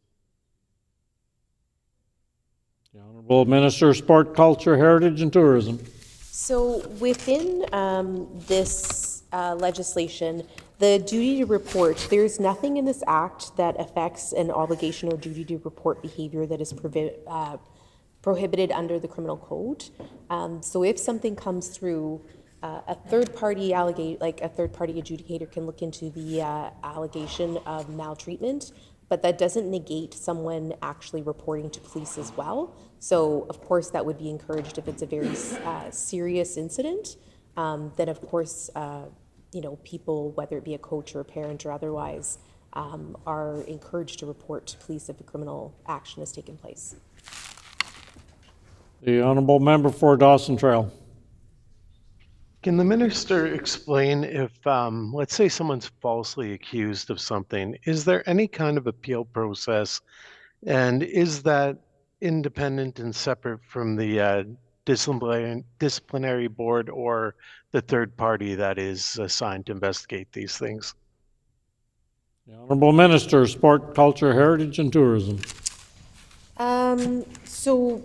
The Honourable Minister of Sport, Culture, Heritage and Tourism. So within this legislation, the duty to report, there's nothing in this act that affects an obligation or duty to report behavior that is prohibited under the criminal code. So if something comes through, a third-party adjudicator can look into the allegation of maltreatment, but that doesn't negate someone actually reporting to police as well. So of course that would be encouraged if it's a very serious incident. Then of course, people, whether it be a coach or a parent or otherwise, are encouraged to report to police if a criminal action has taken place. The Honourable Member for Dawson Trail. Can the minister explain if, let's say someone's falsely accused of something, is there any kind of appeal process, and is that independent and separate from the disciplinary board or the third party that is assigned to investigate these things? The Honourable Minister, Sport, Culture, Heritage and Tourism. So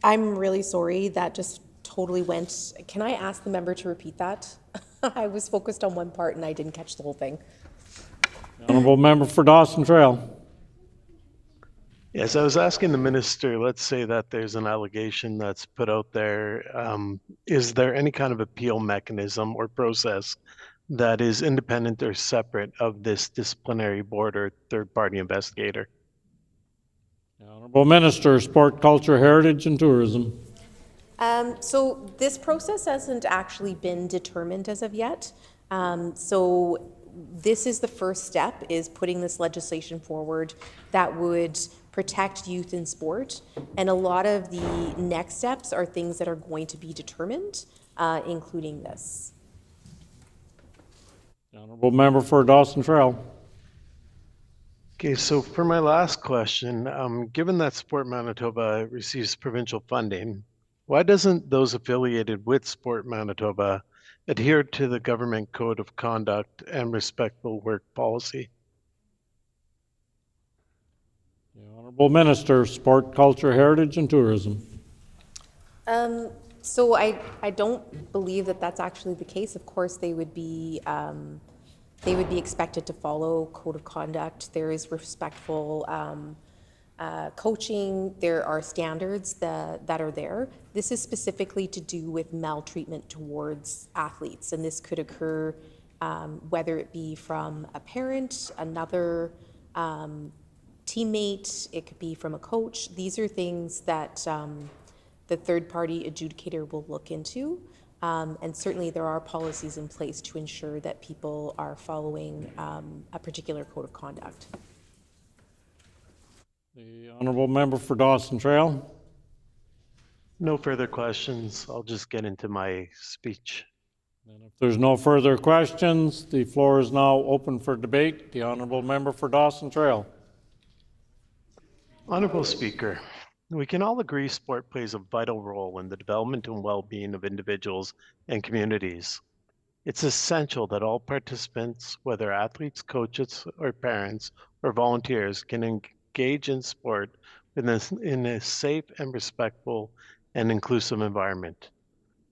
I'm really sorry, that just totally went. Can I ask the member to repeat that? I was focused on one part and I didn't catch the whole thing. The Honourable Member for Dawson Trail. Yes, I was asking the minister, let's say that there's an allegation that's put out there. Is there any kind of appeal mechanism or process that is independent or separate of this disciplinary board or third-party investigator? The Honourable Minister, Sport, Culture, Heritage and Tourism. So this process hasn't actually been determined as of yet. So this is the first step, is putting this legislation forward that would protect youth in sport. And a lot of the next steps are things that are going to be determined, including this. The Honourable Member for Dawson Trail. Okay, so for my last question, given that Sport Manitoba receives provincial funding, why doesn't those affiliated with Sport Manitoba adhere to the government code of conduct and respectful work policy? The Honourable Minister, Sport, Culture, Heritage and Tourism. So I don't believe that that's actually the case. Of course, they would be expected to follow code of conduct. There is respectful coaching. There are standards that are there. This is specifically to do with maltreatment towards athletes, and this could occur whether it be from a parent, another teammate, it could be from a coach. These are things that the third-party adjudicator will look into. And certainly there are policies in place to ensure that people are following a particular code of conduct. The Honourable Member for Dawson Trail. No further questions. I'll just get into my speech. And if there's no further questions, the floor is now open for debate. The Honourable Member for Dawson Trail. Honourable Speaker, we can all agree sport plays a vital role in the development and well-being of individuals and communities. It's essential that all participants, whether athletes, coaches, or parents, or volunteers, can engage in sport in a safe and respectful and inclusive environment.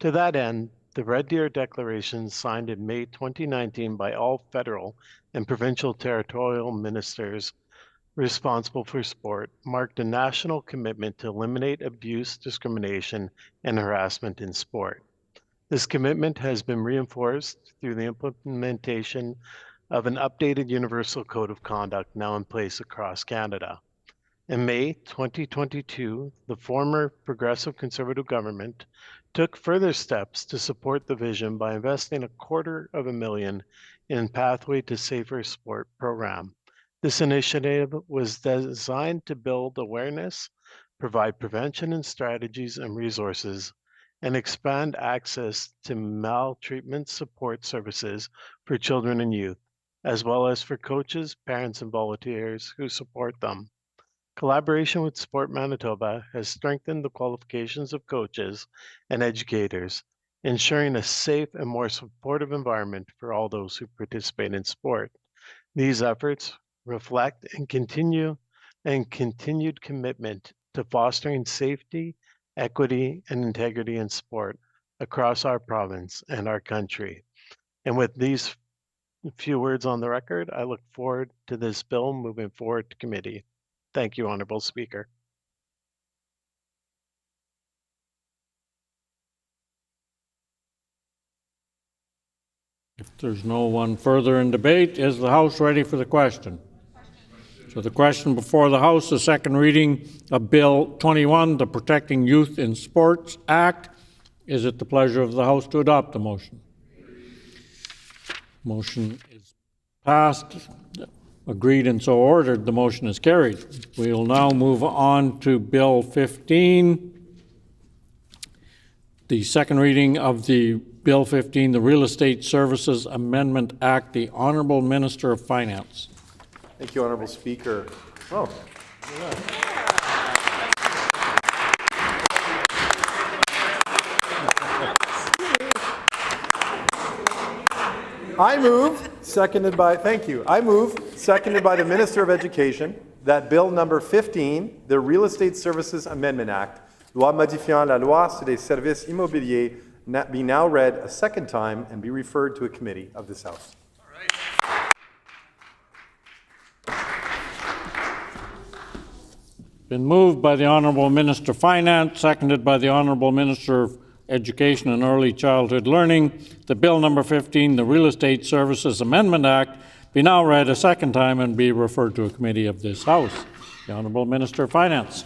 To that end, the Red Deer Declaration, signed in May 2019 by all federal and provincial territorial ministers responsible for sport, marked a national commitment to eliminate abuse, discrimination, and harassment in sport. This commitment has been reinforced through the implementation of an updated Universal Code of Conduct now in place across Canada. In May 2022, the former Progressive Conservative government took further steps to support the vision by investing $250,000 in Pathway to Safer Sport program. This initiative was designed to build awareness, provide prevention and strategies and resources, and expand access to maltreatment support services for children and youth, as well as for coaches, parents, and volunteers who support them. Collaboration with Sport Manitoba has strengthened the qualifications of coaches and educators, ensuring a safe and more supportive environment for all those who participate in sport. These efforts reflect and continued commitment to fostering safety, equity, and integrity in sport across our province and our country. And with these few words on the record, I look forward to this bill moving forward to committee. Thank you, Honourable Speaker. If there's no one further in debate, is the House ready for the question? So the question before the House, the second reading of Bill 21, the Protecting Youth in Sports Act. Is it the pleasure of the House to adopt the motion? Motion is passed. Agreed and so ordered. The motion is carried. We will now move on to Bill 15, the second reading of the Bill 15, the Real Estate Services Amendment Act. The Honourable Minister of Finance. Thank you, Honourable Speaker. Oh, I move, seconded by, thank you. I move, seconded by the Minister of Education, that Bill number 15, the Real Estate Services Amendment Act, loi modifiant la loi sur les services immobiliers, be now read a second time and be referred to a committee of this House. Been moved by the Honourable Minister of Finance, seconded by the Honourable Minister of Education and Early Childhood Learning, that Bill number 15, the Real Estate Services Amendment Act, be now read a second time and be referred to a committee of this House. The Honourable Minister of Finance.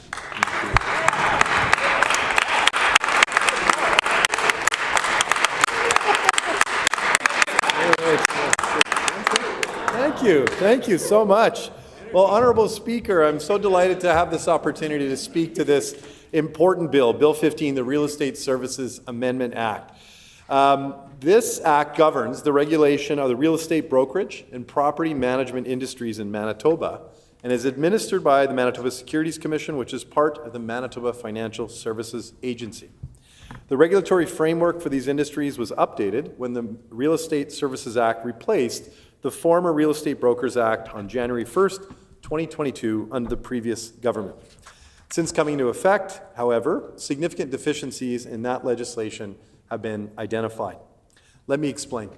Thank you so much. Well, Honourable Speaker, I'm so delighted to have this opportunity to speak to this important bill, Bill 15, the Real Estate Services Amendment Act. This act governs the regulation of the real estate brokerage and property management industries in Manitoba and is administered by the Manitoba Securities Commission, which is part of the Manitoba Financial Services Agency. The regulatory framework for these industries was updated when the Real Estate Services Act replaced the former Real Estate Brokers Act on January 1st, 2022, under the previous government. Since coming into effect, however, significant deficiencies in that legislation have been identified. Let me explain.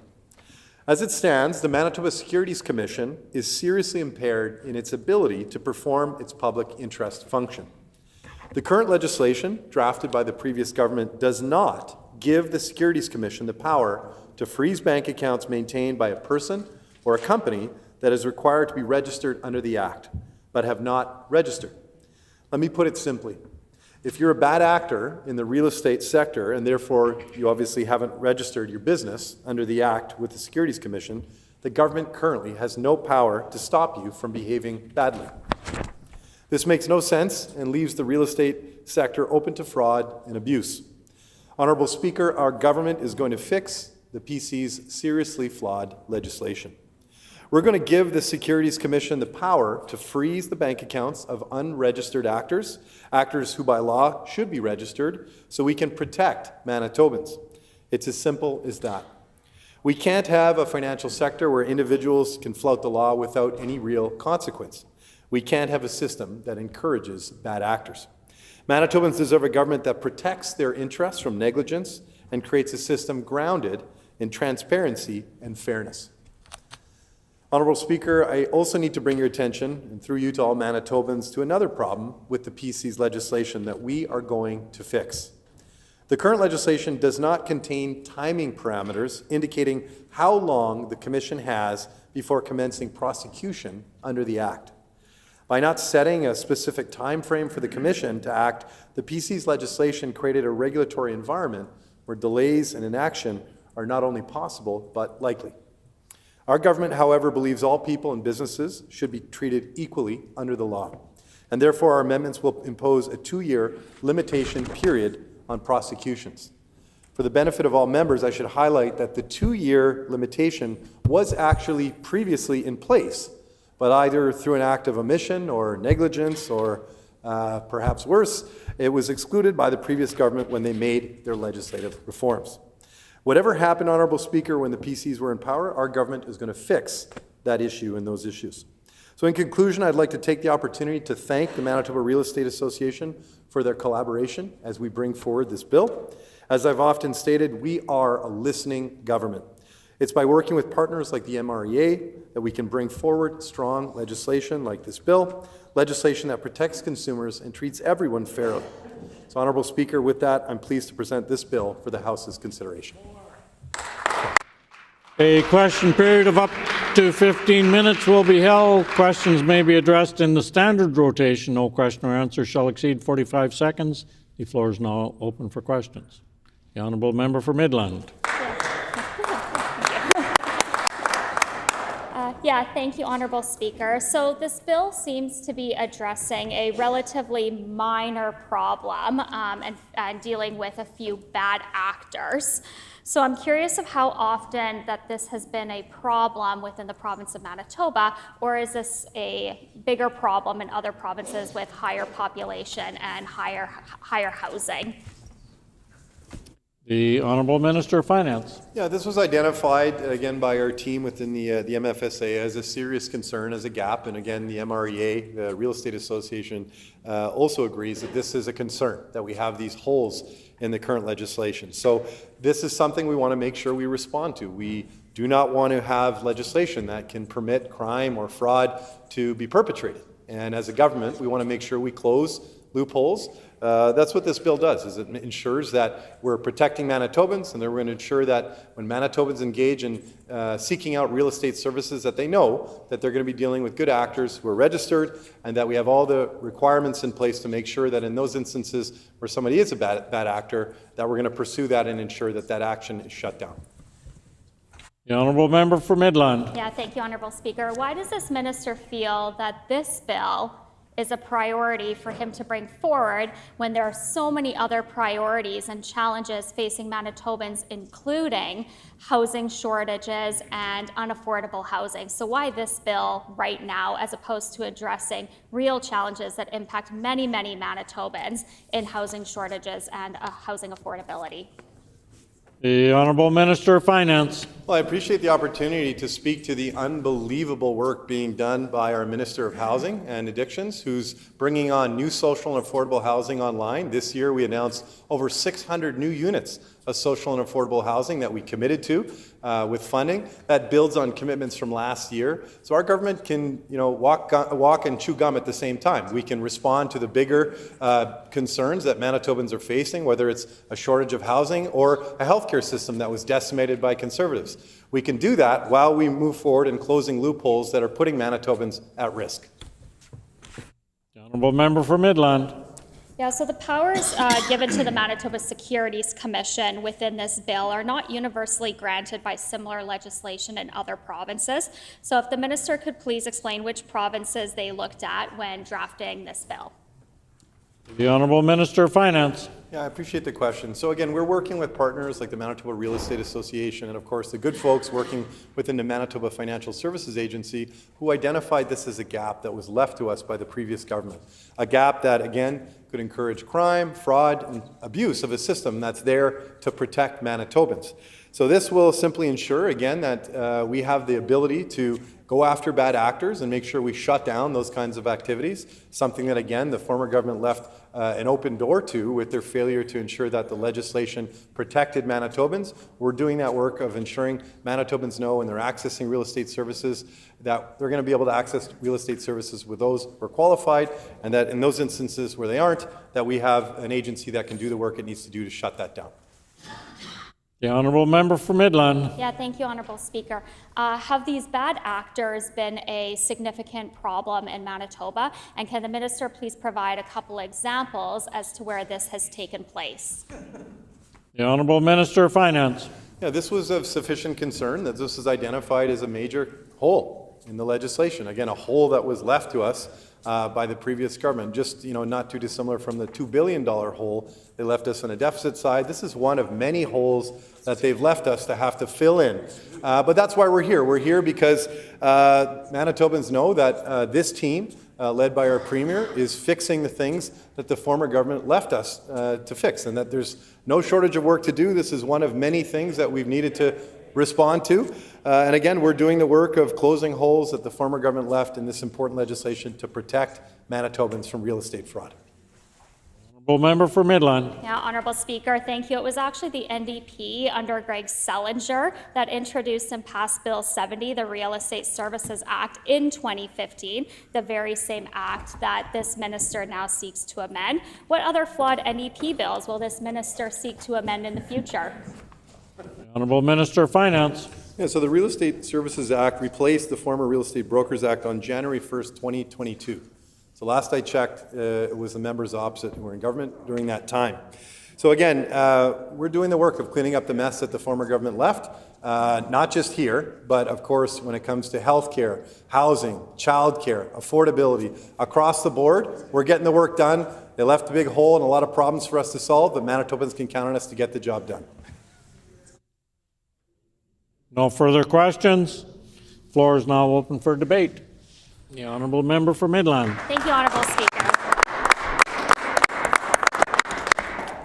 As it stands, the Manitoba Securities Commission is seriously impaired in its ability to perform its public interest function. The current legislation, drafted by the previous government, does not give the Securities Commission the power to freeze bank accounts maintained by a person or a company that is required to be registered under the Act, but have not registered. Let me put it simply. If you're a bad actor in the real estate sector, and therefore you obviously haven't registered your business under the Act with the Securities Commission, the government currently has no power to stop you from behaving badly. This makes no sense and leaves the real estate sector open to fraud and abuse. Honourable Speaker, our government is going to fix the PC's seriously flawed legislation. We're going to give the Securities Commission the power to freeze the bank accounts of unregistered actors, actors who by law should be registered, so we can protect Manitobans. It's as simple as that. We can't have a financial sector where individuals can flout the law without any real consequence. We can't have a system that encourages bad actors. Manitobans deserve a government that protects their interests from negligence and creates a system grounded in transparency and fairness. Honourable Speaker, I also need to bring your attention, and through you to all Manitobans, to another problem with the PC's legislation that we are going to fix. The current legislation does not contain timing parameters indicating how long the Commission has before commencing prosecution under the Act. By not setting a specific time frame for the Commission to act, the PC's legislation created a regulatory environment where delays and inaction are not only possible, but likely. Our government, however, believes all people and businesses should be treated equally under the law, and therefore our amendments will impose a 2-year limitation period on prosecutions. For the benefit of all members, I should highlight that the 2-year limitation was actually previously in place, but either through an act of omission or negligence or perhaps worse, it was excluded by the previous government when they made their legislative reforms. Whatever happened, Honourable Speaker, when the PCs were in power, our government is going to fix that issue and those issues. So in conclusion, I'd like to take the opportunity to thank the Manitoba Real Estate Association for their collaboration as we bring forward this bill. As I've often stated, we are a listening government. It's by working with partners like the MREA that we can bring forward strong legislation like this bill, legislation that protects consumers and treats everyone fairly. So, Honourable Speaker, with that, I'm pleased to present this bill for the House's consideration. A question period of up to 15 minutes will be held. Questions may be addressed in the standard rotation. No question or answer shall exceed 45 seconds. The floor is now open for questions. The Honourable Member for Midland. Thank you, Honourable Speaker. So this bill seems to be addressing a relatively minor problem and dealing with a few bad actors. So I'm curious of how often that this has been a problem within the province of Manitoba, or is this a bigger problem in other provinces with higher population and higher housing? The Honourable Minister of Finance. Yeah, this was identified again by our team within the MFSA as a serious concern, as a gap, and again the MREA, the Real Estate Association, also agrees that this is a concern, that we have these holes in the current legislation. So this is something we want to make sure we respond to. We do not want to have legislation that can permit crime or fraud to be perpetrated. And as a government, we want to make sure we close loopholes. That's what this bill does, is it ensures that we're protecting Manitobans, and that we're going to ensure that when Manitobans engage in seeking out real estate services, that they know that they're going to be dealing with good actors who are registered, and that we have all the requirements in place to make sure that in those instances where somebody is a bad actor, that we're going to pursue that and ensure that that action is shut down. The Honourable Member for Midland. Yeah, thank you, Honourable Speaker. Why does this minister feel that this bill is a priority for him to bring forward when there are so many other priorities and challenges facing Manitobans, including housing shortages and unaffordable housing? So why this bill right now, as opposed to addressing real challenges that impact many, many Manitobans in housing shortages and housing affordability? The Honourable Minister of Finance. Well, I appreciate the opportunity to speak to the unbelievable work being done by our Minister of Housing and Addictions, who's bringing on new social and affordable housing online. This year we announced over 600 new units of social and affordable housing that we committed to with funding. That builds on commitments from last year. So our government can, walk and chew gum at the same time. We can respond to the bigger concerns that Manitobans are facing, whether it's a shortage of housing or a healthcare system that was decimated by Conservatives. We can do that while we move forward in closing loopholes that are putting Manitobans at risk. The Honourable Member for Midland. Yeah, so the powers given to the Manitoba Securities Commission within this bill are not universally granted by similar legislation in other provinces. So if the minister could please explain which provinces they looked at when drafting this bill. The Honourable Minister of Finance. Yeah, I appreciate the question. So again, we're working with partners like the Manitoba Real Estate Association and of course the good folks working within the Manitoba Financial Services Agency, who identified this as a gap that was left to us by the previous government. A gap that again could encourage crime, fraud, and abuse of a system that's there to protect Manitobans. So this will simply ensure, again, that we have the ability to go after bad actors and make sure we shut down those kinds of activities, something that, again, the former government left an open door to with their failure to ensure that the legislation protected Manitobans. We're doing that work of ensuring Manitobans know when they're accessing real estate services that they're going to be able to access real estate services with those who are qualified, and that in those instances where they aren't, that we have an agency that can do the work it needs to do to shut that down. The Honourable Member for Midland. Yeah, thank you, Honourable Speaker. Have these bad actors been a significant problem in Manitoba? And can the minister please provide a couple examples as to where this has taken place? The Honourable Minister of Finance. Yeah, this was of sufficient concern that this was identified as a major hole in the legislation. Again, a hole that was left to us by the previous government, just not too dissimilar from the $2 billion hole they left us on a deficit side. This is one of many holes that they've left us to have to fill in. But that's why we're here. We're here because Manitobans know that this team, led by our Premier, is fixing the things that the former government left us to fix, and that there's no shortage of work to do. This is one of many things that we've needed to respond to. And again, we're doing the work of closing holes that the former government left in this important legislation to protect Manitobans from real estate fraud. Honourable Member for Midland. Yeah, Honourable Speaker, thank you. It was actually the NDP under Greg Selinger that introduced and passed Bill 70, the Real Estate Services Act, in 2015, the very same act that this minister now seeks to amend. What other flawed NDP bills will this minister seek to amend in the future? The Honourable Minister of Finance. Yeah, so the Real Estate Services Act replaced the former Real Estate Brokers Act on January 1st, 2022. So last I checked, it was the members opposite who were in government during that time. So again, we're doing the work of cleaning up the mess that the former government left, not just here, but of course when it comes to healthcare, housing, childcare, affordability, across the board, we're getting the work done. They left a big hole and a lot of problems for us to solve, but Manitobans can count on us to get the job done. No further questions. Floor is now open for debate. The Honourable Member for Midland. Thank you, Honourable Speaker.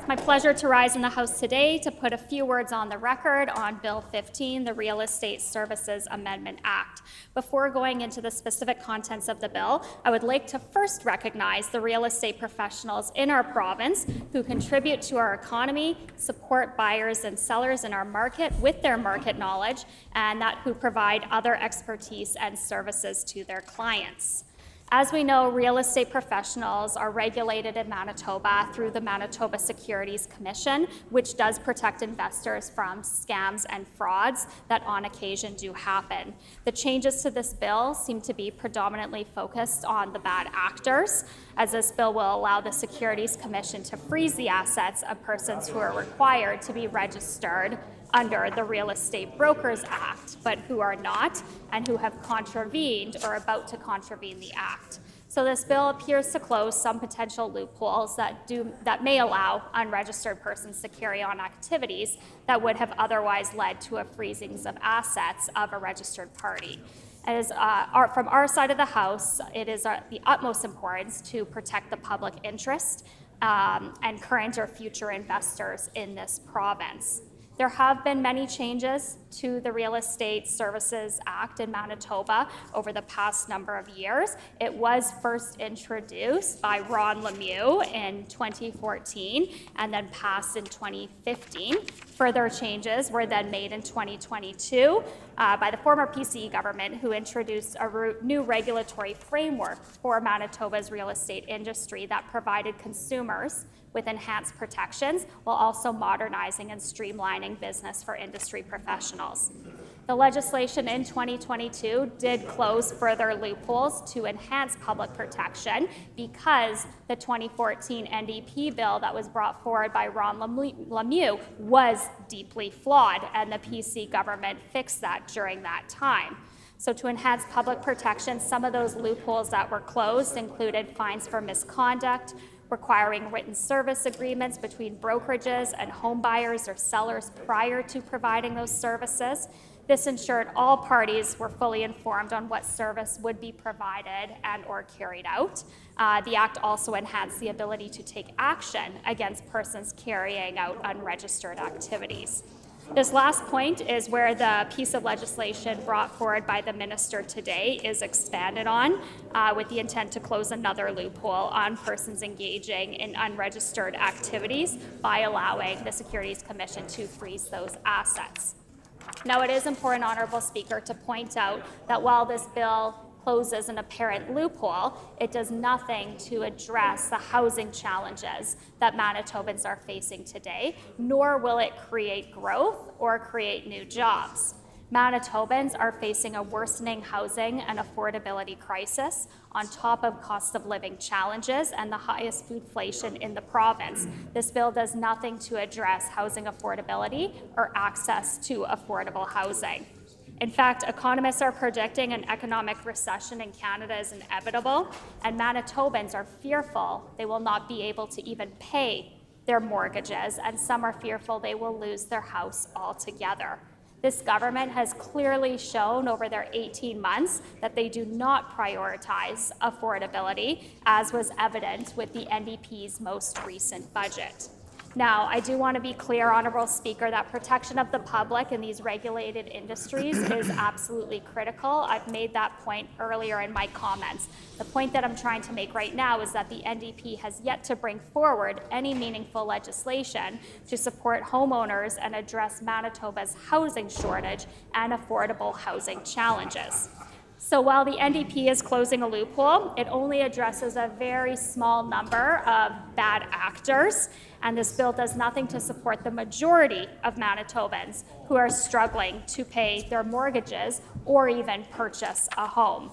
It's my pleasure to rise in the House today to put a few words on the record on Bill 15, the Real Estate Services Amendment Act. Before going into the specific contents of the bill, I would like to first recognize the real estate professionals in our province who contribute to our economy, support buyers and sellers in our market with their market knowledge, and that who provide other expertise and services to their clients. As we know, real estate professionals are regulated in Manitoba through the Manitoba Securities Commission, which does protect investors from scams and frauds that on occasion do happen. The changes to this bill seem to be predominantly focused on the bad actors, as this bill will allow the Securities Commission to freeze the assets of persons who are required to be registered under the Real Estate Brokers Act, but who are not and who have contravened or about to contravene the Act. So this bill appears to close some potential loopholes that may allow unregistered persons to carry on activities that would have otherwise led to a freezing of assets of a registered party. As from our side of the House, it is the utmost importance to protect the public interest and current or future investors in this province. There have been many changes to the Real Estate Services Act in Manitoba over the past number of years. It was first introduced by Ron Lemieux in 2014 and then passed in 2015. Further changes were then made in 2022 by the former PCE government, who introduced a new regulatory framework for Manitoba's real estate industry that provided consumers with enhanced protections while also modernizing and streamlining business for industry professionals. The legislation in 2022 did close further loopholes to enhance public protection because the 2014 NDP bill that was brought forward by Ron Lemieux was deeply flawed, and the PC government fixed that during that time. So to enhance public protection, some of those loopholes that were closed included fines for misconduct, requiring written service agreements between brokerages and home buyers or sellers prior to providing those services. This ensured all parties were fully informed on what service would be provided and or carried out. The Act also enhanced the ability to take action against persons carrying out unregistered activities. This last point is where the piece of legislation brought forward by the minister today is expanded on, with the intent to close another loophole on persons engaging in unregistered activities by allowing the Securities Commission to freeze those assets. Now, it is important, Honourable Speaker, to point out that while this bill closes an apparent loophole, it does nothing to address the housing challenges that Manitobans are facing today, nor will it create growth or create new jobs. Manitobans are facing a worsening housing and affordability crisis on top of cost of living challenges and the highest foodflation in the province. This bill does nothing to address housing affordability or access to affordable housing. In fact, economists are predicting an economic recession in Canada is inevitable, and Manitobans are fearful they will not be able to even pay their mortgages, and some are fearful they will lose their house altogether. This government has clearly shown over their 18 months that they do not prioritize affordability, as was evident with the NDP's most recent budget. Now, I do want to be clear, Honourable Speaker, that protection of the public in these regulated industries is absolutely critical. I've made that point earlier in my comments. The point that I'm trying to make right now is that the NDP has yet to bring forward any meaningful legislation to support homeowners and address Manitoba's housing shortage and affordable housing challenges. So while the NDP is closing a loophole, it only addresses a very small number of bad actors, and this bill does nothing to support the majority of Manitobans who are struggling to pay their mortgages or even purchase a home.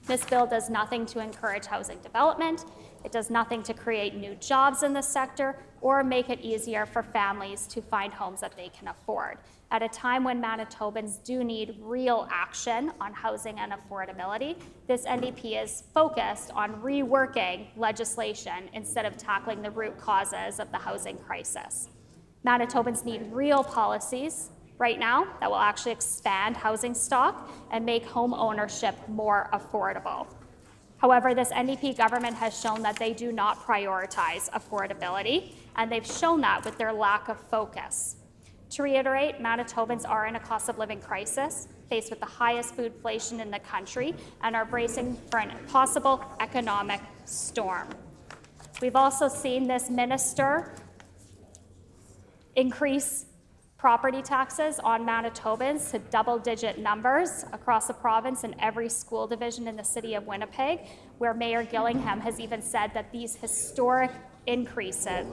This bill does nothing to encourage housing development. It does nothing to create new jobs in the sector or make it easier for families to find homes that they can afford. At a time when Manitobans do need real action on housing and affordability, this NDP is focused on reworking legislation instead of tackling the root causes of the housing crisis. Manitobans need real policies right now that will actually expand housing stock and make home ownership more affordable. However, this NDP government has shown that they do not prioritize affordability, and they've shown that with their lack of focus. To reiterate, Manitobans are in a cost of living crisis, faced with the highest food inflation in the country, and are bracing for a possible economic storm. We've also seen this minister increase property taxes on Manitobans to double-digit numbers across the province in every school division in the city of Winnipeg, where Mayor Gillingham has even said that these are historic increases.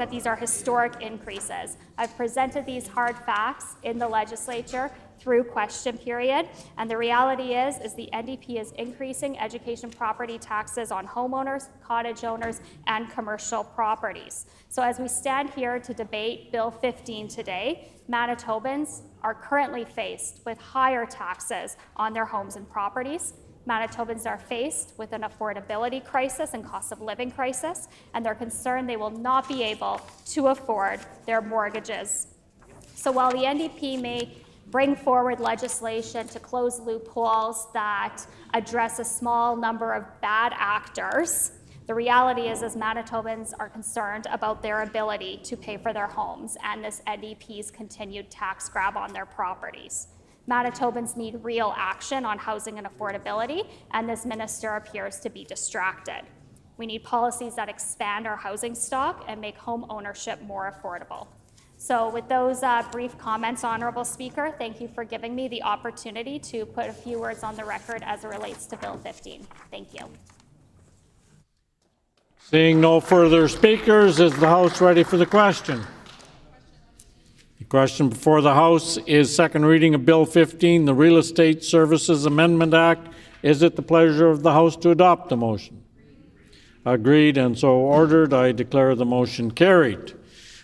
I've presented these hard facts in the legislature through question period, and the reality is the NDP is increasing education property taxes on homeowners, cottage owners, and commercial properties. So as we stand here to debate Bill 15 today, Manitobans are currently faced with higher taxes on their homes and properties. Manitobans are faced with an affordability crisis and cost of living crisis, and they're concerned they will not be able to afford their mortgages. So while the NDP may bring forward legislation to close loopholes that address a small number of bad actors, the reality is Manitobans are concerned about their ability to pay for their homes and this NDP's continued tax grab on their properties. Manitobans need real action on housing and affordability, and this minister appears to be distracted. We need policies that expand our housing stock and make home ownership more affordable. So with those brief comments, Honourable Speaker, thank you for giving me the opportunity to put a few words on the record as it relates to Bill 15. Thank you. Seeing no further speakers, is the House ready for the question? The question before the House is second reading of Bill 15, the Real Estate Services Amendment Act. Is it the pleasure of the House to adopt the motion? Agreed, and so ordered. I declare the motion carried.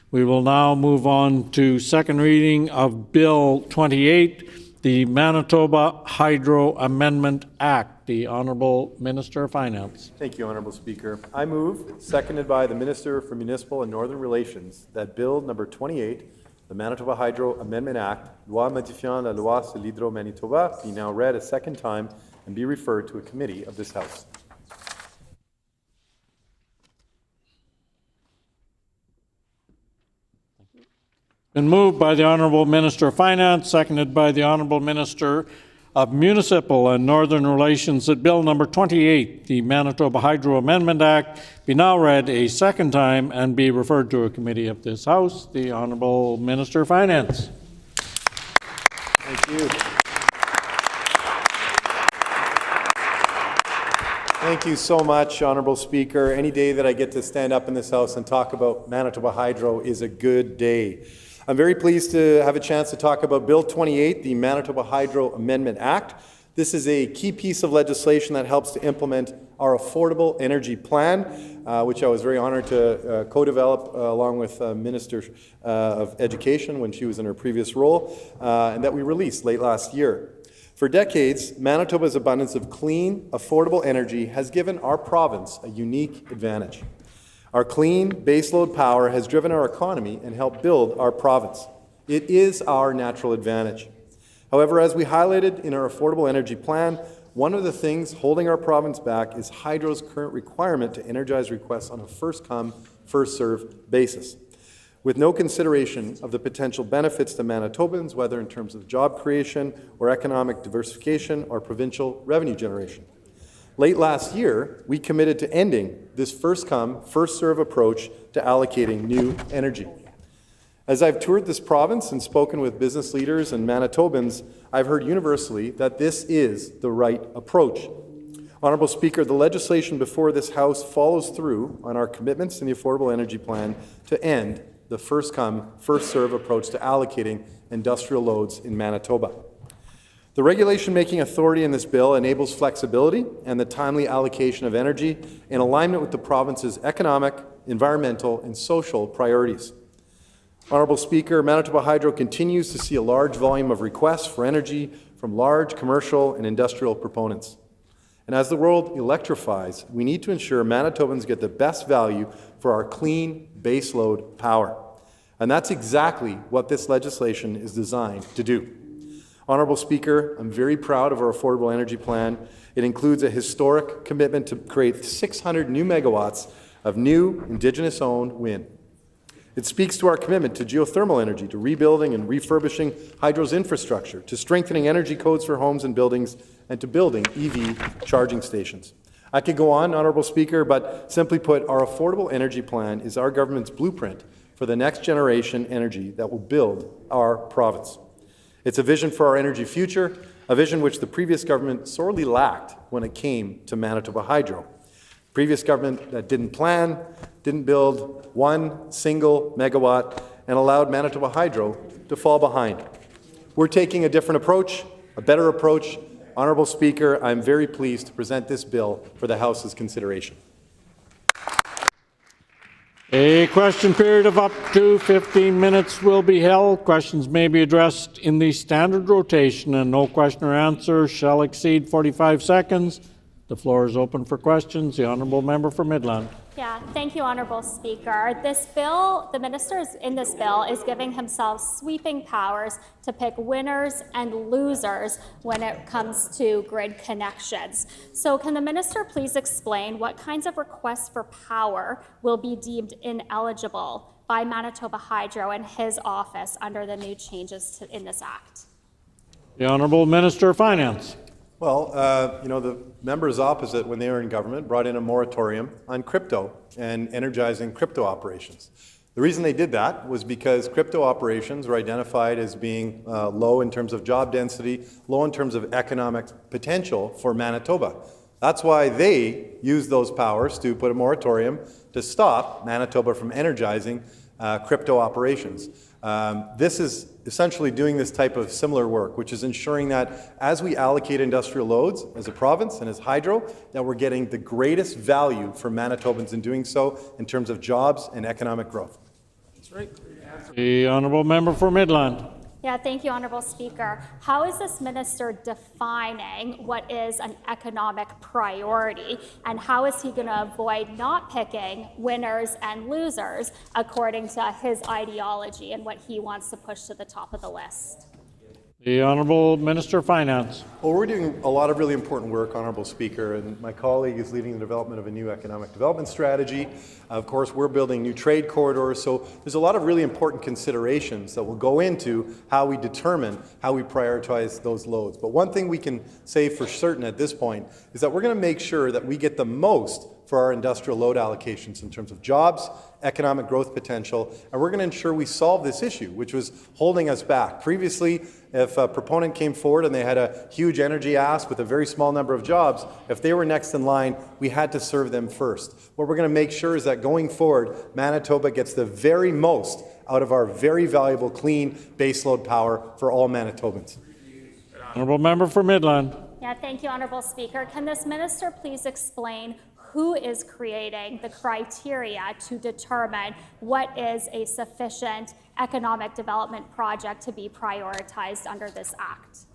We will now move on to second reading of Bill 28, the Manitoba Hydro Amendment Act. The Honourable Minister of Finance. Thank you, Honourable Speaker. I move, seconded by the Minister for Municipal and Northern Relations, that Bill number 28, the Manitoba Hydro Amendment Act, Loi modifiant la loi sur l'hydro-Manitoba, be now read a second time and be referred to a committee of this House. Been moved by the Honourable Minister of Finance, seconded by the Honourable Minister of Municipal and Northern Relations, that Bill number 28, the Manitoba Hydro Amendment Act, be now read a second time and be referred to a committee of this House. The Honourable Minister of Finance. Thank you. Thank you so much, Honourable Speaker. Any day that I get to stand up in this House and talk about Manitoba Hydro is a good day. I'm very pleased to have a chance to talk about Bill 28, the Manitoba Hydro Amendment Act. This is a key piece of legislation that helps to implement our Affordable Energy Plan, which I was very honored to co-develop along with Minister of Education when she was in her previous role, and that we released late last year. For decades, Manitoba's abundance of clean, affordable energy has given our province a unique advantage. Our clean, baseload power has driven our economy and helped build our province. It is our natural advantage. However, as we highlighted in our Affordable Energy Plan, one of the things holding our province back is Hydro's current requirement to energize requests on a first-come, first-served basis, with no consideration of the potential benefits to Manitobans, whether in terms of job creation or economic diversification or provincial revenue generation. Late last year, we committed to ending this first-come, first-served approach to allocating new energy. As I've toured this province and spoken with business leaders and Manitobans, I've heard universally that this is the right approach. Honourable Speaker, the legislation before this House follows through on our commitments in the Affordable Energy Plan to end the first-come, first-served approach to allocating industrial loads in Manitoba. The regulation-making authority in this bill enables flexibility and the timely allocation of energy in alignment with the province's economic, environmental, and social priorities. Honourable Speaker, Manitoba Hydro continues to see a large volume of requests for energy from large commercial and industrial proponents. And as the world electrifies, we need to ensure Manitobans get the best value for our clean baseload power. And that's exactly what this legislation is designed to do. Honourable Speaker, I'm very proud of our affordable energy plan. It includes a historic commitment to create 600 new megawatts of new Indigenous-owned wind. It speaks to our commitment to geothermal energy, to rebuilding and refurbishing hydro's infrastructure, to strengthening energy codes for homes and buildings, and to building EV charging stations. I could go on, Honourable Speaker, but simply put, our affordable energy plan is our government's blueprint for the next generation energy that will build our province. It's a vision for our energy future, a vision which the previous government sorely lacked when it came to Manitoba Hydro. Previous government that didn't plan, didn't build one single megawatt, and allowed Manitoba Hydro to fall behind. We're taking a different approach, a better approach. Honourable Speaker, I'm very pleased to present this bill for the House's consideration. A question period of up to 15 minutes will be held. Questions may be addressed in the standard rotation, and no question or answer shall exceed 45 seconds. The floor is open for questions. The honourable member for Midland. Yeah, thank you, Honourable Speaker. This bill, the minister in this bill is giving himself sweeping powers to pick winners and losers when it comes to grid connections. So can the minister please explain what kinds of requests for power will be deemed ineligible by Manitoba Hydro and his office under the new changes in this act? The Honourable Minister of Finance. Well, the members opposite, when they were in government, brought in a moratorium on crypto and energizing crypto operations. The reason they did that was because crypto operations were identified as being low in terms of job density, low in terms of economic potential for Manitoba. That's why they used those powers to put a moratorium to stop Manitoba from energizing crypto operations. This is essentially doing this type of similar work, which is ensuring that as we allocate industrial loads as a province and as hydro, that we're getting the greatest value for Manitobans in doing so in terms of jobs and economic growth. That's right. The honourable member for Midland. Yeah, thank you, Honourable Speaker. How is this minister defining what is an economic priority, and how is he going to avoid not picking winners and losers according to his ideology and what he wants to push to the top of the list? The Honourable Minister of Finance. Well, we're doing a lot of really important work, Honourable Speaker, and my colleague is leading the development of a new economic development strategy. Of course, we're building new trade corridors, so there's a lot of really important considerations that will go into how we determine how we prioritize those loads. But one thing we can say for certain at this point is that we're going to make sure that we get the most for our industrial load allocations in terms of jobs, economic growth potential, and we're going to ensure we solve this issue, which was holding us back. Previously, if a proponent came forward and they had a huge energy ask with a very small number of jobs, if they were next in line, we had to serve them first. What we're going to make sure is that going forward, Manitoba gets the very most out of our very valuable clean baseload power for all Manitobans. Honourable member for Midland. Yeah, thank you, Honourable Speaker. Can this minister please explain who is creating the criteria to determine what is a sufficient economic development project to be prioritized under this act?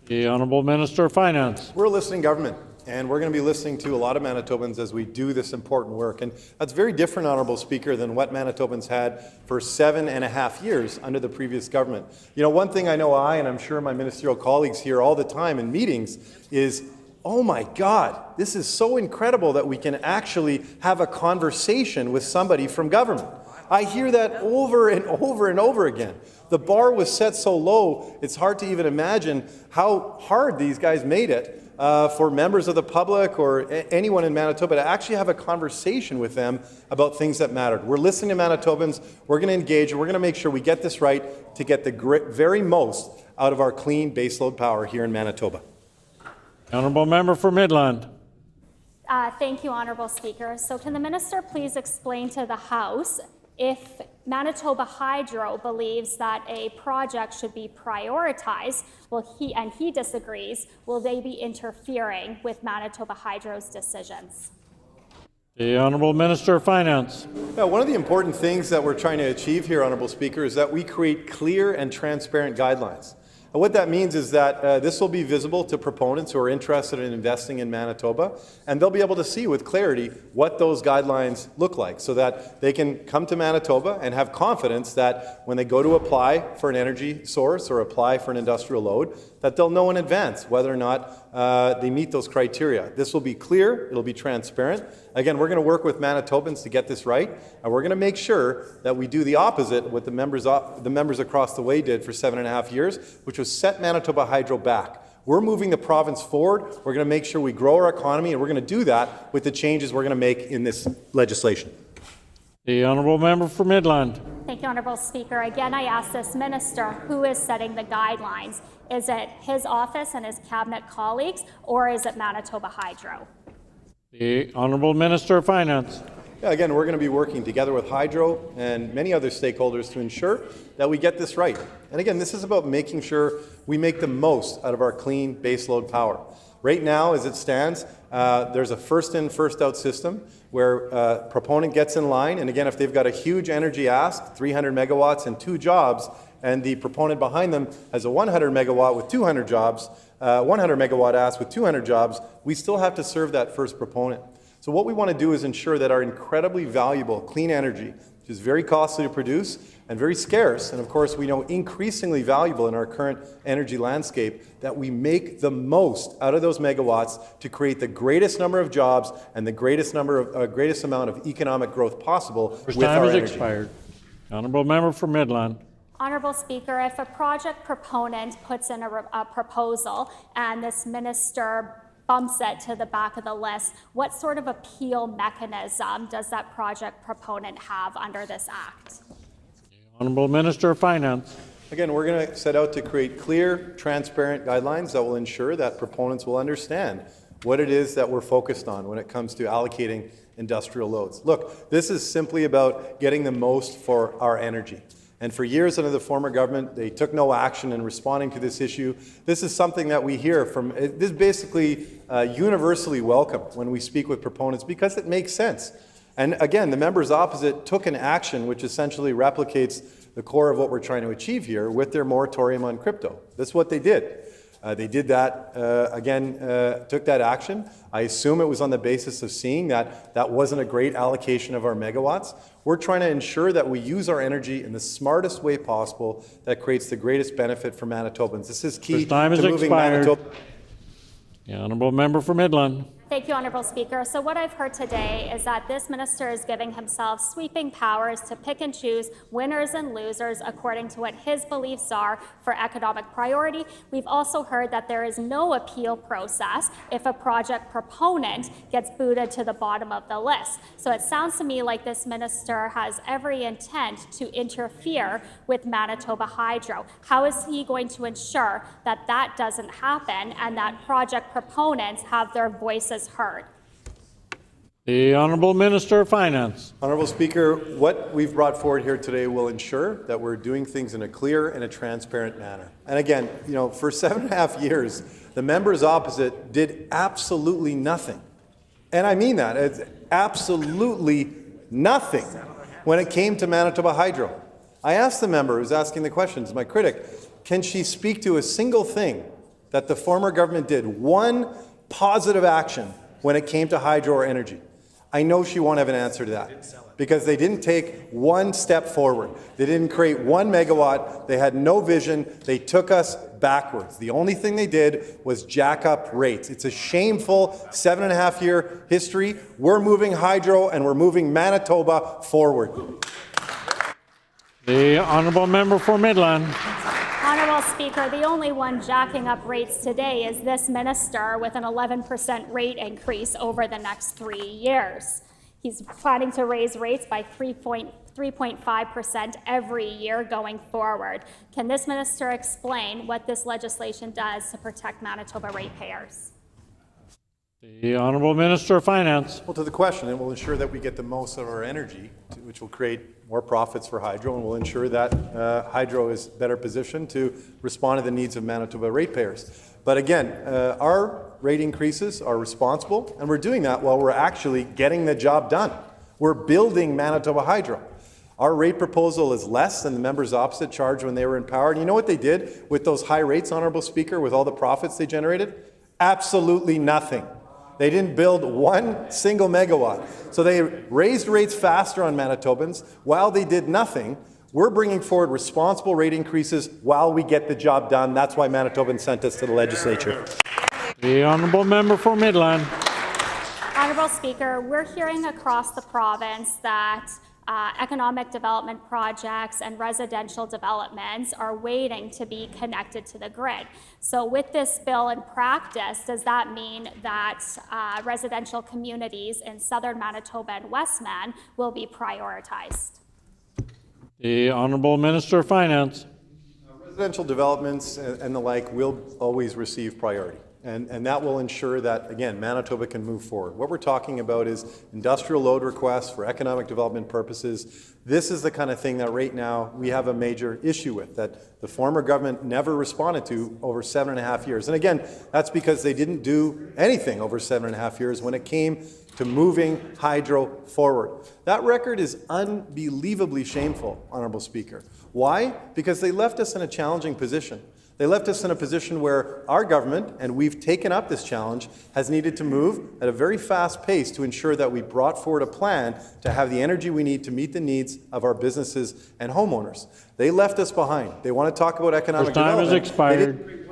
The Honourable Minister of Finance. We're a listening government, and we're going to be listening to a lot of Manitobans as we do this important work. And that's very different, Honourable Speaker, than what Manitobans had for 7.5 years under the previous government. You know, one thing I know and I'm sure my ministerial colleagues hear all the time in meetings is, oh my God, this is so incredible that we can actually have a conversation with somebody from government. I hear that over and over and over again. The bar was set so low, it's hard to even imagine how hard these guys made it for members of the public or anyone in Manitoba to actually have a conversation with them about things that mattered. We're listening to Manitobans, we're going to engage, and we're going to make sure we get this right to get the very most out of our clean baseload power here in Manitoba. Honourable member for Midland. Thank you, Honourable Speaker. So can the minister please explain to the House if Manitoba Hydro believes that a project should be prioritized, and he disagrees, will they be interfering with Manitoba Hydro's decisions? The Honourable Minister of Finance. Yeah, one of the important things that we're trying to achieve here, Honourable Speaker, is that we create clear and transparent guidelines. And what that means is that this will be visible to proponents who are interested in investing in Manitoba, and they'll be able to see with clarity what those guidelines look like so that they can come to Manitoba and have confidence that when they go to apply for an energy source or apply for an industrial load, that they'll know in advance whether or not they meet those criteria. This will be clear, it'll be transparent. Again, we're going to work with Manitobans to get this right, and we're going to make sure that we do the opposite of what the members across the way did for 7.5 years, which was set Manitoba Hydro back. We're moving the province forward. We're going to make sure we grow our economy, and we're going to do that with the changes we're going to make in this legislation. The honourable member for Midland. Thank you, Honourable Speaker. Again, I ask this minister, who is setting the guidelines? Is it his office and his cabinet colleagues, or is it Manitoba Hydro? The honourable Minister of Finance. Yeah, again, we're going to be working together with Hydro and many other stakeholders to ensure that we get this right. And again, this is about making sure we make the most out of our clean baseload power. Right now, as it stands, there's a first-in, first-out system where a proponent gets in line, and again, if they've got a huge energy ask, 300 megawatts and 2 jobs, and the proponent behind them has a 100 megawatt with 200 jobs, 100 megawatt ask with 200 jobs, we still have to serve that first proponent. So what we want to do is ensure that our incredibly valuable clean energy, which is very costly to produce and very scarce, and of course we know increasingly valuable in our current energy landscape, that we make the most out of those megawatts to create the greatest number of jobs and the greatest amount of economic growth possible with our energy. Time has expired. Honourable member for Midland. Honourable Speaker, if a project proponent puts in a proposal and this minister bumps it to the back of the list, what sort of appeal mechanism does that project proponent have under this act? Honourable Minister of Finance. Again, we're going to set out to create clear, transparent guidelines that will ensure that proponents will understand what it is that we're focused on when it comes to allocating industrial loads. Look, this is simply about getting the most for our energy. And for years under the former government, they took no action in responding to this issue. This is something that we hear from, this is basically universally welcome when we speak with proponents because it makes sense. And again, the members opposite took an action which essentially replicates the core of what we're trying to achieve here with their moratorium on crypto. That's what they did. They did that, took that action. I assume it was on the basis of seeing that that wasn't a great allocation of our megawatts. We're trying to ensure that we use our energy in the smartest way possible that creates the greatest benefit for Manitobans. This is key to moving Manitoba. The honourable member for Midland. Thank you, Honourable Speaker. So what I've heard today is that this minister is giving himself sweeping powers to pick and choose winners and losers according to what his beliefs are for economic priority. We've also heard that there is no appeal process if a project proponent gets booted to the bottom of the list. So it sounds to me like this minister has every intent to interfere with Manitoba Hydro. How is he going to ensure that that doesn't happen and that project proponents have their voices heard? The Honourable Minister of Finance. Honourable Speaker, what we've brought forward here today will ensure that we're doing things in a clear and a transparent manner. And again, you know, for 7.5 years, the members opposite did absolutely nothing. And I mean that. It's absolutely nothing when it came to Manitoba Hydro. I asked the member who's asking the questions, my critic, can she speak to a single thing that the former government did, one positive action when it came to hydro or energy? I know she won't have an answer to that because they didn't take one step forward. They didn't create 1 megawatt. They had no vision. They took us backwards. The only thing they did was jack up rates. It's a shameful 7.5-year history. We're moving hydro and we're moving Manitoba forward. The honourable member for Midland. Honourable Speaker, the only one jacking up rates today is this minister with an 11% rate increase over the next 3 years. He's planning to raise rates by 3.5% every year going forward. Can this minister explain what this legislation does to protect Manitoba ratepayers? The Honourable Minister of Finance. Well, to the question, it will ensure that we get the most of our energy, which will create more profits for hydro, and will ensure that hydro is better positioned to respond to the needs of Manitoba ratepayers. But again, our rate increases are responsible, and we're doing that while we're actually getting the job done. We're building Manitoba Hydro. Our rate proposal is less than the members opposite charged when they were in power. And you know what they did with those high rates, Honourable Speaker, with all the profits they generated? Absolutely nothing. They didn't build one single megawatt. So they raised rates faster on Manitobans while they did nothing. We're bringing forward responsible rate increases while we get the job done. That's why Manitobans sent us to the legislature. The honourable member for Midland. Honourable Speaker, we're hearing across the province that economic development projects and residential developments are waiting to be connected to the grid. So with this bill in practice, does that mean that residential communities in southern Manitoba and Westman will be prioritized? The Honourable Minister of Finance. Residential developments and the like will always receive priority. And that will ensure that, again, Manitoba can move forward. What we're talking about is industrial load requests for economic development purposes. This is the kind of thing that right now we have a major issue with, that the former government never responded to over 7.5 years. And again, that's because they didn't do anything over 7.5 years when it came to moving hydro forward. That record is unbelievably shameful, Honourable Speaker. Why? Because they left us in a challenging position. They left us in a position where our government, and we've taken up this challenge, has needed to move at a very fast pace to ensure that we brought forward a plan to have the energy we need to meet the needs of our businesses and homeowners. They left us behind. They want to talk about economic development. Time has expired.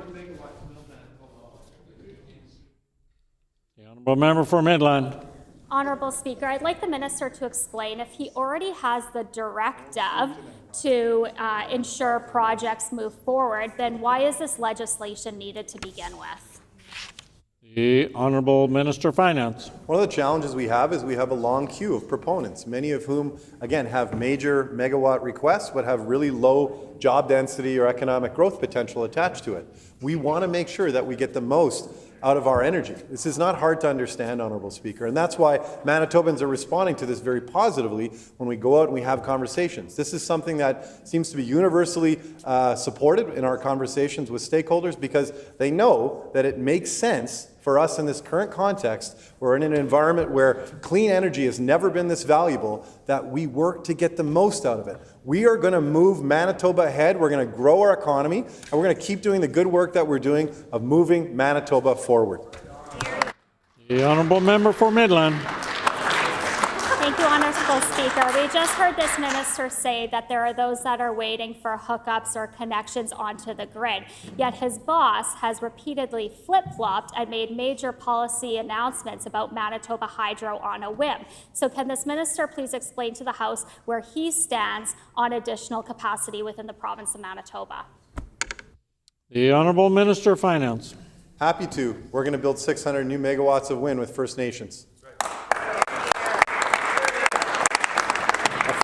The honourable member for Midland. Honourable Speaker, I'd like the minister to explain if he already has the directive to ensure projects move forward, then why is this legislation needed to begin with? The Honourable Minister of Finance. One of the challenges we have is we have a long queue of proponents, many of whom, again, have major megawatt requests but have really low job density or economic growth potential attached to it. We want to make sure that we get the most out of our energy. This is not hard to understand, Honourable Speaker, and that's why Manitobans are responding to this very positively when we go out and we have conversations. This is something that seems to be universally supported in our conversations with stakeholders because they know that it makes sense for us in this current context. We're in an environment where clean energy has never been this valuable, that we work to get the most out of it. We are going to move Manitoba ahead. We're going to grow our economy, and we're going to keep doing the good work that we're doing of moving Manitoba forward. The honourable member for Midland. Thank you, Honourable Speaker. We just heard this minister say that there are those that are waiting for hookups or connections onto the grid, yet his boss has repeatedly flip-flopped and made major policy announcements about Manitoba Hydro on a whim. So can this minister please explain to the House where he stands on additional capacity within the province of Manitoba? The Honourable Minister of Finance. Happy to. We're going to build 600 new megawatts of wind with First Nations.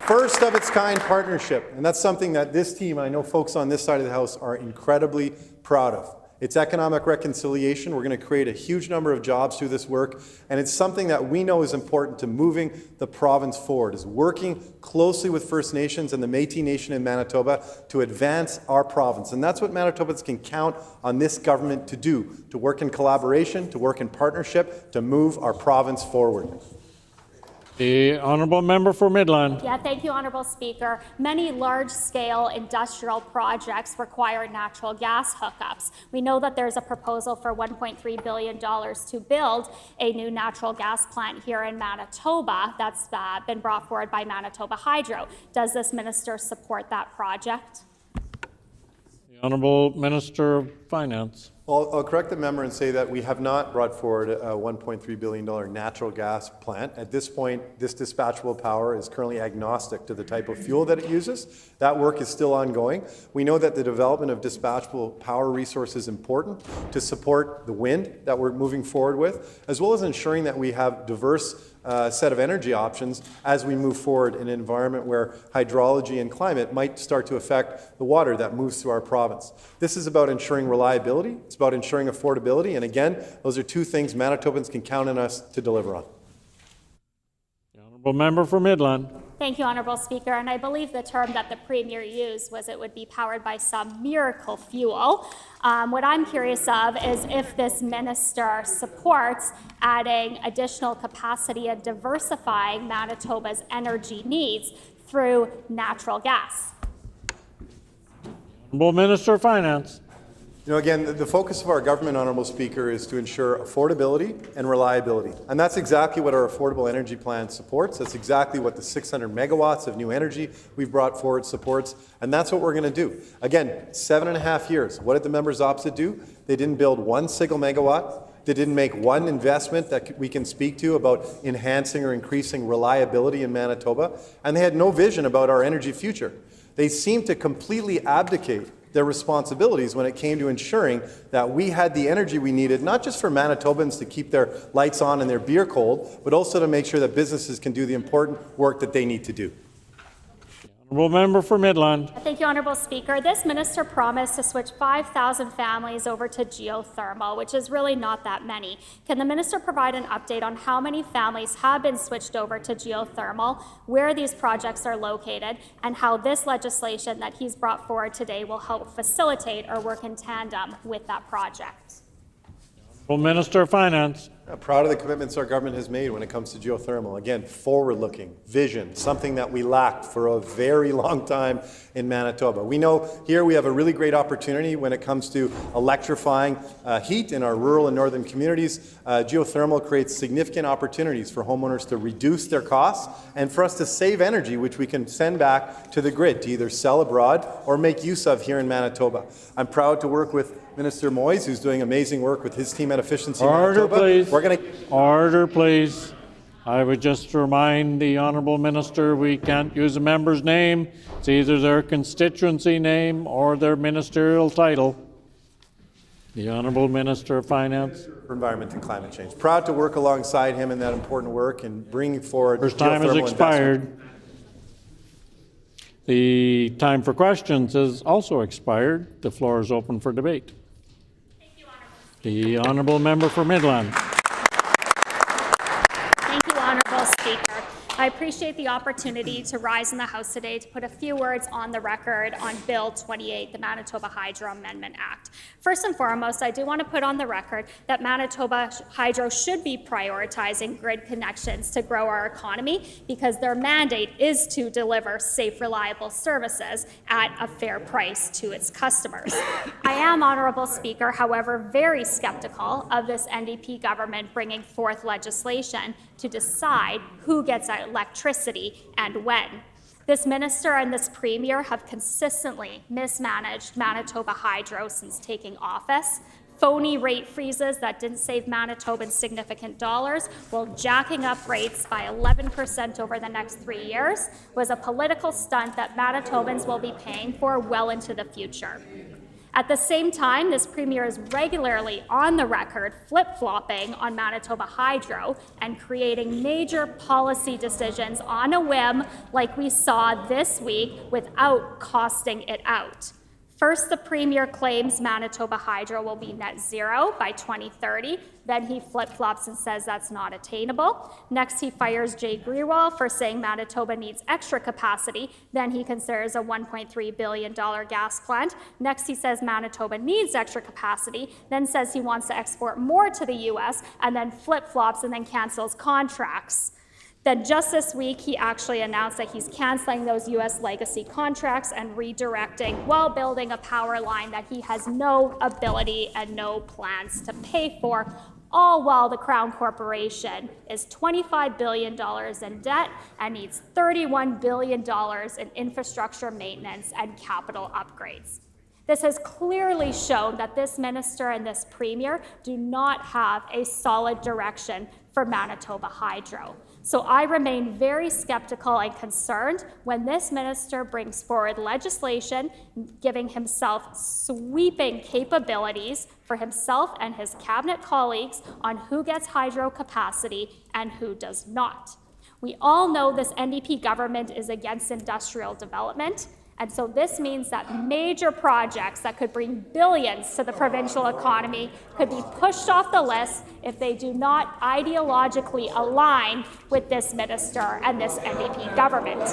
First of its kind partnership, and that's something that this team, I know folks on this side of the House, are incredibly proud of. It's economic reconciliation. We're going to create a huge number of jobs through this work, and it's something that we know is important to moving the province forward, is working closely with First Nations and the Métis Nation in Manitoba to advance our province. And that's what Manitobans can count on this government to do, to work in collaboration, to work in partnership, to move our province forward. The honourable member for Midland. Yeah, thank you, Honourable Speaker. Many large-scale industrial projects require natural gas hookups. We know that there's a proposal for $1.3 billion to build a new natural gas plant here in Manitoba that's been brought forward by Manitoba Hydro. Does this minister support that project? The Honourable Minister of Finance. Well, I'll correct the member and say that we have not brought forward a $1.3 billion natural gas plant. At this point, this dispatchable power is currently agnostic to the type of fuel that it uses. That work is still ongoing. We know that the development of dispatchable power resource is important to support the wind that we're moving forward with, as well as ensuring that we have diverse set of energy options as we move forward in an environment where hydrology and climate might start to affect the water that moves through our province. This is about ensuring reliability. It's about ensuring affordability. And again, those are two things Manitobans can count on us to deliver on. The honourable member for Midland. Thank you, Honourable Speaker. And I believe the term that the Premier used was it would be powered by some miracle fuel. What I'm curious of is if this minister supports adding additional capacity and diversifying Manitoba's energy needs through natural gas. Honourable Minister of Finance. You know, again, the focus of our government, Honourable Speaker, is to ensure affordability and reliability. And that's exactly what our affordable energy plan supports. That's exactly what the 600 megawatts of new energy we've brought forward supports. And that's what we're going to do. Again, 7.5 years. What did the members opposite do? They didn't build one single megawatt. They didn't make one investment that we can speak to about enhancing or increasing reliability in Manitoba. And they had no vision about our energy future. They seemed to completely abdicate their responsibilities when it came to ensuring that we had the energy we needed, not just for Manitobans to keep their lights on and their beer cold, but also to make sure that businesses can do the important work that they need to do. Honourable Member for Midland. Thank you, Honourable Speaker. This minister promised to switch 5,000 families over to geothermal, which is really not that many. Can the minister provide an update on how many families have been switched over to geothermal, where these projects are located, and how this legislation that he's brought forward today will help facilitate or work in tandem with that project? Honourable Minister of Finance. I'm proud of the commitments our government has made when it comes to geothermal. Again, forward-looking, vision, something that we lacked for a very long time in Manitoba. We know here we have a really great opportunity when it comes to electrifying heat in our rural and northern communities. Geothermal creates significant opportunities for homeowners to reduce their costs and for us to save energy, which we can send back to the grid to either sell abroad or make use of here in Manitoba. I'm proud to work with Minister Moyes, who's doing amazing work with his team at Efficiency Manitoba. Please. We're going Order, please. I would just remind the Honourable Minister we can't use a member's name. It's either their constituency name or their ministerial title. The Honourable Minister of Finance. For Environment and Climate Change. Proud to work alongside him in that important work and bringing forward First time has expired. Investment. The time for questions has also expired. The floor is open for debate. Thank you, Honourable Speaker. The Honourable Member for Midland. Thank you, Honourable Speaker. I appreciate the opportunity to rise in the House today to put a few words on the record on Bill 28, the Manitoba Hydro Amendment Act. First and foremost, I do want to put on the record that Manitoba Hydro should be prioritizing grid connections to grow our economy because their mandate is to deliver safe, reliable services at a fair price to its customers. I am, Honourable Speaker, however, very skeptical of this NDP government bringing forth legislation to decide who gets electricity and when. This minister and this premier have consistently mismanaged Manitoba Hydro since taking office. Phony rate freezes that didn't save Manitobans significant dollars while jacking up rates by 11% over the next 3 years was a political stunt that Manitobans will be paying for well into the future. At the same time, this premier is regularly on the record flip-flopping on Manitoba Hydro and creating major policy decisions on a whim like we saw this week without costing it out. First, the premier claims Manitoba Hydro will be net zero by 2030. Then he flip-flops and says that's not attainable. Next, he fires Jay Grewal for saying Manitoba needs extra capacity. Then he considers a $1.3 billion gas plant. Next, he says Manitoba needs extra capacity, then says he wants to export more to the US, and then flip-flops and then cancels contracts. Then just this week, he actually announced that he's canceling those U.S. legacy contracts and redirecting while building a power line that he has no ability and no plans to pay for, all while the Crown Corporation is $25 billion in debt and needs $31 billion in infrastructure maintenance and capital upgrades. This has clearly shown that this minister and this premier do not have a solid direction for Manitoba Hydro. So I remain very skeptical and concerned when this minister brings forward legislation giving himself sweeping capabilities for himself and his cabinet colleagues on who gets hydro capacity and who does not. We all know this NDP government is against industrial development. And so this means that major projects that could bring billions to the provincial economy could be pushed off the list if they do not ideologically align with this minister and this NDP government.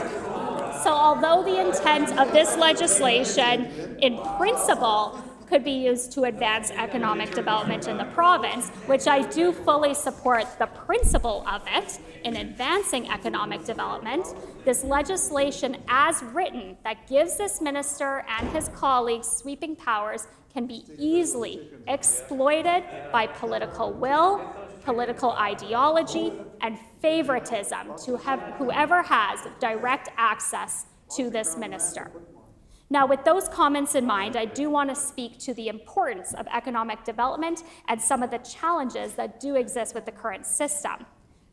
So although the intent of this legislation in principle could be used to advance economic development in the province, which I do fully support the principle of it in advancing economic development. This legislation as written that gives this minister and his colleagues sweeping powers can be easily exploited by political will, political ideology, and favoritism to have whoever has direct access to this minister. Now, with those comments in mind, I do want to speak to the importance of economic development and some of the challenges that do exist with the current system.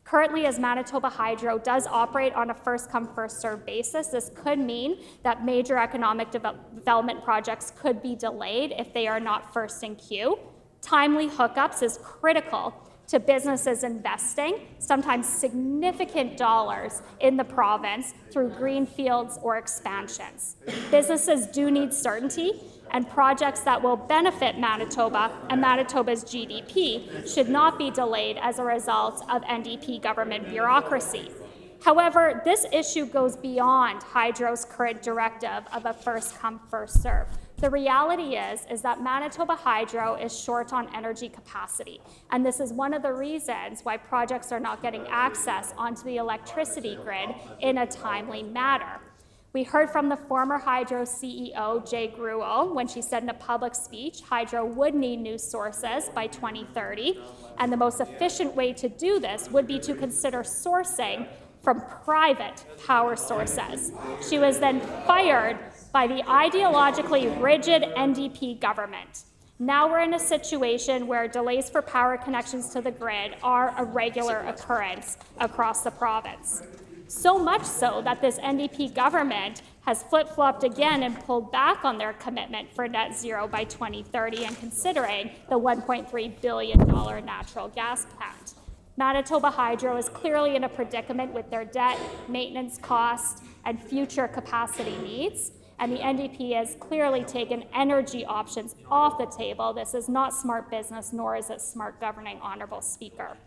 Currently, as Manitoba Hydro does operate on a first-come, first-served basis, this could mean that major economic development projects could be delayed if they are not first in queue. Timely hookups is critical to businesses investing, sometimes significant dollars in the province through greenfields or expansions. Businesses do need certainty, and projects that will benefit Manitoba and Manitoba's GDP should not be delayed as a result of NDP government bureaucracy. However, this issue goes beyond Hydro's current directive of a first-come, first-served. The reality is that Manitoba Hydro is short on energy capacity, and this is one of the reasons why projects are not getting access onto the electricity grid in a timely manner. We heard from the former Hydro CEO, Jay Gruel, when she said in a public speech Hydro would need new sources by 2030, and the most efficient way to do this would be to consider sourcing from private power sources. She was then fired by the ideologically rigid NDP government. Now we're in a situation where delays for power connections to the grid are a regular occurrence across the province. So much so that this NDP government has flip-flopped again and pulled back on their commitment for net zero by 2030 and considering the $1.3 billion natural gas plant. Manitoba Hydro is clearly in a predicament with their debt, maintenance costs, and future capacity needs. And the NDP has clearly taken energy options off the table. This is not smart business, nor is it smart governing, Honourable Speaker.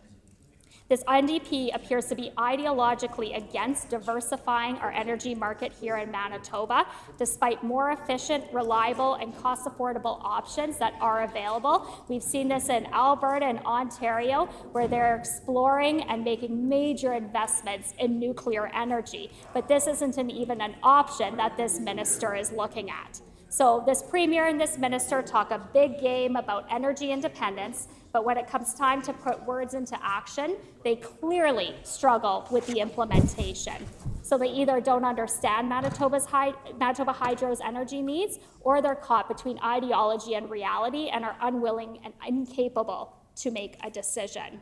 This NDP appears to be ideologically against diversifying our energy market here in Manitoba, despite more efficient, reliable, and cost-affordable options that are available. We've seen this in Alberta and Ontario, where they're exploring and making major investments in nuclear energy. But this isn't even an option that this minister is looking at. So this premier and this minister talk a big game about energy independence, but when it comes time to put words into action, they clearly struggle with the implementation. So they either don't understand Manitoba Hydro's energy needs, or they're caught between ideology and reality and are unwilling and incapable to make a decision.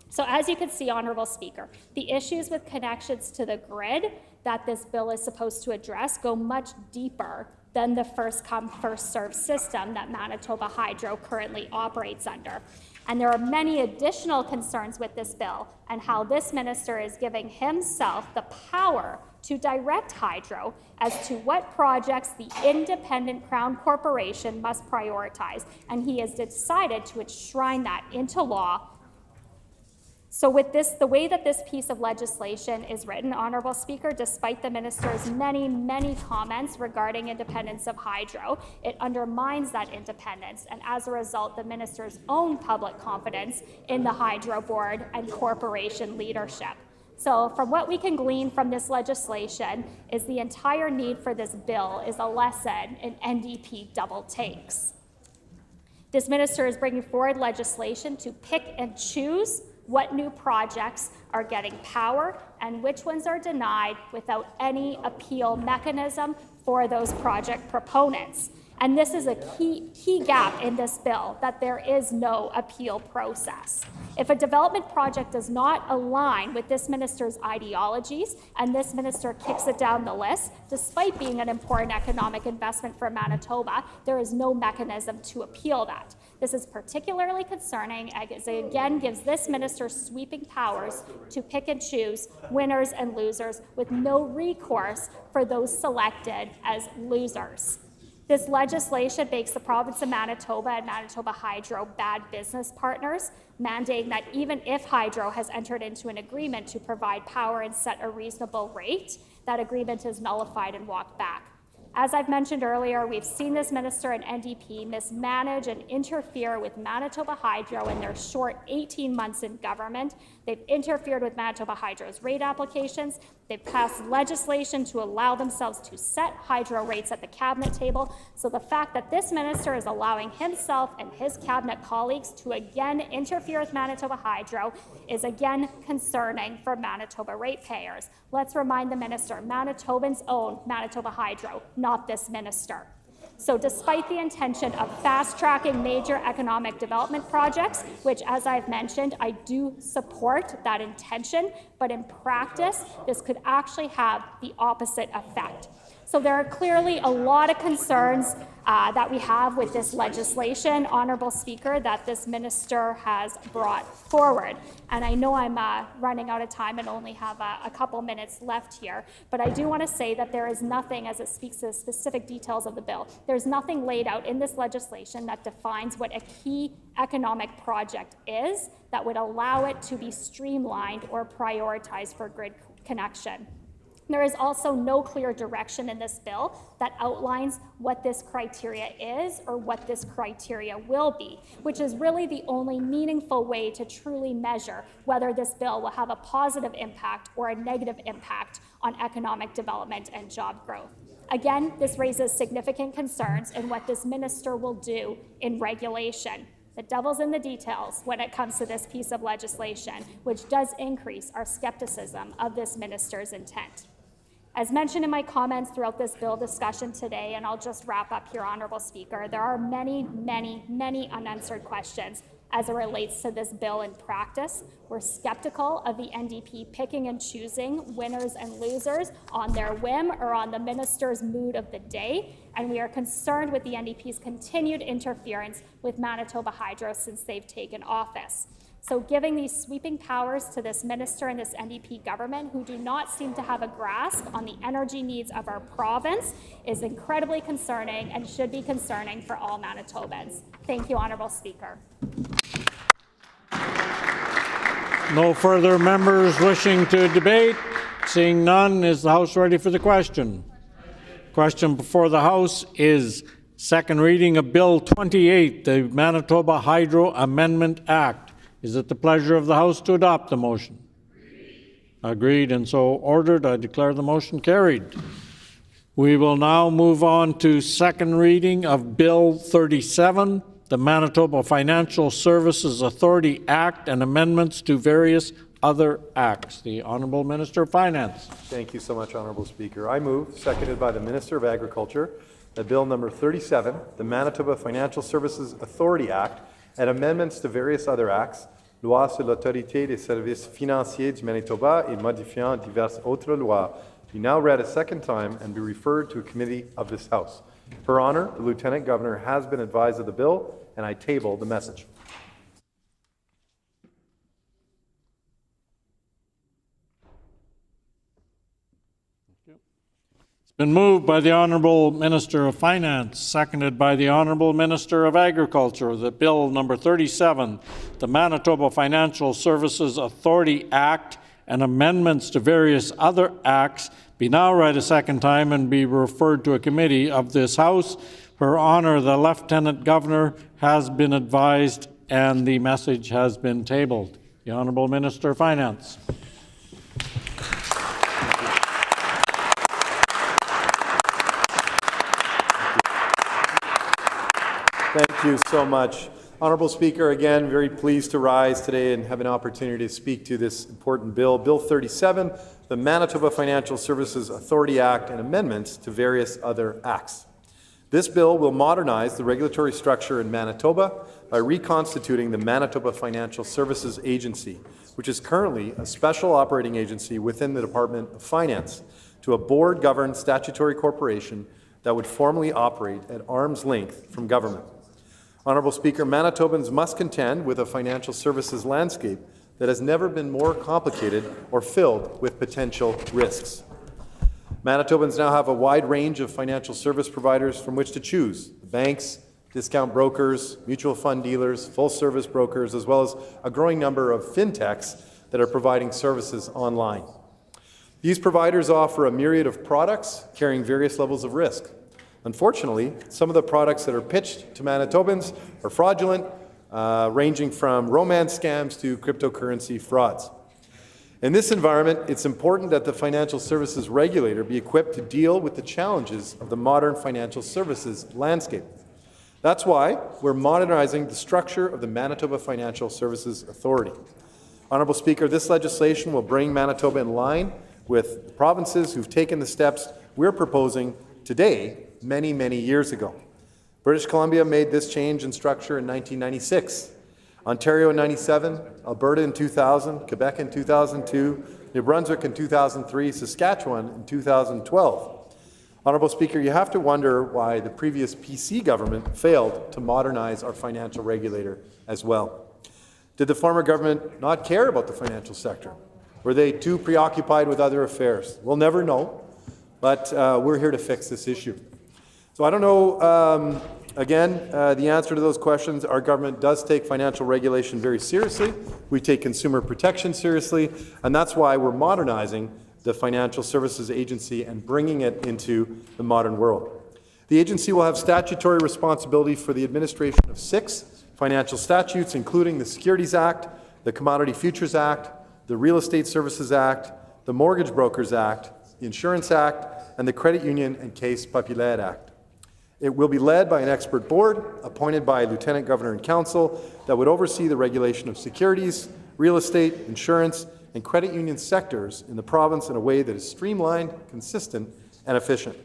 So as you can see, Honourable Speaker, the issues with connections to the grid that this bill is supposed to address go much deeper than the first-come, first-served system that Manitoba Hydro currently operates under. And there are many additional concerns with this bill and how this minister is giving himself the power to direct Hydro as to what projects the independent Crown Corporation must prioritize. And he has decided to enshrine that into law. So with this, the way that this piece of legislation is written, Honourable Speaker, despite the minister's many, many comments regarding independence of Hydro, it undermines that independence, and as a result, the minister's own public confidence in the Hydro Board and corporation leadership. So from what we can glean from this legislation is the entire need for this bill is a lesson in NDP double takes. This minister is bringing forward legislation to pick and choose what new projects are getting power and which ones are denied without any appeal mechanism for those project proponents. And this is a key gap in this bill, that there is no appeal process. If a development project does not align with this minister's ideologies and this minister kicks it down the list, despite being an important economic investment for Manitoba, there is no mechanism to appeal that. This is particularly concerning as it again gives this minister sweeping powers to pick and choose winners and losers with no recourse for those selected as losers. This legislation makes the province of Manitoba and Manitoba Hydro bad business partners, mandating that even if Hydro has entered into an agreement to provide power and set a reasonable rate, that agreement is nullified and walked back. As I've mentioned earlier, we've seen this minister and NDP mismanage and interfere with Manitoba Hydro in their short 18 months in government. They've interfered with Manitoba Hydro's rate applications. They've passed legislation to allow themselves to set hydro rates at the cabinet table. So the fact that this minister is allowing himself and his cabinet colleagues to again interfere with Manitoba Hydro is again concerning for Manitoba ratepayers. Let's remind the minister, Manitobans own Manitoba Hydro, not this minister. So despite the intention of fast-tracking major economic development projects, which, as I've mentioned, I do support that intention, but in practice, this could actually have the opposite effect. So there are clearly a lot of concerns that we have with this legislation, Honourable Speaker, that this minister has brought forward. And I know I'm running out of time and only have a couple minutes left here, but I do want to say that there is nothing, as it speaks to the specific details of the bill, there's nothing laid out in this legislation that defines what a key economic project is that would allow it to be streamlined or prioritized for grid connection. There is also no clear direction in this bill that outlines what this criteria is or what this criteria will be, which is really the only meaningful way to truly measure whether this bill will have a positive impact or a negative impact on economic development and job growth. Again, this raises significant concerns in what this minister will do in regulation. The devil's in the details when it comes to this piece of legislation, which does increase our skepticism of this minister's intent. As mentioned in my comments throughout this bill discussion today, and I'll just wrap up here, Honourable Speaker, there are many unanswered questions as it relates to this bill in practice. We're skeptical of the NDP picking and choosing winners and losers on their whim or on the minister's mood of the day, and we are concerned with the NDP's continued interference with Manitoba Hydro since they've taken office. So giving these sweeping powers to this minister and this NDP government who do not seem to have a grasp on the energy needs of our province is incredibly concerning and should be concerning for all Manitobans. Thank you, Honourable Speaker. No further members wishing to debate. Seeing none, is the House ready for the question? Question before the House is second reading of Bill 28, the Manitoba Hydro Amendment Act. Is it the pleasure of the House to adopt the motion? Agreed, and so ordered. I declare the motion carried. We will now move on to second reading of Bill 37, the Manitoba Financial Services Authority Act and amendments to various other acts. The Honourable Minister of Finance. Thank you so much, Honourable Speaker. I move, seconded by the Minister of Agriculture, that Bill number 37, the Manitoba Financial Services Authority Act and amendments to various other acts, loi sur l'autorité des services financiers du Manitoba et modifiant diverses autres lois, be now read a second time and be referred to a committee of this House. Her Honour, the Lieutenant Governor has been advised of the bill, and I table the message. Been moved by the Honourable Minister of Finance, seconded by the Honourable Minister of Agriculture, that Bill number 37, the Manitoba Financial Services Authority Act and amendments to various other acts, be now read a second time and be referred to a committee of this House. Her Honour, the Lieutenant Governor, has been advised and the message has been tabled. The Honourable Minister of Finance. Thank you so much. Honourable Speaker, again, very pleased to rise today and have an opportunity to speak to this important bill, Bill 37, the Manitoba Financial Services Authority Act and amendments to various other acts. This bill will modernize the regulatory structure in Manitoba by reconstituting the Manitoba Financial Services Agency, which is currently a special operating agency within the Department of Finance, to a board-governed statutory corporation that would formally operate at arm's length from government. Honourable Speaker, Manitobans must contend with a financial services landscape that has never been more complicated or filled with potential risks. Manitobans now have a wide range of financial service providers from which to choose: banks, discount brokers, mutual fund dealers, full-service brokers, as well as a growing number of fintechs that are providing services online. These providers offer a myriad of products carrying various levels of risk. Unfortunately, some of the products that are pitched to Manitobans are fraudulent, ranging from romance scams to cryptocurrency frauds. In this environment, it's important that the financial services regulator be equipped to deal with the challenges of the modern financial services landscape. That's why we're modernizing the structure of the Manitoba Financial Services Authority. Honourable Speaker, this legislation will bring Manitoba in line with provinces who've taken the steps we're proposing today many, many years ago. British Columbia made this change in structure in 1996. Ontario in 97, Alberta in 2000, Quebec in 2002, New Brunswick in 2003, Saskatchewan in 2012. Honourable Speaker, you have to wonder why the previous PC government failed to modernize our financial regulator as well. Did the former government not care about the financial sector? Were they too preoccupied with other affairs? We'll never know, but we're here to fix this issue. So I don't know, the answer to those questions. Our government does take financial regulation very seriously. We take consumer protection seriously, and that's why we're modernizing the Financial Services Agency and bringing it into the modern world. The agency will have statutory responsibility for the administration of 6 financial statutes, including the Securities Act, the Commodity Futures Act, the Real Estate Services Act, the Mortgage Brokers Act, the Insurance Act, and the Credit Union and Caisse Populaire Act. It will be led by an expert board appointed by Lieutenant Governor and Council that would oversee the regulation of securities, real estate, insurance, and credit union sectors in the province in a way that is streamlined, consistent, and efficient.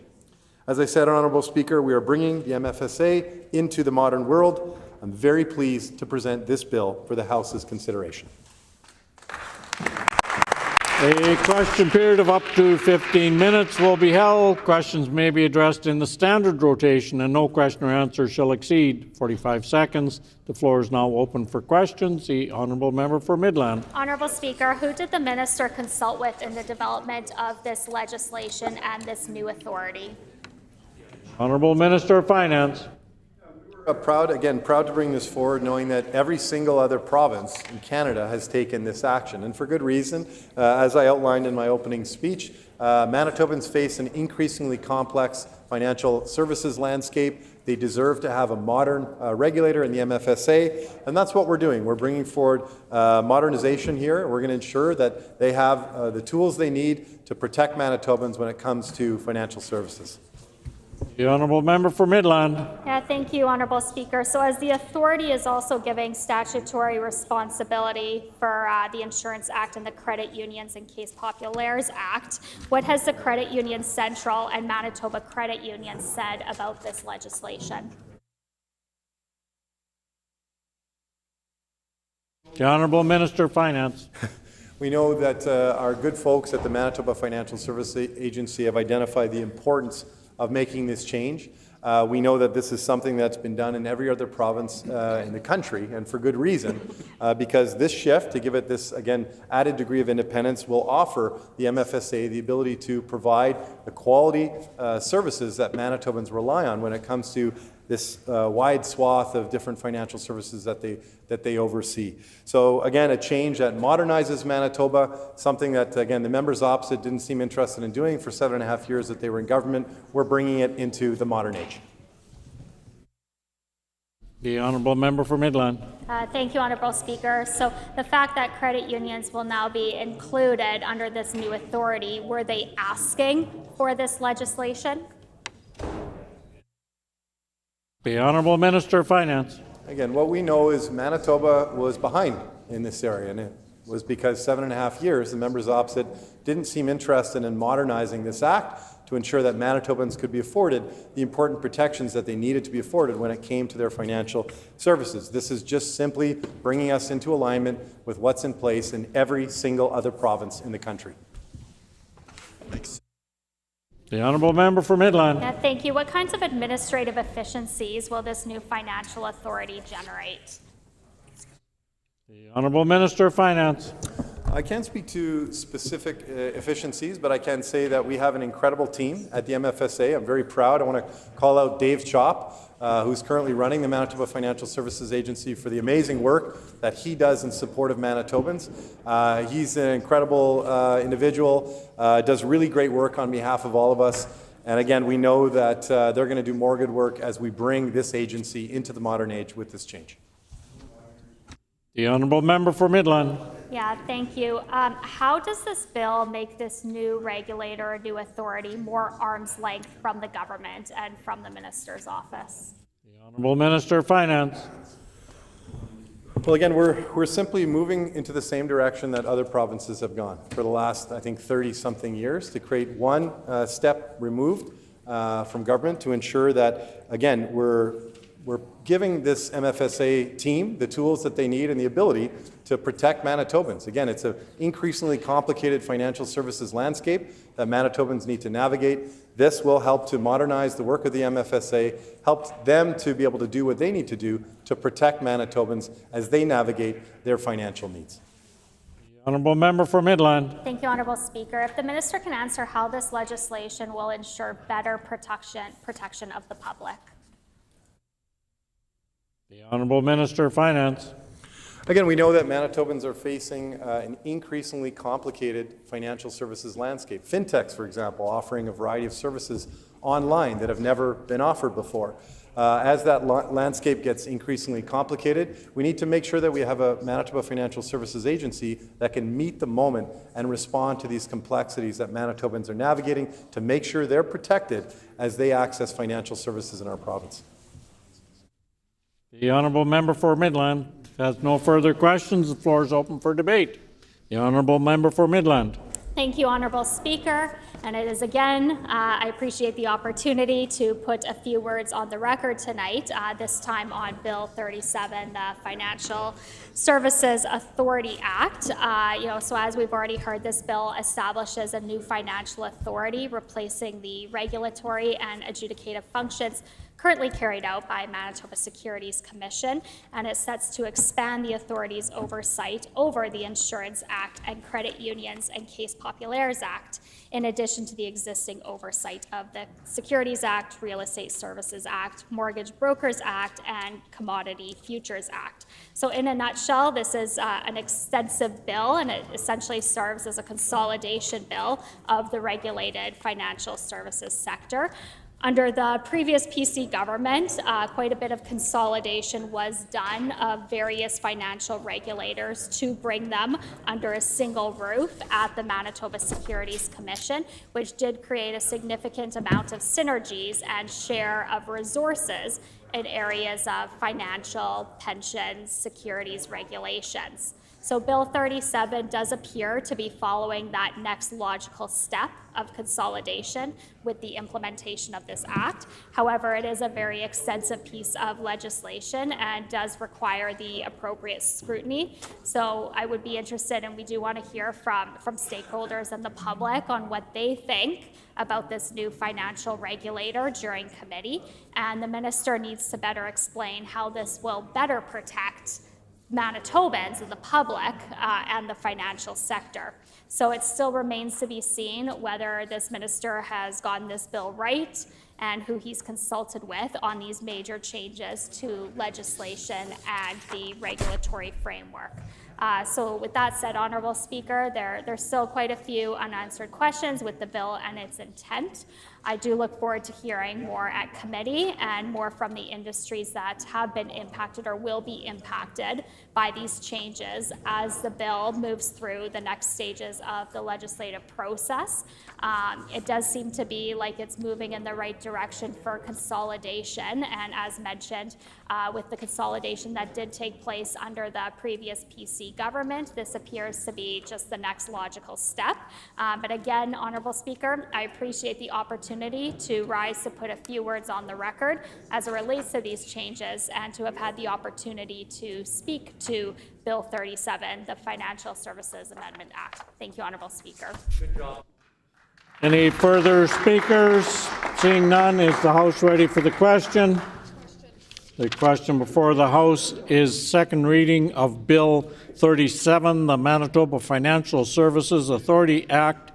As I said, Honourable Speaker, we are bringing the MFSA into the modern world. I'm very pleased to present this bill for the House's consideration. A question period of up to 15 minutes will be held. Questions may be addressed in the standard rotation, and no question or answer shall exceed 45 seconds. The floor is now open for questions. The honourable member for Midland. Honourable Speaker, who did the minister consult with in the development of this legislation and this new authority? Honourable Minister of Finance. Proud to bring this forward, knowing that every single other province in Canada has taken this action, and for good reason. As I outlined in my opening speech, Manitobans face an increasingly complex financial services landscape. They deserve to have a modern regulator in the MFSA, and that's what we're doing. We're bringing forward modernization here. We're going to ensure that they have the tools they need to protect Manitobans when it comes to financial services. The honourable member for Midland. Yeah, thank you, Honourable Speaker. So as the authority is also giving statutory responsibility for the Insurance Act and the Credit Unions and Caisse Populaires Act, what has the Credit Union Central and Manitoba Credit Union said about this legislation? The Honourable Minister of Finance. We know that our good folks at the Manitoba Financial Services Agency have identified the importance of making this change. We know that this is something that's been done in every other province in the country, and for good reason, because this shift, to give it this, again, added degree of independence, will offer the MFSA the ability to provide the quality services that Manitobans rely on when it comes to this wide swath of different financial services that they oversee. So again, a change that modernizes Manitoba, something that, again, the members opposite didn't seem interested in doing for 7.5 years that they were in government. We're bringing it into the modern age. The honourable member for Midland. Thank you, Honourable Speaker. So the fact that credit unions will now be included under this new authority, were they asking for this legislation? The Honourable Minister of Finance. Again, what we know is Manitoba was behind in this area, and it was because 7.5 years the members opposite didn't seem interested in modernizing this act to ensure that Manitobans could be afforded the important protections that they needed to be afforded when it came to their financial services. This is just simply bringing us into alignment with what's in place in every single other province in the country. Thanks. The honourable member for Midland. Yeah, thank you. What kinds of administrative efficiencies will this new financial authority generate? The honourable Minister of Finance. I can't speak to specific efficiencies, but I can say that we have an incredible team at the MFSA. I'm very proud. I want to call out Dave Chop, who's currently running the Manitoba Financial Services Agency, for the amazing work that he does in support of Manitobans. He's an incredible individual, does really great work on behalf of all of us. And again, we know that they're going to do more good work as we bring this agency into the modern age with this change. The honourable member for Midland. Yeah, thank you. How does this bill make this new regulator, new authority, more arm's length from the government and from the minister's office? The honourable Minister of Finance. Well, again, we're simply moving into the same direction that other provinces have gone for the last, I think, 30-something years, to create one step removed from government to ensure that, again, we're giving this MFSA team the tools that they need and the ability to protect Manitobans. Again, it's an increasingly complicated financial services landscape that Manitobans need to navigate. This will help to modernize the work of the MFSA, help them to be able to do what they need to do to protect Manitobans as they navigate their financial needs. The honourable member for Midland. Thank you, Honourable Speaker. If the minister can answer how this legislation will ensure better protection of the public. The honourable Minister of Finance. Again, we know that Manitobans are facing an increasingly complicated financial services landscape. Fintechs, for example, offering a variety of services online that have never been offered before. As that landscape gets increasingly complicated, we need to make sure that we have a Manitoba Financial Services Agency that can meet the moment and respond to these complexities that Manitobans are navigating to make sure they're protected as they access financial services in our province. The honourable member for Midland has no further questions. The floor is open for debate. The honourable member for Midland. Thank you, Honourable Speaker. And it is again, I appreciate the opportunity to put a few words on the record tonight, this time on Bill 37, the Financial Services Authority Act. So as we've already heard, this bill establishes a new financial authority, replacing the regulatory and adjudicative functions currently carried out by Manitoba Securities Commission, and it sets to expand the authority's oversight over the Insurance Act and Credit Unions and Case Populaires Act, in addition to the existing oversight of the Securities Act, Real Estate Services Act, Mortgage Brokers Act, and Commodity Futures Act. So in a nutshell, this is an extensive bill, and it essentially serves as a consolidation bill of the regulated financial services sector. Under the previous PC government, quite a bit of consolidation was done of various financial regulators to bring them under a single roof at the Manitoba Securities Commission, which did create a significant amount of synergies and share of resources in areas of financial, pensions, securities regulations. So Bill 37 does appear to be following that next logical step of consolidation with the implementation of this act. However, it is a very extensive piece of legislation and does require the appropriate scrutiny. So I would be interested, and we do want to hear from stakeholders and the public on what they think about this new financial regulator during committee. And the minister needs to better explain how this will better protect Manitobans and the public and the financial sector. So it still remains to be seen whether this minister has gotten this bill right and who he's consulted with on these major changes to legislation and the regulatory framework. So with that said, Honourable Speaker, there's still quite a few unanswered questions with the bill and its intent. I do look forward to hearing more at committee and more from the industries that have been impacted or will be impacted by these changes as the bill moves through the next stages of the legislative process. It does seem to be like it's moving in the right direction for consolidation, and as mentioned, with the consolidation that did take place under the previous PC government, this appears to be just the next logical step. But again, Honourable Speaker, I appreciate the opportunity to rise to put a few words on the record as it relates to these changes and to have had the opportunity to speak to Bill 37, the Financial Services Amendment Act. Thank you, Honourable Speaker. Good job. Any further speakers? Seeing none, is the House ready for the question? The question before the House is second reading of Bill 37, the Manitoba Financial Services Authority Act,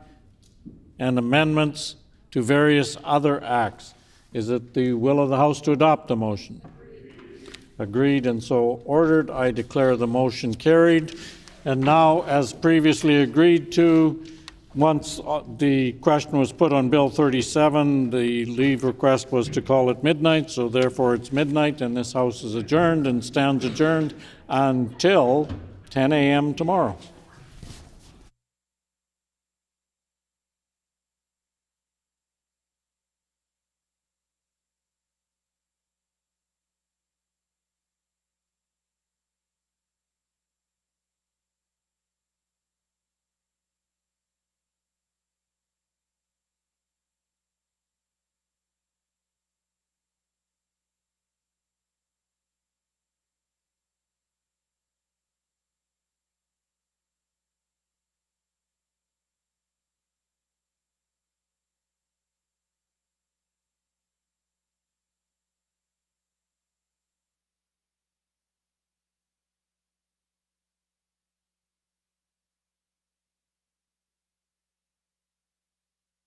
and amendments to various other acts. Is it the will of the House to adopt the motion? Agreed, and so ordered. I declare the motion carried. And now, as previously agreed to, Once the question was put on Bill 37, the leave request was to call it midnight, so therefore it's midnight, and this House is adjourned and stands adjourned until 10 a.m. tomorrow.